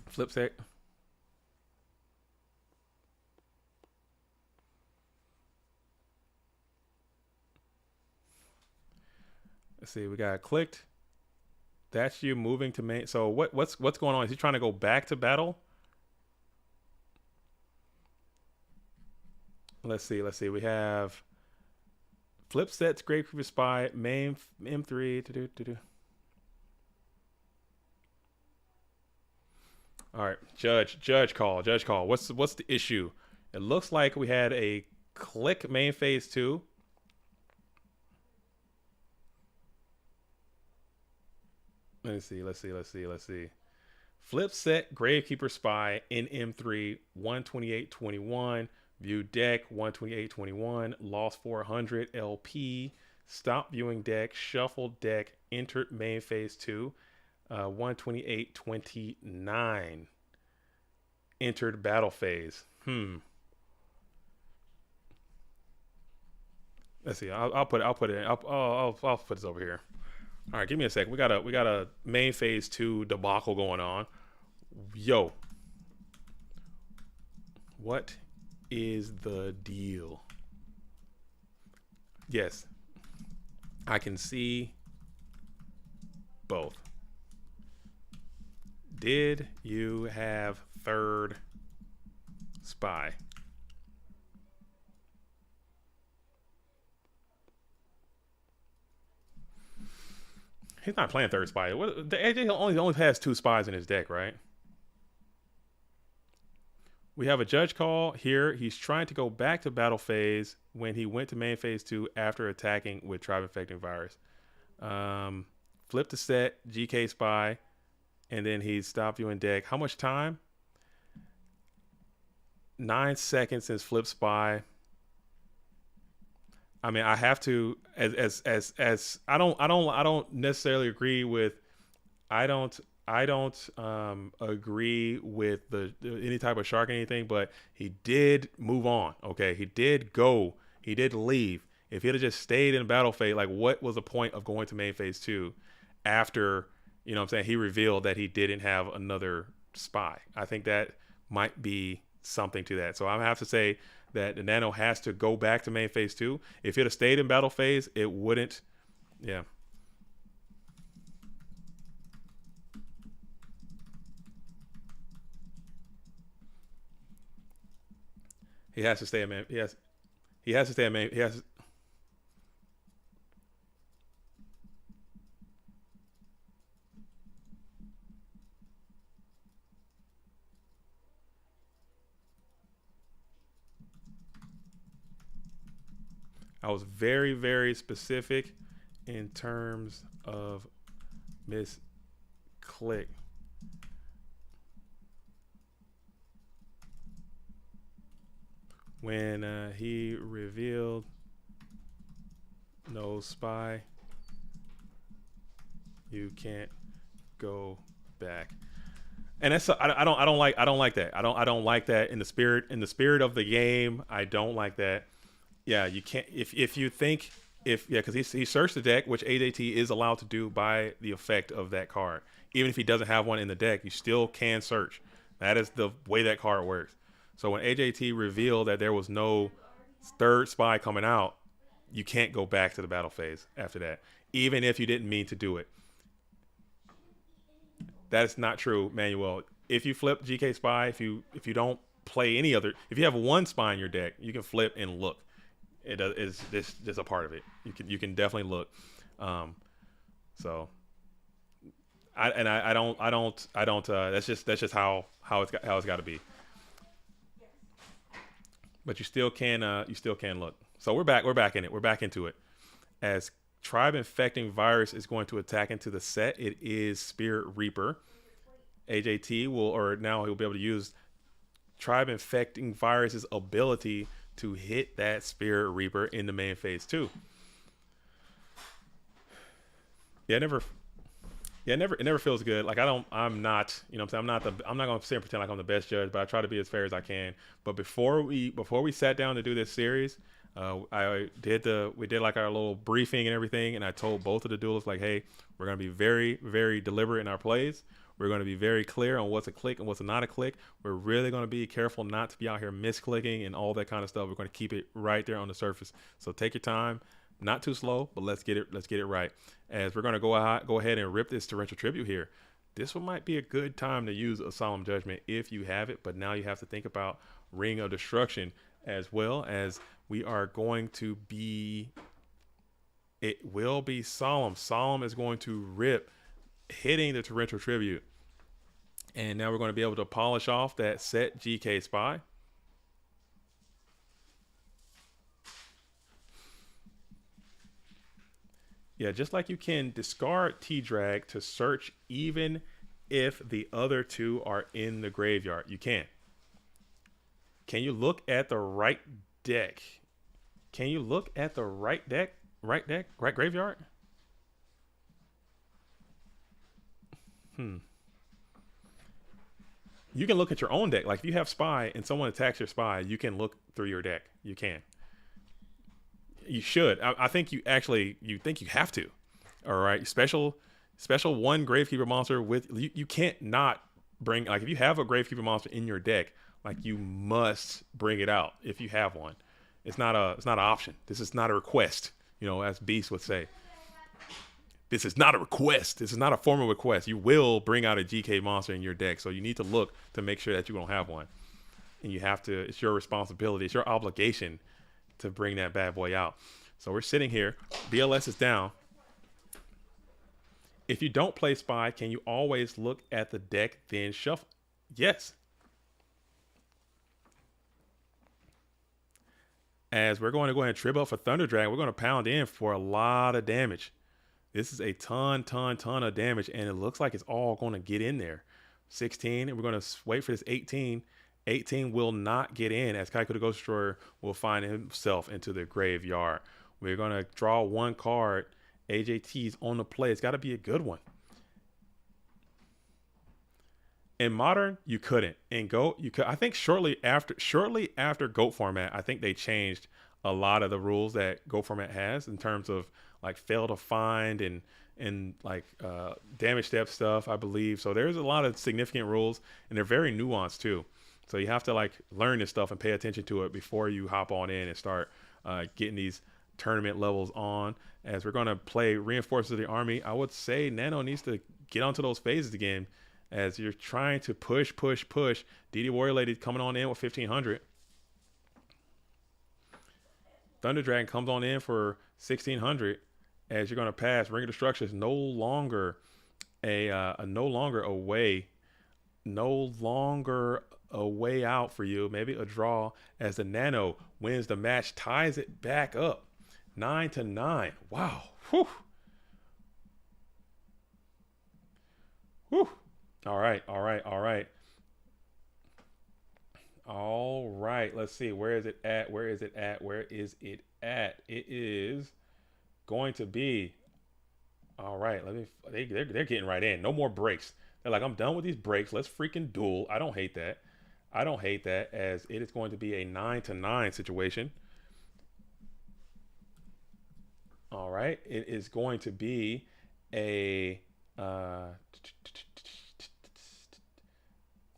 Flip set. Let's see. We got clicked. That's you moving to main. So what's going on? Is he trying to go back to battle? Let's see. Let's see. We have flip sets, Gravekeeper Spy, main M3. All right, judge call. What's the issue? It looks like we had a click main phase 2. Let's see. Flip set, Gravekeeper Spy in M3, 128.21. View deck, 128.21. Lost 400 LP. Stop viewing deck. Shuffle deck. Entered main phase 2. 128.29. Entered battle phase. Let's see. I'll put it in. I'll put this over here. All right, give me a sec. We got a main phase 2 debacle going on. Yo, what is the deal? Yes, I can see both. Did you have third spy? He's not playing third spy. The AJ only has 2 spies in his deck, right? We have a judge call here. He's trying to go back to battle phase when he went to main phase 2 after attacking with Tribe Infecting Virus. Flip the set, GK spy, and then he stopped viewing deck. How much time? 9 seconds since flip spy. I mean, I have to as I don't necessarily agree with I don't agree with the any type of shark or anything, but he did move on. Okay, he did go. He did leave. If he'd have just stayed in battle phase, like what was the point of going to main phase 2 after, you know what I'm saying, he revealed that he didn't have another spy? I think that might be something to that. So I have to say that the Nano has to go back to main phase 2. If it had stayed in battle phase, it wouldn't. Yeah. He has to stay in main. He has to stay in main. He has. I was very, very specific in terms of misclick. When he revealed no spy, you can't go back. And that's I don't like that. I don't like that in the spirit of the game. I don't like that. Yeah, you can't if you think because he searched the deck, which AJT is allowed to do by the effect of that card. Even if he doesn't have one in the deck, you still can search. That is the way that card works. So when AJT revealed that there was no third spy coming out, you can't go back to the battle phase after that, even if you didn't mean to do it. That is not true, Manuel. If you flip GK spy, if you don't play any other, if you have one spy in your deck, you can flip and look. It is just a part of it. You can definitely look. So I don't. That's just how it's got to be. But you still can look. So we're back in it. We're back into it. As Tribe Infecting Virus is going to attack into the set, it is Spirit Reaper. AJT now he'll be able to use Tribe Infecting Virus's ability to hit that Spirit Reaper in the main phase 2. Yeah, it never feels good. Like I'm not, you know what I'm saying, I'm not gonna sit and pretend like I'm the best judge, but I try to be as fair as I can. But before we sat down to do this series, we did like our little briefing and everything, and I told both of the duelists, like, hey, we're gonna be very, very deliberate in our plays. We're going to be very clear on what's a click and what's not a click. We're really going to be careful not to be out here misclicking and all that kind of stuff. We're going to keep it right there on the surface. So take your time. Not too slow, but let's get it right. As we're gonna go ahead and rip this torrential tribute here. This one might be a good time to use a solemn judgment if you have it, but now you have to think about ring of destruction as well, as we are going to be, it will be solemn. Solemn is going to rip, hitting the torrential tribute. And now we're going to be able to polish off that set GK spy. Yeah, just like you can discard T-Drag to search even if the other two are in the graveyard. You can. Can you look at the right deck? Can you look at the right deck? Right graveyard? You can look at your own deck. Like if you have Spy and someone attacks your Spy, you can look through your deck. You can. You should. I think you actually, you think you have to. All right. Special one Gravekeeper monster with, you can't not bring, like if you have a Gravekeeper monster in your deck, like you must bring it out if you have one. It's not an option. This is not a request, you know, as Beast would say. This is not a request. This is not a formal request. You will bring out a GK monster in your deck. So you need to look to make sure that you don't have one. And you have to, it's your responsibility. It's your obligation to bring that bad boy out. So we're sitting here. BLS is down. If you don't play Spy, can you always look at the deck, then shuffle? Yes. As we're going to go ahead and trib up for Thunder Dragon, we're going to pound in for a lot of damage. This is a ton of damage, and it looks like it's all going to get in there. 16, and we're going to wait for this 18. 18 will not get in, as Kaiko the Ghost Destroyer will find himself into the graveyard. We're going to draw one card. AJT's on the play. It's got to be a good one. In Modern, you couldn't. In GOAT, you could. I think shortly after GOAT format, I think they changed a lot of the rules that GOAT format has in terms of like fail to find and like damage step stuff, I believe. So there's a lot of significant rules, and they're very nuanced too. So you have to like learn this stuff and pay attention to it before you hop on in and start getting these tournament levels on. As we're going to play Reinforcements of the Army, I would say Nano needs to get onto those phases again, as you're trying to push. DD Warrior Lady coming on in with 1500. Thunder Dragon comes on in for 1600. As you're going to pass, Ring of Destruction is no longer a way out for you. Maybe a draw, as the Nano wins the match, ties it back up 9-9. Wow. Whew. Whew. All right. Let's see. Where is it at? It is going to be. All right. They're getting right in. No more breaks. They're like, I'm done with these breaks. Let's freaking duel. I don't hate that. As it is going to be a 9-9 situation. All right. It is going to be a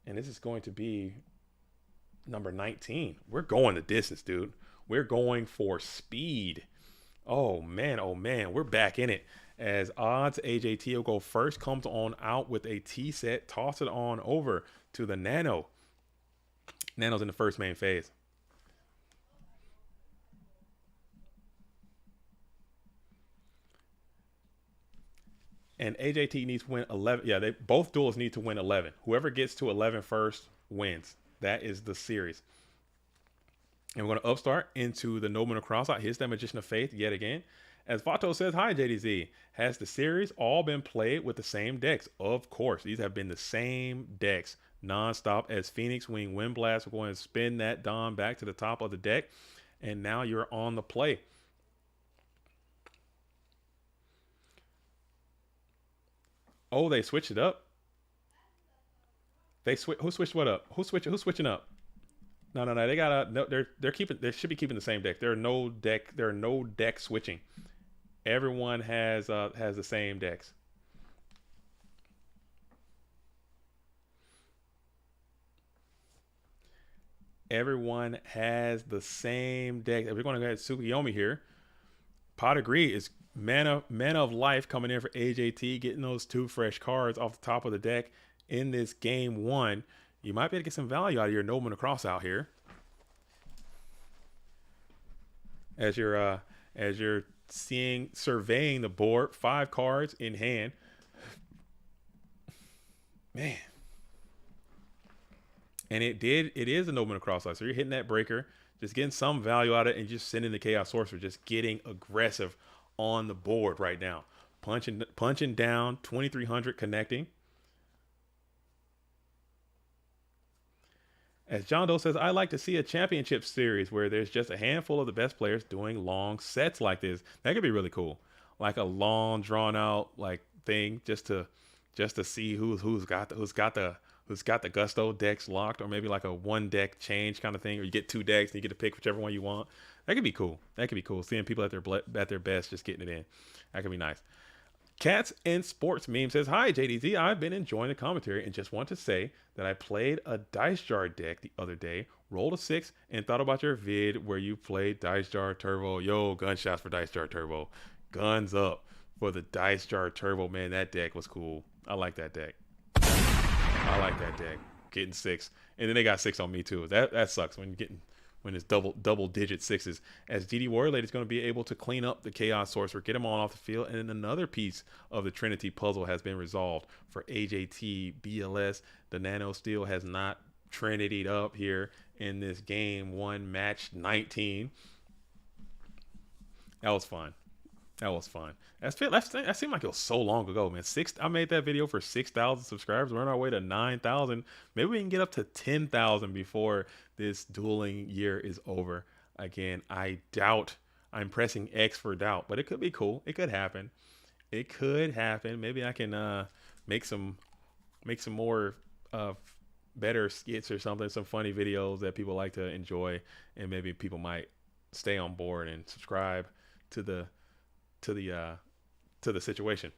and this is going to be number 19. We're going the distance, dude. We're going for speed. Oh man, we're back in it. As odds, AJT will go first, comes on out with a T set, toss it on over to the Nano. Nano's in the first main phase. And AJT needs to win 11. Yeah, both duels need to win 11. Whoever gets to 11 first wins. That is the series. And we're going to upstart into the Nobleman of Crossout. Here's that Magician of Faith yet again. As Vato says, hi JDZ. Has the series all been played with the same decks? Of course. These have been the same decks non-stop, as Phoenix Wing Wind Blast. We're going to spin that Dawn back to the top of the deck. And now you're on the play. Oh, they switched it up. Who switched what up? Who's switching up? No. They got they should be keeping the same deck. There are no deck switching. Everyone has the same decks. Everyone has the same deck. We're going to go ahead and Tsukuyomi here. Pot of Greed is mana of life coming in for AJT, getting those 2 fresh cards off the top of the deck in this game 1. You might be able to get some value out of your Nobleman Across out here. As you're surveying the board, 5 cards in hand. Man. And it is a Nobleman Across. So you're hitting that breaker, just getting some value out of it, and just sending the Chaos Sorcerer, just getting aggressive on the board right now. Punching down, 2300 connecting. As John Doe says, I like to see a championship series where there's just a handful of the best players doing long sets like this. That could be really cool. Like a long drawn out like thing just to see who's got the gusto decks locked, or maybe like a 1 deck change kind of thing, or you get 2 decks and you get to pick whichever one you want. That could be cool. Seeing people at their best, just getting it in. That could be nice. Cats and Sports Meme says, hi, JDZ. I've been enjoying the commentary and just want to say that I played a Dice Jar deck the other day, rolled a 6, and thought about your vid where you played Dice Jar Turbo. Yo, gunshots for Dice Jar Turbo. Guns up for the Dice Jar Turbo. Man, that deck was cool. I like that deck. Getting 6. And then they got 6 on me too. That sucks when it's double digit 6s. As DD Warrior Lady is going to be able to clean up the Chaos Sorcerer, get them all off the field, and then another piece of the Trinity puzzle has been resolved for AJTBLS. The Nano still has not Trinity'd up here in this game 1 match 19. That was fun. That seemed like it was so long ago, man. I made that video for 6,000 subscribers. We're on our way to 9,000. Maybe we can get up to 10,000 before this dueling year is over. Again, I doubt. I'm pressing X for doubt, but it could be cool. It could happen. Maybe I can make some more better skits or something, some funny videos that people like to enjoy, and maybe people might stay on board and subscribe to the situation.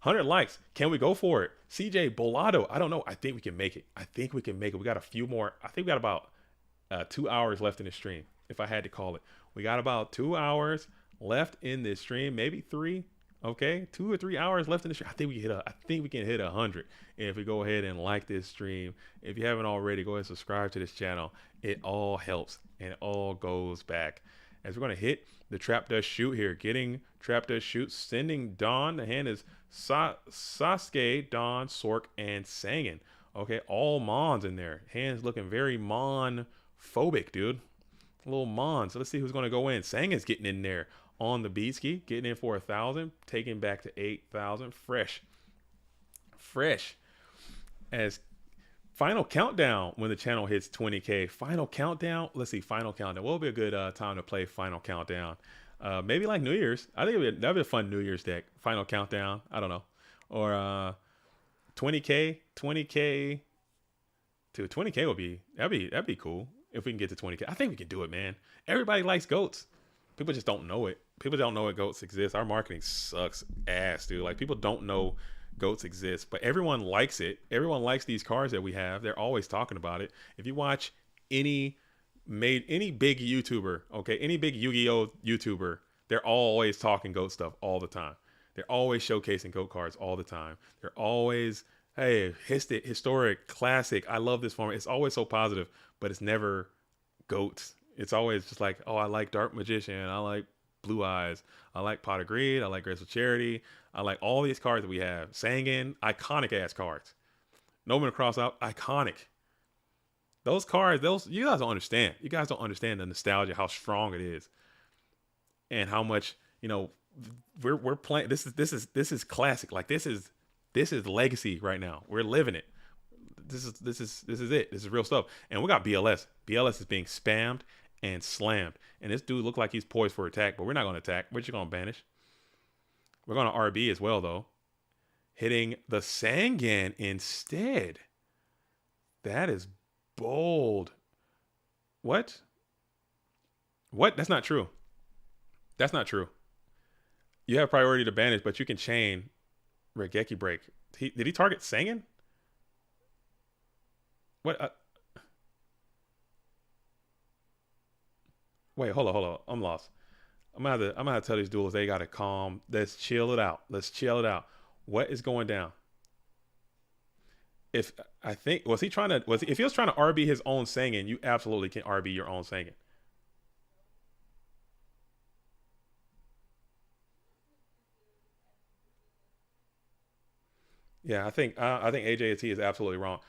100 likes. Can we go for it? CJ Bolado. I don't know. I think we can make it. We got a few more. I think we got about 2 hours left in the stream, if I had to call it. We got about 2 hours left in this stream, maybe 3. Okay, 2 or 3 hours left in the stream. I think we can hit 100 if we go ahead and like this stream. If you haven't already, go ahead and subscribe to this channel. It all helps and it all goes back. As we're going to hit the Trap Does Shoot here. Getting Trap Does Shoot. Sending Dawn. The hand is Sasuke, Dawn, Sork, and Sangan. Okay, all Mons in there. Hands looking very Mon-phobic, dude. A little Mon. So let's see who's going to go in. Sangan's getting in there on the Beatski. Getting in for 1,000. Taking back to 8,000. Fresh. As Final Countdown, when the channel hits 20K. Final Countdown. Let's see. Final Countdown. What would be a good time to play Final Countdown? Maybe like New Year's. I think that'd be a fun New Year's deck. Final Countdown. I don't know. Or 20K. 20K. Dude, 20K would be that'd be cool if we can get to 20K. I think we can do it, man. Everybody likes goats. People just don't know it. People don't know what goats exist. Our marketing sucks ass, dude. Like, people don't know goats exist, but everyone likes it. Everyone likes these cards that we have. They're always talking about it. If you watch any big YouTuber, okay, any big Yu-Gi-Oh YouTuber, they're always talking goat stuff all the time. They're always showcasing goat cards all the time. They're always, hey, historic, classic. I love this format. It's always so positive, but it's never goats. It's always just like, oh, I like Dark Magician. I like Blue Eyes. I like Pot of Greed. I like Graceful Charity. I like all these cards that we have. Sangan, iconic ass cards. Nobleman Across out, iconic. Those cards, you guys don't understand. You guys don't understand the nostalgia, how strong it is, and how much, you know, we're playing. This is classic. Like, this is legacy right now. We're living it. This is it. This is real stuff. And we got BLS. BLS is being spammed and slammed. And this dude looked like he's poised for attack, but we're not going to attack. We're just going to banish. We're going to RB as well, though. Hitting the Sangan instead. That is bold. What? That's not true. That's not true. You have priority to banish, but you can chain Regeki Break. Did he target Sangan? What? Wait, hold on. I'm lost. I'm gonna have to tell these duelists they gotta calm. Let's chill it out. Let's chill it out. What is going down? If I think was he trying to was if he was trying to RB his own singing, you absolutely can RB your own singing. Yeah, I think AJT is absolutely wrong.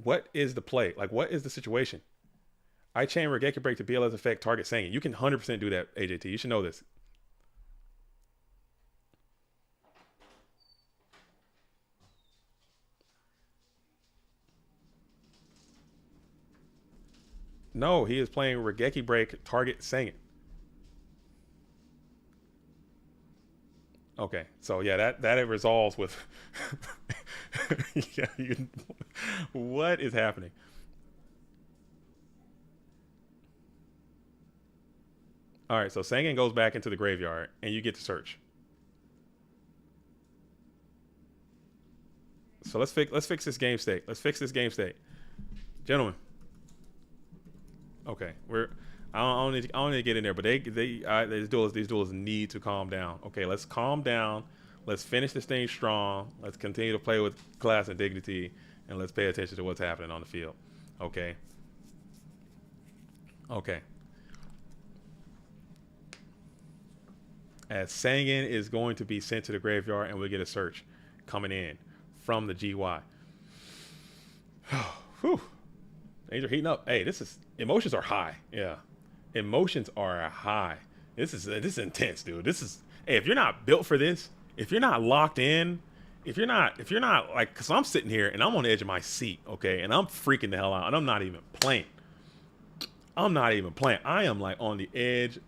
What is the play? Like, what is the situation? I chain Regeki break to BLS effect target singing. You can 100% do that, AJT. You should know this. No, he is playing Regeki break target singing. Okay, so yeah, that it resolves with. Yeah, what is happening? All right, so Sangan goes back into the graveyard, and you get to search. So let's fix this game state. Let's fix this game state, gentlemen. Okay, I don't need to get in there, but these duels need to calm down. Okay, let's calm down. Let's finish this thing strong. Let's continue to play with class and dignity, and let's pay attention to what's happening on the field. Okay. Okay. As Sangan is going to be sent to the graveyard, and we'll get a search coming in from the GY. Whew. Things are heating up. Hey, this is emotions are high. Yeah, emotions are high. This is intense, dude. This is hey, if you're not built for this, if you're not locked in, if you're not like, cause I'm sitting here and I'm on the edge of my seat, okay, and I'm freaking the hell out, and I'm not even playing. I'm not even playing. I am like on the edge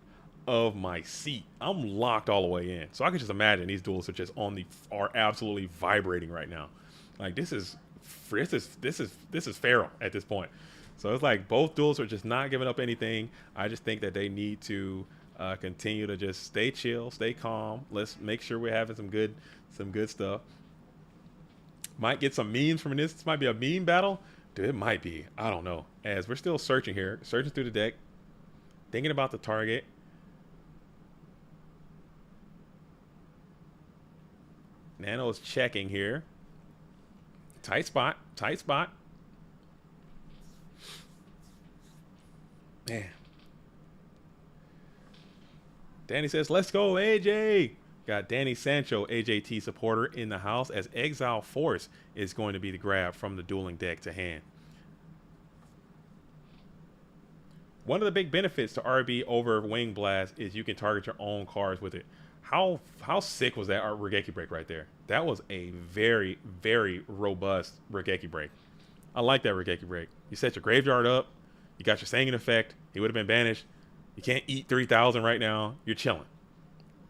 of my seat. I'm locked all the way in. So I can just imagine these duels are just are absolutely vibrating right now. Like this is feral at this point. So it's like both duels are just not giving up anything. I just think that they need to continue to just stay chill, stay calm. Let's make sure we're having some good stuff. Might get some memes from this. This might be a meme battle. Dude, it might be. I don't know. As we're still searching here, searching through the deck, thinking about the target. Nano's checking here. Tight spot. Tight spot. Man. Danny says, let's go, AJ. Got Danny Sancho, AJT supporter in the house, as Exile Force is going to be the grab from the dueling deck to hand. One of the big benefits to RB over Wing Blast is you can target your own cards with it. How sick was that Regeki break right there? That was a very, very robust Regeki break. I like that Regeki break. You set your graveyard up. You got your Sangan effect. He would have been banished. You can't eat 3,000 right now. You're chilling.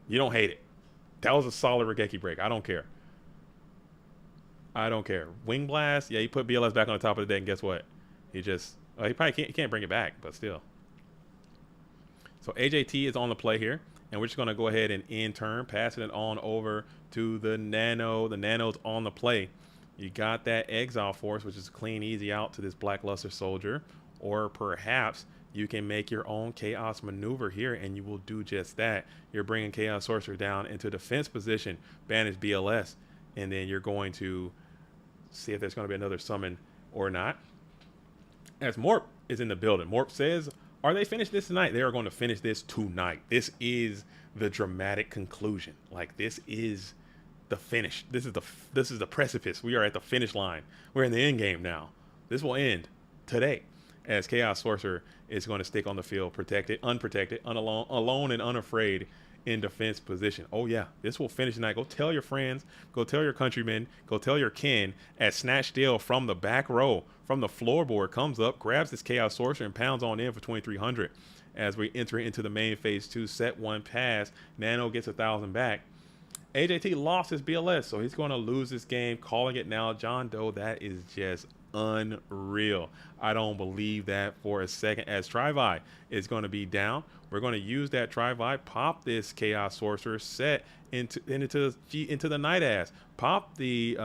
You don't hate it. That was a solid Regeki break. I don't care. I don't care. Wing Blast. Yeah, he put BLS back on the top of the deck, and guess what? He just... Well, he probably can't bring it back, but still. So AJT is on the play here. And we're just going to go ahead and in turn, passing it on over to the Nano. The Nano's on the play. You got that Exile Force, which is clean, easy out to this Blackluster Soldier. Or perhaps you can make your own Chaos Maneuver here, and you will do just that. You're bringing Chaos Sorcerer down into defense position, banish BLS, and then you're going to see if there's going to be another summon or not. As Morp is in the building, Morp says, are they finished this tonight? They are going to finish this tonight. This is the dramatic conclusion. Like, this is the finish. This is the precipice. We are at the finish line. We're in the end game now. This will end today, as Chaos Sorcerer is going to stick on the field, protected, unprotected, alone and unafraid in defense position. Oh yeah, this will finish tonight. Go tell your friends, go tell your countrymen, go tell your kin, as Snatch Steal from the back row, from the floorboard, comes up, grabs this Chaos Sorcerer and pounds on in for 2,300. As we enter into the main phase 2, set 1 pass, Nano gets 1,000 back. AJT lost his BLS, so he's going to lose this game, calling it now. John Doe, that is just unreal. I don't believe that for a second. As Trivi is going to be down, we're going to use that Trivi, pop this Chaos Sorcerer, set into the Night Ass, pop the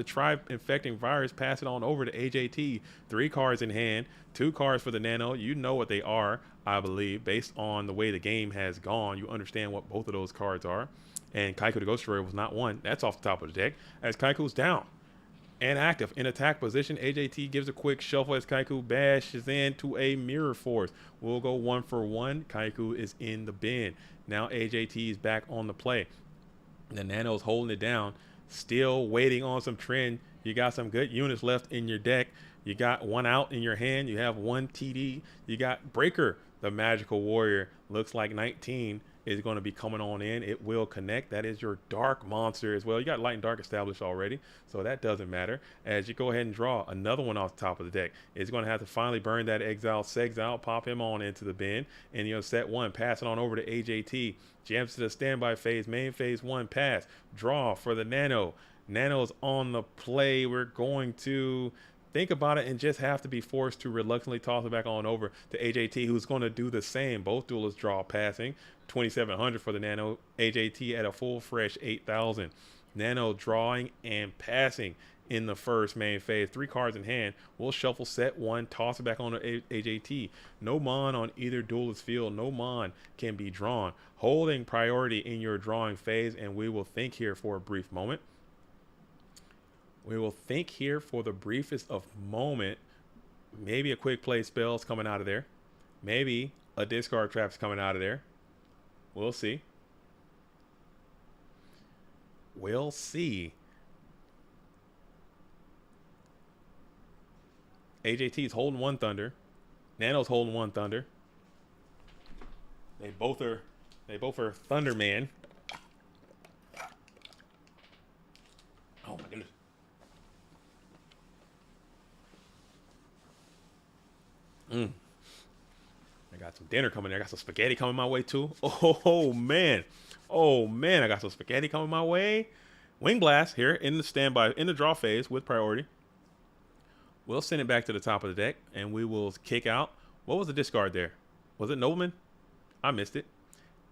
Tribe Infecting Virus, pass it on over to AJT. 3 cards in hand, 2 cards for the Nano. You know what they are, I believe, based on the way the game has gone. You understand what both of those cards are. And Kaiku the Ghost Destroyer was not one. That's off the top of the deck. As Kaiku's down and active in attack position, AJT gives a quick shuffle as Kaiku bashes into a Mirror Force. We'll go 1 for 1. Kaiku is in the bin. Now AJT is back on the play. The Nano's holding it down, still waiting on some trend. You got some good units left in your deck. You got 1 out in your hand. You have 1 TD. You got Breaker, the Magical Warrior. Looks like 19 is going to be coming on in. It will connect. That is your Dark monster as well. You got Light and Dark established already, so that doesn't matter. As you go ahead and draw another one off the top of the deck, it's going to have to finally burn that Exile Sexile, pop him on into the bin, and you'll set 1, pass it on over to AJT. Jumps to the standby phase, main phase 1 pass, draw for the Nano. Nano's on the play. We're going to think about it and just have to be forced to reluctantly toss it back on over to AJT, who's going to do the same. Both duelists draw passing. 2,700 for the Nano. AJT at a full fresh 8,000. Nano drawing and passing in the first main phase. 3 cards in hand. We'll shuffle set 1, toss it back on to AJT. No Mon on either duelist field. No Mon can be drawn. Holding priority in your drawing phase, and we will think here for a brief moment. We will think here for the briefest of moment. Maybe a quick play spell's coming out of there. Maybe a discard trap's coming out of there. We'll see. We'll see. AJT's holding 1 Thunder. Nano's holding 1 Thunder. They both are Thunder Man. Oh my goodness. I got some dinner coming there. I got some spaghetti coming my way too. Oh man. Oh man, I got some spaghetti coming my way. Wing Blast here in the standby, in the draw phase with priority. We'll send it back to the top of the deck and we will kick out. What was the discard there? Was it Nobleman? I missed it.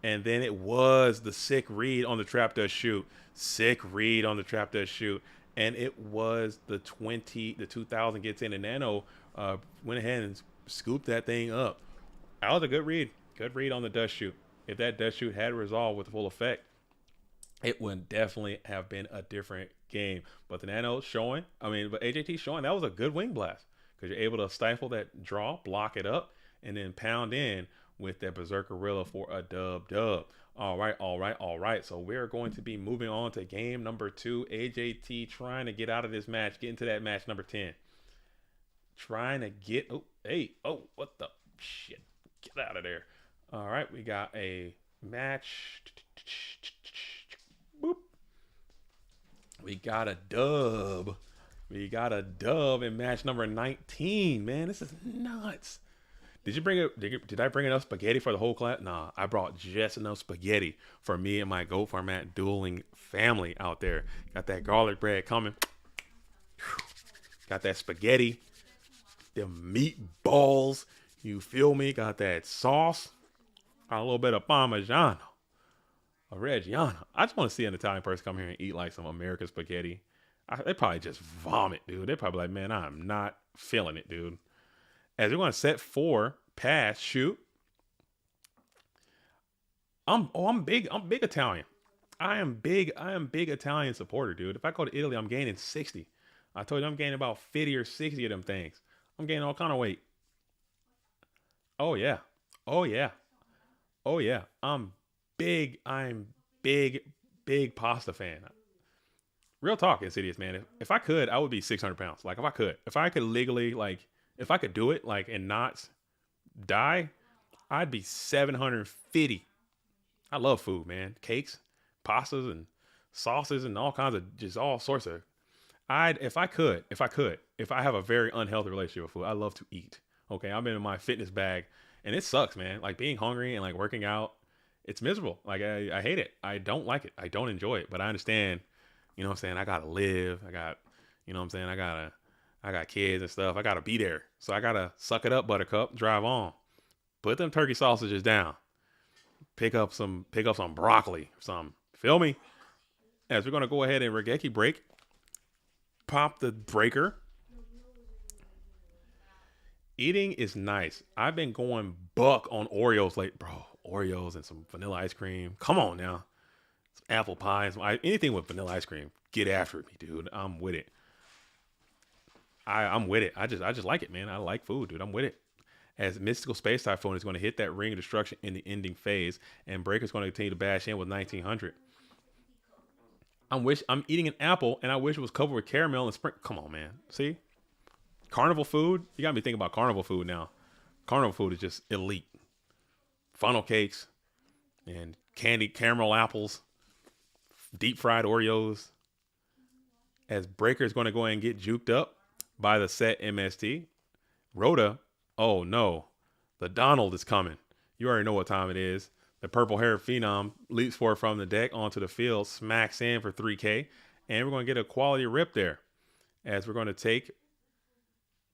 And then it was the sick read on the Trap Does Shoot. Sick read on the Trap Does Shoot. And it was the 2000 gets in, and Nano went ahead and scooped that thing up. That was a good read. Good read on the Dust Shoot. If that Dust Shoot had resolved with full effect, it would definitely have been a different game. But the Nano showing, but AJT showing, that was a good Wing Blast. Because you're able to stifle that draw, block it up, and then pound in with that Berserkerilla for a dub. All right. So we're going to be moving on to game number 2. AJT trying to get out of this match, get into that match number 10. Trying to get, what the shit? Get out of there. All right, we got a match. Boop. We got a dub. In match number 19. Man, this is nuts. Did I bring enough spaghetti for the whole class? Nah, I brought just enough spaghetti for me and my Go Format dueling family out there. Got that garlic bread coming. Got that spaghetti. Them meatballs. You feel me? Got that sauce. Got a little bit of Parmigiano. A Reggiano. I just want to see an Italian person come here and eat like some American spaghetti. They probably just vomit, dude. They probably like, man, I'm not feeling it, dude. As we're going to set 4, pass, shoot. I'm big Italian. I am big Italian supporter, dude. If I go to Italy, I'm gaining 60. I told you I'm gaining about 50 or 60 of them things. I'm gaining all kind of weight. Oh yeah. I'm big pasta fan. Real talk, Insidious, man. If I could, I would be 600 pounds. Like if I could legally, like, if I could do it, like, and not die, I'd be 750. I love food, man. Cakes, pastas, and sauces, and all kinds of, just all sorts of. If I have a very unhealthy relationship with food, I love to eat. Okay, I'm in my fitness bag, and it sucks, man. Like, being hungry and like working out, it's miserable. Like, I hate it. I don't like it. I don't enjoy it. But I understand, you know what I'm saying? I gotta live. I got, you know what I'm saying? I I got kids and stuff. I gotta be there. So I gotta suck it up, Buttercup. Drive on. Put them turkey sausages down. Pick up some broccoli. Some. Feel me? As we're gonna go ahead and Regeki break. Pop the breaker. Eating is nice. I've been going buck on Oreos late, bro. Oreos and some vanilla ice cream. Come on now. Some apple pie. Anything with vanilla ice cream. Get after me, dude. I'm with it. I'm with it. I just like it, man. I like food, dude. I'm with it. As Mystical Space Typhoon is going to hit that ring of destruction in the ending phase, and Breaker's going to continue to bash in with 1900. I'm eating an apple, and I wish it was covered with caramel and sprinkle. Come on, man. See? Carnival food? You got me thinking about carnival food now. Carnival food is just elite. Funnel cakes and candied caramel apples, deep fried Oreos. As Breaker is going to go ahead and get juked up by the set MST. Rhoda, oh no, the Donald is coming. You already know what time it is. The purple-haired phenom leaps forward from the deck onto the field, smacks in for 3K, and we're going to get a quality rip there. As we're going to take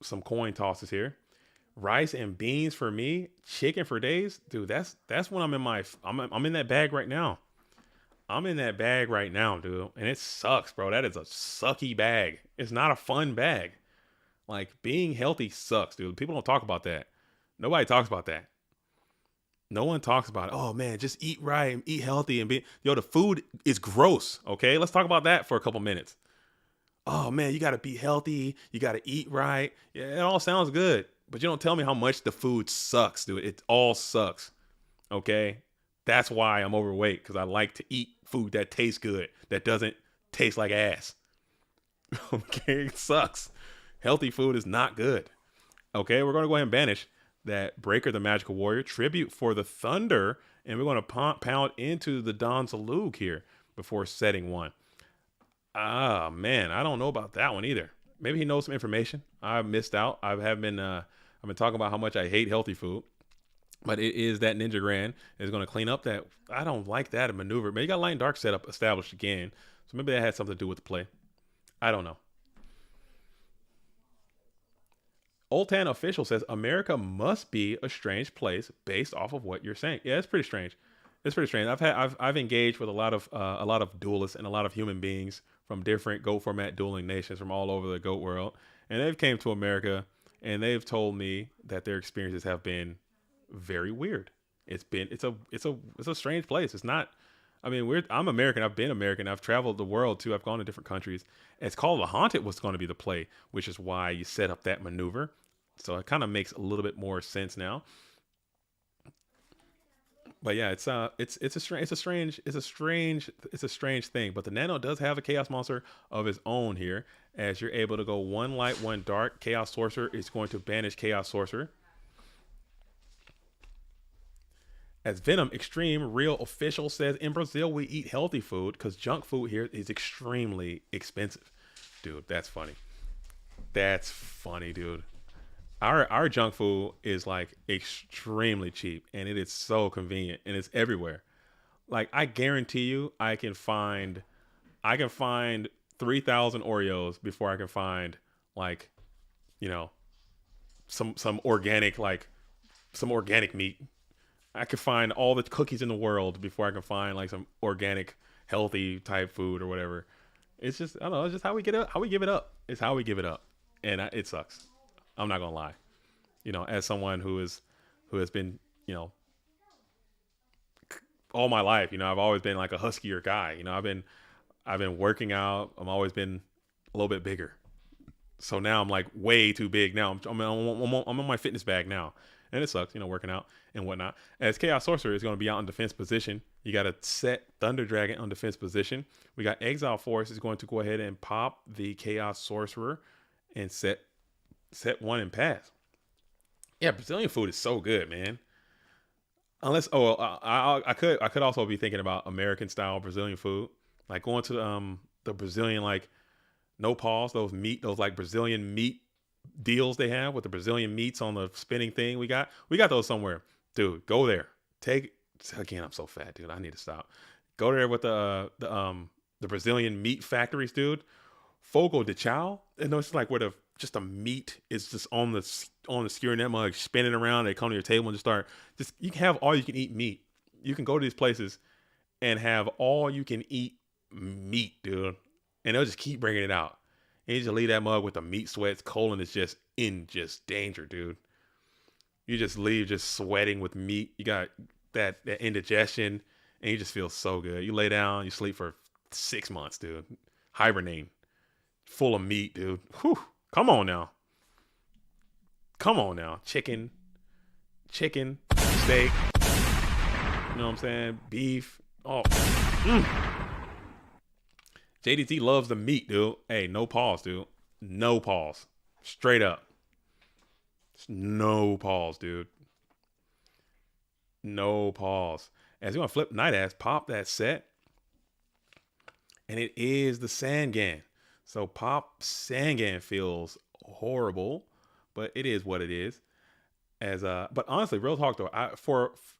some coin tosses here. Rice and beans for me, chicken for days, dude. That's when I'm in that bag right now. I'm in that bag right now, dude, and it sucks, bro. That is a sucky bag. It's not a fun bag. Like, being healthy sucks, dude. People don't talk about that. Nobody talks about that. No one talks about it. Oh man, just eat right and eat healthy and the food is gross. Okay, let's talk about that for a couple minutes. Oh man, you got to be healthy. You got to eat right. Yeah, it all sounds good, but you don't tell me how much the food sucks, dude. It all sucks. Okay, that's why I'm overweight, because I like to eat food that tastes good, that doesn't taste like ass. Okay, it sucks. Healthy food is not good. Okay, we're gonna go ahead and banish that Breaker the Magical Warrior tribute for the Thunder, and we're gonna pound into the Don Zalug here before setting one. Ah, man, I don't know about that one either. Maybe he knows some information. I missed out. I've been talking about how much I hate healthy food, but it is that Ninja Grand is going to clean up that. I don't like that maneuver. Maybe you got light and dark setup established again, so maybe that had something to do with the play. I don't know. Old Tan Official says America must be a strange place based off of what you're saying. Yeah, it's pretty strange. It's pretty strange. I've engaged with a lot of duelists and a lot of human beings from different GOAT format dueling nations from all over the GOAT world, and they've came to America and they've told me that their experiences have been very weird. It's a strange place. It's not. I mean, I'm American. I've been American. I've traveled the world too. I've gone to different countries. It's called The Haunted was going to be the play, which is why you set up that maneuver. So it kind of makes a little bit more sense now. But yeah, it's a strange thing. But the Nano does have a Chaos Monster of his own here, as you're able to go one light, one dark. Chaos Sorcerer is going to banish Chaos Sorcerer. As Venom Extreme Real Official says, in Brazil we eat healthy food because junk food here is extremely expensive. Dude, that's funny. That's funny, dude. Our junk food is like extremely cheap, and it is so convenient, and it's everywhere. Like, I guarantee you, I can find 3,000 Oreos before I can find, like, you know, some organic meat. I could find all the cookies in the world before I can find like some organic, healthy type food or whatever. It's just, I don't know. It's just how we give it up. It's how we give it up, and it sucks. I'm not gonna lie. You know, as someone who has been, you know, all my life, you know, I've always been like a huskier guy. You know, I've been working out. I've always been a little bit bigger. So now I'm like way too big. Now I'm on my fitness bag now, and it sucks, you know, working out and whatnot. As Chaos Sorcerer is going to be out in defense position, you got to set Thunder Dragon on defense position. We got Exile Force is going to go ahead and pop the Chaos Sorcerer and set one and pass. Yeah, Brazilian food is so good, man. Unless, I could also be thinking about American style Brazilian food, like going to the Brazilian, like, no pause, those like Brazilian meat deals they have with the Brazilian meats on the spinning thing. We got those somewhere, dude. Go there. Again, I'm so fat, dude. I need to stop. Go there with the Brazilian meat factories, dude. Fogo de Chao, and it's like where the just the meat is just on the skewer net mug, spinning around. They come to your table and you can have all you can eat meat. You can go to these places and have all you can eat meat, dude. And they'll just keep bringing it out. And you just leave that mug with the meat sweats. Colon is just in danger, dude. You just leave just sweating with meat. You got that indigestion, and you just feel so good. You lay down, you sleep for 6 months, dude. Hibernating. Full of meat, dude. Whew. Come on now. Chicken, steak. You know what I'm saying? Beef. Oh. JDT loves the meat, dude. Hey, no pause, dude. No pause. Straight up. No pause, dude. No pause. As you want to flip Night Ass, pop that set. And it is the Sangan. So pop Sangan feels horrible, but it is what it is. But honestly, real talk though,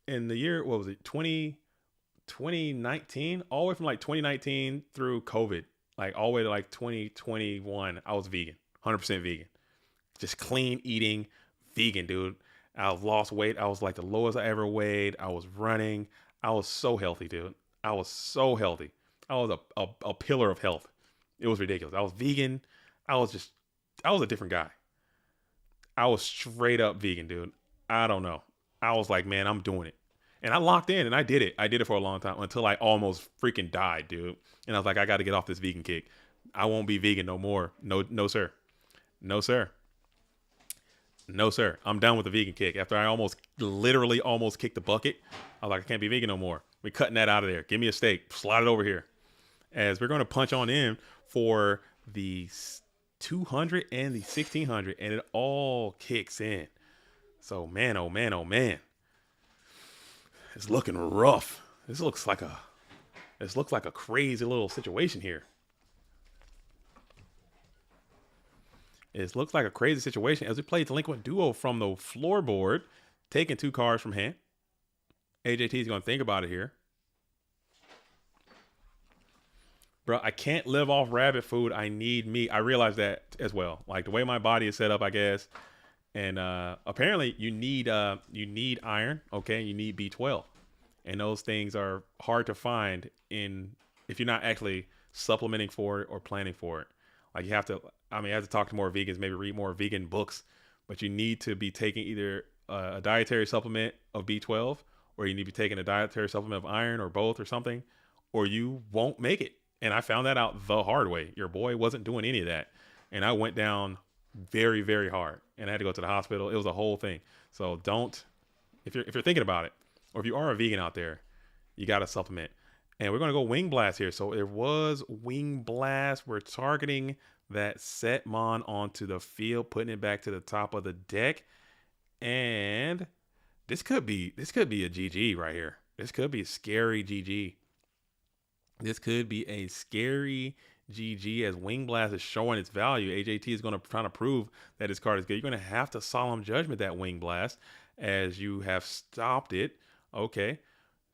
in the year, what was it, 2019, all the way from like 2019 through COVID, like all the way to like 2021, I was vegan, 100% vegan, just clean eating, vegan, dude. I lost weight. I was like the lowest I ever weighed. I was running. I was so healthy, dude. I was so healthy. I was a pillar of health. It was ridiculous. I was vegan. I was a different guy. I was straight up vegan, dude. I don't know. I was like, man, I'm doing it. And I locked in and I did it. I did it for a long time until I almost freaking died, dude. And I was like, I got to get off this vegan kick. I won't be vegan no more. No, sir. No, sir. No, sir. I'm done with the vegan kick. After I literally almost kicked the bucket, I was like, I can't be vegan no more. We're cutting that out of there. Give me a steak. Slide it over here. As we're going to punch on in for the 200 and the 1600, and it all kicks in. So, man, oh, man, oh, man. It's looking rough. This looks like a crazy little situation here. It looks like a crazy situation as we play Delinquent Duo from the floorboard, taking 2 cards from hand. AJT is going to think about it here. Bro, I can't live off rabbit food. I need meat. I realize that as well. Like the way my body is set up, I guess. And apparently you need iron, okay? You need B12. And those things are hard to find if you're not actually supplementing for it or planning for it. Like you have to talk to more vegans, maybe read more vegan books, but you need to be taking either a dietary supplement of B12 or you need to be taking a dietary supplement of iron or both or something, or you won't make it. And I found that out the hard way. Your boy wasn't doing any of that. And I went down very, very hard and I had to go to the hospital. It was a whole thing. So if you're thinking about it, or if you are a vegan out there, you got to supplement. And we're going to go Wing Blast here. So it was Wing Blast. We're targeting that set mon onto the field, putting it back to the top of the deck. And this could be a GG right here. This could be a scary GG. This could be a scary GG as Wing Blast is showing its value. AJT is going to try to prove that his card is good. You're going to have to Solemn Judgment that Wing Blast as you have stopped it. Okay.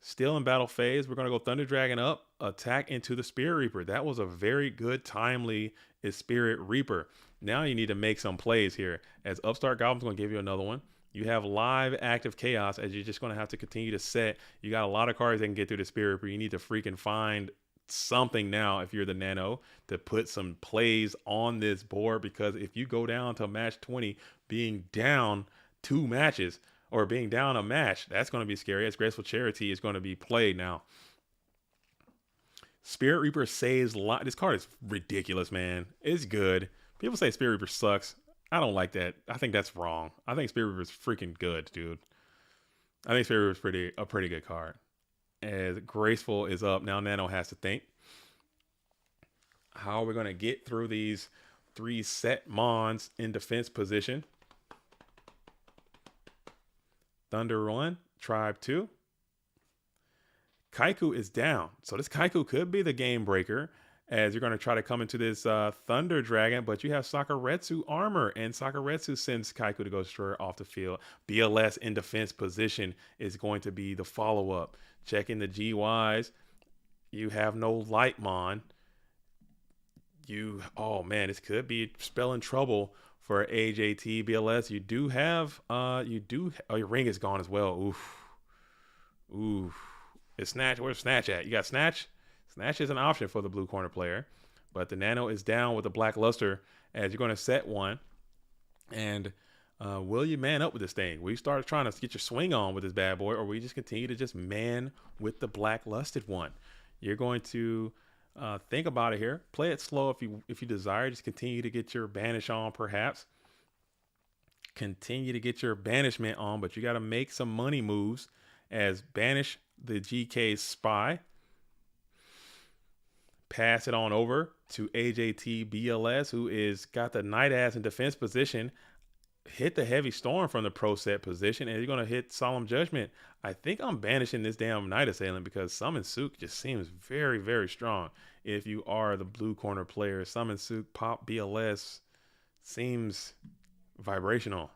Still in battle phase. We're going to go Thunder Dragon up, attack into the Spirit Reaper. That was a very good, timely Spirit Reaper. Now you need to make some plays here as Upstart Goblin's going to give you another one. You have live active chaos as you're just going to have to continue to set. You got a lot of cards that can get through the Spirit Reaper. You need to freaking find something now if you're the Nano to put some plays on this board, because if you go down to match 20 being down 2 matches or being down a match, that's going to be scary as Graceful Charity is going to be played now. Spirit Reaper saves a lot. This card is ridiculous, man. It's good. People say Spirit Reaper sucks. I don't like that. I think that's wrong. I think Spirit Reaper is freaking good, dude. I think Spirit Reaper is a pretty good card. As Graceful is up, now Nano has to think. How are we going to get through these 3 set mons in defense position? Thunder 1, Tribe 2. Kaiku is down. So this Kaiku could be the game breaker as you're going to try to come into this Thunder Dragon, but you have Sakuretsu armor, and Sakuretsu sends Kaiku to go destroy off the field. BLS in defense position is going to be the follow-up. Checking the GYs. You have no Lightmon. Oh man, this could be spelling trouble for AJTBLS. You do have oh, your ring is gone as well. Oof. Oof. It's Snatch. Where's Snatch at? You got Snatch? Snatch is an option for the blue corner player, but the Nano is down with the black luster as you're going to set one. And will you man up with this thing? Will you start trying to get your swing on with this bad boy, or will you just continue to just man with the black lusted one? You're going to think about it here. Play it slow if you desire. Just continue to get your banish on, perhaps. Continue to get your banishment on, but you got to make some money moves as banish the GK's spy. Pass it on over to AJTBLS, who is got the Night Ass in defense position. Hit the Heavy Storm from the pro set position, and you're going to hit Solemn Judgment. I think I'm banishing this damn Night Assailant because Summon Sook just seems very, very strong. If you are the blue corner player, Summon Sook Pop BLS seems vibrational.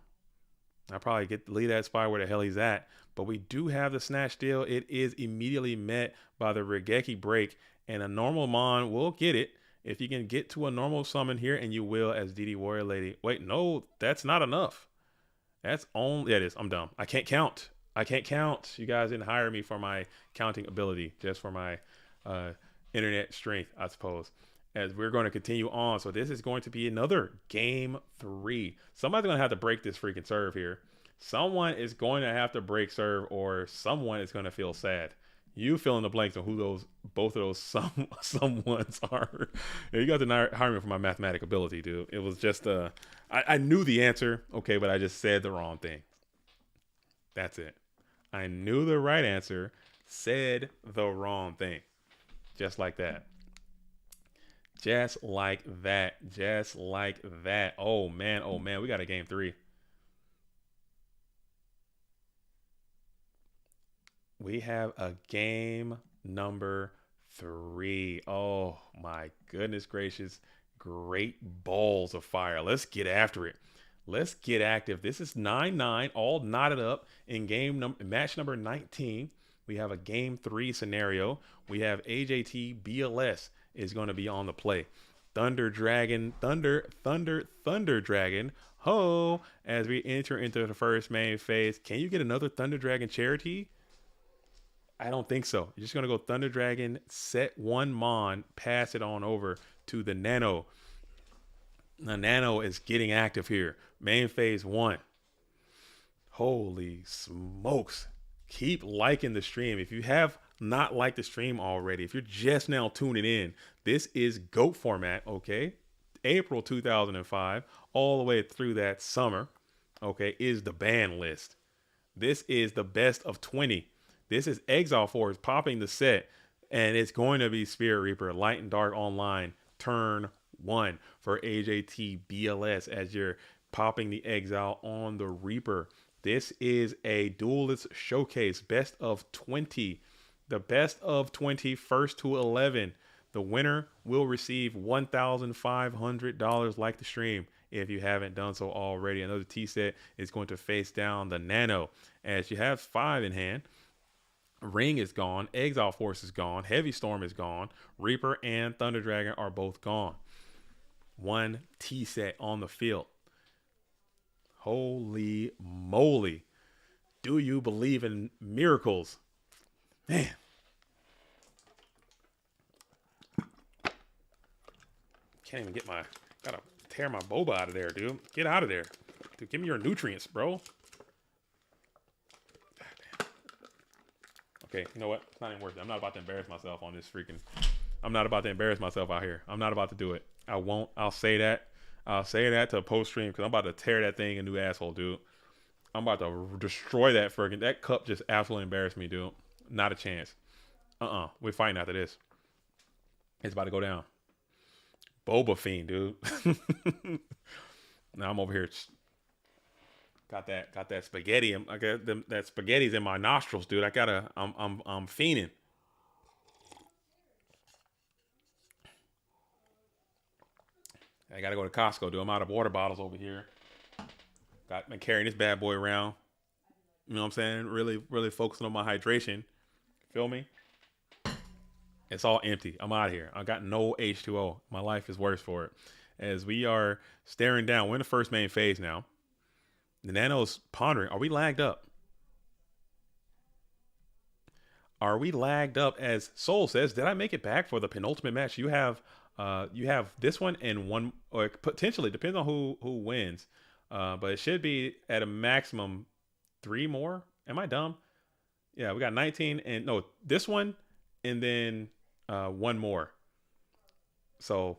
I probably leave that spy where the hell he's at. But we do have the Snatch deal. It is immediately met by the Regeki break, and a normal Mon will get it. If you can get to a normal summon here, and you will as DD Warrior Lady. Wait, no, that's not enough. That's only, yeah, it is. I'm dumb. I can't count. I can't count. You guys didn't hire me for my counting ability, just for my internet strength, I suppose. As we're going to continue on. So this is going to be another game 3. Somebody's going to have to break this freaking serve here. Someone is going to have to break serve, or someone is going to feel sad. You fill in the blanks on who both of those someones are. Yeah, you got to hire me for my mathematic ability, dude. It was just I knew the answer, okay, but I just said the wrong thing. That's it. I knew the right answer, said the wrong thing. Just like that. Just like that. Just like that. Oh man, we got a game 3. We have a game number 3. Oh my goodness gracious. Great balls of fire. Let's get after it. Let's get active. This is 9-9, all knotted up in match number 19. We have a game 3 scenario. We have AJTBLS is going to be on the play. Thunder Dragon, Thunder Dragon. Ho! As we enter into the first main phase. Can you get another Thunder Dragon Charity? I don't think so. You're just going to go Thunder Dragon, set one Mon, pass it on over to the Nano. The Nano is getting active here. Main phase 1. Holy smokes. Keep liking the stream. If you have not liked the stream already, if you're just now tuning in, this is GOAT format, okay? April 2005, all the way through that summer, okay, is the ban list. This is the best of 20. This is Exile Force popping the set, and it's going to be Spirit Reaper, Light and Dark Online, turn 1 for AJTBLS as you're popping the Exile on the Reaper. This is a Duelist Showcase, best of 20. The best of 20, first to 11. The winner will receive $1,500 like the stream if you haven't done so already. Another T-set is going to face down the Nano as you have 5 in hand. Ring is gone. Exile Force is gone. Heavy Storm is gone. Reaper and Thunder Dragon are both gone. 1 T-set on the field. Holy moly. Do you believe in miracles? Man. Can't even get gotta tear my boba out of there, dude. Get out of there. Dude, give me your nutrients, bro. Okay, you know what? It's not even worth it. I'm not about to embarrass myself on this freaking... I'm not about to embarrass myself out here. I'm not about to do it. I won't. I'll say that. I'll say that to a post-stream because I'm about to tear that thing a new asshole, dude. I'm about to destroy that freaking... That cup just absolutely embarrassed me, dude. Not a chance. We're fighting after this. It's about to go down. Boba Fiend, dude. Now I'm over here... Got that spaghetti. I got that spaghetti's in my nostrils, dude. I'm fiending. I gotta go to Costco, dude. I'm out of water bottles over here. Been carrying this bad boy around. You know what I'm saying? Really focusing on my hydration. Feel me? It's all empty. I'm out of here. I got no H2O. My life is worse for it. as we are staring down. We're in the first main phase now. The Nano's pondering. Are we lagged up? Are we lagged up? As Soul says, did I make it back for the penultimate match? You have this one and one, or potentially depends on who wins. But it should be at a maximum 3 more. Am I dumb? Yeah, we got 19 and no, this one and then 1 more. So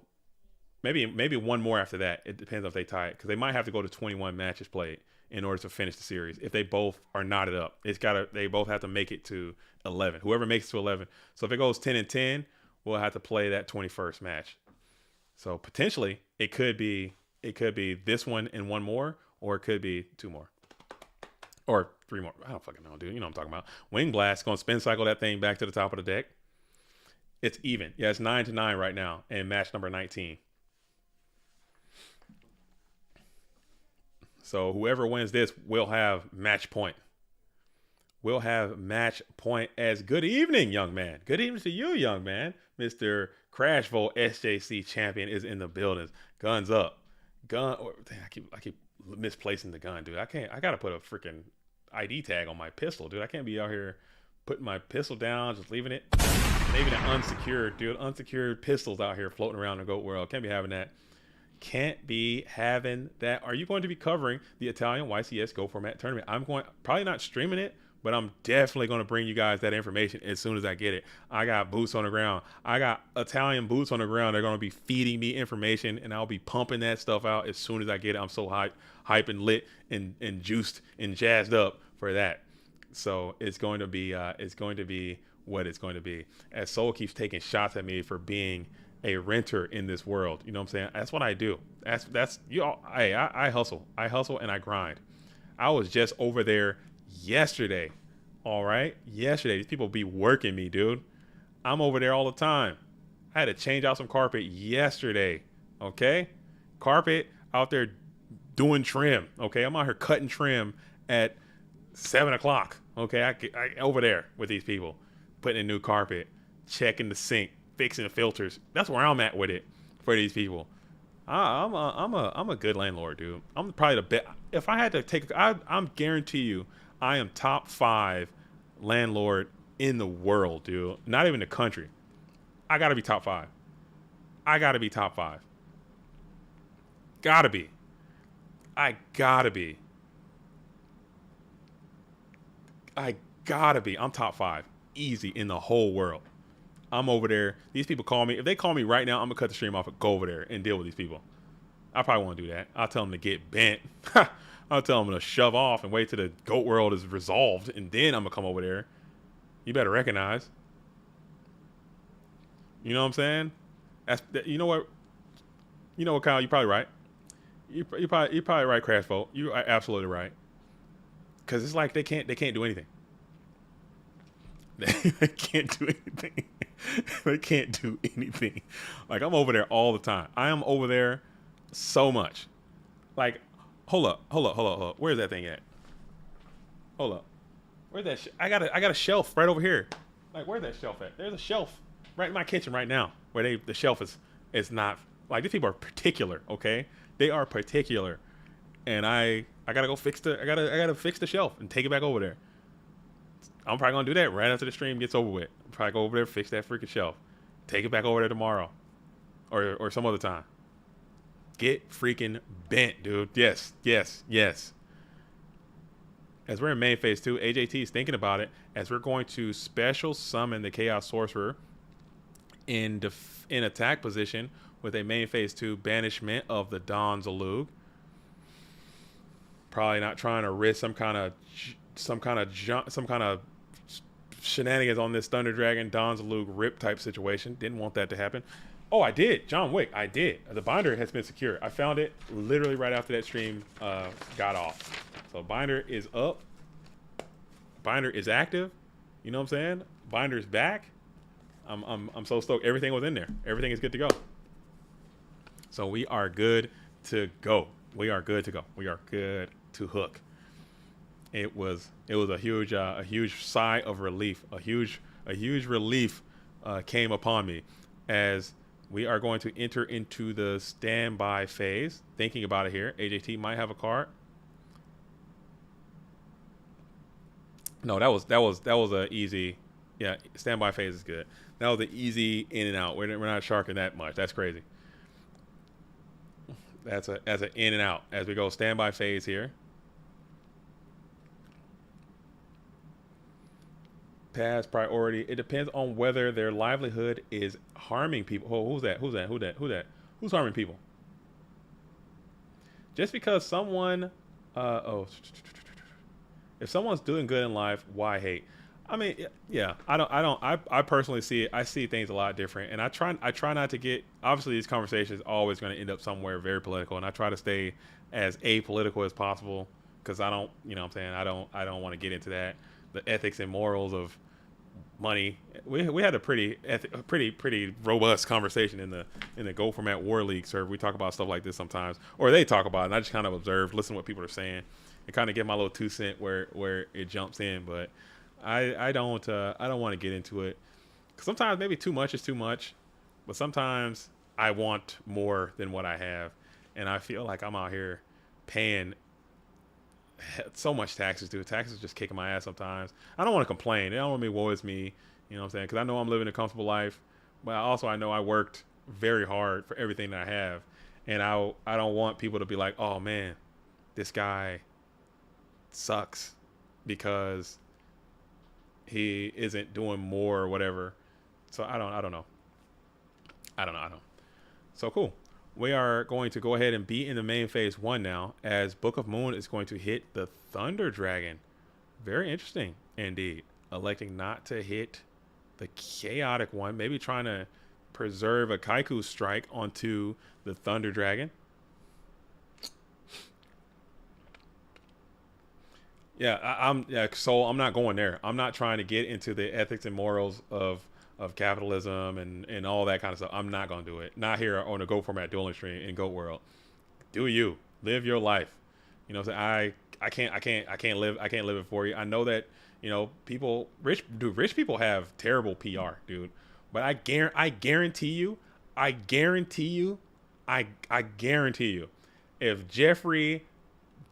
maybe one more after that. It depends if they tie it, because they might have to go to 21 matches played in order to finish the series. If they both are knotted up, they both have to make it to 11. Whoever makes it to 11. So if it goes 10 and 10, we'll have to play that 21st match. So potentially it could be this one and 1 more, or it could be 2 more. Or 3 more. I don't fucking know, dude. You know what I'm talking about. Wing Blast. Going to spin cycle that thing back to the top of the deck. It's even. Yeah, it's 9-9 right now in match number 19. So whoever wins this will have match point. We'll have match point as good evening, young man. Good evening to you, young man. Mr. Crashvolt SJC champion is in the building. Guns up. Gun. I keep misplacing the gun, dude. I gotta put a freaking ID tag on my pistol, dude. I can't be out here putting my pistol down, just leaving it unsecured, dude. Unsecured pistols out here floating around the GOAT world. Can't be having that. Can't be having that. Are you going to be covering the Italian YCS Go Format tournament? I'm probably not streaming it, but I'm definitely going to bring you guys that information as soon as I get it. I got boots on the ground. I got Italian boots on the ground. They're going to be feeding me information, and I'll be pumping that stuff out as soon as I get it. I'm so hype and lit and juiced and jazzed up for that. So it's going to be what it's going to be. As Soul keeps taking shots at me for being a renter in this world. You know what I'm saying? That's what I do. That's you all. I hustle. I hustle and I grind. I was just over there yesterday. All right. Yesterday. These people be working me, dude. I'm over there all the time. I had to change out some carpet yesterday. Okay. Carpet out there doing trim. Okay. I'm out here cutting trim at 7 o'clock. Okay. I over there with these people, putting in new carpet, checking the sink, fixing the filters. That's where I'm at with it for these people. I'm a good landlord, dude. I'm probably the best. If I had to take, I'm guarantee you, I am top 5 landlord in the world, dude. Not even the country. I gotta be top 5. I gotta be top 5. Gotta be. I gotta be. I'm top 5. Easy in the whole world. I'm over there. These people call me. If they call me right now, I'm gonna cut the stream off and go over there and deal with these people. I probably won't do that. I'll tell them to get bent. I'll tell them to shove off and wait till the GOAT world is resolved, and then I'm gonna come over there. You better recognize. You know what I'm saying? You know what, Kyle? You're probably right. You're probably right, Crashvolt. You are absolutely right. Because it's like they can't do anything. They can't do anything. They can't do anything. Like, I'm over there all the time. I am over there so much. Like, hold up. Where's that thing at? Hold up. Where's that? I got a shelf right over here. Like, where's that shelf at? There's a shelf right in my kitchen right now where the shelf is not, like, these people are particular. Okay, they are particular, and I gotta go fix I gotta fix the shelf and take it back over there. I'm probably gonna do that right after the stream gets over with. I'm probably go over there, fix that freaking shelf, take it back over there tomorrow, or some other time. Get freaking bent, dude. Yes. As we're in main phase 2, AJT is thinking about it, as we're going to special summon the Chaos Sorcerer in attack position with a main phase 2 banishment of the Don Zalug. Probably not trying to risk some kind of shenanigans on this Thunder Dragon Don Zalug rip type situation. Didn't want that to happen. Oh, I did. John Wick, I did. The binder has been secured. I found it literally right after that stream got off. So binder is up. Binder is active. You know what I'm saying? Binder is back. I'm so stoked. Everything was in there. Everything is good to go. So we are good to go. We are good to go. We are good to hook. It was a huge sigh of relief. A huge relief came upon me as We are going to enter into the standby phase. Thinking about it here. AJT might have a card. No, that was a easy. Yeah, standby phase is good. That was an easy in and out. We're not sharking that much. That's crazy. That's an in and out as we go standby phase here. Pass priority. It depends on whether their livelihood is harming people. Oh, who's that? Who's that? Who's that? Who's that? Who's harming people? Just because someone, if someone's doing good in life, why hate? I mean, yeah, I personally see it. I see things a lot different, and I try not to get. Obviously, these conversations are always going to end up somewhere very political, and I try to stay as apolitical as possible because I don't, you know, what I'm saying I don't want to get into that, the ethics and morals of money. We had a pretty robust conversation in the Go Format War League server. We talk about stuff like this sometimes, or they talk about it, and I just kind of observe, listen to what people are saying, and kind of get my little 2 cents where it jumps in, but. I don't want to get into it. 'Cause sometimes maybe too much is too much, but sometimes I want more than what I have, and I feel like I'm out here paying so much taxes, dude. Taxes just kicking my ass sometimes. I don't want to complain. They don't want me woe is me, you know what I'm saying? Because I know I'm living a comfortable life, but also I know I worked very hard for everything that I have, and I don't want people to be like, oh man, this guy sucks because he isn't doing more or whatever. So I don't know. So cool. We are going to go ahead and be in the main phase 1 now, as Book of Moon is going to hit the Thunder Dragon. Very interesting indeed. Electing not to hit the Chaotic one. Maybe trying to preserve a Kaiku strike onto the Thunder Dragon. Yeah, so I'm not going there. I'm not trying to get into the ethics and morals of capitalism and all that kind of stuff. I'm not gonna do it. Not here on the Go Format dueling stream in Goat World. Do you live your life? You know what I'm saying? I can't live it for you. I know that, you know, rich people have terrible PR, dude. But I guarantee you, if Jeffrey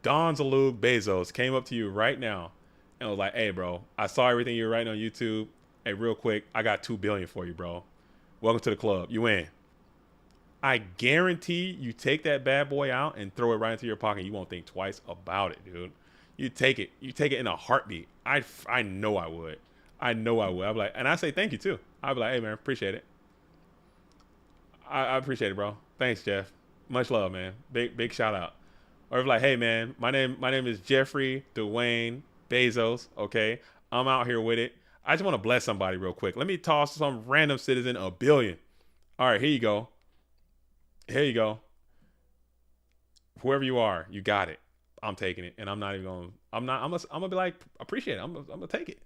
Donzalug Bezos came up to you right now and was like, hey bro, I saw everything you were writing on YouTube. Hey, real quick, I got $2 billion for you, bro. Welcome to the club. You in. I guarantee you take that bad boy out and throw it right into your pocket. You won't think twice about it, dude. You take it in a heartbeat. I know I would. I'd be like, and I say thank you too. I'd be like, hey man, appreciate it. I appreciate it, bro. Thanks, Jeff. Much love, man. Big shout out. Or if like, hey man, my name is Jeffrey Dwayne Bezos. Okay, I'm out here with it. I just want to bless somebody real quick. Let me toss some random citizen $1 billion. All right, here you go. Whoever you are, you got it. I'm taking it, and I'm not even going. I'm gonna be like, appreciate it. I'm gonna take it.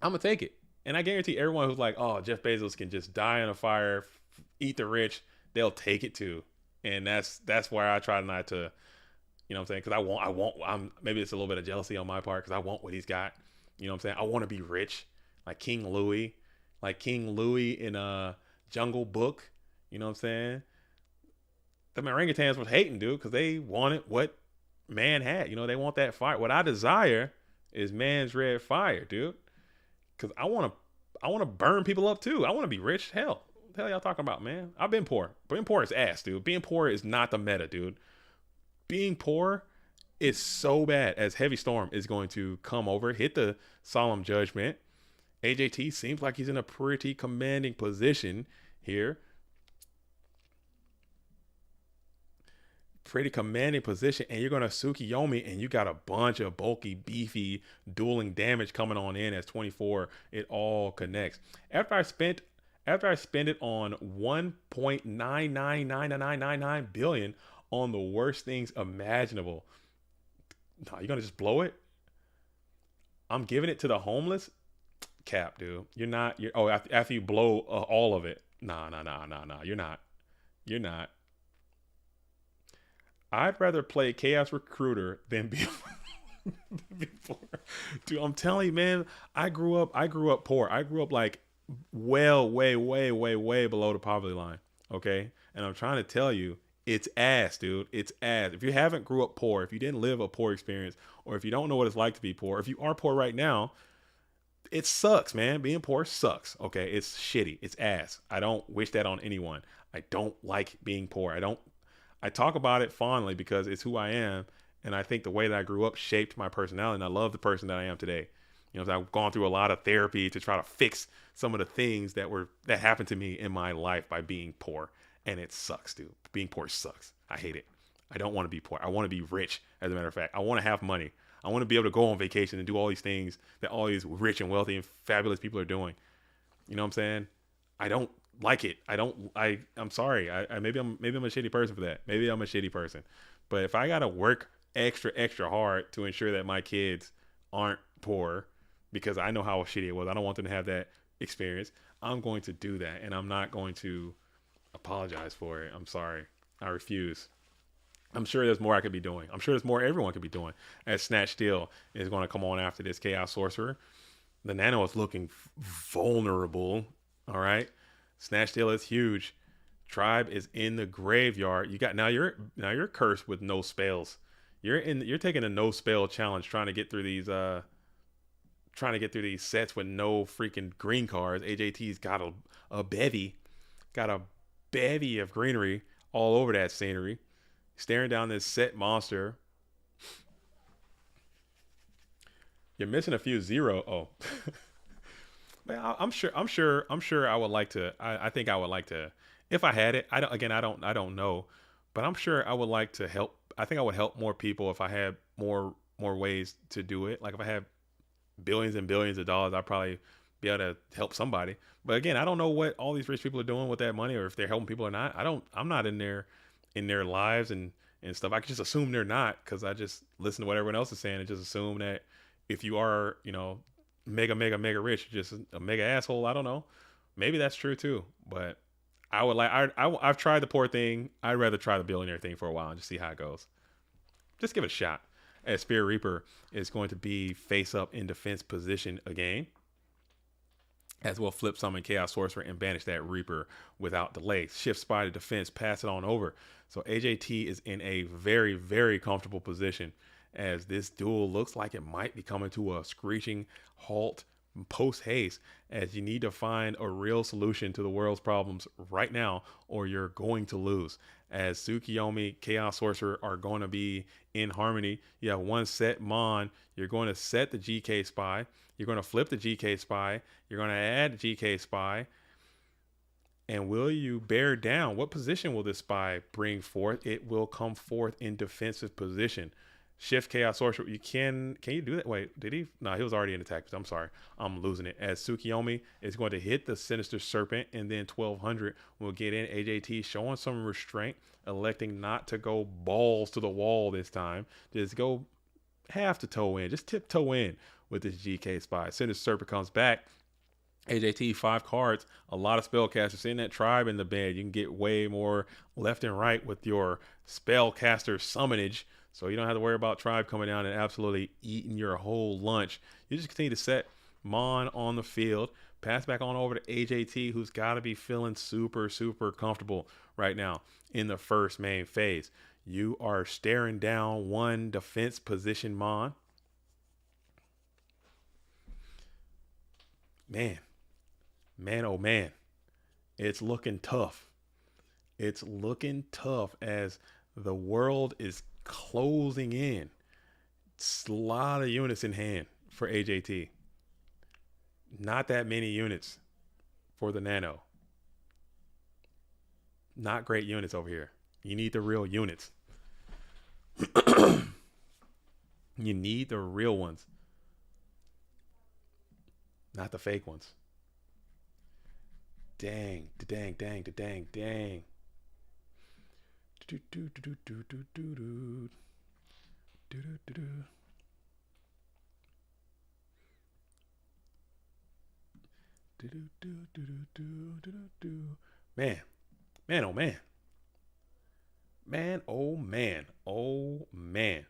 I'm gonna take it, and I guarantee everyone who's like, oh, Jeff Bezos can just die in a fire, eat the rich, they'll take it too. And that's where I try not to, you know what I'm saying? Because maybe it's a little bit of jealousy on my part because I want what he's got. You know what I'm saying? I want to be rich like King Louis in Jungle Book. You know what I'm saying? The orangutans was hating, dude, because they wanted what man had. You know, they want that fire. What I desire is man's red fire, dude. Because I want to burn people up too. I want to be rich. Hell. What the hell y'all talking about, man? I've been poor. Being poor is ass, dude. Being poor is not the meta, dude. Being poor is so bad as Heavy Storm is going to come over, hit the Solemn Judgment. AJT seems like he's in a pretty commanding position here. Pretty commanding position, and you're going to Tsukiyomi, and you got a bunch of bulky, beefy, dueling damage coming on in as 24. It all connects. After I spend it on 1.99999 billion on the worst things imaginable, no, you're gonna just blow it? I'm giving it to the homeless? Cap, dude. After you blow all of it. Nah. You're not. I'd rather play Chaos Recruiter than be before. Dude, I'm telling you, man, I grew up poor. I grew up like well, way below the poverty line. Okay. And I'm trying to tell you, it's ass, dude. It's ass. If you haven't grew up poor, if you didn't live a poor experience, or if you don't know what it's like to be poor, if you are poor right now, it sucks, man. Being poor sucks. Okay. It's shitty. It's ass. I don't wish that on anyone. I don't like being poor. I talk about it fondly because it's who I am. And I think the way that I grew up shaped my personality. And I love the person that I am today. You know, so I've gone through a lot of therapy to try to fix some of the things that happened to me in my life by being poor. And it sucks, dude. Being poor sucks. I hate it. I don't want to be poor. I want to be rich, as a matter of fact. I want to have money. I want to be able to go on vacation and do all these things that all these rich and wealthy and fabulous people are doing. You know what I'm saying? I don't like it. I'm sorry. Maybe I'm a shitty person for that. Maybe I'm a shitty person. But if I gotta work extra hard to ensure that my kids aren't poor because I know how shitty it was, I don't want them to have that experience, I'm going to do that, and I'm not going to apologize for it. I'm sorry. I refuse. I'm sure there's more I could be doing. I'm sure there's more everyone could be doing. As Snatch Steel is going to come on after this Chaos Sorcerer. The Nano is looking vulnerable. All right. Snatch Steel is huge. Tribe is in the graveyard. You're cursed with no spells. You're taking a no spell challenge trying to get through these sets with no freaking green cards. AJT's got a bevy of greenery all over that scenery. Staring down this set monster. You're missing a few zero. Oh, man, I'm sure. I would like to. I think I would like to, if I had it. I don't know, but I'm sure I would like to help. I think I would help more people if I had more ways to do it. Like if I had billions and billions of dollars, I'd probably be able to help somebody. But again, I don't know what all these rich people are doing with that money, or if they're helping people or not. I'm not in their lives and stuff. I can just assume they're not because I just listen to what everyone else is saying and just assume that if you are, mega rich, you're just a mega asshole. I don't know. Maybe that's true too. But I've tried the poor thing. I'd rather try the billionaire thing for a while and just see how it goes. Just give it a shot. As Spirit Reaper is going to be face up in defense position again. As well, flip summon Chaos Sorcerer and banish that Reaper without delay. Shift Spy to defense, pass it on over. So AJT is in a very, very comfortable position as this duel looks like it might be coming to a screeching halt post haste, as you need to find a real solution to the world's problems right now or you're going to lose. As Tsukiyomi, Chaos Sorcerer are going to be in harmony. You have one set Mon. You're going to set the GK Spy. You're going to flip the GK Spy. You're going to add the GK Spy. And will you bear down? What position will this Spy bring forth? It will come forth in defensive position. Shift Chaos Sorcerer. Can you do that? Wait, did he? No, he was already in attack. I'm sorry. I'm losing it. As Tsukiyomi is going to hit the Sinister Serpent, and then 1200 will get in. AJT showing some restraint, electing not to go balls to the wall this time. Just go half to toe in. Just tiptoe in with this GK Spy. Sinister Serpent comes back. AJT 5 cards, a lot of spellcasters in that tribe in the bed. You can get way more left and right with your spellcaster summonage. So you don't have to worry about tribe coming down and absolutely eating your whole lunch. You just continue to set Mon on the field. Pass back on over to AJT, who's got to be feeling super comfortable right now in the first main phase. You are staring down one defense position Mon. Man, oh man. It's looking tough. It's looking tough as the world is closing in. It's a lot of units in hand for AJT. Not that many units for the Nano. Not great units over here. You need the real units. You need the real ones. Not the fake ones. Dang. Man, oh man. Man, oh man. Oh man.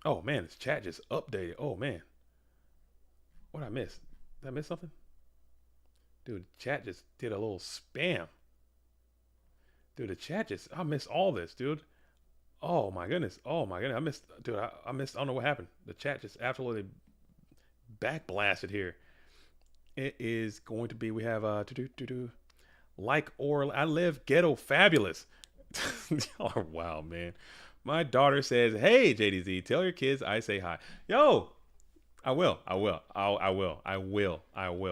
Oh man, this chat just updated. Oh man. What I missed? Did I miss something? Dude, chat just did a little spam. Dude, the chat just, I missed all this, dude. Oh my goodness. Oh my goodness. I missed, dude, I missed, I don't know what happened. The chat just absolutely backblasted here. It is going to be, we have, like or I live ghetto fabulous. Oh, wow, man. My daughter says, "Hey, JDZ, tell your kids I say hi." Yo, I will. I will,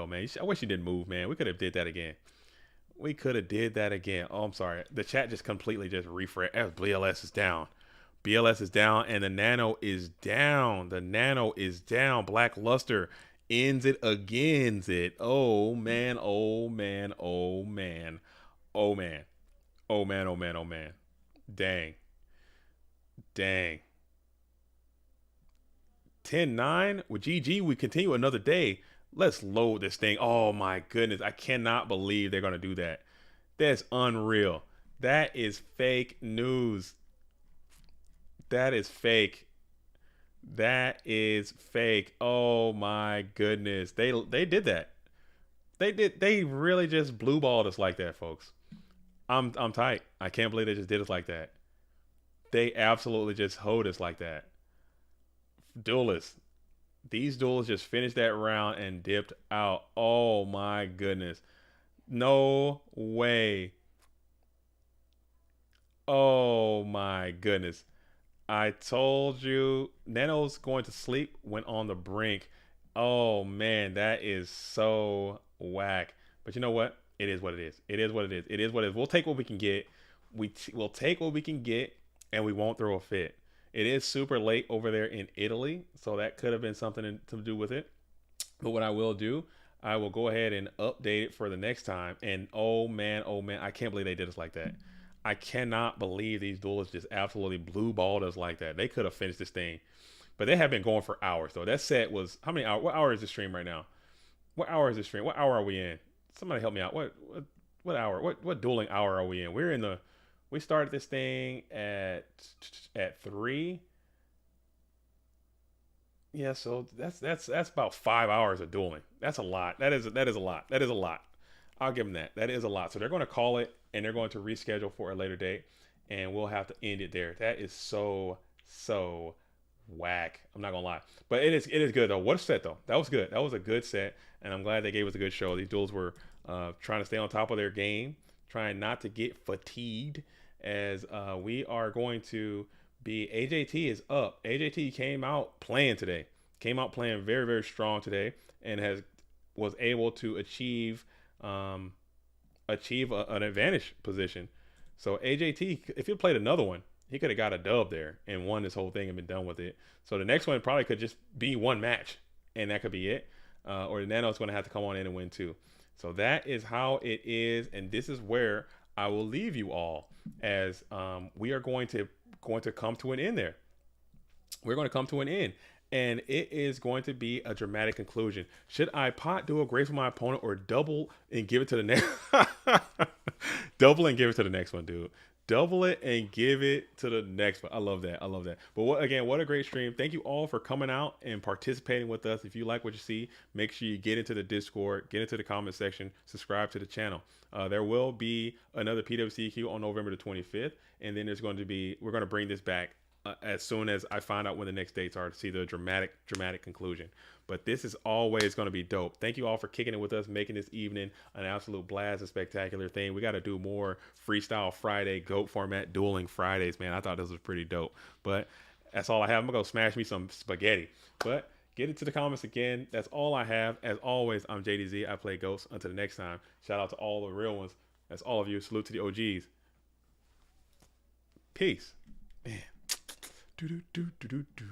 man. I wish you didn't move, man. We could have did that again. We could have did that again. Oh, I'm sorry. The chat just completely just refreshed. BLS is down. BLS is down, and the Nano is down. The Nano is down. Black Luster ends it against it. Oh man. Oh man. Oh man. Oh man. Oh man. Oh man. Oh man. Dang. Dang. 10-9 with GG. We continue another day. Let's load this thing. Oh my goodness. I cannot believe they're going to do that. That's unreal. That is fake news. That is fake. That is fake. Oh my goodness. They did that. They really just blue balled us like that, folks. I'm tight. I can't believe they just did us like that. They absolutely just hoed us like that. Duelists. These duelists just finished that round and dipped out. Oh my goodness. No way. Oh my goodness. I told you Nano's going to sleep when on the brink. Oh man, that is so whack. But you know what? It is what it is. It is what it is. It is what it is. We'll take what we can get. We'll take what we can get, and we won't throw a fit. It is super late over there in Italy, so that could have been something to do with it. But what I will do, I will go ahead and update it for the next time. And oh man, I can't believe they did us like that. I cannot believe these duelists just absolutely blue balled us like that. They could have finished this thing, but they have been going for hours though. That set was how many hours? What hour is the stream right now? What hour is the stream? What hour are we in? Somebody help me out. What hour? What dueling hour are we in? We started this thing at 3. Yeah, so that's about 5 hours of dueling. That's a lot. That is a lot. That is a lot. I'll give them that. That is a lot. So they're going to call it and they're going to reschedule for a later date, and we'll have to end it there. That is so whack. I'm not gonna lie, but it is good though. What a set though. That was good. That was a good set, and I'm glad they gave us a good show. These duels were trying to stay on top of their game, trying not to get fatigued. As we are going to be, AJT is up. AJT came out playing today. Came out playing very strong today, and was able to achieve an advantage position. So AJT, if he played another one, he could have got a dub there and won this whole thing and been done with it. So the next one probably could just be one match, and that could be it. Or the Nano's going to have to come on in and win too. So that is how it is, and this is where I will leave you all, as we are going to come to an end there. We're going to come to an end, and it is going to be a dramatic conclusion. Should I pot duel grace with my opponent, or double and give it to the next? Double and give it to the next one, dude. Double it and give it to the next one. I love that. I love that. But what a great stream. Thank you all for coming out and participating with us. If you like what you see, make sure you get into the Discord, get into the comment section, subscribe to the channel. There will be another PWCQ on November the 25th, and then we're going to bring this back as soon as I find out when the next dates are, to see the dramatic conclusion. But this is always going to be dope. Thank you all for kicking it with us, making this evening an absolute blast, a spectacular thing. We got to do more Freestyle Friday, GOAT format, dueling Fridays, man. I thought this was pretty dope. But that's all I have. I'm going to go smash me some spaghetti. But get into the comments again. That's all I have. As always, I'm JDZ. I play Ghosts. Until the next time, shout out to all the real ones. That's all of you. Salute to the OGs. Peace. Man. Do do do do do do.